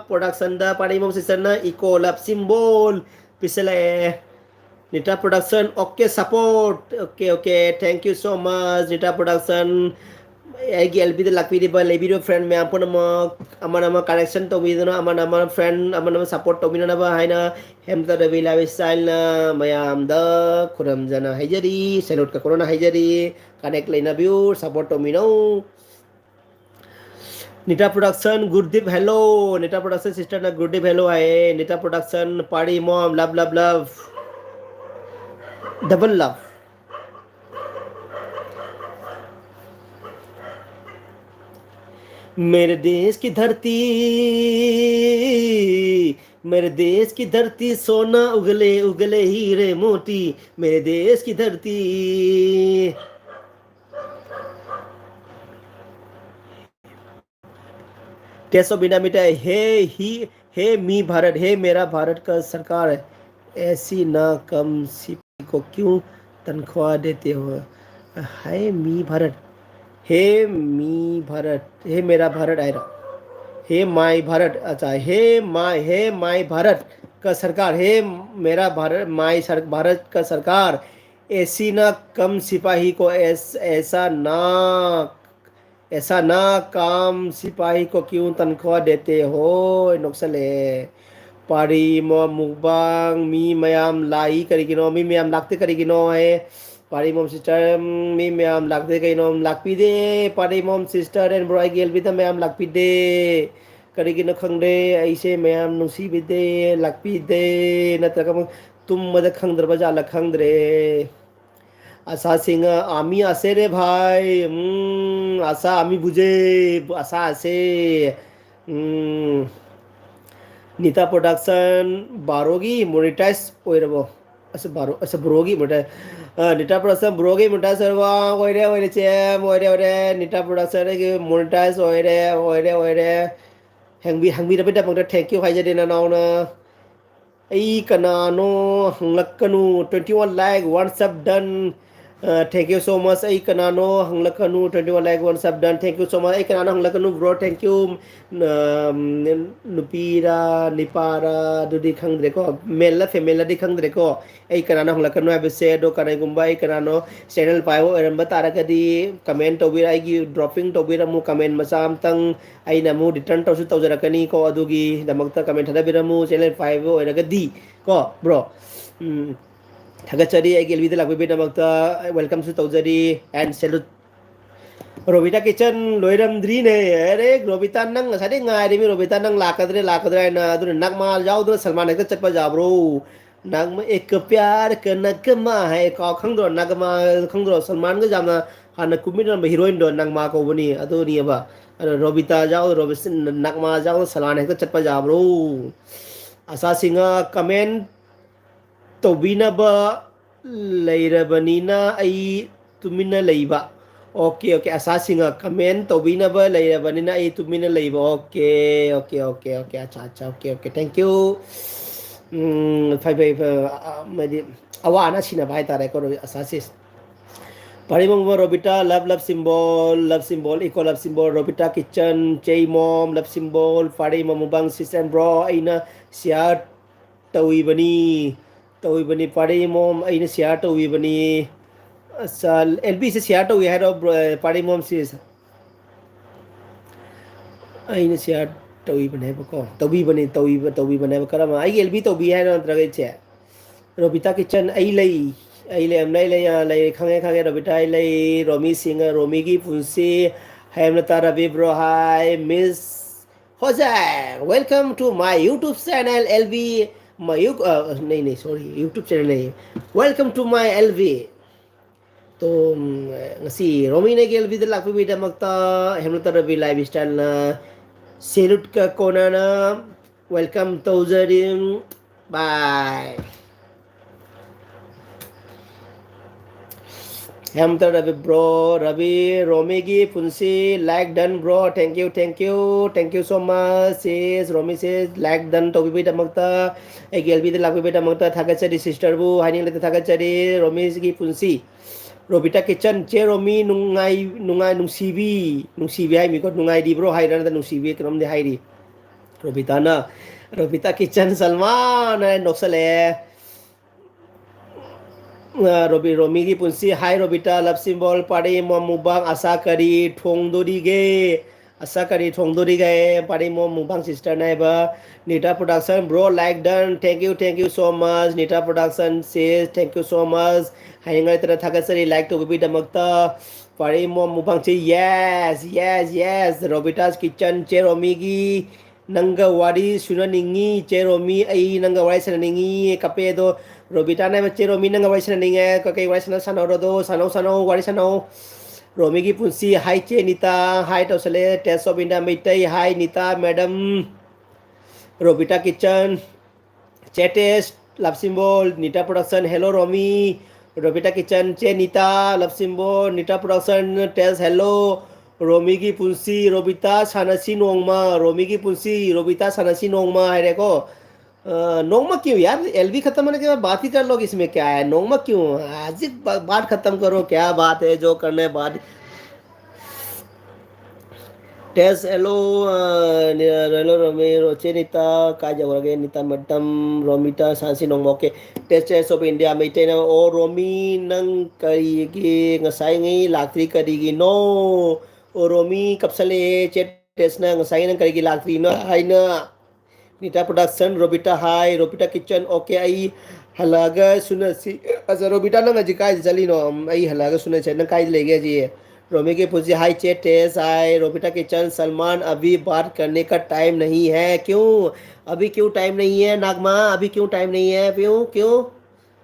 ꯄ꯭ꯔꯣꯗꯛꯁꯟꯗ ꯄꯥꯔꯤꯃꯝ ꯁꯤꯁꯇꯔꯅ eco love symbol ꯄꯤꯁꯜꯂꯛꯑꯦ Nita Production, okay, support. Okay, okay. Thank you so much, Nita Production. ꯑꯩꯒꯤ ꯑꯦꯜꯕꯤꯗ ꯂꯥꯛꯄꯤꯔꯤꯕ ꯂꯩꯕꯤꯔꯤꯕ ꯐ꯭ꯔꯦꯟ ꯃꯌꯥꯝ ꯄꯨꯝꯅꯃꯛ ꯑꯃꯅ ꯑꯃ ꯀꯔꯦꯛꯁꯟ ꯇꯧꯕꯤꯗꯨꯅ ꯑꯃꯅ ꯑꯃ ꯐ꯭ꯔꯦꯟ ꯑꯃꯅ ꯑꯃ ꯁꯞꯄꯣꯔꯠ ꯇꯧꯕꯤꯅꯅꯕ ꯍꯥꯏꯅ ꯍꯦꯝꯇ ꯔꯕꯤ ꯂꯥꯏꯐ ꯁ꯭ꯇꯥꯏꯜꯅ ꯃꯌꯥꯝꯗ ꯈꯨꯔꯨꯝꯖꯅ ꯍꯥꯏꯖꯔꯤ ꯁꯦꯂꯨꯠꯀ ꯀꯣꯔꯣꯅ ꯍꯥꯏꯖꯔꯤ ꯀꯅꯦꯛ ꯂꯩꯅꯕꯤꯌꯨ ꯁꯞꯄꯣꯔꯠ ꯇꯧꯃꯤꯟꯅꯧ Nita Production, good deep hello. Nita Production sister na good deep hello hai. Nita Production party mom love love love. Double love. मेरे देश की धरती मेरे देश की धरती सोना उगले उगले हीरे मोती मेरे देश की धरती टेसो बिना मिटाए हे मी भारत हे मेरा भारत का सरकार है ऐसी ना कम सिपाही को क्यों तनख्वाह देते हो है मी भारत हे मी भारत हे मेरा भारत आएगा हे माई भारत अच्छा हे माई भारत का सरकार हे मेरा भारत भारत का सरकार ऐसी ना कम सिपाही को ऐसा ना काम सिपाही को क्यों तनख्वाह देते हो नोक्सले पारी मो मुबांग मी मयाम लाई करिगिनो मी मयाम लागते करिगिनो है पारी मोम सिस्टर मी मयाम लागते करिनो लागपीदे पारी मोम सिस्टर एंड ब्रॉय गेल बिदा मयाम लागपीदे करिगिनो खंगदे ऐसे मयाम नुसीबिदे लागपीदे नत्रगम तुम मद खंगद्रबा जाला खंगद्रे आशा सिंह आमी आसे रे भाई आशा आमी बुझे आशा आसे नीता प्रोडक्शन बारोगी मोनेटाइज ओइरबो अस ब्रोगी मोनेटाइज नीता प्रोडक्शन ब्रोगी मोनेटाइज ओइरे चेम ओइरे नीता प्रोडक्शन के मोनेटाइज ओइरे हंगबी रबे दमक थैंक यू हाइजदे नाउना आई कनानो हंगलकनु 21 like one sub done thank you so much ay kanano hanglakanu 21 like one sub done thank you so much ay kanano hanglakanu bro thank you nupira nipara dudi khangdre ko mela femela di khangdre ko ay kanano hanglakanu abse do kanai gumba ay kanano channel payo eramba tarakadi comment tobira ay gi dropping tobira mu comment masam tang ay namu return tawsu tawjarakani ko adugi damakta comment hadabiramu channel 5 eragadi ko bro थागचरी I गेलविदा लाखबीदमक्ता welcome सु तौजरी and salute रोबिता kitchen लोइरमद्री ने अरे रोबिता नंग सादे ngaari mi रोबिता नंग लाकद्रे ना अदु नगमाल जाउदो सलमान हेक्ता चटपा जाब्रो नगमा एक प्यार क नगमा है का खंगदो नगमा खंगदो सलमान ग जामना हाना कुमिन हीरोइन दो नगमा को बनी अदु नियबा रोबिता जाउ रोबिसन नगमा जाउ सलमान हेक्ता चटपा जाब्रो आशा सिंह कमेंट ꯇꯧꯕꯤꯅꯕ ꯂꯩꯔꯕꯅꯤꯅ ꯑꯩ ꯇꯨꯃꯤꯟꯅ ꯂꯩꯕ ꯑꯣꯀꯦ ꯑꯣꯀꯦ ꯑꯁꯥꯁꯤꯡꯒ ꯀꯃꯦꯟ ꯇꯧꯕꯤꯅꯕ ꯂꯩꯔꯕꯅꯤꯅ ꯑꯩ ꯇꯨꯃꯤꯟꯅ ꯂꯩꯕ ꯑꯣꯀꯦ ꯑꯣꯀꯦ ꯑꯣꯀꯦ ꯑꯣꯀꯦ ꯑꯆꯥ ꯑꯆꯥ ꯑꯣꯀꯦ ꯑꯣꯀꯦ ꯊꯦꯡꯛ ꯌꯨ ꯐꯩ ꯐꯩ ꯍꯥꯏꯗꯤ ꯑꯋꯥ ꯑꯅꯥ ꯁꯤꯟꯅꯕ ꯍꯥꯏꯇꯥꯔꯦꯀꯣ ꯑꯁꯥꯁꯤꯁ Parimong Robita, love symbol, eco love symbol, Robita kitchen, J mom, love symbol, Fari mamubang sis and bro, aina siya tawi bani Pari mom, aina siya tawi bani sa LB se siya tawi hero Pari mom sis, aina siya tawi bani ko, tawi bani karama, ay LB tawi hero tragay che. Robita kitchen ai lay am lay khange Robita ai lay Romi Singh Romi ki punsi Hemlata Ravi bro hi Miss Jose welcome to my YouTube channel LV my नहीं नहीं sorry YouTube channel नहीं welcome to my LV तो ngasi Romi na gel bidal lakpi bida makta Hemlata Ravi lifestyle na salute ka kona na welcome tauzarim bye Hemlata Ravi bro Ravi Romi gi punsi like done bro thank you so much says Romi says like done to bida makta gel bidal lakpi bida makta thagachari sister bu haning lete thagachari Romi gi punsi Robita kitchen che romi nungai nungsibi hai mi ko nungai di bro hai rana nungsibi krom de hai di Robita na Robita kitchen Salman noksale Robi Romi ki punsi hai Robita love symbol pare mo mubang asa kari thong dori ge asa kari thong dori ge pare mo mubang sister nai ba Nita production bro like done thank you so much Nita production says thank you so much hai ngai tara thagasari like to bi damakta pare mo mubang che yes Robita's kitchen che Romi gi nanga wari suna ningi che Romi ai nanga wari sana ningi kape do Robita na che Romi nanga wari sana ningi ka kai wari sana sanau do sanau wari sanau Romi ki punsi hai che Nita hai to sale test of India mitai hai Nita madam Robita kitchen Chetest love symbol Nita production hello Romi Robita kitchen che Nita love symbol Nita production tells hello Romi ki punsi Robita sanasi nongma Romi की punsi Robita sanasi nongma है देखो नोंगमा क्यों यार LB खत्म होने के बाद बात ही कर लो इसमें क्या है नोंगमा क्यों आज बात खत्म करो क्या बात है जो करने बात Tes hello hello Romero Cenita Kaja Warga Nita Madam Romita Sansi Nong Moke Tes of India Maintain O Romi Nang Karigi Ngasai Ngi Laktri Karigi No O Romi Kapsale Chet Tes Nang Ngasai Nang Karigi Laktri No Haina Nita Production Robita Hai Robita Kitchen Okay ai Halaga Sunasi Asa Robita Nang Ajikai Zalino ai Halaga Sunasi Nang Kai Lege Ji रोमी की पूछी high चेट टेस हाय रोबिता kitchen Salman अभी बात करने का time नहीं है क्यों अभी क्यों टाइम नहीं है नागमा अभी क्यों टाइम नहीं है क्यों क्यों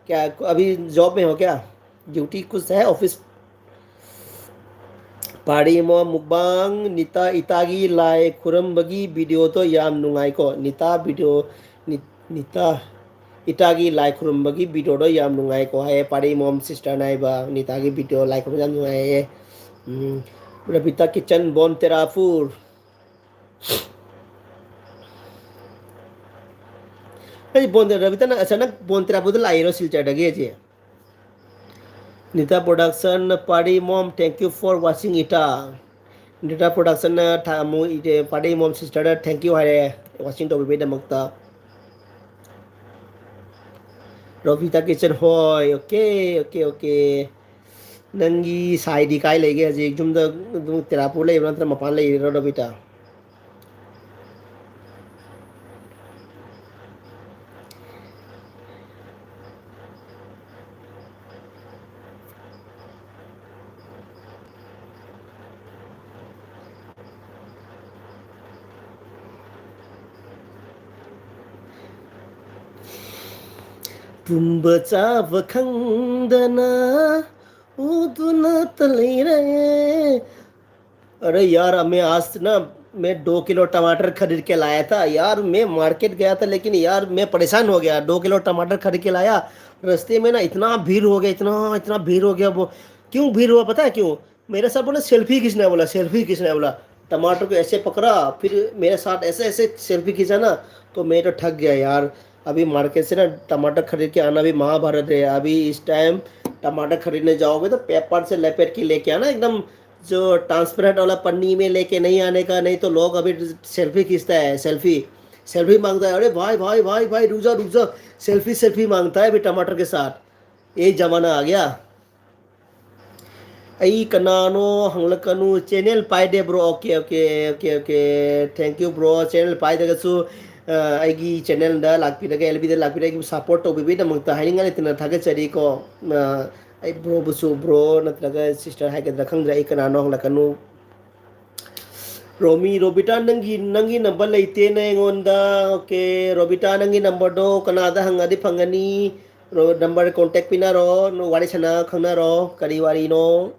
क्या अभी जॉब में हो क्या ड्यूटी कुछ है ऑफिस पाड़ी मो मुकबांग निता इतागी लाए खुरमबगी वीडियो तो याम नुंगाई को निता वीडियो निता इतागी लाइक खुरमबगी वीडियो तो याम नुंगाई को है पाड़ी मोम सिस्टर नाइबा निता की वीडियो लाइक खुरम याम नुंगाई है Rabita Kitchen Bon Terafur Hey Bon Rabita na asanak Bon Terafur la iro silcha dagi je Nita Production Party Mom thank you for watching ita Nita Production na thamu ite Party Mom sister thank you hare watching to bebe makta Rabita Kitchen hoy okay Nangi side kai lege je jum da Terafur le ibran tra mapan le iro Rabita Tumba chava khangdana uduna talire अरे यार मैं आज ना मैं 2 kilo टमाटर खरीद के लाया था यार मैं मार्केट गया था लेकिन यार मैं परेशान हो गया 2 किलो टमाटर खरीद के लाया रास्ते में ना इतना भीड़ हो गया इतना इतना भीड़ हो गया वो क्यों भीड़ हुआ पता है क्यों मेरे साथ बोला सेल्फी खींचना बोला टमाटर को ऐसे पकड़ा फिर मेरे साथ ऐसे ऐसे सेल्फी खींचा ना तो मैं तो ठग गया यार अभी मार्केट से ना टमाटर खरीद के आना भी महाभारत है अभी इस टाइम टमाटर खरीदने जाओगे तो पेपर से लपेट के लेके आना एकदम जो ट्रांसपेरेंट वाला पन्नी में लेके नहीं आने का नहीं तो लोग अभी सेल्फी खींचता है सेल्फी सेल्फी मांगता है अरे भाई रुक जा सेल्फी मांगता है अभी टमाटर के साथ ये जमाना आ गया आई कनानो हंगलकनु चैनल पाइदे bro okay thank you bro channel पाइदगसु आईगी चैनल दा लाकपिदगे एलबी दा लाकपिदगे सपोर्ट तो बिबी दमक्ता हाइनिंगा इतना थागचरी को आई ब्रो बुसु ब्रो नत्रगा सिस्टर हाइगद्रा खंग्रा आई कनानो हंगलकनु रोमी रोबिटा नंगी नंबर लेते ने ओके रोबिटा नंगी नंबर दो Kannada हंगादी फंगनी number contact pinaro no wari sana khangnaro kari wari no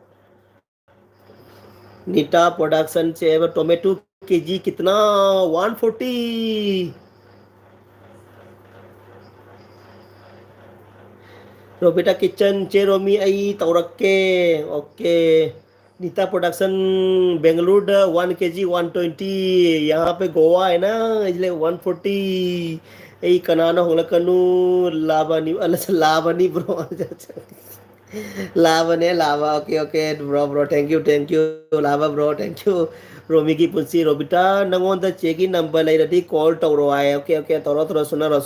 Nita production से टोमेटो केजी कितना 140 रोबिटा किचन चे रोमी आई तौरक्के okay Nita production Bengaluru 1 kg 120 यहाँ पे गोवा है ना इसलिए 140 यही कनाना होगा कनु लाभानी अलग लाभानी ब्रो लावने लावा okay okay bro bro thank you लावा ब्रो थैंक यू रोमी की पुंसी रोबिटा नंगोंदा चेकी नंबर लेरदी कॉल तौरो आए ओके ओके तौरो तौरो सुना रो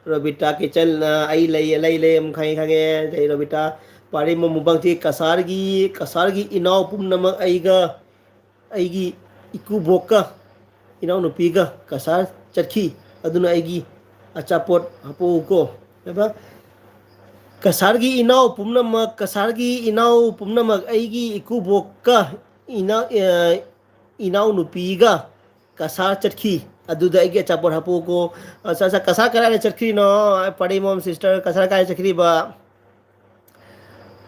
रोबिटा किचन आई ले हम खाई खागे जय रोबिटा पारी मो मुबंगती कसारगी इनाव पुमनम आईगा आईगी इकु बोका इनाव नुपीगा कसार चरखी अदुना आईगी अचापोट हपो को kasargi inau pumnamak aigi ikubokka inau nupiga kasar chatki aduda aigi achapor hapu ko sa kasar kara chatki no padi mom sister kasar kara chatki ba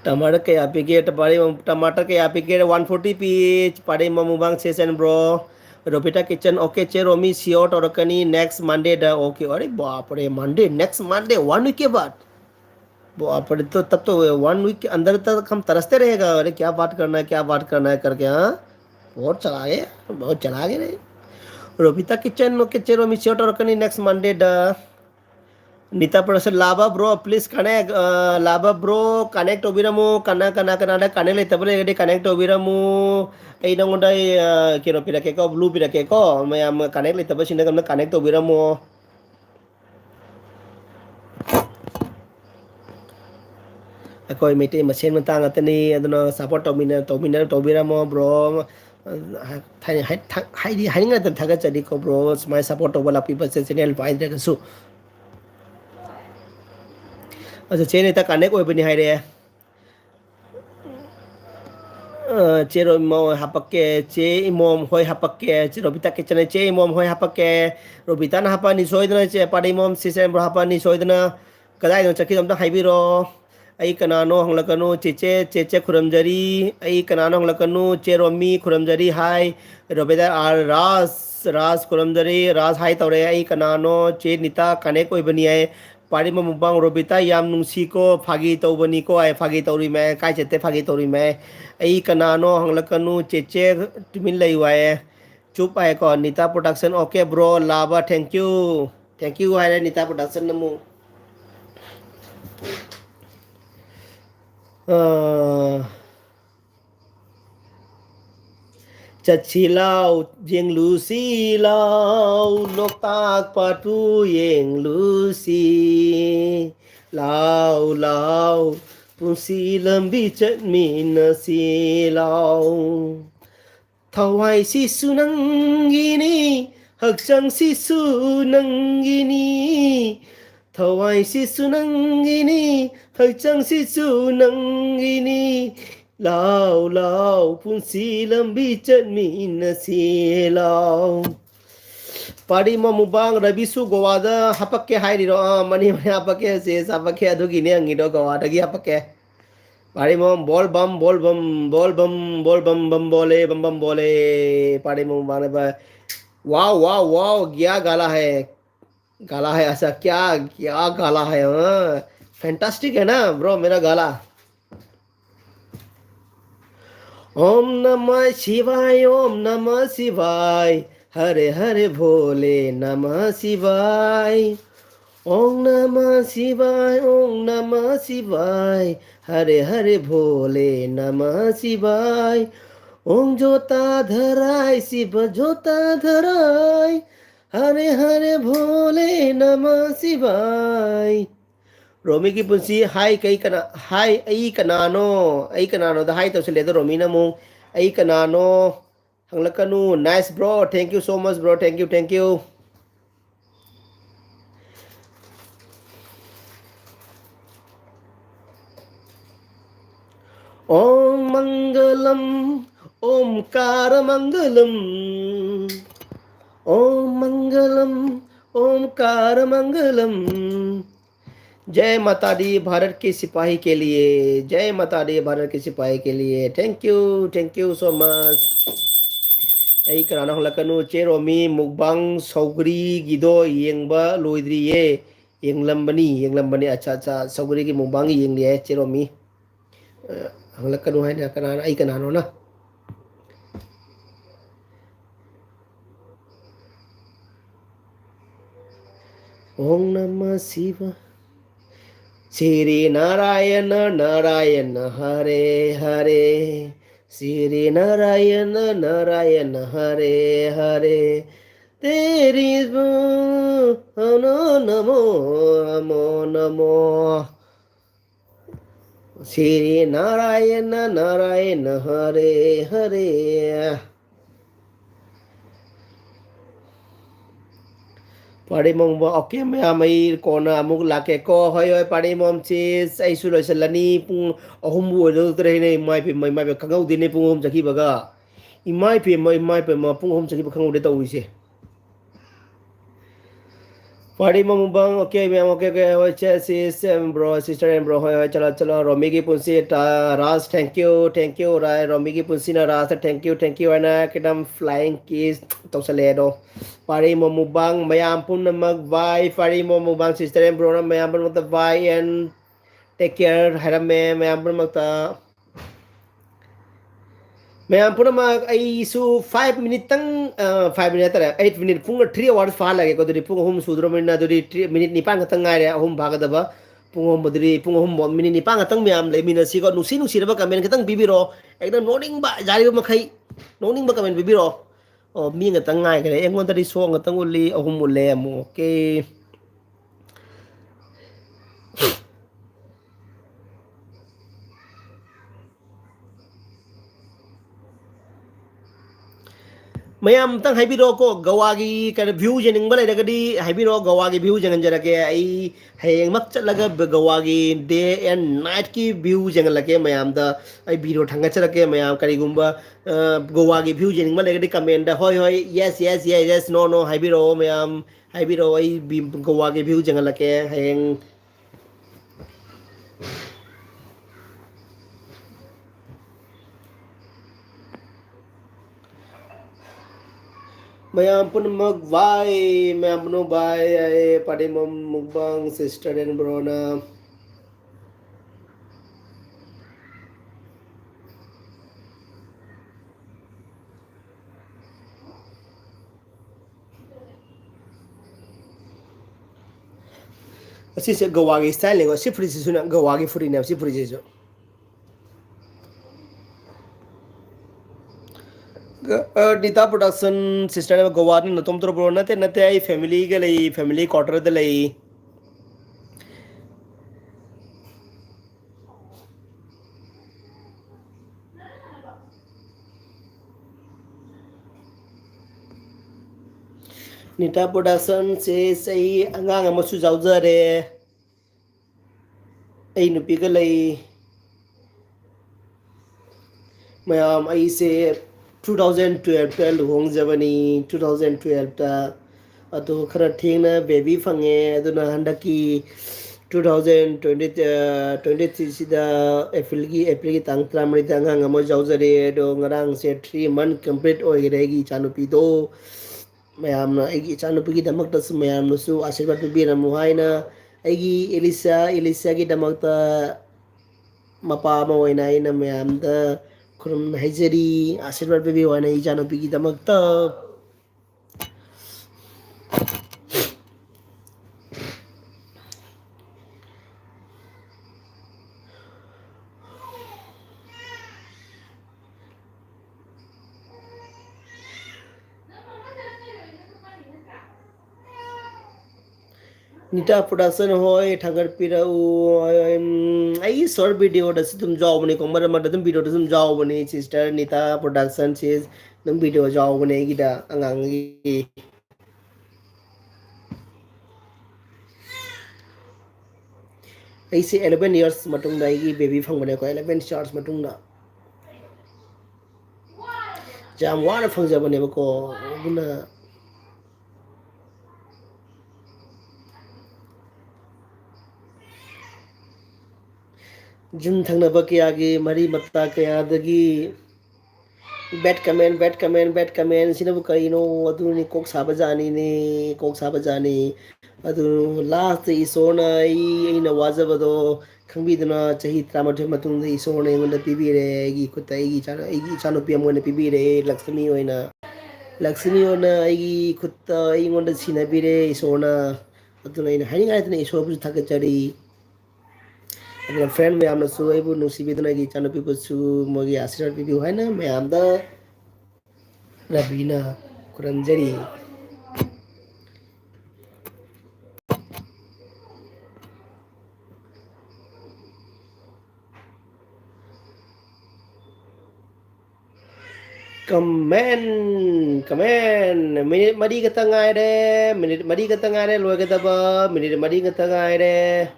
टमाटर के आप गेट पड़े टमाटर के आप गेट 140 पीच पड़े मुबांग सेशन ब्रो रोपिटा किचन ओके चे रोमी सियोट और कनी नेक्स्ट मंडे दा ओके अरे बाप रे मंडे नेक्स्ट मंडे 1 वीक के बाद बाप रे तो तब तो 1 वीक के अंदर तक हम तरसते रहेगा अरे क्या बात करना है करके हाँ बहुत चला गए रे रोबिता किचन ओके चे रोमी सियोट और कनी नेक्स्ट मंडे दा Nita Production Lava bro please connect Lava bro connect obiramu kana connect le tabule gede connect obiramu ai nang undai kiro pira ke ko blue pira ke ko mayam connect le tabule sinda kamna connect obiramu akoi mete machine mentang atani aduna support tobiramu bro hai ngai tan thaga chadi ko bro my support wala people channel vai de su अच्छा चे नेता काने को बनी हाय रे चे रो मो हापके चे इमोम होय हापके चे रोबिता के चने चे इमोम होय हापके रोबिता ना हापा नि सोइदना चे पाडी मोम सिसे ब्रो हापा नि सोइदना कदाय नो चकी दम हाइबिरो आई कनानो हंगलकनो चेचे खुरमजरी आई कनानो हंगलकनो चे रोमी खुरमजरी हाय रोबिता आर रास खुरमजरी रास हाय तौरे आई कनानो चे निता काने को बनी है पारी में मुबांग रोबिता याम नुसी को फागी तौबनी को आए फागी तौरी में काय चेते फागी तौरी में आई कनानो हंगलकनु चेचे तुमिन लई वाए चुप आए को नीता प्रोडक्शन ओके ब्रो लावा थैंक यू है नीता प्रोडक्शन नमु Cacilau jeng Lucy lau loktak patu yeng Lucy lau pusi lembi chat mina si lau thawai si sunang gini hakchang si sunang gini thawai si sunang gini hakchang si sunang gini lau pun silam bicat mina silau padi mau mubang Ravi su gowada hapake hai di ro mani hapake se hapake adu gini angi do gowada gi hapake padi mau bol bam bole padi mau bang ba wow क्या गाला है ऐसा क्या गाला है fantastic है ना bro मेरा गाला ओम नमः शिवाय हरे हरे भोले नमः शिवाय ओम नमः शिवाय हरे हरे भोले नमः शिवाय ओम जोता धराय शिव जोता धराय हरे हरे भोले नमः शिवाय रोमी की पुंसी हाय आई कनानो द हाय तो से ले दो रोमी ना मुंग आई कनानो हंगलकनु nice bro thank you so much bro thank you ओम मंगलम ओमकार मंगलम ओम मंगलम ओमकार मंगलम जय माता दी भारत के सिपाही के लिए, जय माता दी भारत के सिपाही के लिए, थैंक यू सो मच. ꯑꯩ ꯀꯅꯥꯅ ꯍꯜꯂꯛꯀꯅꯨ ꯆꯦ ꯔꯣꯃꯤ ꯃꯨꯛꯕꯥꯡ ꯁꯧꯒ꯭ꯔꯤꯒꯤꯗꯣ ꯌꯦꯡꯕ ꯂꯣꯏꯗ꯭ꯔꯤꯌꯦ ꯌꯦꯡꯂꯝꯕꯅꯤ ꯑꯠꯆꯥ ꯑꯠꯆꯥ ꯁꯧꯒ꯭ꯔꯤꯒꯤ ꯃꯨꯛꯕꯥꯡ ꯌꯦꯡꯂꯤꯌꯦ ꯆꯦ ꯔꯣꯃꯤ ꯍꯜꯂꯛꯀꯅꯨ ꯍꯥꯏꯅ ꯀꯅꯥꯅ ꯑꯩ ꯀꯅꯥꯅꯣꯅ ॐ नमः शिवाय श्री नारायण नारायण हरे हरे श्री नारायण नारायण हरे हरे तेरी नमो नमो नमो नमो श्री नारायण नारायण हरे हरे ꯄꯥꯔꯤꯃꯣꯝꯕ ꯑꯣꯀꯦ ꯃꯌꯥꯝ ꯑꯩ ꯀꯣꯟꯅ ꯑꯃꯨꯛ ꯂꯥꯛꯀꯦꯀꯣ ꯍꯣꯏ ꯍꯣꯏ ꯄꯥꯔꯤꯃꯣꯝ ꯆꯤꯁ ꯑꯩꯁꯨ ꯂꯣꯏꯁꯤꯜꯂꯅꯤ ꯄꯨꯡ ꯑꯍꯨꯝꯕꯨ ꯑꯣꯏꯗꯧꯇꯔꯦꯅꯦ ꯏꯃꯥꯏ ꯄꯦꯝ ꯈꯪꯍꯧꯗꯦꯅꯦ ꯄꯨꯡ ꯑꯍꯨꯝ ꯆꯠꯈꯤꯕꯒ ꯏꯃꯥꯏ ꯄꯦꯝ ꯄꯨꯡ ꯑꯍꯨꯝ ꯆꯠꯈꯤꯕ ꯈꯪꯍꯧꯗꯦ ꯇꯧꯔꯤꯁꯦ Party mukbang, okay, ma'am, okay, okay, sis, bro, sister and bro, hoy, chalo, Romi ki punsi, Ras, thank you, Romi ki punsi na Ras, thank you, ana, kidam flying kiss, to saledo. Party mukbang, mayam pun na magvai, party mukbang, sister and bro, na mayam pun magvai, and take care, haram me, mayam pun magta. Mayam pun mag ay su 5 minute tang 5 minute tara 8 minute pung 3 hours fa lage ko diri pung hum sudro min na diri 3 minute ni pang tang ngai re hum baga daba pung hum diri pung hum minute ni pang tang mayam le min si ko nusi ba kamen kitang bibiro ekdam noning ba jari ba makai noning ba kamen bibiro o mi nga tang ngai kare engon diri so nga tang uli hum ule mo okay mayam tang haibiro ko gawagi kind of view jening balai dagadi haibiro gawagi view jangan jarake ai hayeng mak chatlaga gawagi day and night ki view jangan lake mayam da ai biro thanga charake mayam kari gumba gawagi view jening balai dagadi comment da hoi yes no haibiro mayam haibiro ai gawagi view jangan lake hayeng mayam pun magvai mayam pun bye ai padi mukbang sister and bro na asise gawagi style ngo si free sisu na gawagi free na si free sisu Nita production sister ne gowa ne natom tro bro na te nate ai family ke lai family quarter de lai Nita production se sai angang amasu jaujare ai nupi ke lai mayam ai se 2012 ta luhongjabani 2012 ta ado khara thengna baby phange aduna handaki 2020 23 sida April ki tang tramri tang hang amo jaujare do ngarang se 3 month complete oiregi chanupi do mayamna aigi chanupi ki damak tas mayamna su ashirwad pibiramu haina aigi Elisa ki damakta mapa ama oina aina mayamda Khurram हाइजरी आशीर्वाद पे भी हुआ नहीं जानो P की दमक तब Nita production hoy thangar pira u ai short video da situm jaw bani ko mara mara dum video da sum jaw bani sister Nita production says dum video jaw bani gida angang gi ai se 11 years matung da gi baby phang bane ko 11 years matung da jam wana phang ja bane ko buna gym ꯊꯪꯅꯕ ꯀꯌꯥꯒꯤ ꯃꯔꯤ ꯃꯇꯥ ꯀꯌꯥꯗꯒꯤ ꯕꯦꯠ ꯀꯃꯦꯟ ꯁꯤꯅꯕꯨ ꯀꯔꯤꯅꯣ ꯑꯗꯨꯅꯤ ꯀꯣꯛ ꯁꯥꯕꯖꯥꯅꯤꯅꯦ ꯀꯣꯛ ꯁꯥꯕꯖꯥꯅꯤ ꯑꯗꯨ ꯂꯥꯁꯇ ꯏꯁꯣꯔꯅ ꯑꯩꯅ ꯋꯥꯖꯕꯗꯣ ꯈꯪꯕꯤꯗꯨꯅ ꯆꯍꯤ 13 ꯃꯇꯨꯡꯗ ꯏꯁꯣꯔꯅ ꯑꯩꯉꯣꯟꯗ ꯄꯤꯕꯤꯔꯦ ꯑꯩꯒꯤ ꯈꯨꯠꯇ ꯑꯩꯒꯤ ꯏꯆꯥꯅꯨꯄꯤ ꯑꯃ ꯑꯣꯏꯅ ꯄꯤꯕꯤꯔꯦ ꯂꯛꯁꯃꯤ ꯑꯣꯏꯅ ꯂꯛꯁꯃꯤ ꯑꯣꯏꯅ ꯑꯩꯒꯤ ꯈꯨꯠꯇ ꯑꯩꯉꯣꯟꯗ ꯁꯤꯟꯅꯕꯤꯔꯦ ꯏꯁꯣꯔꯅ ꯑꯗꯨꯅ ꯑꯩꯅ ꯍꯥꯏꯅꯤꯡꯉꯥꯏ ꯂꯩꯇꯅ ꯏꯁꯣꯔꯕꯨꯁꯨ ꯊꯥꯒꯠꯆꯔꯤ ꯑꯗꯨꯅ ꯐ꯭ꯔꯦꯟ ꯃꯌꯥꯝꯅꯁꯨ ꯑꯩꯕꯨ ꯅꯨꯡꯁꯤꯕꯤꯗꯨꯅ ꯑꯩꯒꯤ ꯏꯆꯥꯅꯨꯄꯤꯕꯨꯁꯨ ꯃꯣꯏꯒꯤ ꯑꯥꯁꯤꯔꯕꯥꯗ ꯄꯤꯕꯤꯌꯨ ꯍꯥꯏꯅ ꯃꯌꯥꯝꯗ ꯔꯕꯤꯅ ꯈꯨꯔꯨꯝꯖꯔꯤ ꯀꯃꯦꯟ ꯀꯃꯦꯟ ꯃꯤꯅꯤꯠ ꯃꯔꯤ ꯈꯛꯇ ꯉꯥꯏꯔꯦ ꯃꯤꯅꯤꯠ ꯃꯔꯤ ꯈꯛꯇ ꯉꯥꯏꯔꯦ ꯂꯣꯏꯒꯗꯕ ꯃꯤꯅꯤꯠ ꯃꯔꯤ ꯈꯛꯇ ꯉꯥꯏꯔꯦ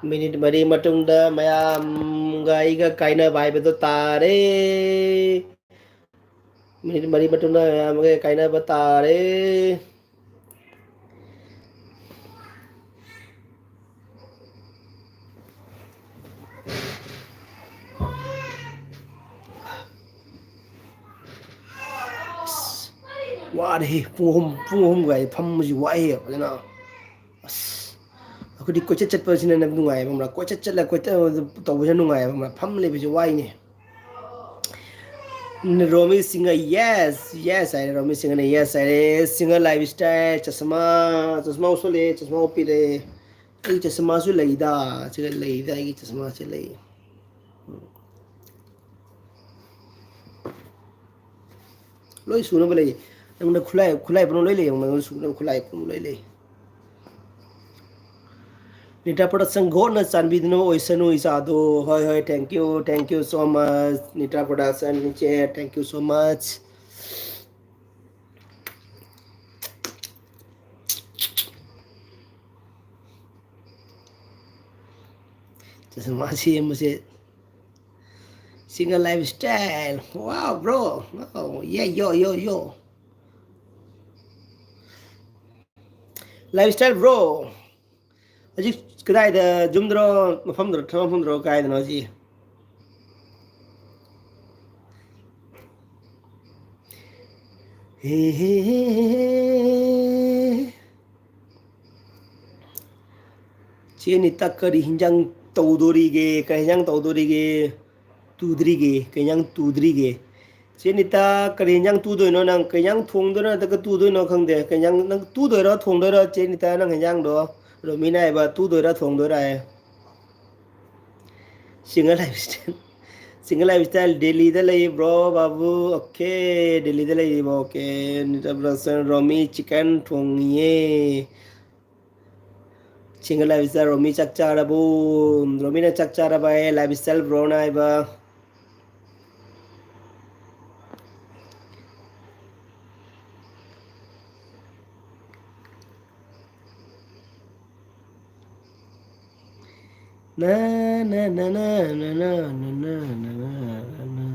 ꯃꯤꯅꯤꯠ ꯃꯔꯤ ꯃꯇꯨꯡꯗ ꯃꯌꯥꯝꯒ ꯑꯩꯒ ꯀꯥꯏꯅꯕ ꯍꯥꯏꯕꯗꯣ ꯇꯥꯔꯦ ꯃꯤꯅꯤꯠ ꯃꯔꯤ ꯃꯇꯨꯡꯗ ꯃꯌꯥꯝꯒ ꯀꯥꯏꯅꯕ ꯇꯥꯔꯦ ꯋꯥꯔꯦꯍꯦ ꯄꯨꯡ ꯑꯍꯨꯝꯒꯥꯏ ꯐꯝꯕꯁꯤ ꯋꯥꯏꯍꯦ ꯐꯖꯅ ꯑꯁ ꯑꯩꯈꯣꯏꯗꯤ ꯀꯣꯏꯆꯠ ꯆꯠꯄꯁꯤꯅ ꯅꯨꯡꯉꯥꯏꯕ ꯑꯃ ꯀꯣꯏꯆꯠ ꯆꯠꯂ ꯀꯣꯏꯆꯠ ꯇꯧꯕꯁꯤꯅ ꯅꯨꯡꯉꯥꯏꯕ ꯑꯃ ꯐꯝ ꯂꯩꯕꯁꯤ ꯋꯥꯏꯅꯦ ꯔꯣꯃꯤ ꯁꯤꯡꯍ ꯌꯦꯁ ꯍꯥꯏꯔꯦ ꯔꯣꯃꯤ ꯁꯤꯡꯍꯅ ꯌꯦꯁ ꯍꯥꯏꯔꯦ ꯁꯤꯡꯍ ꯂꯥꯏꯐ ꯏꯁꯇꯥꯏꯜ ꯆꯁꯃꯥ ꯎꯞꯁꯜꯂꯦ ꯆꯁꯃꯥ ꯎꯞꯄꯤꯔꯦ ꯑꯩ ꯆꯁꯃꯥꯁꯨ ꯂꯩꯗ ꯁꯤꯗ ꯂꯩꯗ ꯑꯩꯒꯤ ꯆꯁꯃꯥꯁꯦ ꯂꯩ ꯂꯣꯏ ꯁꯨꯅꯕ ꯂꯩ ꯅꯪꯉꯣꯟꯗ ꯈꯨꯠꯂꯥꯏ ꯄꯨꯝꯕ ꯂꯣꯏ ꯂꯩ ꯅꯉꯣꯟꯗ ꯁꯨꯅꯕ ꯈꯨꯠꯂꯥꯏ ꯄꯨꯝꯕ ꯂꯣꯏ ꯂꯩ ꯅꯤꯇꯥ ꯄ꯭ꯔꯗꯛꯁꯟ ꯒꯣꯠꯅ ꯆꯥꯟꯕꯤꯗꯨꯅ ꯑꯣꯏꯁꯅꯨ ꯏꯆꯥꯗꯣ ꯍꯣꯏ ꯍꯣꯏ thank you so much Nita production ꯏꯆꯦ ꯊꯦꯡꯀ꯭ꯌꯨ ꯁꯣ ꯃꯆ ꯆꯁꯃꯥ ꯁꯦꯝꯕꯁꯦ Singh lifestyle wow bro ꯌꯦ ꯌꯣ ꯂꯥꯏꯐ ꯏꯁꯇꯥꯏꯜ ꯕ꯭ꯔꯣ ꯍꯧꯖꯤꯛ ꯀꯗꯥꯏꯗ ꯌꯨꯝꯗꯔꯣ ꯃꯐꯝꯗꯔꯣ ꯊꯕꯛ ꯃꯐꯝꯗꯔꯣ ꯀꯥꯏꯗꯅꯣ ꯍꯧꯖꯤꯛ ꯍꯦ ꯍꯦ ꯍꯦ ꯆꯦ ꯅꯤꯇꯥ ꯀꯔꯤ ꯍꯤꯟꯖꯥꯡ ꯇꯧꯗꯣꯔꯤꯒꯦ ꯀꯔꯤ ꯍꯤꯟꯖꯥꯡ ꯇꯧꯗꯣꯔꯤꯒꯦ ꯇꯨꯗ꯭ꯔꯤꯒꯦ ꯀꯩ ꯍꯤꯟꯖꯥꯡ ꯇꯨꯗ꯭ꯔꯤꯒꯦ ꯆꯦ ꯅꯤꯇꯥ ꯀꯔꯤ ꯍꯤꯟꯖꯥꯡ ꯇꯨꯗꯣꯏꯅꯣ ꯅꯪ ꯀꯩ ꯍꯤꯟꯖꯥꯡ ꯊꯣꯡꯗꯣꯏꯅꯣ ꯅꯠꯇ꯭ꯔꯒ ꯇꯨꯗꯣꯏꯅꯣ ꯈꯪꯗꯦ ꯀꯩ ꯍꯤꯟꯖꯥꯡ ꯅꯪ ꯇꯨꯗꯣꯏꯔꯣ ꯊꯣꯡꯗꯣꯏꯔꯣ ꯆꯦ ꯅꯤꯇꯥ ꯅꯪ ꯍꯤꯟꯖꯥꯡꯗꯣ ꯔꯣꯃꯤꯅ ꯍꯥꯏꯕ ꯇꯨꯗꯣꯏꯔꯥ ꯊꯣꯡꯗꯣꯏꯔꯥ ꯍꯥꯏ Singh lifestyle Singh lifestyle ꯗꯦꯜꯂꯤꯗ ꯂꯩꯕ꯭ꯔꯣ ꯕꯥꯕꯨ ꯑꯣꯀꯦ ꯗꯦꯜꯂꯤꯗ ꯂꯩꯔꯤꯕꯣ ꯑꯣꯀꯦ ꯔꯣꯃꯤ ꯆꯤꯛꯀꯟ ꯊꯣꯡꯉꯤꯌꯦ ꯁꯤꯡꯍ ꯂꯥꯏꯐ ꯏꯁꯇꯥꯏꯜ ꯔꯣꯃꯤ ꯆꯥꯛ ꯆꯥꯔꯕꯣ ꯔꯣꯃꯤꯅ ꯆꯥꯛ ꯆꯥꯔꯕ ꯍꯥꯏꯌꯦ ꯂꯥꯏꯐ ꯏꯁꯇꯥꯏꯜ ꯕ꯭ꯔꯣꯅ ꯍꯥꯏꯕ na na na na na na na na na na na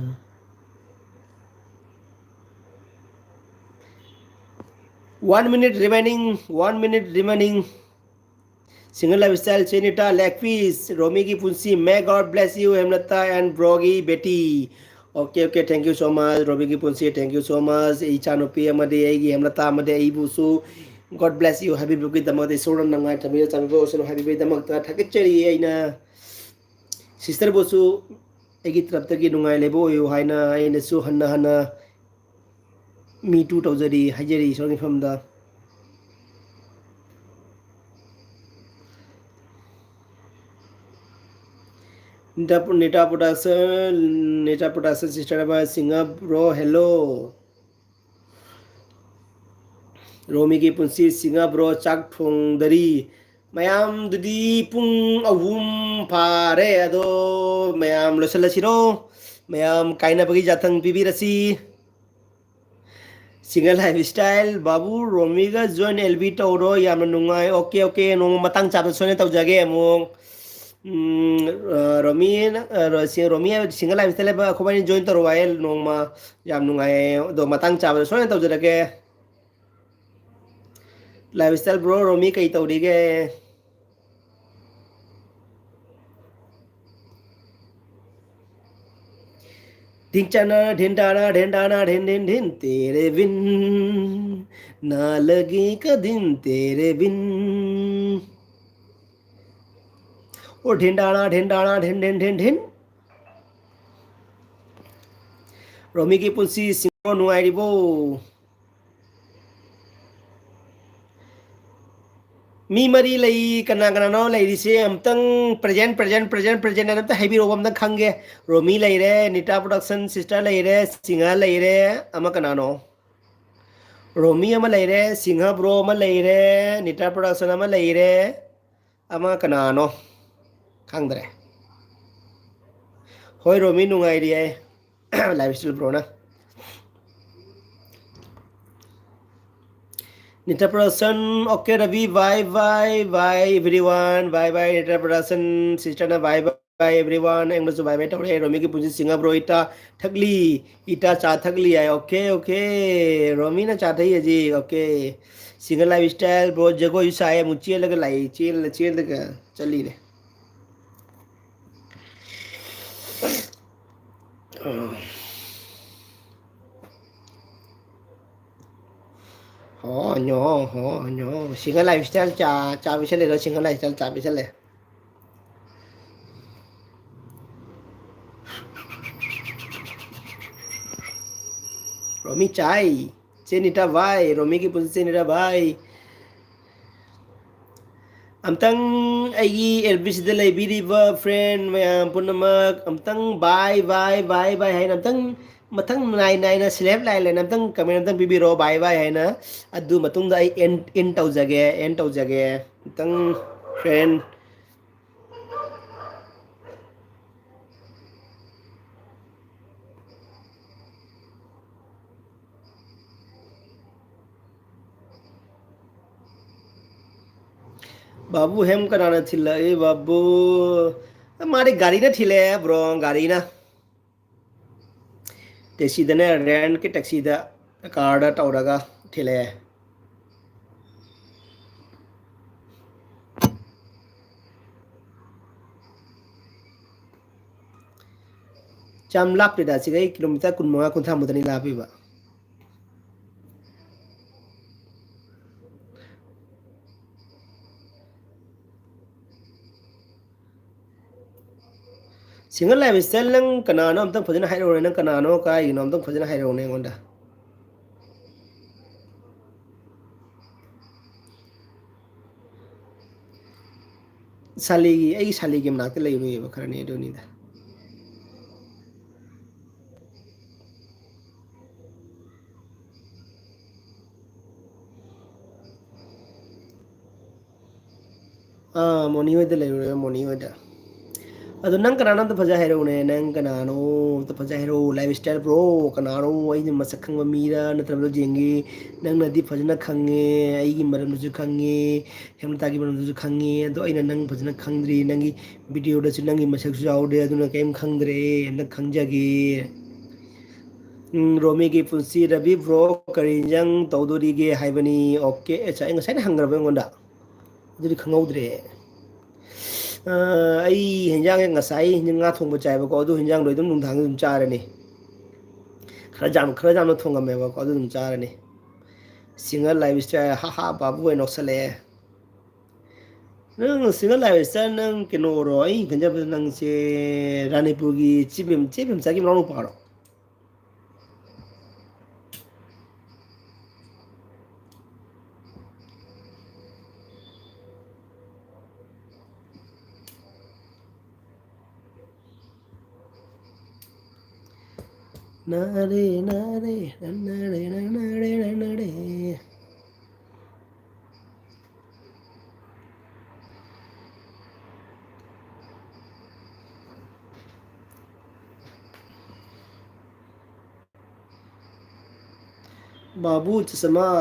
1 minute remaining 1 minute remaining Single lifestyle Chinita leg piece Romi ki punsi may God bless you Hemlata and Brogi Betty okay thank you so much Romi ki punsi thank you so much Ichanopi amade aigi Hemlata amade aibusu God bless you happy birthday damade soran nangai thamira chango so happy birthday damakta thakechari aina sister bosu aigi traptagi nungai lebo yo haina aina su hanna hanna me too tawjari hajari sorry from the Nita Production sister by singer bro hello Romi ki punsi singer bro chak thong dari mayam dudi pung ahum phare ado mayam losalasiro mayam kaina bagi jathang pibirasi single lifestyle babu Romi ga join LB tawro yamna nungai okay no matang chap sone tawjage among Romi Romi single lifestyle ba khobani join taro wael nongma yam nungai do matang chap sone tawjage lifestyle bro Romi kai tawrige Dhing चाना ढिन Dana ढिन Dana ढिन ढिन ढिन तेरे बिन ना लगे का दिन तेरे बिन ओ ढिन Dana ढिन ढिन ढिन ढिन रोमी की पुंसी सिंहो नुआइरिबो मी मरी लई कना कनानो लैरिसे अमतंग प्रेजेंट अमता हाइबिरो अमता खंगे रोमी लैरे निटा प्रोडक्शन सिस्टर लैरे सिंहा लैरे अमा कनानो रोमी अमा लैरे सिंहा ब्रो अमा लैरे निटा प्रोडक्शन अमा लैरे अमा कनानो खंगद्रे होय रोमी नुंगाइरिए लाइफ स्टाइल ब्रो ना Nitra Production, okay Ravi, bye everyone, bye Nitra Production, sister na bye everyone, English bye tore, Romi ki puji singa bro ita cha thagli hai, okay, Romi na cha thai hai ji, okay, single lifestyle bro jago isa hai, muchi lag lai, chill lag chali re. Ho nyo, single lifestyle cha bisale ro single lifestyle cha bisale. Romi chai, Chenita vai, Romi ki puji Chenita vai. Amtang ai LBC de laibiriba friend mayam punamak amtang bye hai amtang matang nai na select lai le amtang comment amtang bibiro bye hai na adu matung da ai end tau jage amtang friend babu hem karana thila e babu mari gari na thile bro gari na taxi da ne rent ke taxi da car da tauraga thile cham lap da sigai kilometer kun mga kun thamudani lapi ba single lifestyle nang kanano amtang phajana hairo nang kanano ka ino amtang phajana hairo ne ngonda saligi ai saligi mnakte lai ru yeba kharani do ni da moni hoida lai ru moni hoida ado nang kanano to phaja hairo ne nang kanano to phaja hairo lifestyle bro kanano ai ni masak khang ma mira natra do jengi nang na di phajana khange ai gi maram ju khange hemta gi maram ju khange ado ai na nang phajana khangdri nangi video da chu nangi masak ju aude aduna kaim khangdre nang khangjagi रोमी की पुंसी Ravi bro करिंजंग तौदोरीगे हाइबनी okay अच्छा ngasai na hangraba ngonda aduri khangaudrae ai hinjang ngasai hinjang nga thongba chaiba ko adu hinjang loi dum nungthang dum charani khara jam no thongame ba ko adu dum charani single lifestyle ha ha babu en oksale nang single lifestyle nang kinoro ai ganjab nang se ranipur gi chibim sagi mronu paro nare babu chasama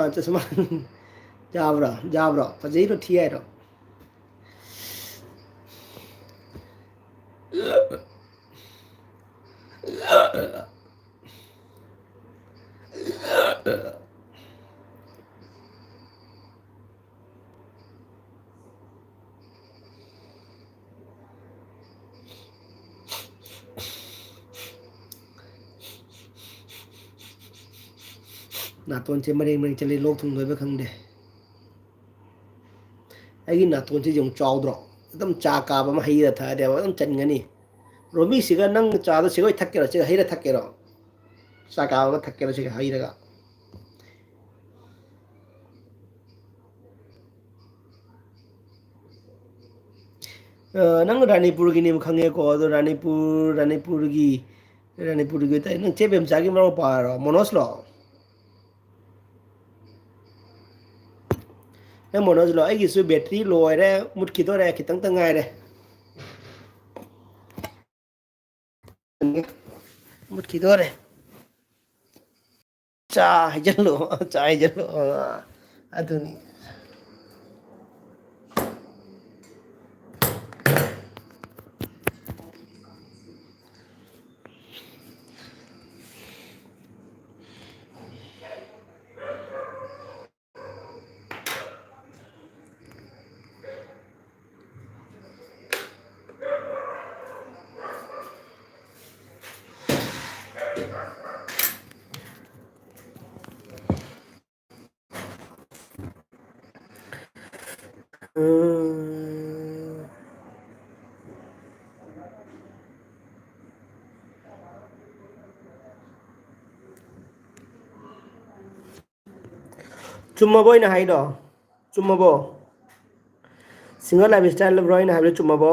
jabra fajai ro thia ro ꯅꯥꯇꯣꯟꯁꯦ ꯃꯔꯦꯡ ꯃꯔꯦꯡ ꯆꯠꯂꯤ ꯂꯣꯛ ꯊꯨꯡꯗꯣꯏꯕ ꯈꯪꯗꯦ ꯑꯩꯒꯤ ꯅꯥꯇꯣꯟꯁꯦ ꯌꯥꯝ ꯆꯥꯎꯗ꯭ꯔꯣ ꯑꯗꯨꯝ ꯆꯥ ꯀꯥꯕ ꯑꯃ ꯍꯩꯔ ꯊꯛꯑꯗꯤꯕ ꯑꯗꯨꯝ ꯆꯟꯒꯅꯤ ꯔꯣꯃꯤꯁꯤꯒ ꯅꯪ ꯆꯥꯗꯣ ꯁꯤꯒꯣꯏ ꯊꯛꯀꯦꯔꯣ ꯁꯤꯒ ꯍꯩꯔ ꯊꯛꯀꯦꯔꯣ ꯆꯥ ꯀꯥꯕ ꯑꯃ ꯊꯛꯀꯦꯔꯣ ꯁꯤꯒ ꯍꯩꯔꯒ ꯅꯪ ꯔꯥꯅꯤꯄꯨꯔꯒꯤꯅꯦꯕ ꯈꯪꯉꯦꯀꯣ ꯑꯗꯣ ꯔꯥꯅꯤꯄꯨꯔꯒꯤ ꯇꯥꯏ ꯅꯪ ꯆꯦ ꯕꯦꯝꯆꯥꯒꯤ ꯃꯔꯨꯞ ꯄꯥꯔꯣ ꯃꯣꯅꯣꯖꯂꯣ ꯅꯪ ꯃꯣꯅꯣꯖꯂꯣ ꯑꯩꯒꯤꯁꯨ ꯕꯦꯇ꯭ꯔꯤ ꯂꯣꯏꯔꯦ ꯃꯨꯠꯈꯤꯗꯣꯔꯦ ꯈꯤꯇꯪꯇ ꯉꯥꯏꯔꯦ ꯃꯨꯠꯈꯤꯗꯣꯔꯦ ꯆꯥ ꯍꯩꯖꯜꯂꯣ ꯆꯥ ꯍꯩꯖꯜꯂꯣ ꯑꯗꯨꯅꯤ ꯆꯨꯝꯃꯕꯣ ꯑꯩꯅ ꯍꯥꯏꯗꯣ ꯆꯨꯝꯃꯕꯣ ꯁꯤꯡꯒꯜ ꯂꯥꯏꯐ ꯏꯁꯇꯥꯏꯜ ꯕ꯭ꯔꯣ ꯑꯩꯅ ꯍꯥꯏꯕꯗꯣ ꯆꯨꯝꯃꯕꯣ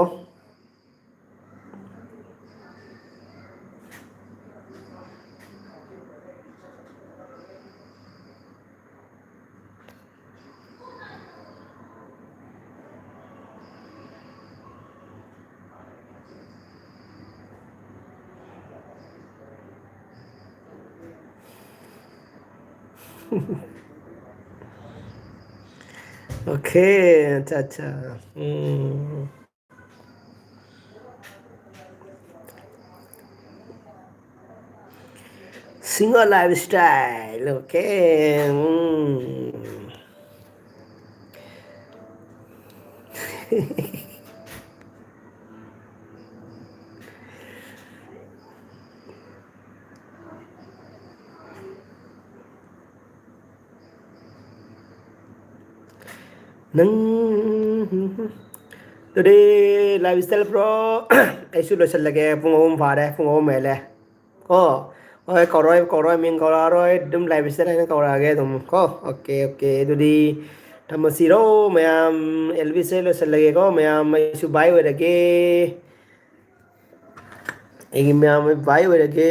ꯑꯣꯀꯦ ꯑꯠꯆꯥ ꯑꯠꯆꯥ ꯁꯤꯡꯒꯜ ꯂꯥꯏꯐ ꯏꯁꯇꯥꯏꯜ ꯑꯣꯀꯦ ꯅꯪ ꯑꯗꯨꯗꯤ ꯂꯥꯏꯐ ꯏꯁꯇꯥꯏꯜ ꯄ꯭ꯔꯣ ꯑꯩꯁꯨ ꯂꯣꯏꯁꯤꯜꯂꯒꯦ ꯄꯨꯡ 3 ꯐꯥꯔꯦ ꯄꯨꯡ 3 ꯍꯦꯜꯂꯦ ꯀꯣ ꯍꯣꯏ ꯀꯧꯔꯣꯏ ꯀꯧꯔꯣꯏ ꯃꯤꯡ ꯀꯧꯔꯛꯑꯔꯣꯏ ꯑꯗꯨꯝ ꯂꯥꯏꯐ ꯏꯁꯇꯥꯏꯜ ꯍꯥꯏꯅ ꯀꯧꯔꯛꯑꯒꯦ ꯑꯗꯨꯝ ꯀꯣ ꯑꯣꯀꯦ ꯑꯣꯀꯦ ꯑꯗꯨꯗꯤ ꯊꯝꯃꯁꯤꯔꯣ ꯃꯌꯥꯝ ꯑꯦꯜꯕꯤꯁꯦ ꯂꯣꯏꯁꯤꯜꯂꯒꯦꯀꯣ ꯃꯌꯥꯝ ꯑꯩꯁꯨ ꯕꯥꯏ ꯑꯣꯏꯔꯒꯦ ꯑꯩꯒꯤ ꯃꯌꯥꯝ ꯚꯥꯏ ꯑꯣꯏꯔꯒꯦ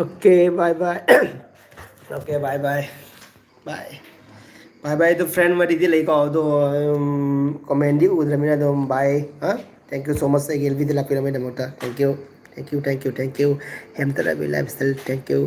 okay bye bye okay bye bye bye bye bye तो फ्रेंड मरीदी लेको तो कमेंट दी उधर मेरा तो बाय हाँ थैंक यू सो मच से गेल भी दिला फिर मेरा मोटा thank you thank you thank you thank you हम तरह भी लाइफ स्टाइल थैंक यू